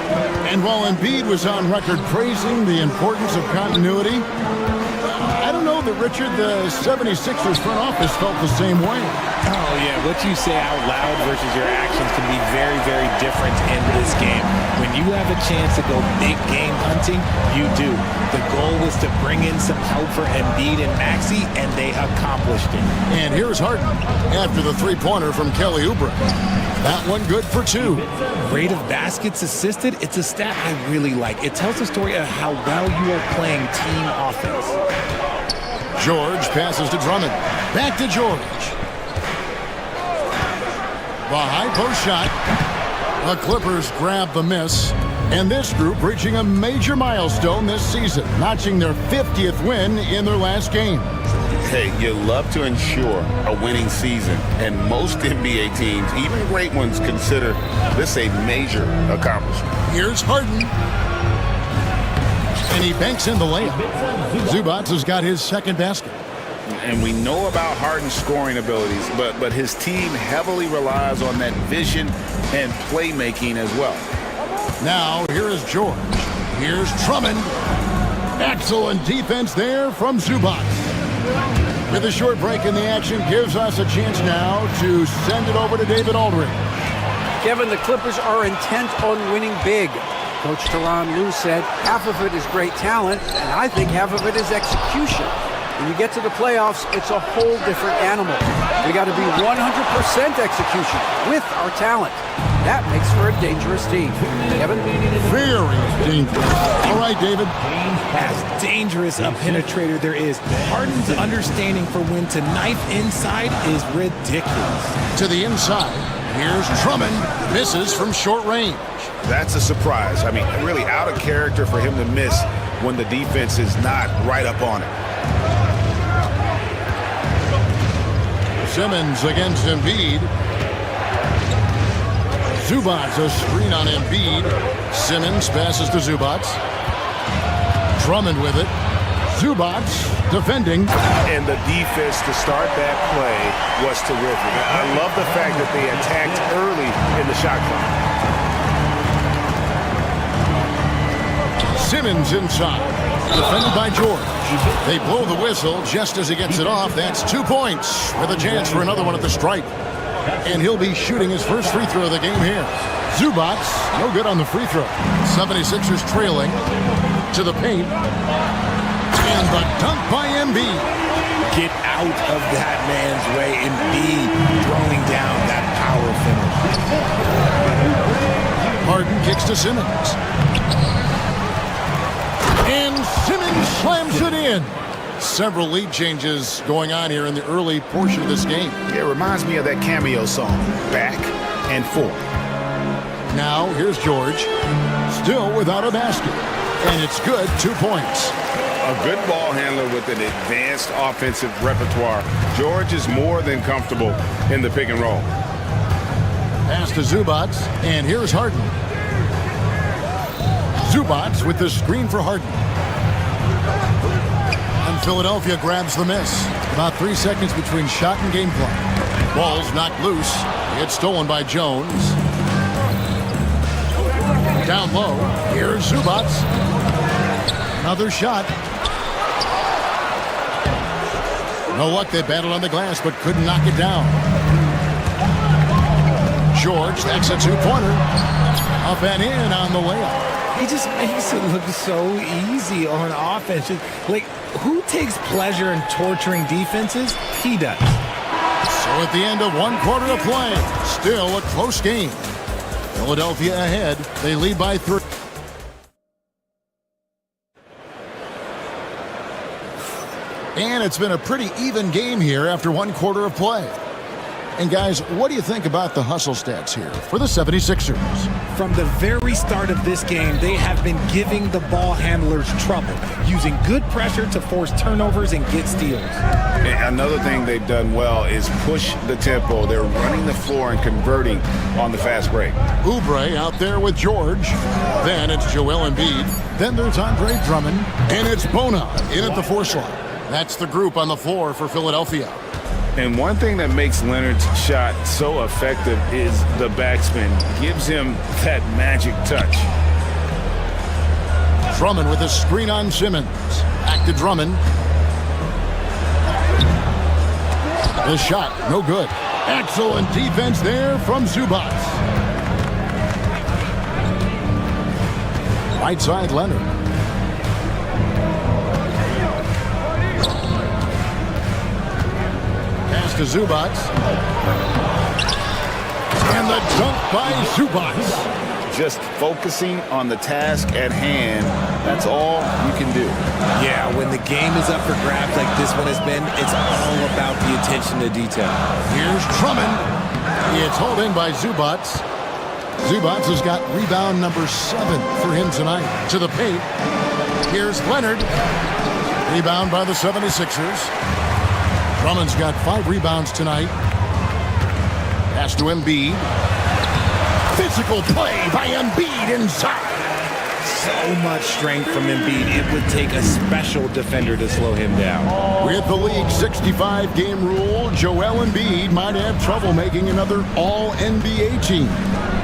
And while Embiid was on record praising the importance of continuity, I don't know that, Richard, the 76ers front office felt the same way. Oh, yeah. What you say out loud versus your actions can be very, very different in this game. When you have a chance to go big game hunting, you do. The goal was to bring in some help for Embiid and Maxey, and they accomplished it. And here's Harden after the three-pointer from Kelly Oubre. That one good for 2. Rate of baskets assisted, it's a stat I really like. It tells the story of how well you are playing team offense. George passes to Drummond. Back to George. The high post shot. The Clippers grab the miss. And this group reaching a major milestone this season, notching their 50th win in their last game. Hey, you love to ensure a winning season, and most NBA teams, even great ones, consider this a major accomplishment. Here's Harden. And he banks in the layup. Zubac has got his second basket. And we know about Harden's scoring abilities, but his team heavily relies on that vision and playmaking as well. Now, here is George. Here's Drummond. Excellent defense there from Zubac. With a short break in the action, gives us a chance now to send it over to David Aldridge. Kevin, the Clippers are intent on winning big. Coach Tyronn Lue said half of it is great talent, and I think half of it is execution. When you get to the playoffs, it's a whole different animal. We got to be 100% execution with our talent. That makes for a dangerous team. Kevin? Very dangerous. All right, David. As dangerous a penetrator there is. Harden's understanding for when to knife inside is ridiculous. To the inside, here's Drummond. Misses from short range. That's a surprise. I mean, really out of character for him to miss when the defense is not right up on it. Simmons against Embiid. Zubac, a screen on Embiid. Simmons passes to Zubac. Drummond with it. Zubac defending. And the defense to start that play was terrific. I love the fact that they attacked early in the shot clock. Simmons inside. Defended by George. They blow the whistle just as he gets it off. That's 2 points with a chance for another one at the stripe. And he'll be shooting his first free throw of the game here. Zubac, no good on the free throw. 76ers trailing to the paint. And the dunk by Embiid. Get out of that man's way. Embiid throwing down that power finish. Harden kicks to Simmons. And Simmons slams it in. Several lead changes going on here in the early portion of this game. Yeah, it reminds me of that cameo song, Back and Forth. Now, here's George, still without a basket. And it's good, 2 points. A good ball handler with an advanced offensive repertoire. George is more than comfortable in the pick and roll. Pass to Zubac, and here's Harden. Zubac with the screen for Harden. And Philadelphia grabs the miss. About 3 seconds between shot and game clock. Ball's knocked loose. It's stolen by Jones. Down low. Here's Zubac. Another shot. No luck. They battled on the glass, but couldn't knock it down. George, that's a two-pointer. Up and in on the layup. He just makes it look so easy on offense. Like, who takes pleasure in torturing defenses? He does. So at the end of 1 quarter of play, still a close game. Philadelphia ahead. They lead by 3. And it's been a pretty even game here after 1 quarter of play. And guys, what do you think about the hustle stats here for the 76ers? From the very start of this game, they have been giving the ball handlers trouble, using good pressure to force turnovers and get steals. And another thing they've done well is push the tempo. They're running the floor and converting on the fast break. Oubre out there with George. Then it's Joel Embiid. Then there's Andre Drummond. And it's Bona in at the 4 slot. That's the group on the floor for Philadelphia. And one thing that makes Leonard's shot so effective is the backspin. Gives him that magic touch. Drummond with a screen on Simmons. Back to Drummond. The shot, no good. Excellent defense there from Zubac. Right side, Leonard. To Zubac. And the dunk by Zubac. Just focusing on the task at hand. That's all you can do. Yeah, when the game is up for grabs like this one has been, it's all about the attention to detail. Here's Drummond. It's hauled in by Zubac. Zubac has got rebound number 7 for him tonight. To the paint. Here's Leonard. Rebound by the 76ers. Drummond's got 5 rebounds tonight. Pass to Embiid. Physical play by Embiid inside. So much strength from Embiid. It would take a special defender to slow him down. With the league's 65-game rule, Joel Embiid might have trouble making another All-NBA team.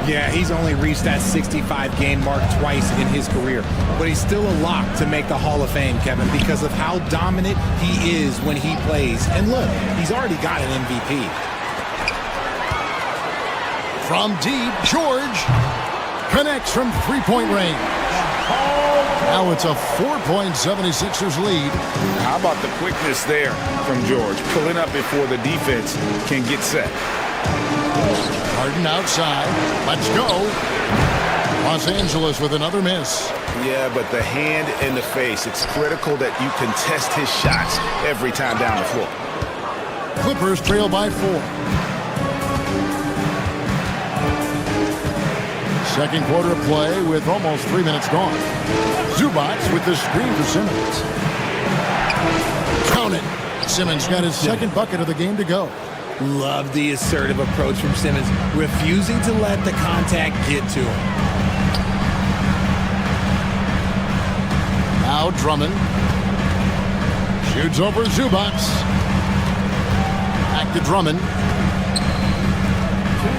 Yeah, he's only reached that 65-game mark twice in his career. But he's still a lock to make the Hall of Fame, Kevin, because of how dominant he is when he plays. And look, he's already got an MVP. From deep, George connects from 3-point range. Now it's a 4-point 76ers lead. How about the quickness there from George? Pulling up before the defense can get set. Harden outside. Let's go. Los Angeles with another miss. Yeah, but the hand in the face. It's critical that you contest his shots every time down the floor. Clippers trail by 4. Second quarter of play with almost 3 minutes gone. Zubac with the screen for Simmons. Count it. Simmons got his second bucket of the game to go. Love the assertive approach from Simmons, refusing to let the contact get to him. Now Drummond shoots over Zubac. Back to Drummond. 2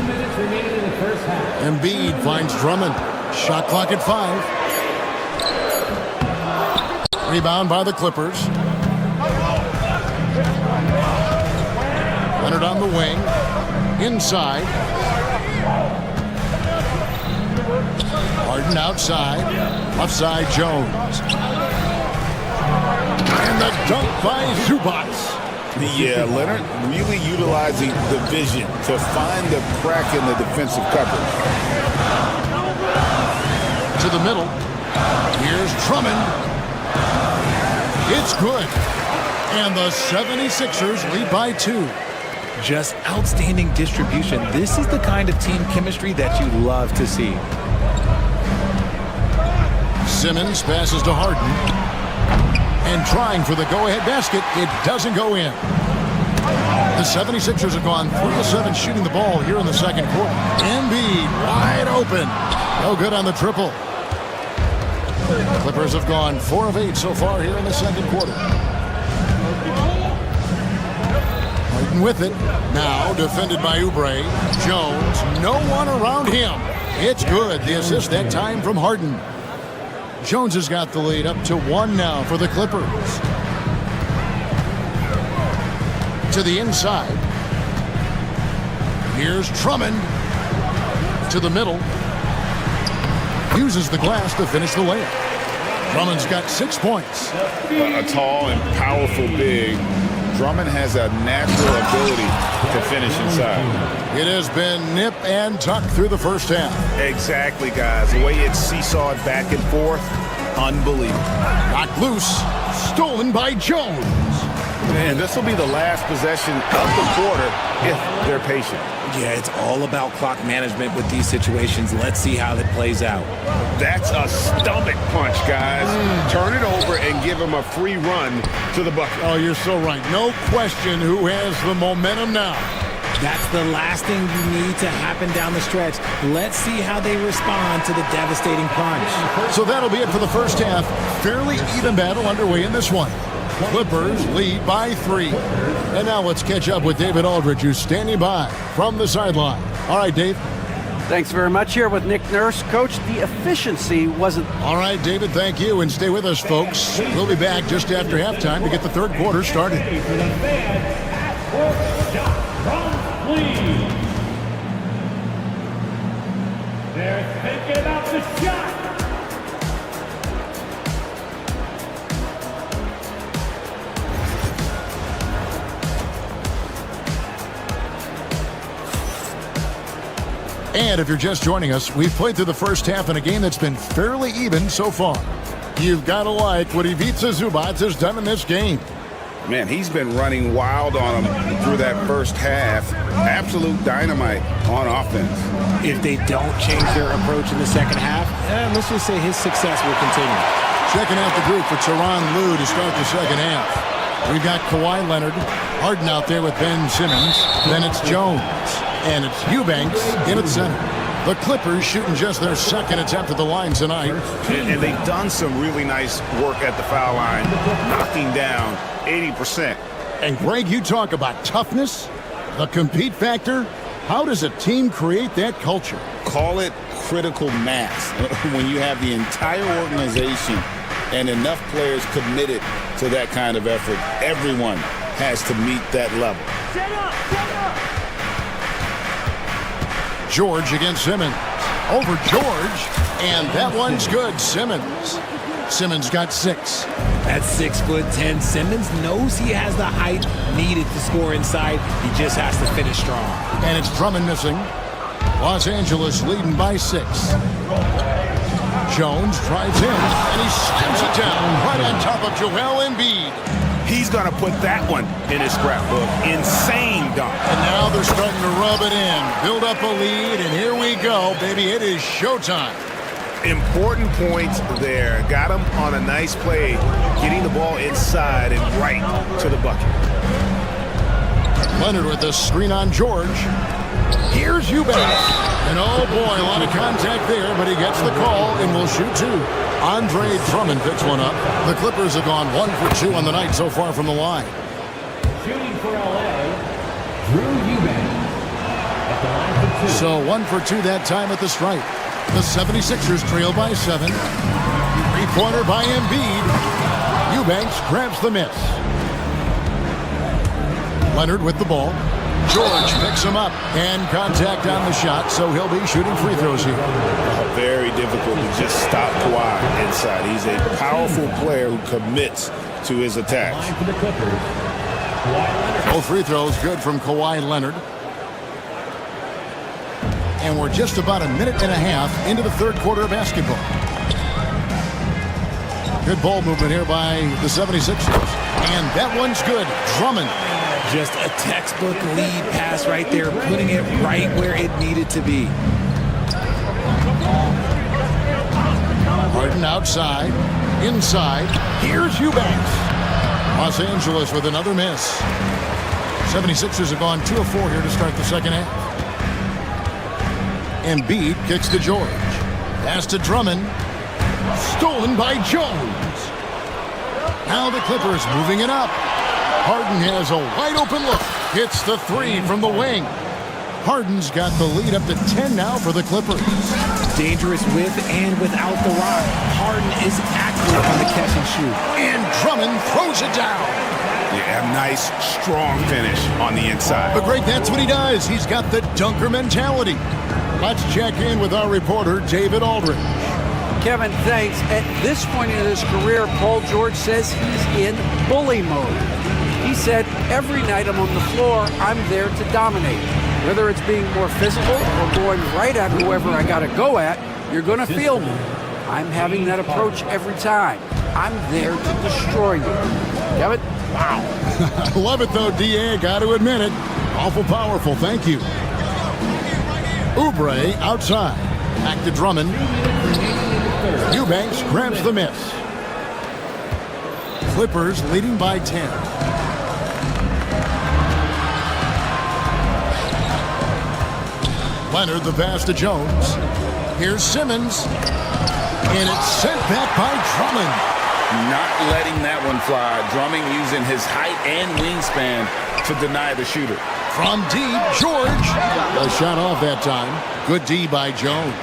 minutes remaining in the first half. Embiid finds Drummond. Shot clock at 5. Rebound by the Clippers. Leonard on the wing. Inside. Harden outside. Left side, Jones. And the dunk by Zubac. Yeah, Leonard really utilizing the vision to find the crack in the defensive coverage. To the middle. Here's Drummond. It's good. And the 76ers lead by 2. Just outstanding distribution. This is the kind of team chemistry that you love to see. Simmons passes to Harden. And trying for the go-ahead basket, it doesn't go in. The 76ers have gone 3 of 7 shooting the ball here in the second quarter. Embiid wide open. No good on the triple. Clippers have gone 4 of 8 so far here in the second quarter. Harden with it. Now defended by Oubre. Jones, no one around him. It's good. The assist that time from Harden. Jones has got the lead up to 1 now for the Clippers. To the inside. Here's Drummond. To the middle. Uses the glass to finish the layup. Drummond's got 6 points. A tall and powerful big. Drummond has a natural ability to finish inside. It has been nip and tuck through the first half. Exactly, guys. The way it's seesawed back and forth, unbelievable. Knocked loose. Stolen by Jones. And this will be the last possession of the quarter if they're patient. Yeah, it's all about clock management with these situations. Let's see how that plays out. That's a stomach punch, guys. Turn it over and give him a free run to the bucket. Oh, you're so right. No question who has the momentum now. That's the last thing you need to happen down the stretch. Let's see how they respond to the devastating punch. So that'll be it for the first half. Fairly even battle underway in this one. Clippers lead by 3. And now let's catch up with David Aldridge, who's standing by from the sideline. All right, Dave. Thanks very much. Here with Nick Nurse. Coach, the efficiency wasn't... All right, David, thank you. And stay with us, folks. We'll be back just after halftime to get the third quarter started. They're thinking about the shot. And if you're just joining us, we've played through the first half in a game that's been fairly even so far. You've got to like what Ivica Zubac has done in this game. Man, he's been running wild on him through that first half. Absolute dynamite on offense. If they don't change their approach in the second half, let's just say his success will continue. Checking out the group for Tyronn Lue to start the second half. We've got Kawhi Leonard, Harden out there with Ben Simmons. Then it's Jones. And it's Eubanks in at center. The Clippers shooting just their second attempt at the line tonight. And they've done some really nice work at the foul line, knocking down 80%. And Greg, you talk about toughness, the compete factor. How does a team create that culture? Call it critical mass. When you have the entire organization and enough players committed to that kind of effort, everyone has to meet that level. George against Simmons. Over George, and that one's good. Simmons got 6. At 6'10", Simmons knows he has the height needed to score inside. He just has to finish strong. And it's Drummond missing. Los Angeles leading by 6. Jones drives in, and he slams it down right on top of Joel Embiid. He's going to put that one in his scrapbook. Insane dunk. And now they're starting to rub it in, build up a lead, and here we go, baby. It is showtime. Important points there. Got him on a nice play, getting the ball inside and right to the bucket. Leonard with the screen on George. Here's Eubanks. And oh boy, a lot of contact there, but he gets the call and will shoot 2. Andre Drummond picks one up. The Clippers have gone 1 for 2 on the night so far from the line. Shooting for LA, Drew Eubanks. At the line for 2. So 1 for 2 that time at the stripe. The 76ers trail by 7. 3-pointer by Embiid. Eubanks grabs the miss. Leonard with the ball. George picks him up, and contact on the shot, so he'll be shooting free throws here. Very difficult to just stop Kawhi inside. He's a powerful player who commits to his attacks. Both free throws good from Kawhi Leonard. And we're just about a minute and a half into the third quarter of basketball. Good ball movement here by the 76ers. And that one's good. Drummond. Just a textbook lead pass right there, putting it right where it needed to be. Harden outside. Inside. Here's Eubanks. Los Angeles with another miss. 76ers have gone 2 of 4 here to start the second half. Embiid kicks to George. Pass to Drummond. Stolen by Jones. Now the Clippers moving it up. Harden has a wide open look. Hits the 3 from the wing. Harden's got the lead up to 10 now for the Clippers. Dangerous with and without the rock. Harden is accurate on the catch and shoot. And Drummond throws it down. Yeah, nice, strong finish on the inside. But Greg, that's what he does. He's got the dunker mentality. Let's check in with our reporter, David Aldridge. Kevin, thanks. At this point in his career, Paul George says he's in bully mode. He said, every night I'm on the floor, I'm there to dominate. Whether it's being more physical or going right at whoever I got to go at, you're going to feel me. I'm having that approach every time. I'm there to destroy you. Kevin? Wow. I love it, though, D.A. Got to admit it. Awful powerful. Thank you. Oubre outside. Back to Drummond. Eubanks grabs the miss. Clippers leading by 10. Leonard the pass to Jones. Here's Simmons. And it's sent back by Drummond. Not letting that one fly. Drummond using his height and wingspan to deny the shooter. From deep, George. A shot off that time. Good D by Jones.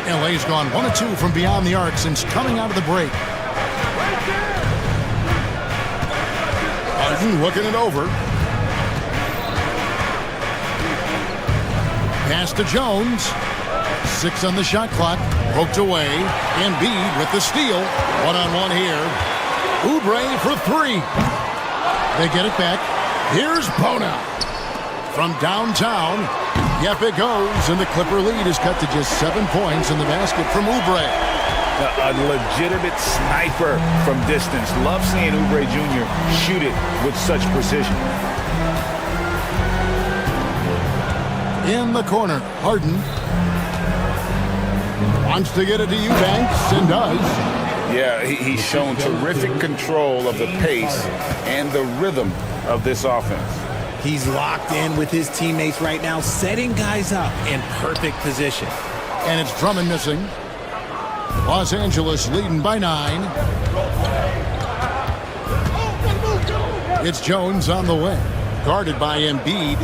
LA's gone 1 of 2 from beyond the arc since coming out of the break. Harden looking it over. Pass to Jones. 6 on the shot clock. Poked away. Embiid with the steal. 1-on-1 here. Oubre for 3. They get it back. Here's Bona. From downtown. Yep, it goes. And the Clipper lead is cut to just 7 points in the basket from Oubre. A legitimate sniper from distance. Love seeing Oubre Jr. shoot it with such precision. In the corner, Harden wants to get it to Eubanks and does. Yeah, he's shown terrific control of the pace and the rhythm of this offense. He's locked in with his teammates right now, setting guys up in perfect position. And it's Drummond missing. Los Angeles leading by 9. It's Jones on the way. Guarded by Embiid.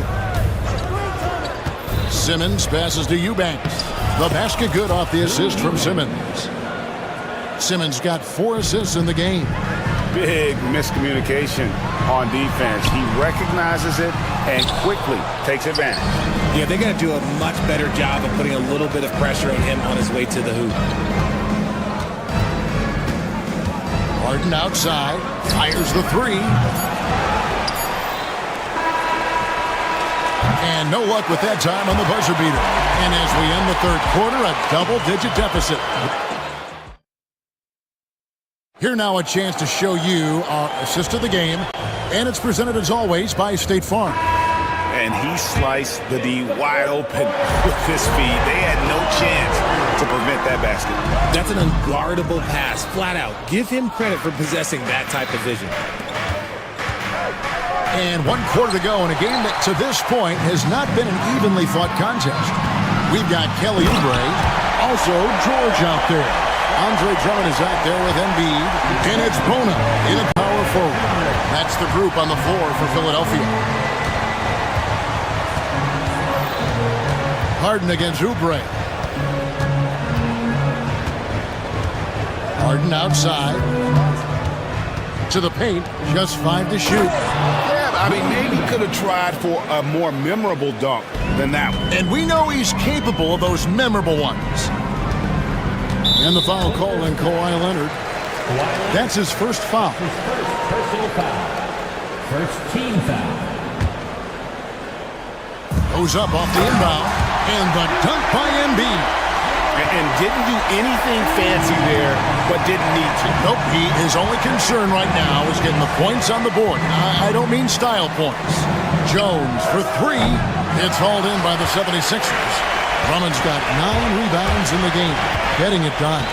Simmons passes to Eubanks. The basket good off the assist from Simmons. Simmons got 4 assists in the game. Big miscommunication on defense. He recognizes it and quickly takes advantage. Yeah, they're going to do a much better job of putting a little bit of pressure on him on his way to the hoop. Harden outside. Fires the 3. And no luck with that time on the buzzer beater. And as we end the third quarter, a double-digit deficit. Here now a chance to show you our assist of the game. And it's presented as always by State Farm. And he sliced the D wide open with his feet. They had no chance to prevent that basket. That's an unguardable pass, flat out. Give him credit for possessing that type of vision. And 1 quarter to go in a game that to this point has not been an evenly fought contest. We've got Kelly Oubre, also George out there. Andre Drummond is out there with Embiid, and it's Bona in a power forward. That's the group on the floor for Philadelphia. Harden against Oubre. Harden outside. To the paint, just 5 to shoot. Yeah, I mean, maybe could have tried for a more memorable dunk than that one. And we know he's capable of those memorable ones. And the foul call on Kawhi Leonard. That's his first foul. Personal foul. First team foul. Goes up off the inbound. And the dunk by Embiid. And didn't do anything fancy there, but didn't need to. Nope, his only concern right now is getting the points on the board. I don't mean style points. Jones for three. It's hauled in by the 76ers. Drummond's got 9 rebounds in the game, getting it done.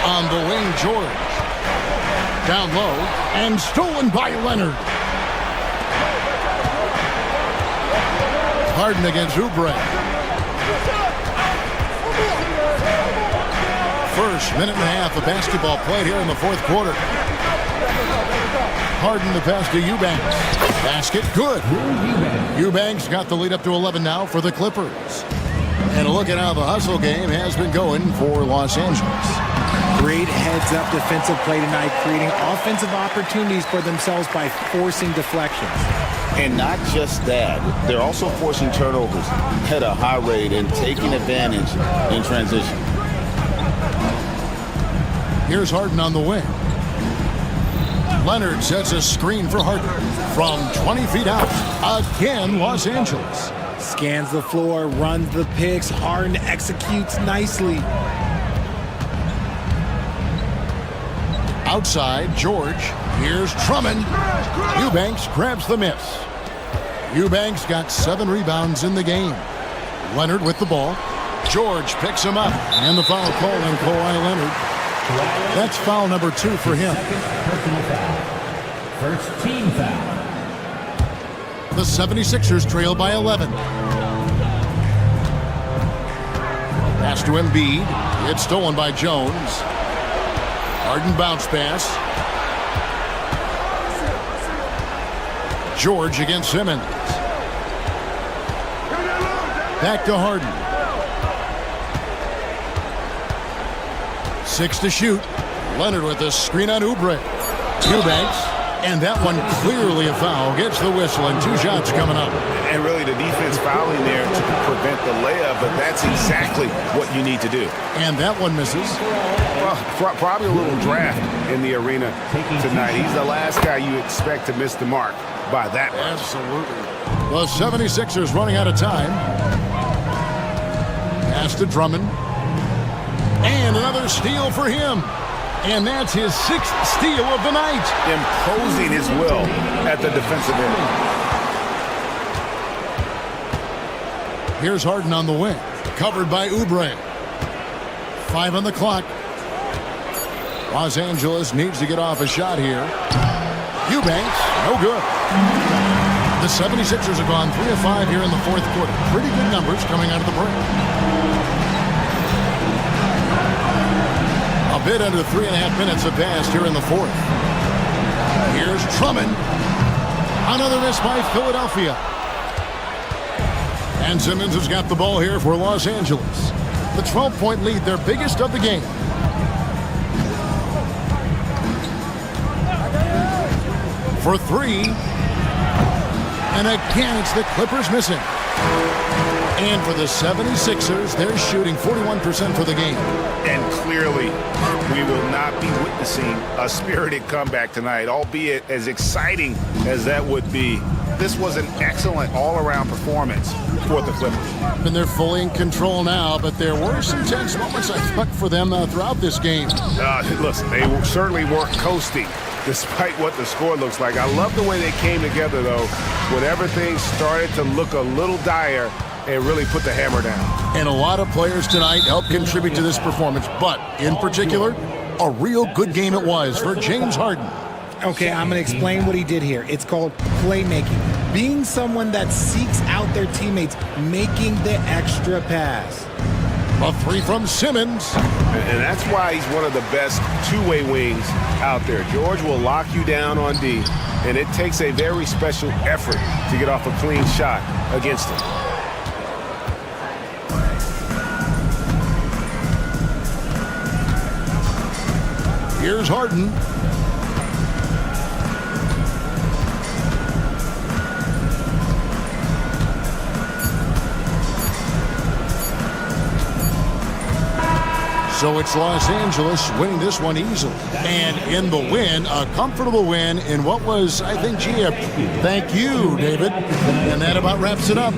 On the wing, George. Down low, and stolen by Leonard. Harden against Oubre. First minute and a half of basketball played here in the fourth quarter. Harden the pass to Eubanks. Basket good. Eubanks got the lead up to 11 now for the Clippers. And a look at how the hustle game has been going for Los Angeles. Great heads-up defensive play tonight, creating offensive opportunities for themselves by forcing deflections. And not just that, they're also forcing turnovers at a high rate and taking advantage in transition. Here's Harden on the wing. Leonard sets a screen for Harden from 20 feet out. Again, Los Angeles. Scans the floor, runs the picks. Harden executes nicely. Outside, George. Here's Drummond. Eubanks grabs the miss. Eubanks got 7 rebounds in the game. Leonard with the ball. George picks him up. And the foul call on Kawhi Leonard. That's foul number 2 for him. First team foul. The 76ers trail by 11. Pass to Embiid. It's stolen by Jones. Harden bounce pass. George against Simmons. Back to Harden. 6 to shoot. Leonard with a screen on Oubre. Eubanks. And that one clearly a foul. Gets the whistle and 2 shots coming up. And really the defense fouling there to prevent the layup, but that's exactly what you need to do. And that one misses. Well, probably a little draft in the arena tonight. He's the last guy you expect to miss the mark by that much. Absolutely. The 76ers running out of time. Pass to Drummond. And another steal for him. And that's his 6th steal of the night. Imposing his will at the defensive end. Here's Harden on the wing. Covered by Oubre. 5 on the clock. Los Angeles needs to get off a shot here. Eubanks, no good. The 76ers have gone 3 of 5 here in the fourth quarter. Pretty good numbers coming out of the break. A bit under 3.5 minutes have passed here in the fourth. Here's Drummond. Another miss by Philadelphia. And Simmons has got the ball here for Los Angeles. The 12-point lead, their biggest of the game. For 3. And again, it's the Clippers missing. And for the 76ers, they're shooting 41% for the game. And clearly, we will not be witnessing a spirited comeback tonight, albeit as exciting as that would be. This was an excellent all-around performance for the Clippers. And they're fully in control now, but there were some tense moments, I thought, for them throughout this game. Listen, they certainly weren't coasting, despite what the score looks like. I love the way they came together, though, whenever things started to look a little dire and really put the hammer down. And a lot of players tonight helped contribute to this performance, but in particular, a real good game it was for James Harden. Okay, I'm going to explain what he did here. It's called playmaking. Being someone that seeks out their teammates, making the extra pass. A 3 from Simmons. And that's why he's one of the best two-way wings out there. George will lock you down on D, and it takes a very special effort to get off a clean shot against him. Here's Harden. So it's Los Angeles winning this one easily. And in the win, a comfortable win in what was, I think, thank you, David. And that about wraps it up.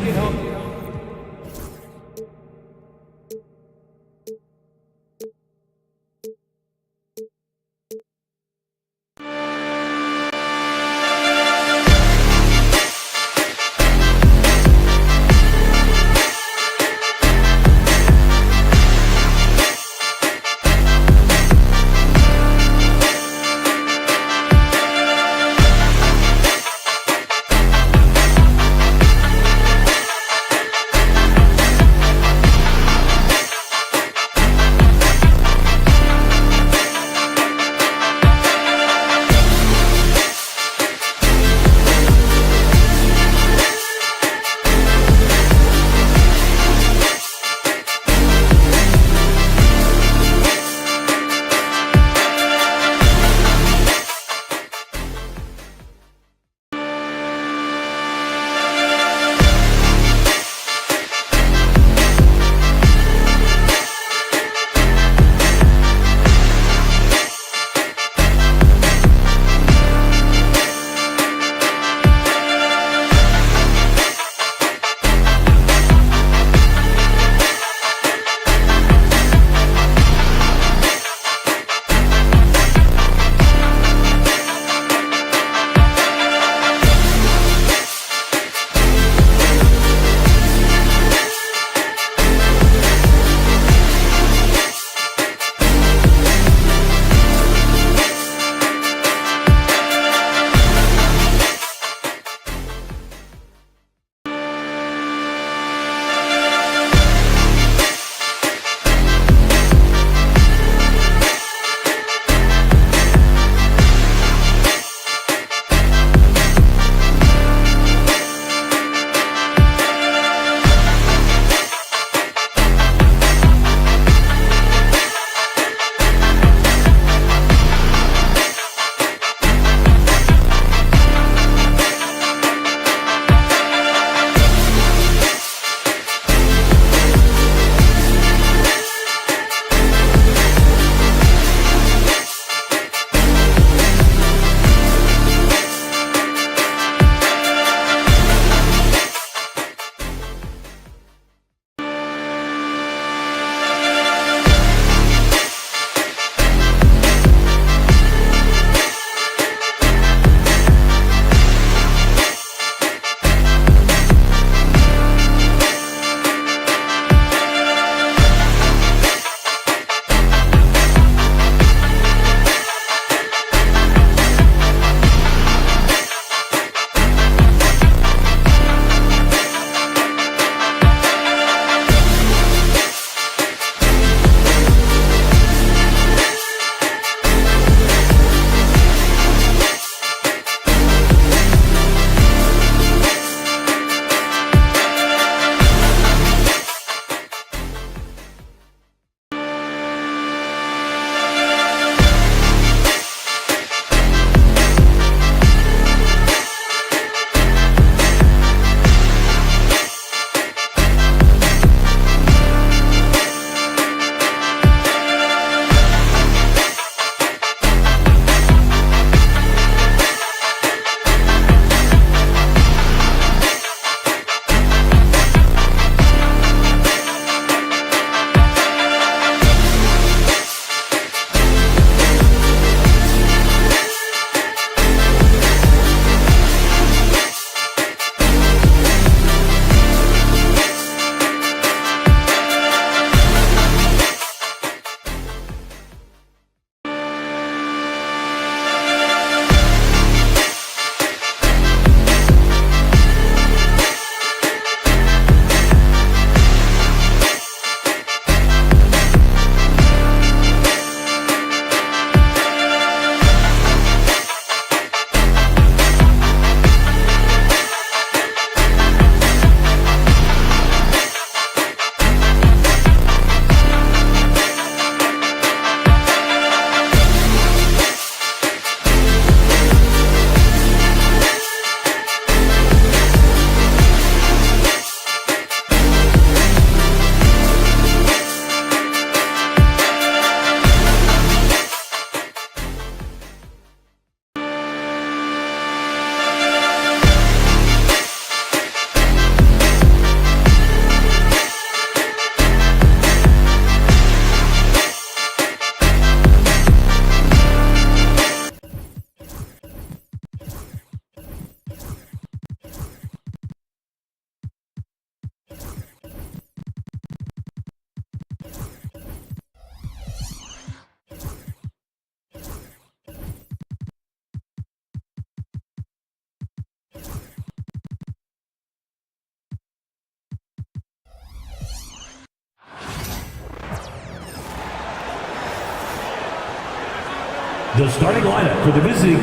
The starting lineup for the visiting.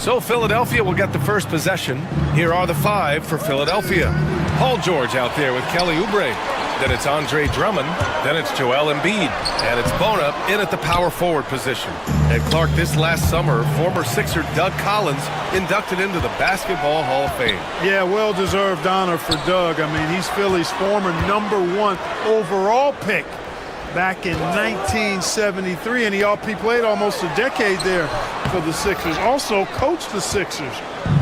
So Philadelphia will get the first possession. Here are the 5 for Philadelphia. Paul George out there with Kelly Oubre. Then it's Andre Drummond. Then it's Joel Embiid. And it's Bona in at the power forward position. And Clark, this last summer, former Sixer Doug Collins inducted into the Basketball Hall of Fame. Yeah, well-deserved honor for Doug. I mean, he's Philly's former #1 overall pick back in 1973, and he played almost a decade there for the Sixers. Also coached the Sixers,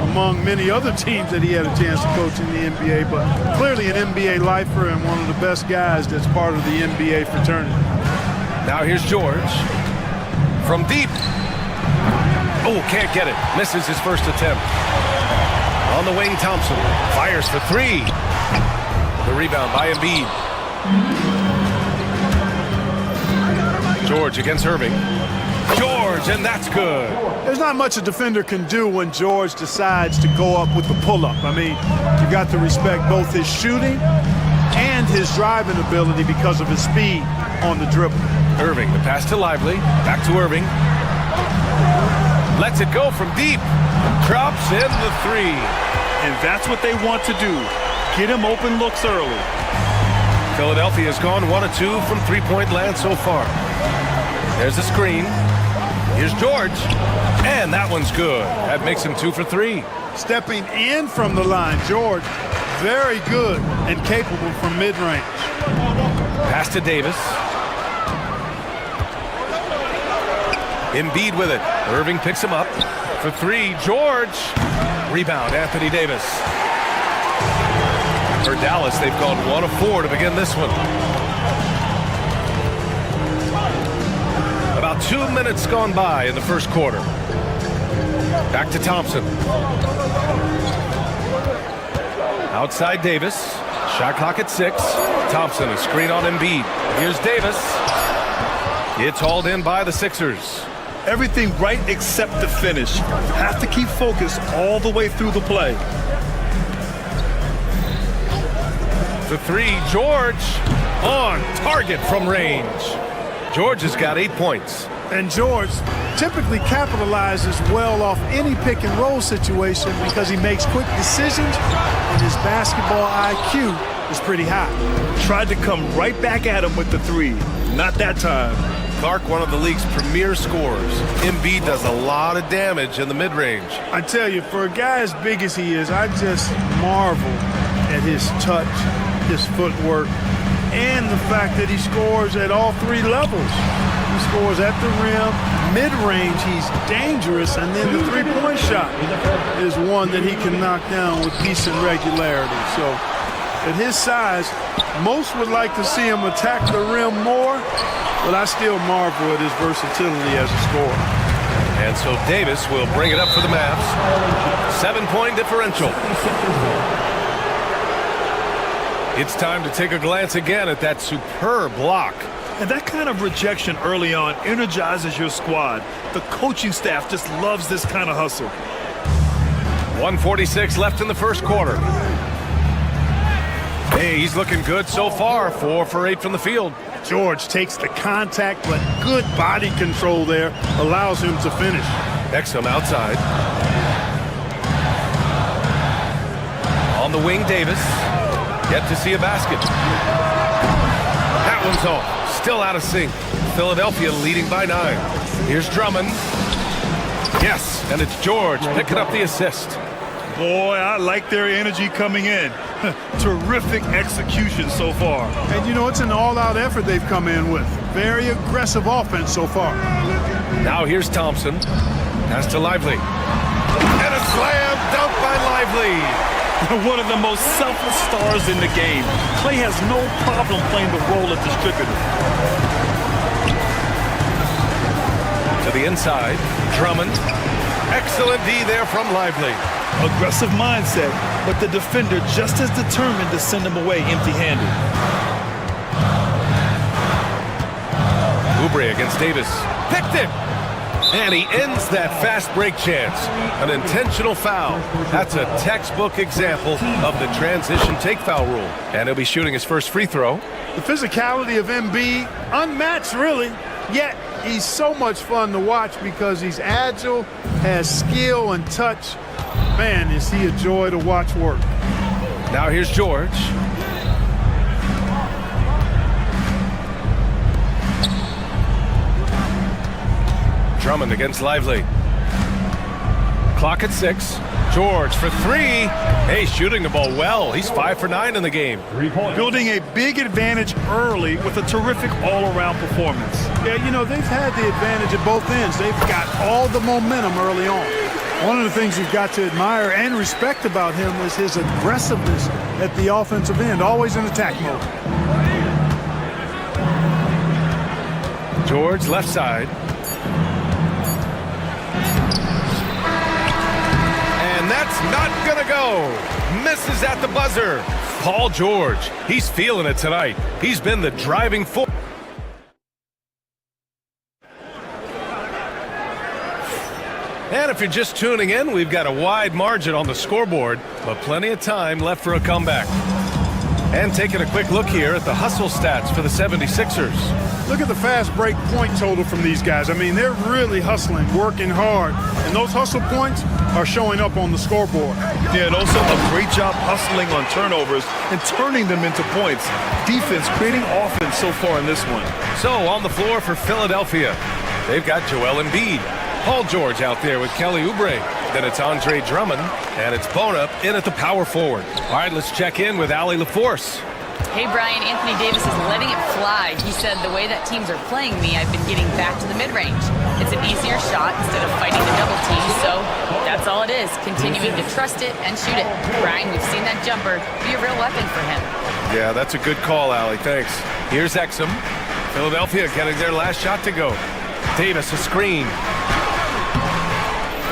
among many other teams that he had a chance to coach in the NBA, but clearly an NBA lifer and one of the best guys that's part of the NBA fraternity. Now here's George from deep. Oh, can't get it. Misses his first attempt. On the wing, Thompson fires for 3. The rebound by Embiid. George against Irving. George, and that's good. There's not much a defender can do when George decides to go up with the pull-up. I mean, you got to respect both his shooting and his driving ability because of his speed on the dribble. Irving, the pass to Lively. Back to Irving. Lets it go from deep. Drops in the 3. And that's what they want to do. Get him open looks early. Philadelphia has gone 1 of 2 from three-point land so far. There's a screen. Here's George. And that one's good. That makes him 2 for 3. Stepping in from the line, George, very good and capable from mid-range. Pass to Davis. Embiid with it. Irving picks him up for 3. George. Rebound, Anthony Davis. For Dallas, they've gone 1 of 4 to begin this one. About 2 minutes gone by in the first quarter. Back to Thompson. Outside Davis. Shot clock at 6. Thompson, a screen on Embiid. Here's Davis. It's hauled in by the Sixers. Everything right except the finish. Have to keep focused all the way through the play. The 3, George on target from range. George has got 8 points. And George typically capitalizes well off any pick and roll situation because he makes quick decisions and his basketball IQ is pretty high. Tried to come right back at him with the 3. Not that time. Clark, one of the league's premier scorers. Embiid does a lot of damage in the mid-range. I tell you, for a guy as big as he is, I just marvel at his touch, his footwork, and the fact that he scores at all 3 levels. He scores at the rim, mid-range, he's dangerous, and then the three-point shot is one that he can knock down with decent regularity. So at his size, most would like to see him attack the rim more, but I still marvel at his versatility as a scorer. And so Davis will bring it up for the Mavs. 7-point differential. It's time to take a glance again at that superb block. And that kind of rejection early on energizes your squad. The coaching staff just loves this kind of hustle. 1:46 left in the first quarter. Hey, he's looking good so far. 4 for 8 from the field. George takes the contact, but good body control there allows him to finish. Exum outside. On the wing, Davis. Yet to see a basket. That one's off. Still out of sync. Philadelphia leading by 9. Here's Drummond. Yes, and it's George picking up the assist. Boy, I like their energy coming in. Terrific execution so far. And you know, it's an all-out effort they've come in with. Very aggressive offense so far. Now here's Thompson. Pass to Lively. And a slam dunk by Lively. One of the most selfless stars in the game. Clay has no problem playing the role of distributor. To the inside, Drummond. Excellent D there from Lively. Aggressive mindset, but the defender just as determined to send him away empty-handed. Oubre against Davis. Picked it! And he ends that fast break chance. An intentional foul. That's a textbook example of the transition take foul rule. And he'll be shooting his first free throw. The physicality of Embiid, unmatched really, yet he's so much fun to watch because he's agile, has skill and touch. Man, is he a joy to watch work. Now here's George. Drummond against Lively. Clock at 6. George for 3. Hey, shooting the ball well. He's 5 for 9 in the game. Building a big advantage early with a terrific all-around performance. Yeah, you know, they've had the advantage at both ends. They've got all the momentum early on. One of the things you've got to admire and respect about him is his aggressiveness at the offensive end, always in attack mode. George left side. And that's not gonna go. Misses at the buzzer. Paul George, he's feeling it tonight. He's been the driving force. And if you're just tuning in, we've got a wide margin on the scoreboard, but plenty of time left for a comeback. And taking a quick look here at the hustle stats for the 76ers. Look at the fast break point total from these guys. I mean, they're really hustling, working hard, and those hustle points are showing up on the scoreboard. Yeah, and also a great job hustling on turnovers and turning them into points. Defense creating offense so far in this one. So on the floor for Philadelphia, they've got Joel Embiid. Paul George out there with Kelly Oubre. Then it's Andre Drummond, and it's Bona in at the power forward. All right, let's check in with Allie LaForce. Hey, Brian, Anthony Davis is letting it fly. He said, the way that teams are playing me, I've been getting back to the mid-range. It's an easier shot instead of fighting the double team, so that's all it is, continuing to trust it and shoot it. Brian, we've seen that jumper be a real weapon for him. Yeah, that's a good call, Allie. Thanks. Here's Exum. Philadelphia getting their last shot to go. Davis, a screen.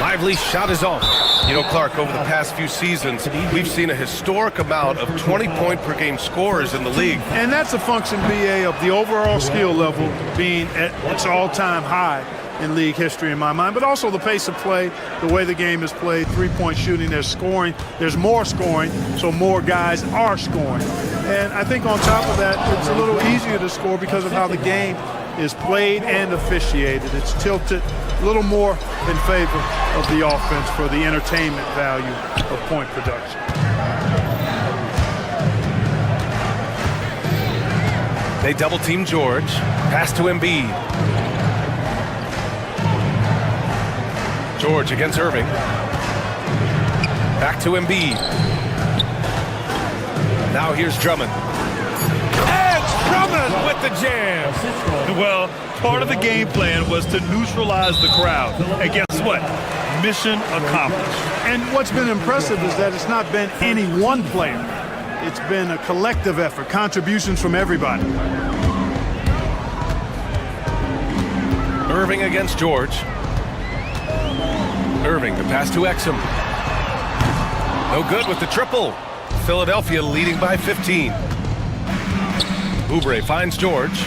Lively shot is off. You know, Clark, over the past few seasons, we've seen a historic amount of 20-point-per-game scorers in the league. And that's a function, BA, of the overall skill level being at its all-time high in league history in my mind, but also the pace of play, the way the game is played, three-point shooting, there's scoring, there's more scoring, so more guys are scoring. And I think on top of that, it's a little easier to score because of how the game is played and officiated. It's tilted a little more in favor of the offense for the entertainment value of point production. They double-team George. Pass to Embiid. George against Irving. Back to Embiid. Now here's Drummond. And Drummond with the jam. Well, part of the game plan was to neutralize the crowd. And guess what? Mission accomplished. And what's been impressive is that it's not been any one player. It's been a collective effort, contributions from everybody. Irving against George. Irving, the pass to Exum. No good with the triple. Philadelphia leading by 15. Oubre finds George.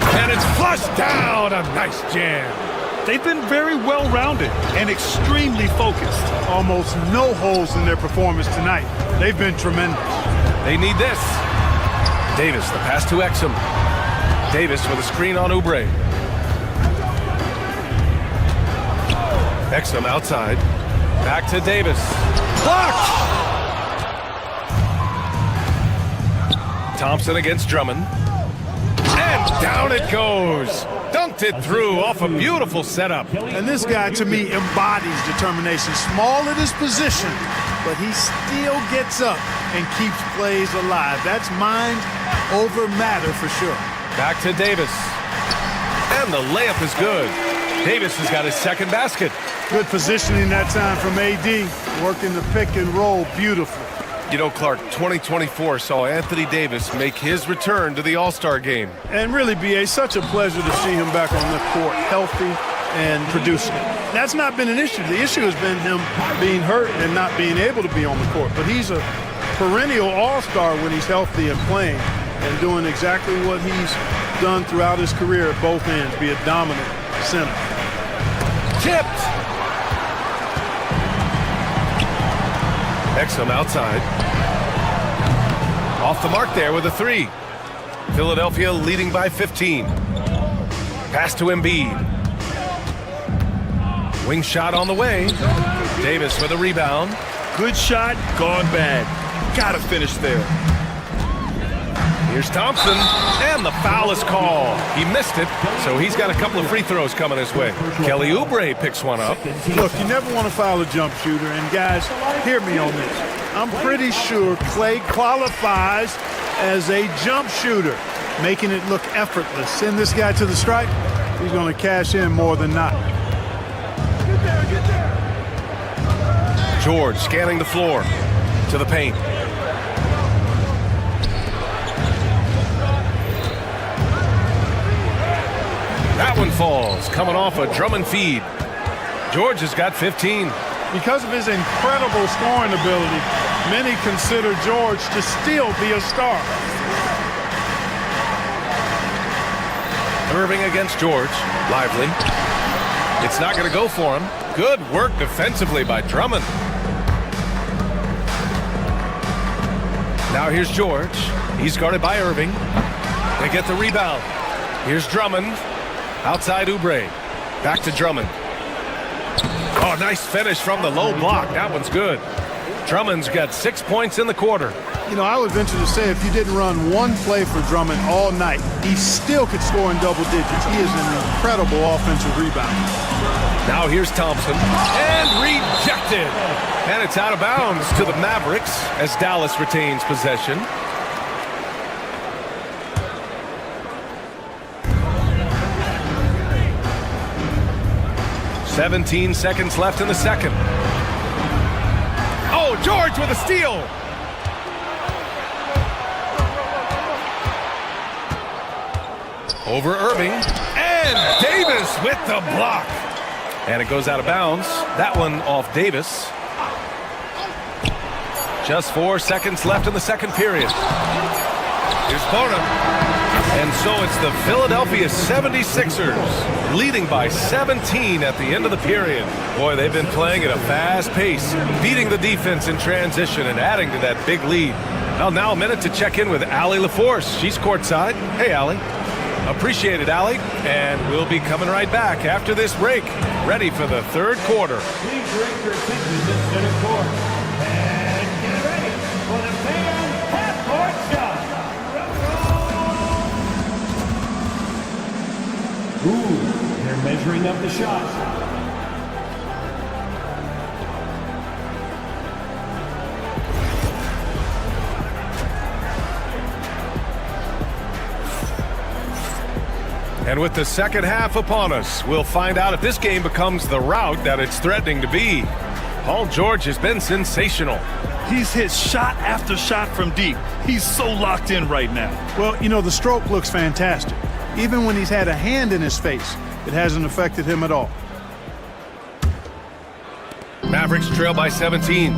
And it's flushed down. A nice jam. They've been very well-rounded and extremely focused. Almost no holes in their performance tonight. They've been tremendous. They need this. Davis, the pass to Exum. Davis with a screen on Oubre. Exum outside. Back to Davis. Blocked! Thompson against Drummond. And down it goes. Dunked it through off a beautiful setup. And this guy, to me, embodies determination. Small at his position, but he still gets up and keeps plays alive. That's mind over matter for sure. Back to Davis. And the layup is good. Davis has got his second basket. Good positioning that time from AD. Working the pick and roll beautifully. You know, Clark, 2024 saw Anthony Davis make his return to the All-Star game. And really, BA, such a pleasure to see him back on the court, healthy and producing. That's not been an issue. The issue has been him being hurt and not being able to be on the court. But he's a perennial All-Star when he's healthy and playing and doing exactly what he's done throughout his career at both ends, be a dominant center. Tipped. Exum outside. Off the mark there with a 3. Philadelphia leading by 15. Pass to Embiid. Wing shot on the way. Davis with a rebound. Good shot, gone bad. Gotta finish there. Here's Thompson, and the foul is called. He missed it, so he's got a couple of free throws coming his way. Kelly Oubre picks one up. Look, you never want to foul a jump shooter, and guys, hear me on this. I'm pretty sure Clay qualifies as a jump shooter, making it look effortless. Send this guy to the stripe, he's going to cash in more than not. George scanning the floor to the paint. That one falls, coming off a Drummond feed. George has got 15. Because of his incredible scoring ability, many consider George to still be a star. Irving against George. Lively. It's not going to go for him. Good work defensively by Drummond. Now here's George. He's guarded by Irving. They get the rebound. Here's Drummond. Outside Oubre. Back to Drummond. Oh, nice finish from the low block. That one's good. Drummond's got 6 points in the quarter. You know, I would venture to say if you didn't run one play for Drummond all night, he still could score in double digits. He is an incredible offensive rebounder. Now here's Thompson. And rejected. And it's out of bounds to the Mavericks as Dallas retains possession. 17 seconds left in the second. Oh, George with a steal. Over Irving. And Davis with the block. And it goes out of bounds. That one off Davis. Just 4 seconds left in the second period. Here's Bona. And so it's the Philadelphia 76ers leading by 17 at the end of the period. Boy, they've been playing at a fast pace, beating the defense in transition and adding to that big lead. Well, now a minute to check in with Allie LaForce. She's courtside. Hey, Allie. Appreciate it, Allie. And we'll be coming right back after this break, ready for the third quarter. Please direct your attention to the center court. And get ready for the fan half-court shot. Ooh, they're measuring up the shot. And with the second half upon us, we'll find out if this game becomes the rout that it's threatening to be. Paul George has been sensational. He's hit shot after shot from deep. He's so locked in right now. Well, you know, the stroke looks fantastic. Even when he's had a hand in his face, it hasn't affected him at all. Mavericks trail by 17.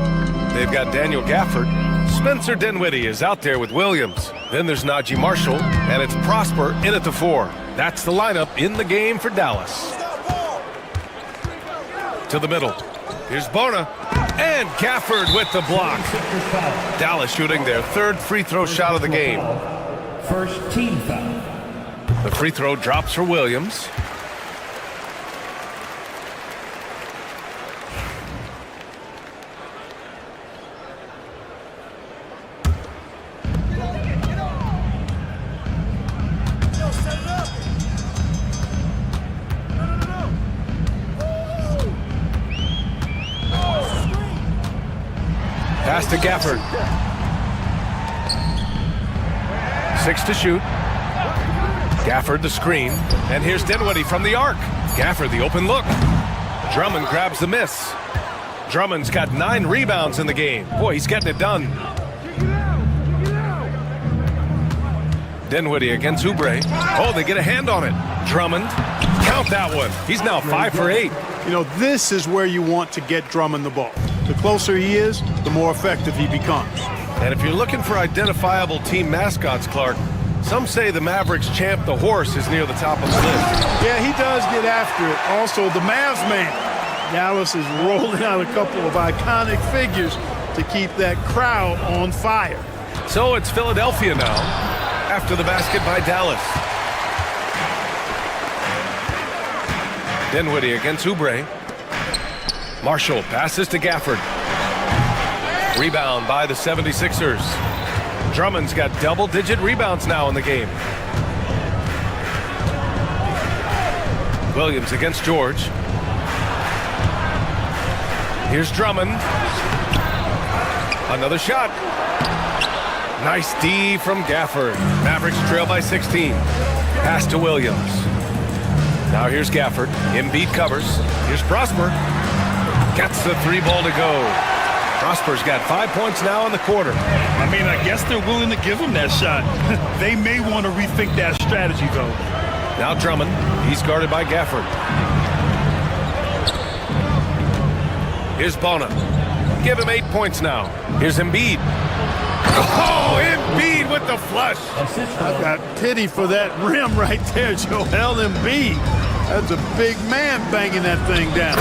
They've got Daniel Gafford. Spencer Dinwiddie is out there with Williams. Then there's Najee Marshall, and it's Prosper in at the 4. That's the lineup in the game for Dallas. To the middle. Here's Bona. And Gafford with the block. Dallas shooting their third free throw shot of the game. First team foul. The free throw drops for Williams. Pass to Gafford. 6 to shoot. Gafford the screen. And here's Dinwiddie from the arc. Gafford the open look. Drummond grabs the miss. Drummond's got 9 rebounds in the game. Boy, he's getting it done. Dinwiddie against Oubre. Oh, they get a hand on it. Drummond. Count that one. He's now 5 for 8. You know, this is where you want to get Drummond the ball. The closer he is, the more effective he becomes. And if you're looking for identifiable team mascots, Clark, Some say the Mavericks champ, the horse, is near the top of the list. Yeah, he does get after it. Also, the Mavs man. Dallas is rolling out a couple of iconic figures to keep that crowd on fire. So it's Philadelphia now, after the basket by Dallas. Dinwiddie against Oubre. Marshall passes to Gafford. Rebound by the 76ers. Drummond's got double-digit rebounds now in the game. Williams against George. Here's Drummond. Another shot. Nice D from Gafford. Mavericks trail by 16. Pass to Williams. Now here's Gafford. Embiid covers. Here's Prosper. Gets the 3-ball to go. Prosper's got 5 points now in the quarter. I mean, I guess they're willing to give him that shot. They may want to rethink that strategy, though. Now Drummond. He's guarded by Gafford. Here's Bona. Give him 8 points now. Here's Embiid. Oh, Embiid with the flush. I've got pity for that rim right there, Joel Embiid. That's a big man banging that thing down.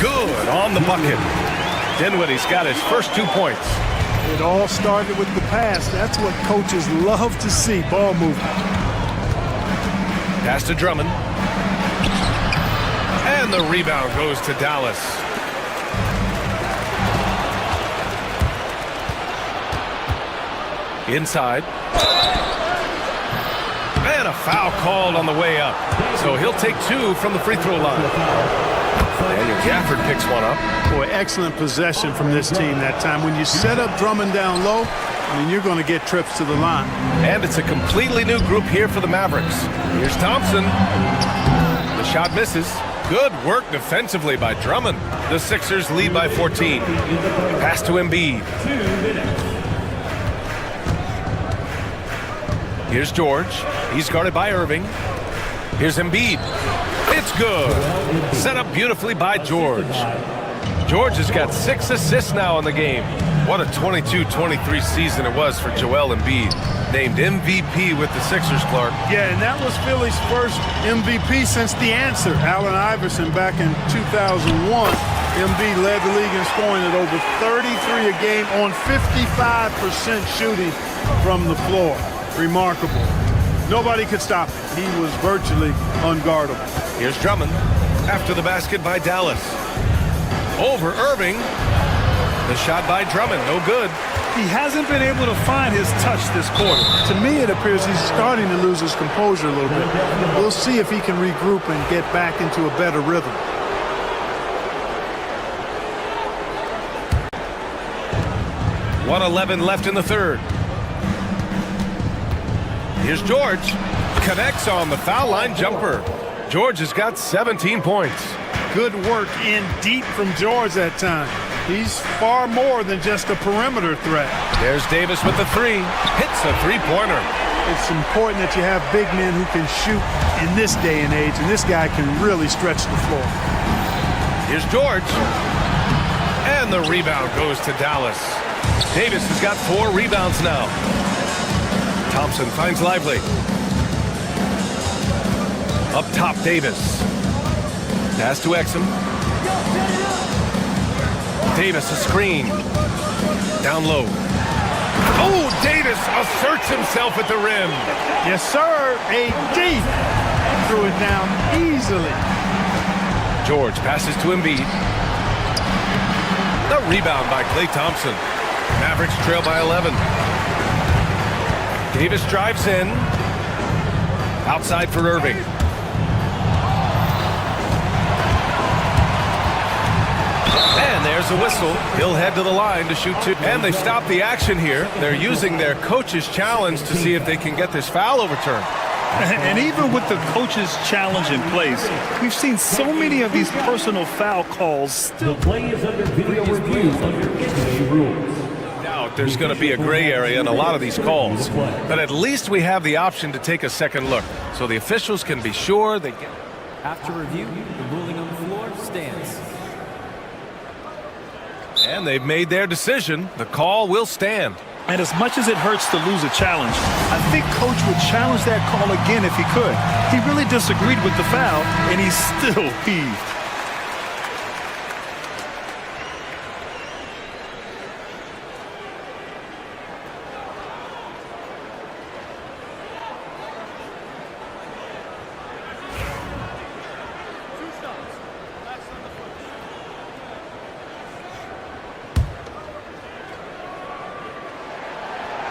Good on the bucket. Dinwiddie's got his first 2 points. It all started with the pass. That's what coaches love to see, ball movement. Pass to Drummond. And the rebound goes to Dallas. Inside. And a foul called on the way up. So he'll take 2 from the free throw line. Daniel Gafford picks one up. Boy, excellent possession from this team that time. When you set up Drummond down low, I mean, you're going to get trips to the line. And it's a completely new group here for the Mavericks. Here's Thompson. The shot misses. Good work defensively by Drummond. The Sixers lead by 14. Pass to Embiid. Here's George. He's guarded by Irving. Here's Embiid. It's good. Set up beautifully by George. George has got 6 assists now in the game. What a 22-23 season it was for Joel Embiid. Named MVP with the Sixers, Clark. Yeah, and that was Philly's first MVP since the answer. Allen Iverson back in 2001. Embiid led the league in scoring at over 33 a game on 55% shooting from the floor. Remarkable. Nobody could stop him. He was virtually unguardable. Here's Drummond after the basket by Dallas. Over Irving. The shot by Drummond, no good. He hasn't been able to find his touch this quarter. To me, it appears he's starting to lose his composure a little bit. We'll see if he can regroup and get back into a better rhythm. .111 left in the third. Here's George. Connects on the foul line jumper. George has got 17 points. Good work in deep from George that time. He's far more than just a perimeter threat. There's Davis with the 3. Hits a 3-pointer. It's important that you have big men who can shoot in this day and age, and this guy can really stretch the floor. Here's George. And the rebound goes to Dallas. Davis has got 4 rebounds now. Thompson finds Lively. Up top, Davis. Pass to Exum. Davis, a screen. Down low. Oh, Davis asserts himself at the rim. Yes, sir. AD threw it down easily. George passes to Embiid. The rebound by Klay Thompson. Mavericks trail by 11. Davis drives in. Outside for Irving. And there's a whistle. He'll head to the line to shoot 2. And they stop the action here. They're using their coach's challenge to see if they can get this foul overturned. And even with the coach's challenge in place, we've seen so many of these personal foul calls. The play is under video review under NBA rules. There's going to be a gray area in a lot of these calls, but at least we have the option to take a second look so the officials can be sure they get. After review, the ruling on the floor stands. And they've made their decision. The call will stand. And as much as it hurts to lose a challenge, I think Coach would challenge that call again if he could. He really disagreed with the foul, and he still heaved.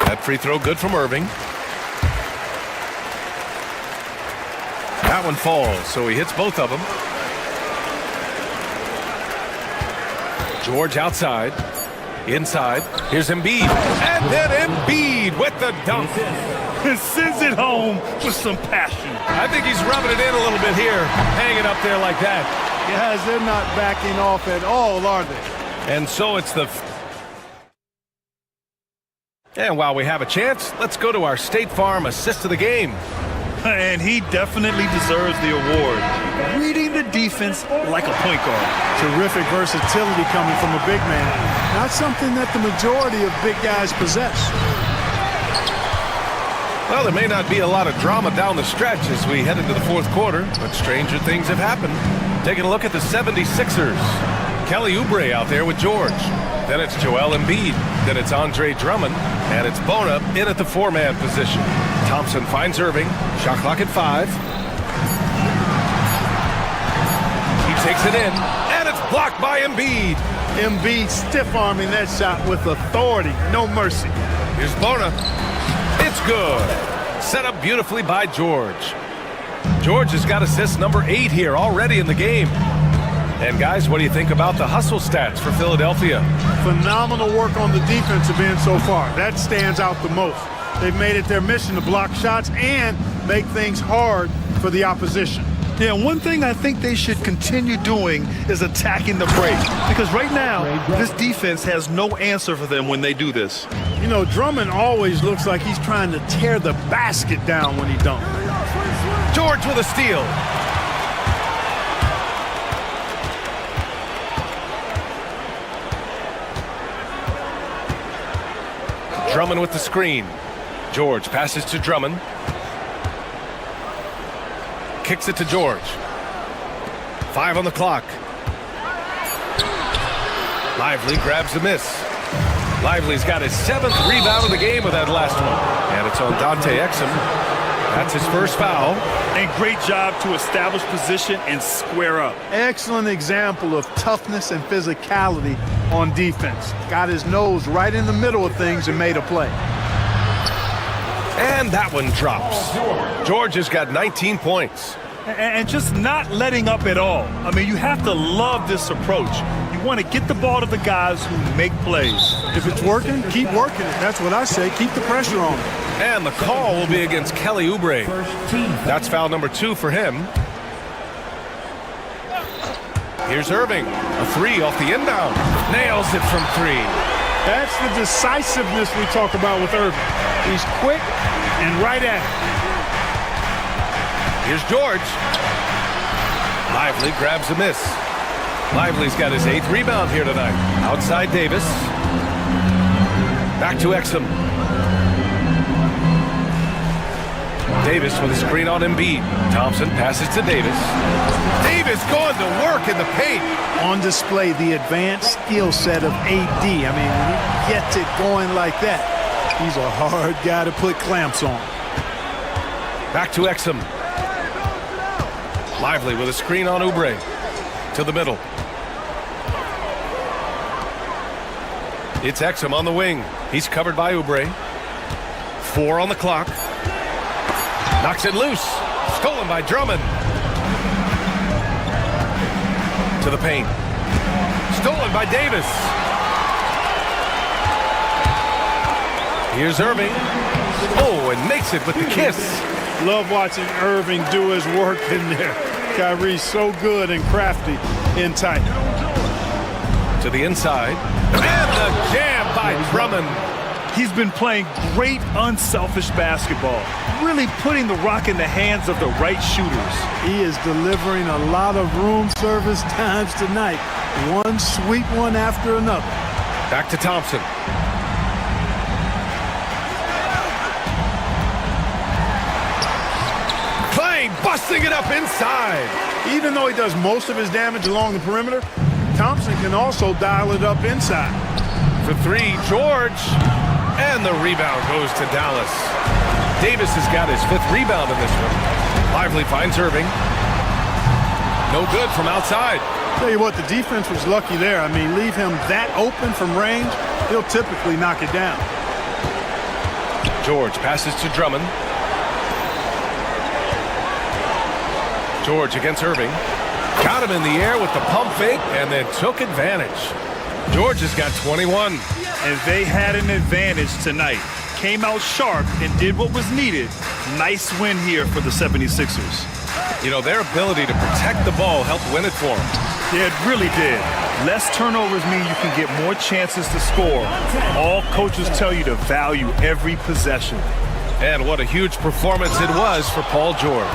That free throw good from Irving. That one falls, so he hits both of them. George outside. Inside. Here's Embiid. And then Embiid with the dunk. He sends it home with some passion. I think he's rubbing it in a little bit here, hanging up there like that. Guys, they're not backing off at all, are they? And so it's the... And while we have a chance, let's go to our State Farm assist of the game. And he definitely deserves the award. Reading the defense like a point guard. Terrific versatility coming from a big man. Not something that the majority of big guys possess. Well, there may not be a lot of drama down the stretch as we head into the fourth quarter, but stranger things have happened. Taking a look at the 76ers. Kelly Oubre out there with George. Then it's Joel Embiid. Then it's Andre Drummond. And it's Bona in at the four-man position. Thompson finds Irving. Shot clock at 5. He takes it in. And it's blocked by Embiid. Embiid stiff-arming that shot with authority. No mercy. Here's Bona. It's good. Set up beautifully by George. George has got assist number 8 here already in the game. And guys, what do you think about the hustle stats for Philadelphia? Phenomenal work on the defensive end so far. That stands out the most. They've made it their mission to block shots and make things hard for the opposition. Yeah, one thing I think they should continue doing is attacking the break. Because right now, this defense has no answer for them when they do this. You know, Drummond always looks like he's trying to tear the basket down when he dunks. George with a steal. Drummond with the screen. George passes to Drummond. Kicks it to George. 5 on the clock. Lively grabs the miss. Lively's got his 7th rebound of the game with that last one. And it's on Dante Exum. That's his first foul. And great job to establish position and square up. Excellent example of toughness and physicality on defense. Got his nose right in the middle of things and made a play. And that one drops. George has got 19 points. And just not letting up at all. I mean, you have to love this approach. You want to get the ball to the guys who make plays. If it's working, keep working it. That's what I say. Keep the pressure on him. And the call will be against Kelly Oubre. That's foul number 2 for him. Here's Irving. A 3 off the inbound. Nails it from 3. That's the decisiveness we talk about with Irving. He's quick and right at it. Here's George. Lively grabs a miss. Lively's got his 8th rebound here tonight. Outside Davis. Back to Exum. Davis with a screen on Embiid. Thompson passes to Davis. Davis going to work in the paint. On display, the advanced skill set of AD. I mean, when he gets it going like that, he's a hard guy to put clamps on. Back to Exum. Lively with a screen on Oubre. To the middle. It's Exum on the wing. He's covered by Oubre. 4 on the clock. Knocks it loose. Stolen by Drummond. To the paint. Stolen by Davis. Here's Irving. Oh, and makes it with the kiss. Love watching Irving do his work in there. Kyrie's so good and crafty in tight. To the inside. And the jam by Drummond. He's been playing great unselfish basketball, really putting the rock in the hands of the right shooters. He is delivering a lot of room service times tonight. One sweet one after another. Back to Thompson. tossing it up inside. Even though he does most of his damage along the perimeter, Thompson can also dial it up inside. For three, George. And the rebound goes to Dallas. Davis has got his 5th rebound in this one. Lively finds Irving. No good from outside. Tell you what, the defense was lucky there. I mean, leave him that open from range, he'll typically knock it down. George passes to Drummond. George against Irving. Got him in the air with the pump fake and then took advantage. George has got 21. And they had an advantage tonight. Came out sharp and did what was needed. Nice win here for the 76ers. You know, their ability to protect the ball helped win it for them. Yeah, it really did. Less turnovers mean you can get more chances to score. All coaches tell you to value every possession. And what a huge performance it was for Paul George.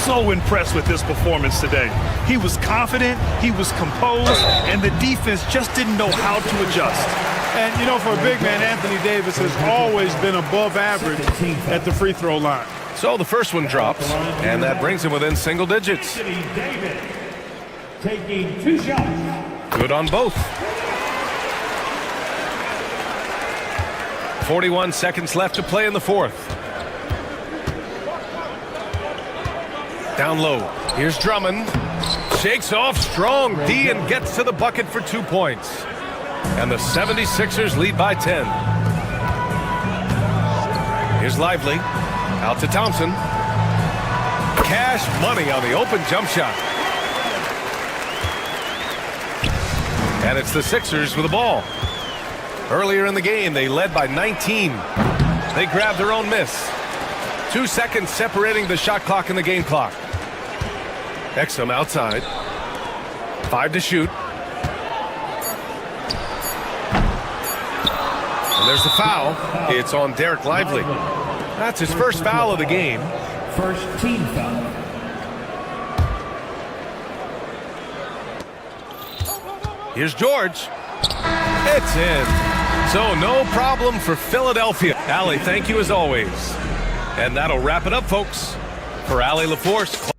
So impressed with this performance today. He was confident, he was composed, and the defense just didn't know how to adjust. And, you know, for a big man, Anthony Davis has always been above average at the free throw line. So the first one drops, and that brings him within single digits. Taking 2 shots. Good on both. 41 seconds left to play in the 4th. Down low. Here's Drummond. Shakes off strong D and gets to the bucket for 2 points. And the 76ers lead by 10. Here's Lively. Out to Thompson. Cash money on the open jump shot. And it's the Sixers with the ball. Earlier in the game, they led by 19. They grabbed their own miss. 2 seconds separating the shot clock and the game clock. Exum outside. 5 to shoot. And there's the foul. It's on Derek Lively. That's his first foul of the game. First team foul. Here's George. It's in. So no problem for Philadelphia. Allie, thank you as always. And that'll wrap it up, folks. For Allie LaForce.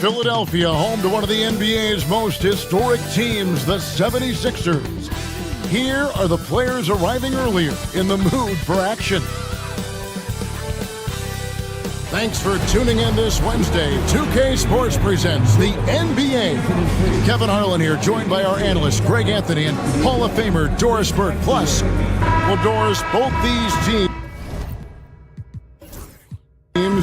Philadelphia, home to one of the NBA's most historic teams, the 76ers. Here are the players arriving earlier in the mood for action. Thanks for tuning in this Wednesday. 2K Sports presents the NBA. Kevin Harlan here, joined by our analysts Greg Anthony and Hall of Famer Doris Burke. Plus, well, Doris, both these teams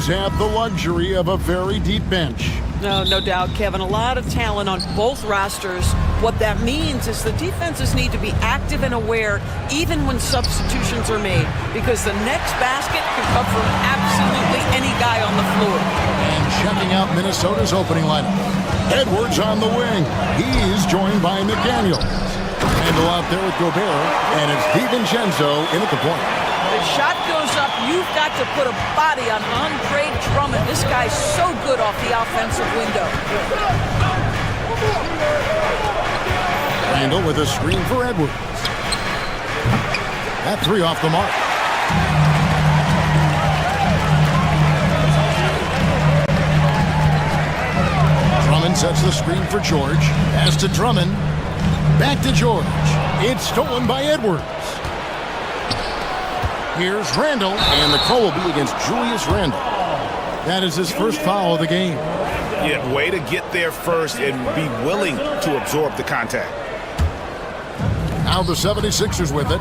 have the luxury of a very deep bench. No doubt, Kevin. A lot of talent on both rosters. What that means is the defenses need to be active and aware even when substitutions are made, because the next basket can come from absolutely any guy on the floor. And checking out Minnesota's opening lineup. Edwards on the wing. He's joined by McDaniel. Handle out there with Gobert, and it's DiVincenzo in at the point. The shot goes up. You've got to put a body on Andre Drummond. This guy's so good off the offensive window. Randall with a screen for Edwards. That three off the mark. Drummond sets the screen for George. Pass to Drummond. Back to George. It's stolen by Edwards. Here's Randall, and the call will be against Julius Randall. That is his first foul of the game. Yeah, way to get there first and be willing to absorb the contact. Now the 76ers with it.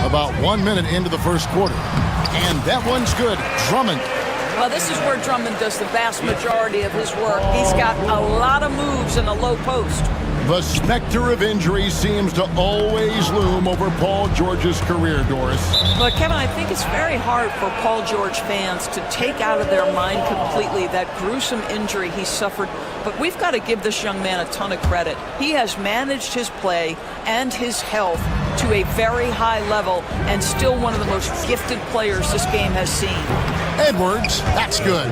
About 1 minute into the first quarter. And that one's good. Drummond. Well, this is where Drummond does the vast majority of his work. He's got a lot of moves in the low post. The specter of injury seems to always loom over Paul George's career, Doris. But, Kevin, I think it's very hard for Paul George fans to take out of their mind completely that gruesome injury he suffered. But we've got to give this young man a ton of credit. He has managed his play and his health to a very high level, and still one of the most gifted players this game has seen. Edwards, that's good.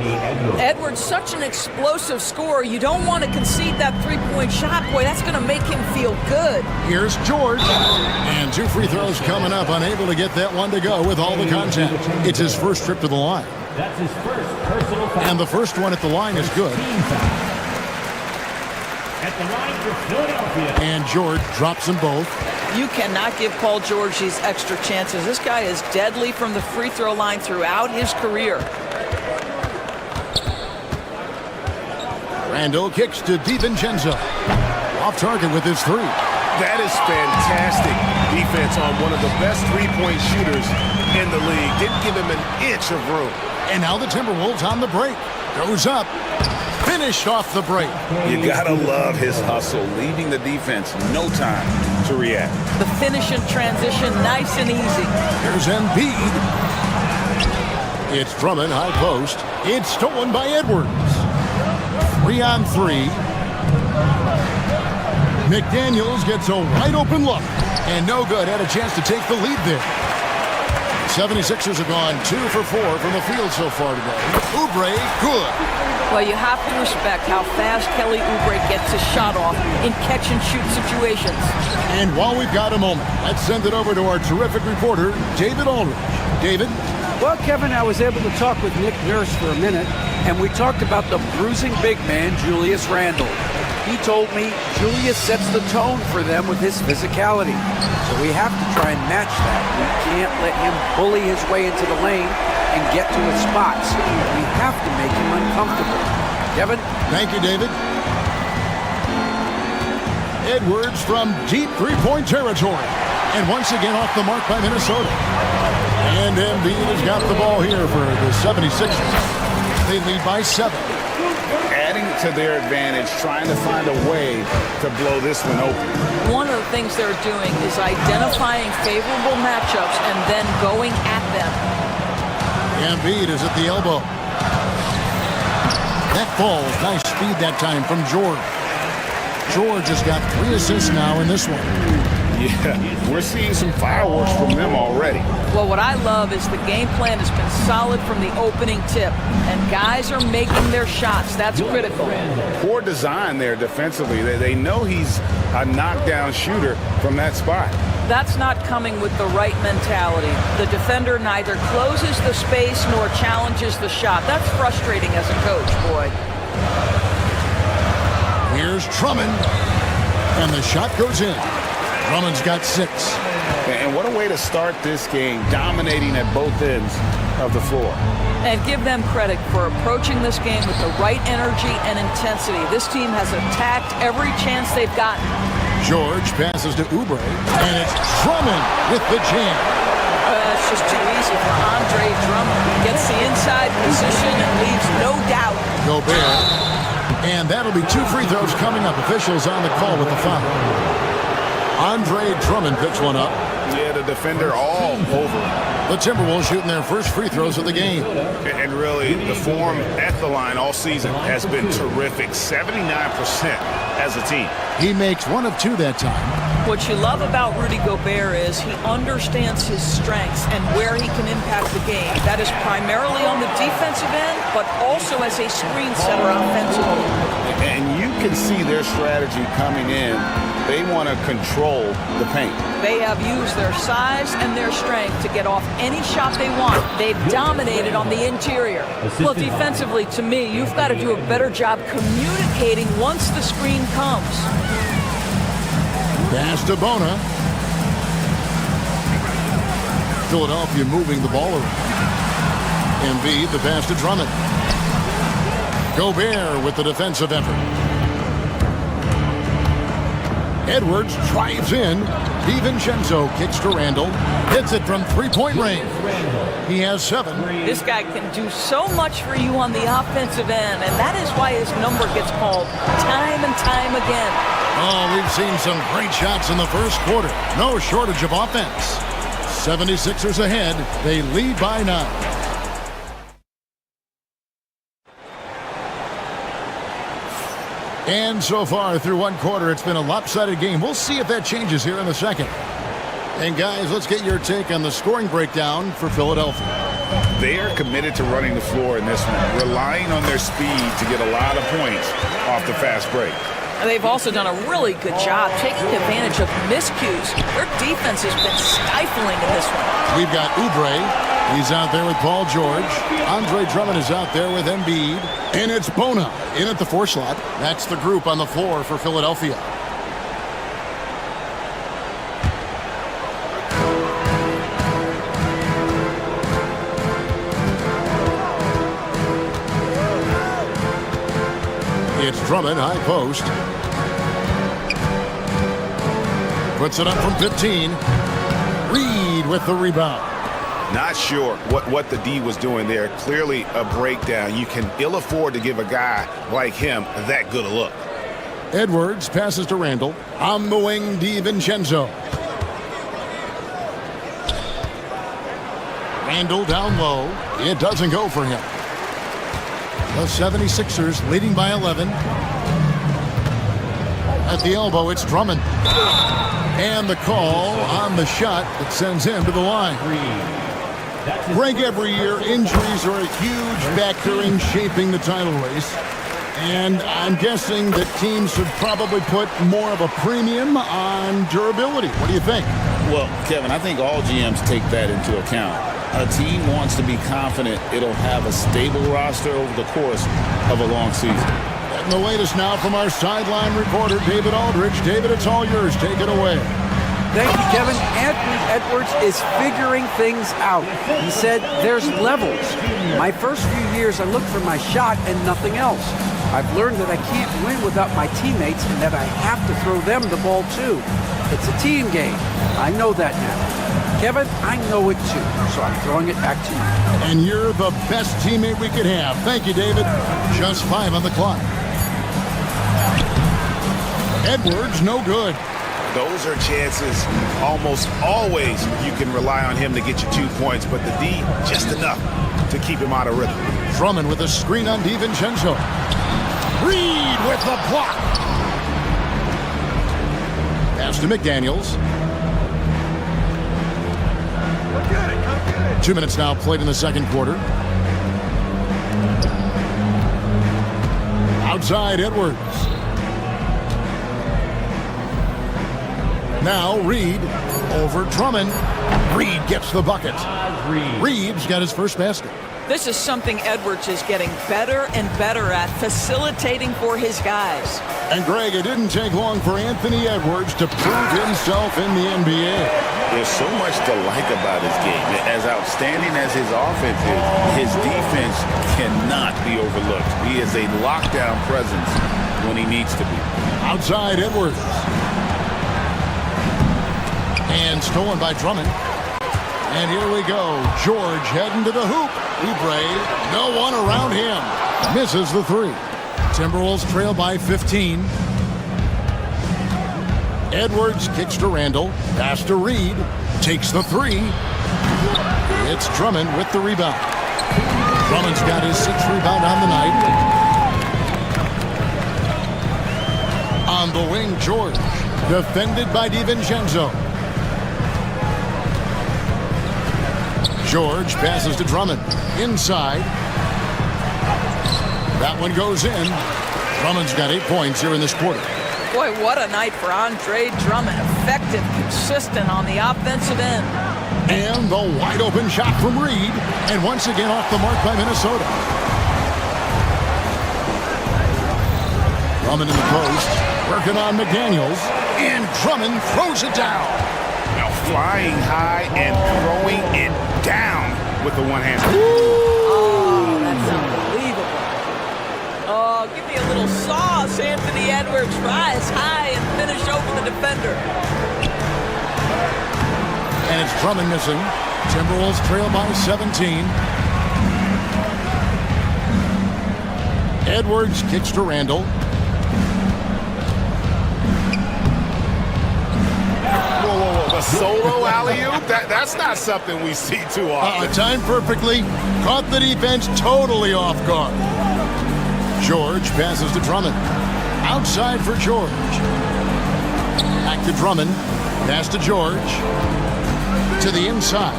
Edwards, such an explosive scorer. You don't want to concede that three-point shot. Boy, that's going to make him feel good. Here's George. And two free throws coming up. Unable to get that one to go with all the contact. It's his first trip to the line. That's his first personal foul. And the first one at the line is good. At the line for Philadelphia. And George drops them both. You cannot give Paul George these extra chances. This guy is deadly from the free throw line throughout his career. Randall kicks to DiVincenzo. Off target with his three. That is fantastic defense on one of the best three-point shooters in the league. Didn't give him an inch of room. And now the Timberwolves on the break. Goes up. Finished off the break. You gotta love his hustle, leaving the defense no time to react. The finish and transition, nice and easy. Here's Embiid. It's Drummond, high post. It's stolen by Edwards. 3-on-3. McDaniels gets a wide open look. And no good. Had a chance to take the lead there. 76ers have gone 2 for 4 from the field so far today. Oubre, good. Well, you have to respect how fast Kelly Oubre gets his shot off in catch-and-shoot situations. And while we've got a moment, let's send it over to our terrific reporter, David Aldridge. David? Well, Kevin, I was able to talk with Nick Nurse for a minute, and we talked about the bruising big man, Julius Randle. He told me Julius sets the tone for them with his physicality. So we have to try and match that. We can't let him bully his way into the lane and get to his spots. We have to make him uncomfortable. Kevin? Thank you, David. Edwards from deep three-point territory. And once again off the mark by Minnesota. And Embiid has got the ball here for the 76ers. They lead by 7. Adding to their advantage, trying to find a way to blow this one open. One of the things they're doing is identifying favorable matchups and then going at them. Embiid is at the elbow. That falls. Nice speed that time from George. George has got 3 assists now in this one. Yeah, we're seeing some fireworks from them already. Well, what I love is the game plan has been solid from the opening tip, and guys are making their shots. That's critical. Poor design there defensively. They know he's a knockdown shooter from that spot. That's not coming with the right mentality. The defender neither closes the space nor challenges the shot. That's frustrating as a coach, Boyd. Here's Drummond, and the shot goes in. Drummond's got 6. And what a way to start this game, dominating at both ends of the floor. And give them credit for approaching this game with the right energy and intensity. This team has attacked every chance they've gotten. George passes to Oubre, and it's Drummond with the jam. It's just too easy for Andre Drummond. He gets the inside position and leaves no doubt. Gobert, and that'll be 2 free throws coming up. Officials on the call with the foul. Andre Drummond picks one up. Yeah, the defender all over. The Timberwolves shooting their first free throws of the game. And really, the form at the line all season has been terrific. 79% as a team. He makes 1 of 2 that time. What you love about Rudy Gobert is he understands his strengths and where he can impact the game. That is primarily on the defensive end, but also as a screen setter offensively. And you can see their strategy coming in. They want to control the paint. They have used their size and their strength to get off any shot they want. They've dominated on the interior. Well, defensively, to me, you've got to do a better job communicating once the screen comes. Pass to Bona. Philadelphia moving the ball around. Embiid, the pass to Drummond. Gobert with the defensive effort. Edwards drives in. DiVincenzo kicks to Randall. Hits it from 3-point range. He has 7. This guy can do so much for you on the offensive end, and that is why his number gets called time and time again. Oh, we've seen some great shots in the first quarter. No shortage of offense. 76ers ahead. They lead by 9. And so far through 1 quarter, it's been a lopsided game. We'll see if that changes here in the second. And guys, let's get your take on the scoring breakdown for Philadelphia. They are committed to running the floor in this one, relying on their speed to get a lot of points off the fast break. They've also done a really good job taking advantage of miscues. Their defense has been stifling in this one. We've got Oubre. He's out there with Paul George. Andre Drummond is out there with Embiid. And it's Bona in at the 4 slot. That's the group on the floor for Philadelphia. It's Drummond, high post. Puts it up from 15. Reed with the rebound. Not sure what the D was doing there. Clearly a breakdown. You can ill afford to give a guy like him that good a look. Edwards passes to Randall. On the wing, DiVincenzo. Randall down low. It doesn't go for him. The 76ers leading by 11. At the elbow, it's Drummond. And the call on the shot that sends him to the line. Greg, every year, injuries are a huge factor in shaping the title race. And I'm guessing that teams should probably put more of a premium on durability. What do you think? Well, Kevin, I think all GMs take that into account. A team wants to be confident it'll have a stable roster over the course of a long season. And the latest now from our sideline reporter, David Aldridge. David, it's all yours. Take it away. Thank you, Kevin. Anthony Edwards is figuring things out. He said there's levels. My first few years, I looked for my shot and nothing else. I've learned that I can't win without my teammates and that I have to throw them the ball too. It's a team game. I know that now. Kevin, I know it too, so I'm throwing it back to you. And you're the best teammate we could have. Thank you, David. Just 5 on the clock. Edwards, no good. Those are chances almost always you can rely on him to get you 2 points, but the D, just enough to keep him out of rhythm. Drummond with a screen on DiVincenzo. Reed with the block. Pass to McDaniels. 2 minutes now played in the second quarter. Outside Edwards. Now Reed Over Drummond. Reed gets the bucket. Reed's got his first basket. This is something Edwards is getting better and better at, facilitating for his guys. And Greg, it didn't take long for Anthony Edwards to prove himself in the NBA. There's so much to like about his game. As outstanding as his offense is, his defense cannot be overlooked. He is a lockdown presence when he needs to be. Outside Edwards. And stolen by Drummond. And here we go. George heading to the hoop. Oubre, no one around him. Misses the three. Timberwolves trail by 15. Edwards kicks to Randall. Pass to Reed. Takes the three. It's Drummond with the rebound. Drummond's got his sixth rebound on the night. On the wing, George. Defended by DiVincenzo. George passes to Drummond. Inside. That one goes in. Drummond's got 8 points here in this quarter. Boy, what a night for Andre Drummond. Effective, consistent on the offensive end. And the wide open shot from Reed. And once again off the mark by Minnesota. Drummond in the post. Working on McDaniels. And Drummond throws it down. Now flying high and throwing it down with the one-hand. Oh, that's unbelievable. Oh, give me a little sauce, Anthony Edwards. Rise high and finish over the defender. And it's Drummond missing. Timberwolves trail by 17. Edwards kicks to Randall. A solo alley-oop? That's not something we see too often. Timed perfectly. Caught the defense totally off guard. George passes to Drummond. Outside for George. Back to Drummond. Pass to George. To the inside.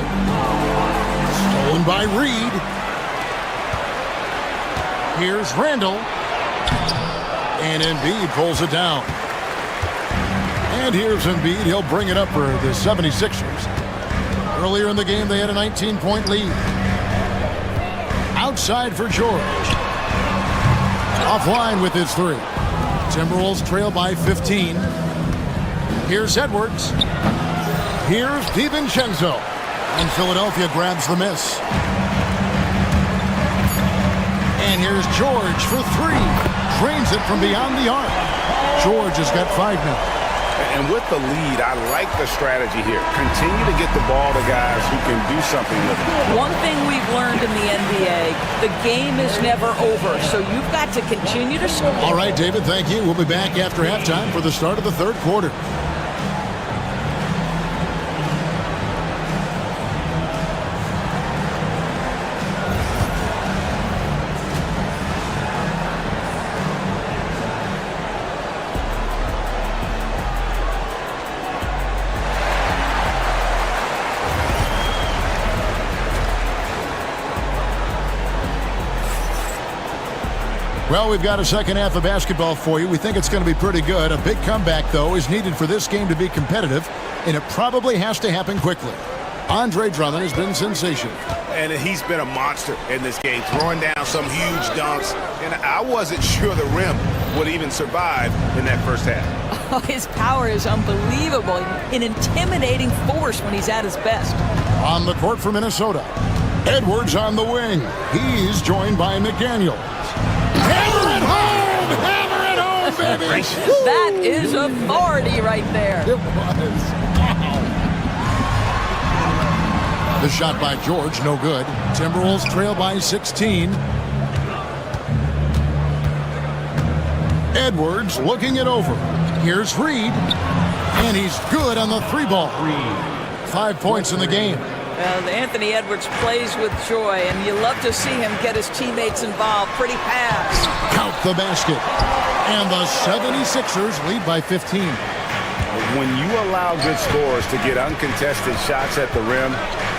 Stolen by Reed. Here's Randall. And Embiid pulls it down. And here's Embiid. He'll bring it up for the 76ers. Earlier in the game, they had a 19-point lead. Outside for George. Offline with his three. Timberwolves trail by 15. Here's Edwards. Here's DiVincenzo. And Philadelphia grabs the miss. And here's George for three. Drains it from beyond the arc. George has got 5 now. And with the lead, I like the strategy here. Continue to get the ball to guys who can do something with it. One thing we've learned in the NBA, the game is never over, so you've got to continue to score. All right, David, thank you. We'll be back after halftime for the start of the third quarter. Well, we've got a second half of basketball for you. We think it's going to be pretty good. A big comeback, though, is needed for this game to be competitive, and it probably has to happen quickly. Andre Drummond has been sensational. And he's been a monster in this game, throwing down some huge dunks. And I wasn't sure the rim would even survive in that first half. Oh, his power is unbelievable. An intimidating force when he's at his best. On the court for Minnesota, Edwards on the wing. He's joined by McDaniels. Hammer it home! Hammer it home, baby! That is authority right there. It was. Wow. The shot by George, no good. Timberwolves trail by 16. Edwards looking it over. Here's Reed. And he's good on the three ball. 5 points in the game. Well, Anthony Edwards plays with joy, and you love to see him get his teammates involved. Pretty pass. Count the basket. And the 76ers lead by 15. When you allow good scorers to get uncontested shots at the rim,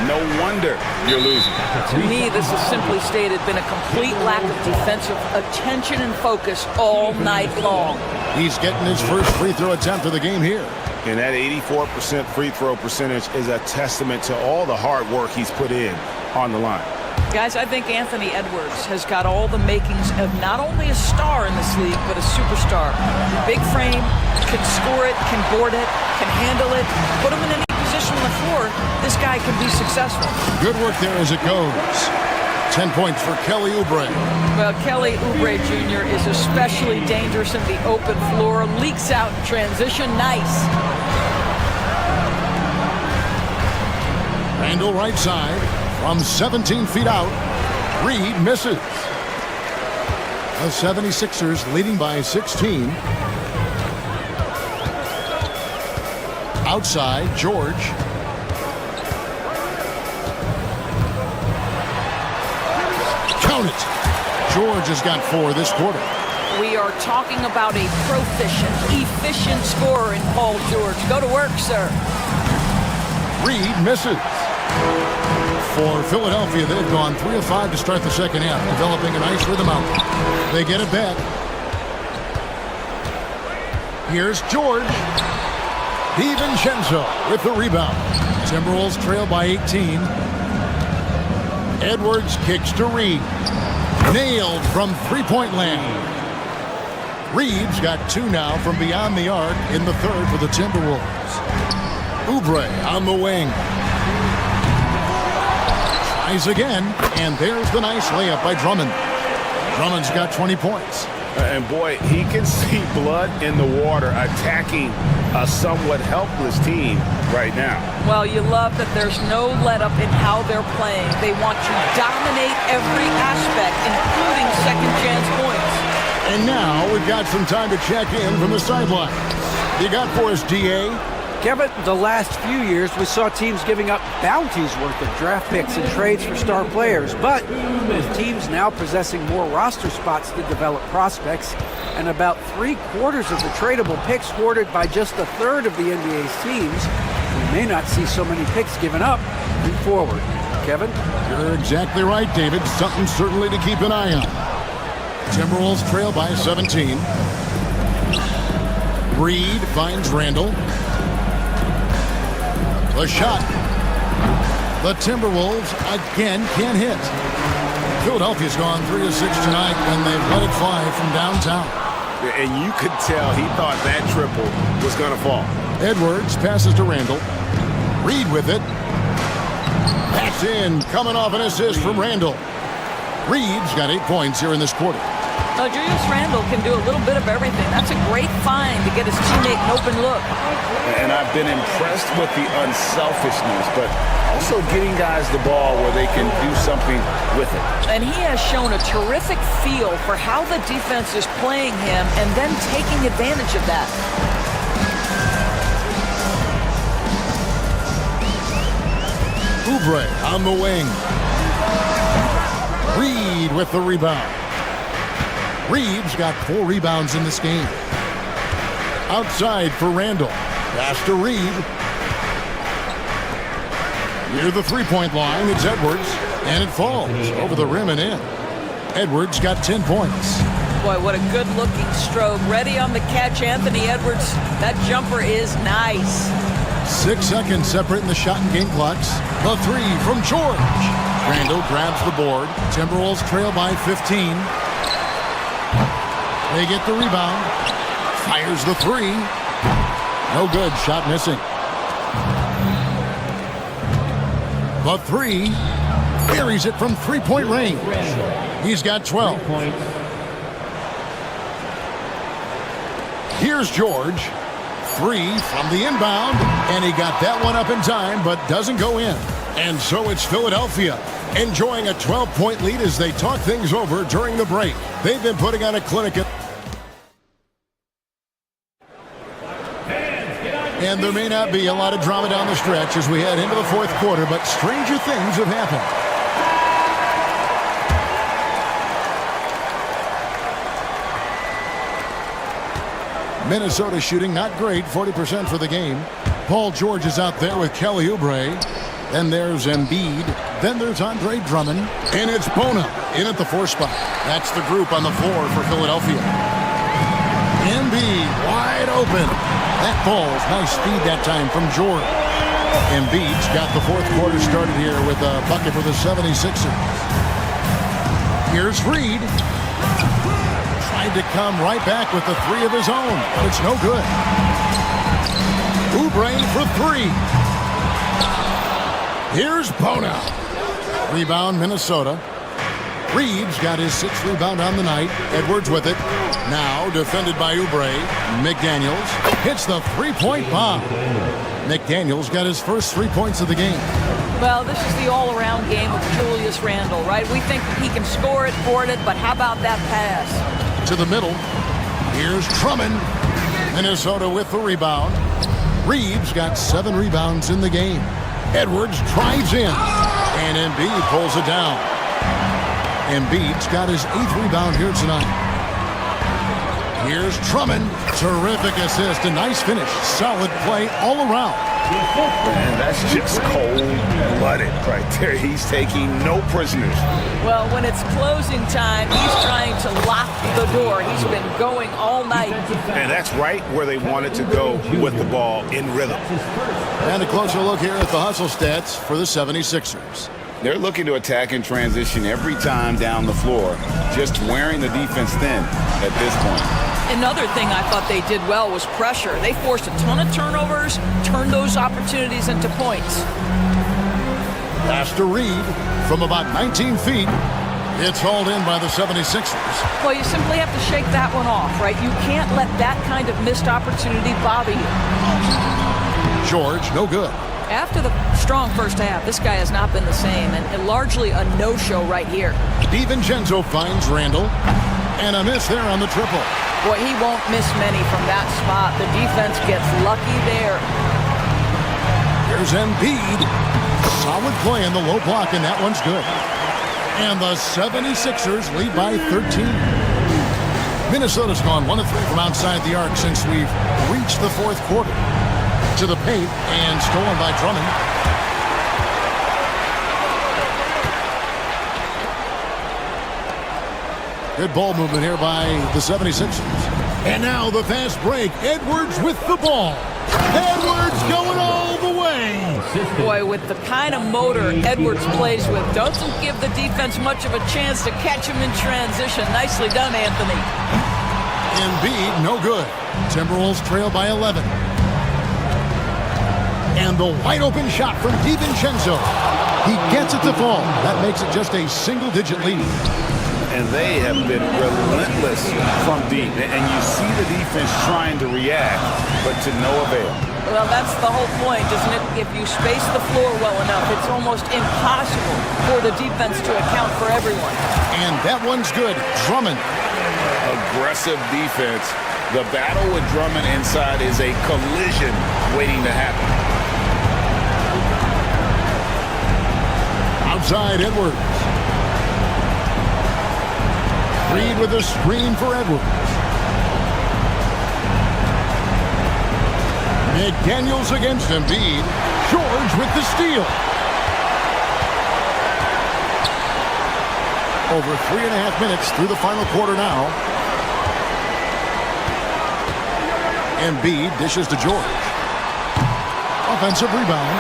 no wonder you're losing. To me, this has simply stated been a complete lack of defensive attention and focus all night long. He's getting his first free throw attempt of the game here. And that 84% free throw percentage is a testament to all the hard work he's put in on the line. Guys, I think Anthony Edwards has got all the makings of not only a star in this league, but a superstar. Big frame, can score it, can board it, can handle it. Put him in any position on the floor, this guy can be successful. Good work there as it goes. 10 points for Kelly Oubre. Well, Kelly Oubre Jr. is especially dangerous in the open floor. Leaks out in transition. Nice. Randall right side from 17 feet out. Reed misses. The 76ers leading by 16. Outside, George. Count it. George has got 4 this quarter. We are talking about a proficient, efficient scorer in Paul George. Go to work, sir. Reed misses. For Philadelphia, they've gone 3 of 5 to start the second half, developing a nice rhythm out. They get it back. Here's George. DiVincenzo with the rebound. Timberwolves trail by 18. Edwards kicks to Reed. Nailed from three-point land. Reed's got 2 now from beyond the arc in the third for the Timberwolves. Oubre on the wing. Tries again, and there's the nice layup by Drummond. Drummond's got 20 points. And boy, he can see blood in the water attacking a somewhat helpless team right now. Well, you love that there's no let-up in how they're playing. They want to dominate every aspect, including second-chance points. And now we've got some time to check in from the sideline. You got for us, D.A.? Kevin, the last few years, we saw teams giving up bounties worth of draft picks and trades for star players. But with teams now possessing more roster spots to develop prospects, and about 3/4 of the tradable picks hoarded by just a third of the NBA's teams, we may not see so many picks given up moving forward. Kevin? You're exactly right, David. Something certainly to keep an eye on. Timberwolves trail by 17. Reed finds Randall. The shot. The Timberwolves again can't hit. Philadelphia's gone 3 of 6 tonight, and they've let it fly from downtown. And you could tell he thought that triple was going to fall. Edwards passes to Randall. Reed with it. That's in, coming off an assist from Randall. Reed's got 8 points here in this quarter. Julius Randle can do a little bit of everything. That's a great find to get his teammate an open look. And I've been impressed with the unselfishness, but also getting guys the ball where they can do something with it. And he has shown a terrific feel for how the defense is playing him and then taking advantage of that. Oubre on the wing. Reed with the rebound. Reed's got 4 rebounds in this game. Outside for Randall. Pass to Reed. Near the three-point line, it's Edwards. And it falls over the rim and in. Edwards got 10 points. Boy, what a good-looking stroke. Ready on the catch, Anthony Edwards. That jumper is nice. 6 seconds separating the shot and game clocks. The 3 from George. Randall grabs the board. Timberwolves trail by 15. They get the rebound. Fires the 3. No good. Shot missing. The 3. Buries it from three-point range. He's got 12. Here's George. 3 from the inbound. And he got that one up in time, but doesn't go in. And so it's Philadelphia enjoying a 12-point lead as they talk things over during the break. They've been putting on a clinic. And there may not be a lot of drama down the stretch as we head into the fourth quarter, but stranger things have happened. Minnesota shooting not great, 40% for the game. Paul George is out there with Kelly Oubre. Then there's Embiid. Then there's Andre Drummond. And it's Bona in at the 4 spot. That's the group on the floor for Philadelphia. Embiid wide open. That falls. Nice feed that time from George. Embiid's got the fourth quarter started here with a bucket for the 76ers. Here's Reed. Tried to come right back with the three of his own, but it's no good. Oubre for three. Here's Bona. Rebound, Minnesota. Reeves got his sixth rebound on the night. Edwards with it. Now defended by Oubre. McDaniels hits the three-point bomb. McDaniels got his first 3 points of the game. Well, this is the all-around game of Julius Randle, right? We think he can score it, board it, but how about that pass? To the middle. Here's Drummond. Minnesota with the rebound. Reeves got 7 rebounds in the game. Edwards drives in, and Embiid pulls it down. Embiid's got his 8th rebound here tonight. Here's Drummond. Terrific assist. A nice finish. Solid play all around. Man, that's just cold-blooded right there. He's taking no prisoners. Well, when it's closing time, he's trying to lock the door. He's been going all night. And that's right where they wanted to go with the ball, in rhythm. And a closer look here at the hustle stats for the 76ers. They're looking to attack in transition every time down the floor, just wearing the defense thin at this point. Another thing I thought they did well was pressure. They forced a ton of turnovers, turned those opportunities into points. Pass to Reed from about 19 feet. It's hauled in by the 76ers. Well, you simply have to shake that one off, right? You can't let that kind of missed opportunity bother you. George, no good. After the strong first half, this guy has not been the same, and largely a no-show right here. DiVincenzo finds Randle, and a miss there on the triple. Boy, he won't miss many from that spot. The defense gets lucky there. Here's Embiid. Solid play in the low block, and that one's good. And the 76ers lead by 13. Minnesota's gone 1 of 3 from outside the arc since we've reached the fourth quarter. To the paint, and stolen by Drummond. Good ball movement here by the 76ers. And now the fast break. Edwards with the ball. Edwards going all the way. Boy, with the kind of motor Edwards plays with, doesn't give the defense much of a chance to catch him in transition. Nicely done, Anthony. Embiid, no good. Timberwolves trail by 11. And the wide open shot from DiVincenzo. He gets it to fall. That makes it just a single-digit lead. And they have been relentless from deep. And you see the defense trying to react, but to no avail. Well, that's the whole point, isn't it? If you space the floor well enough, it's almost impossible for the defense to account for everyone. And that one's good. Drummond. Aggressive defense. The battle with Drummond inside is a collision waiting to happen. Outside Edwards. Reed with a screen for Edwards. McDaniels against Embiid. George with the steal. Over 3.5 minutes through the final quarter now. Embiid dishes to George. Offensive rebound.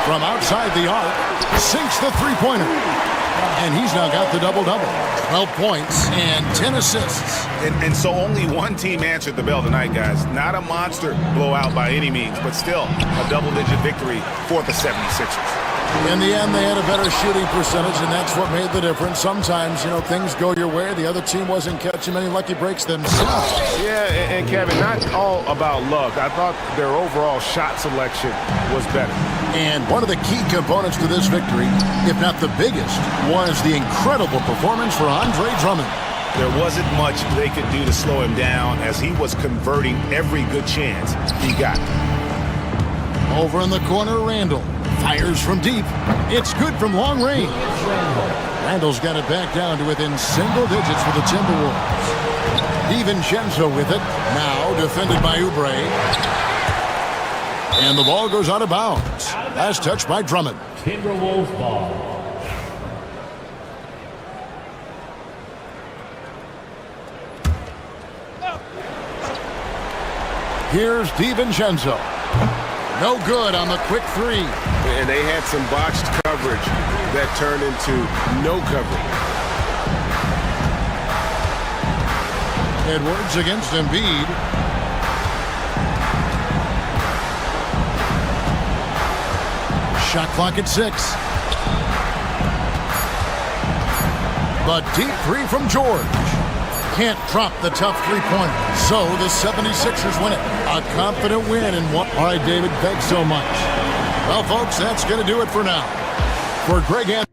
From outside the arc, sinks the three-pointer. And he's now got the double-double. 12 points and 10 assists. And so only one team answered the bell tonight, guys. Not a monster blowout by any means, but still a double-digit victory for the 76ers. In the end, they had a better shooting percentage, and that's what made the difference. Sometimes, things go your way. The other team wasn't catching many lucky breaks themselves. Yeah, and Kevin, not all about luck. I thought their overall shot selection was better. And one of the key components to this victory, if not the biggest, was the incredible performance for Andre Drummond. There wasn't much they could do to slow him down as he was converting every good chance he got. Over in the corner, Randle. Fires from deep. It's good from long range. Randle's got it back down to within single digits for the Timberwolves. DiVincenzo with it. Now defended by Oubre. And the ball goes out of bounds. Last touch by Drummond. Timberwolves ball. Here's DiVincenzo. No good on the quick three. And they had some botched coverage that turned into no coverage. Edwards against Embiid. Shot clock at 6. The deep three from George. Can't drop the tough three-pointer. So the 76ers win it. A confident win in what? All right, David, thanks so much. Well, folks, that's going to do it for now. For Greg and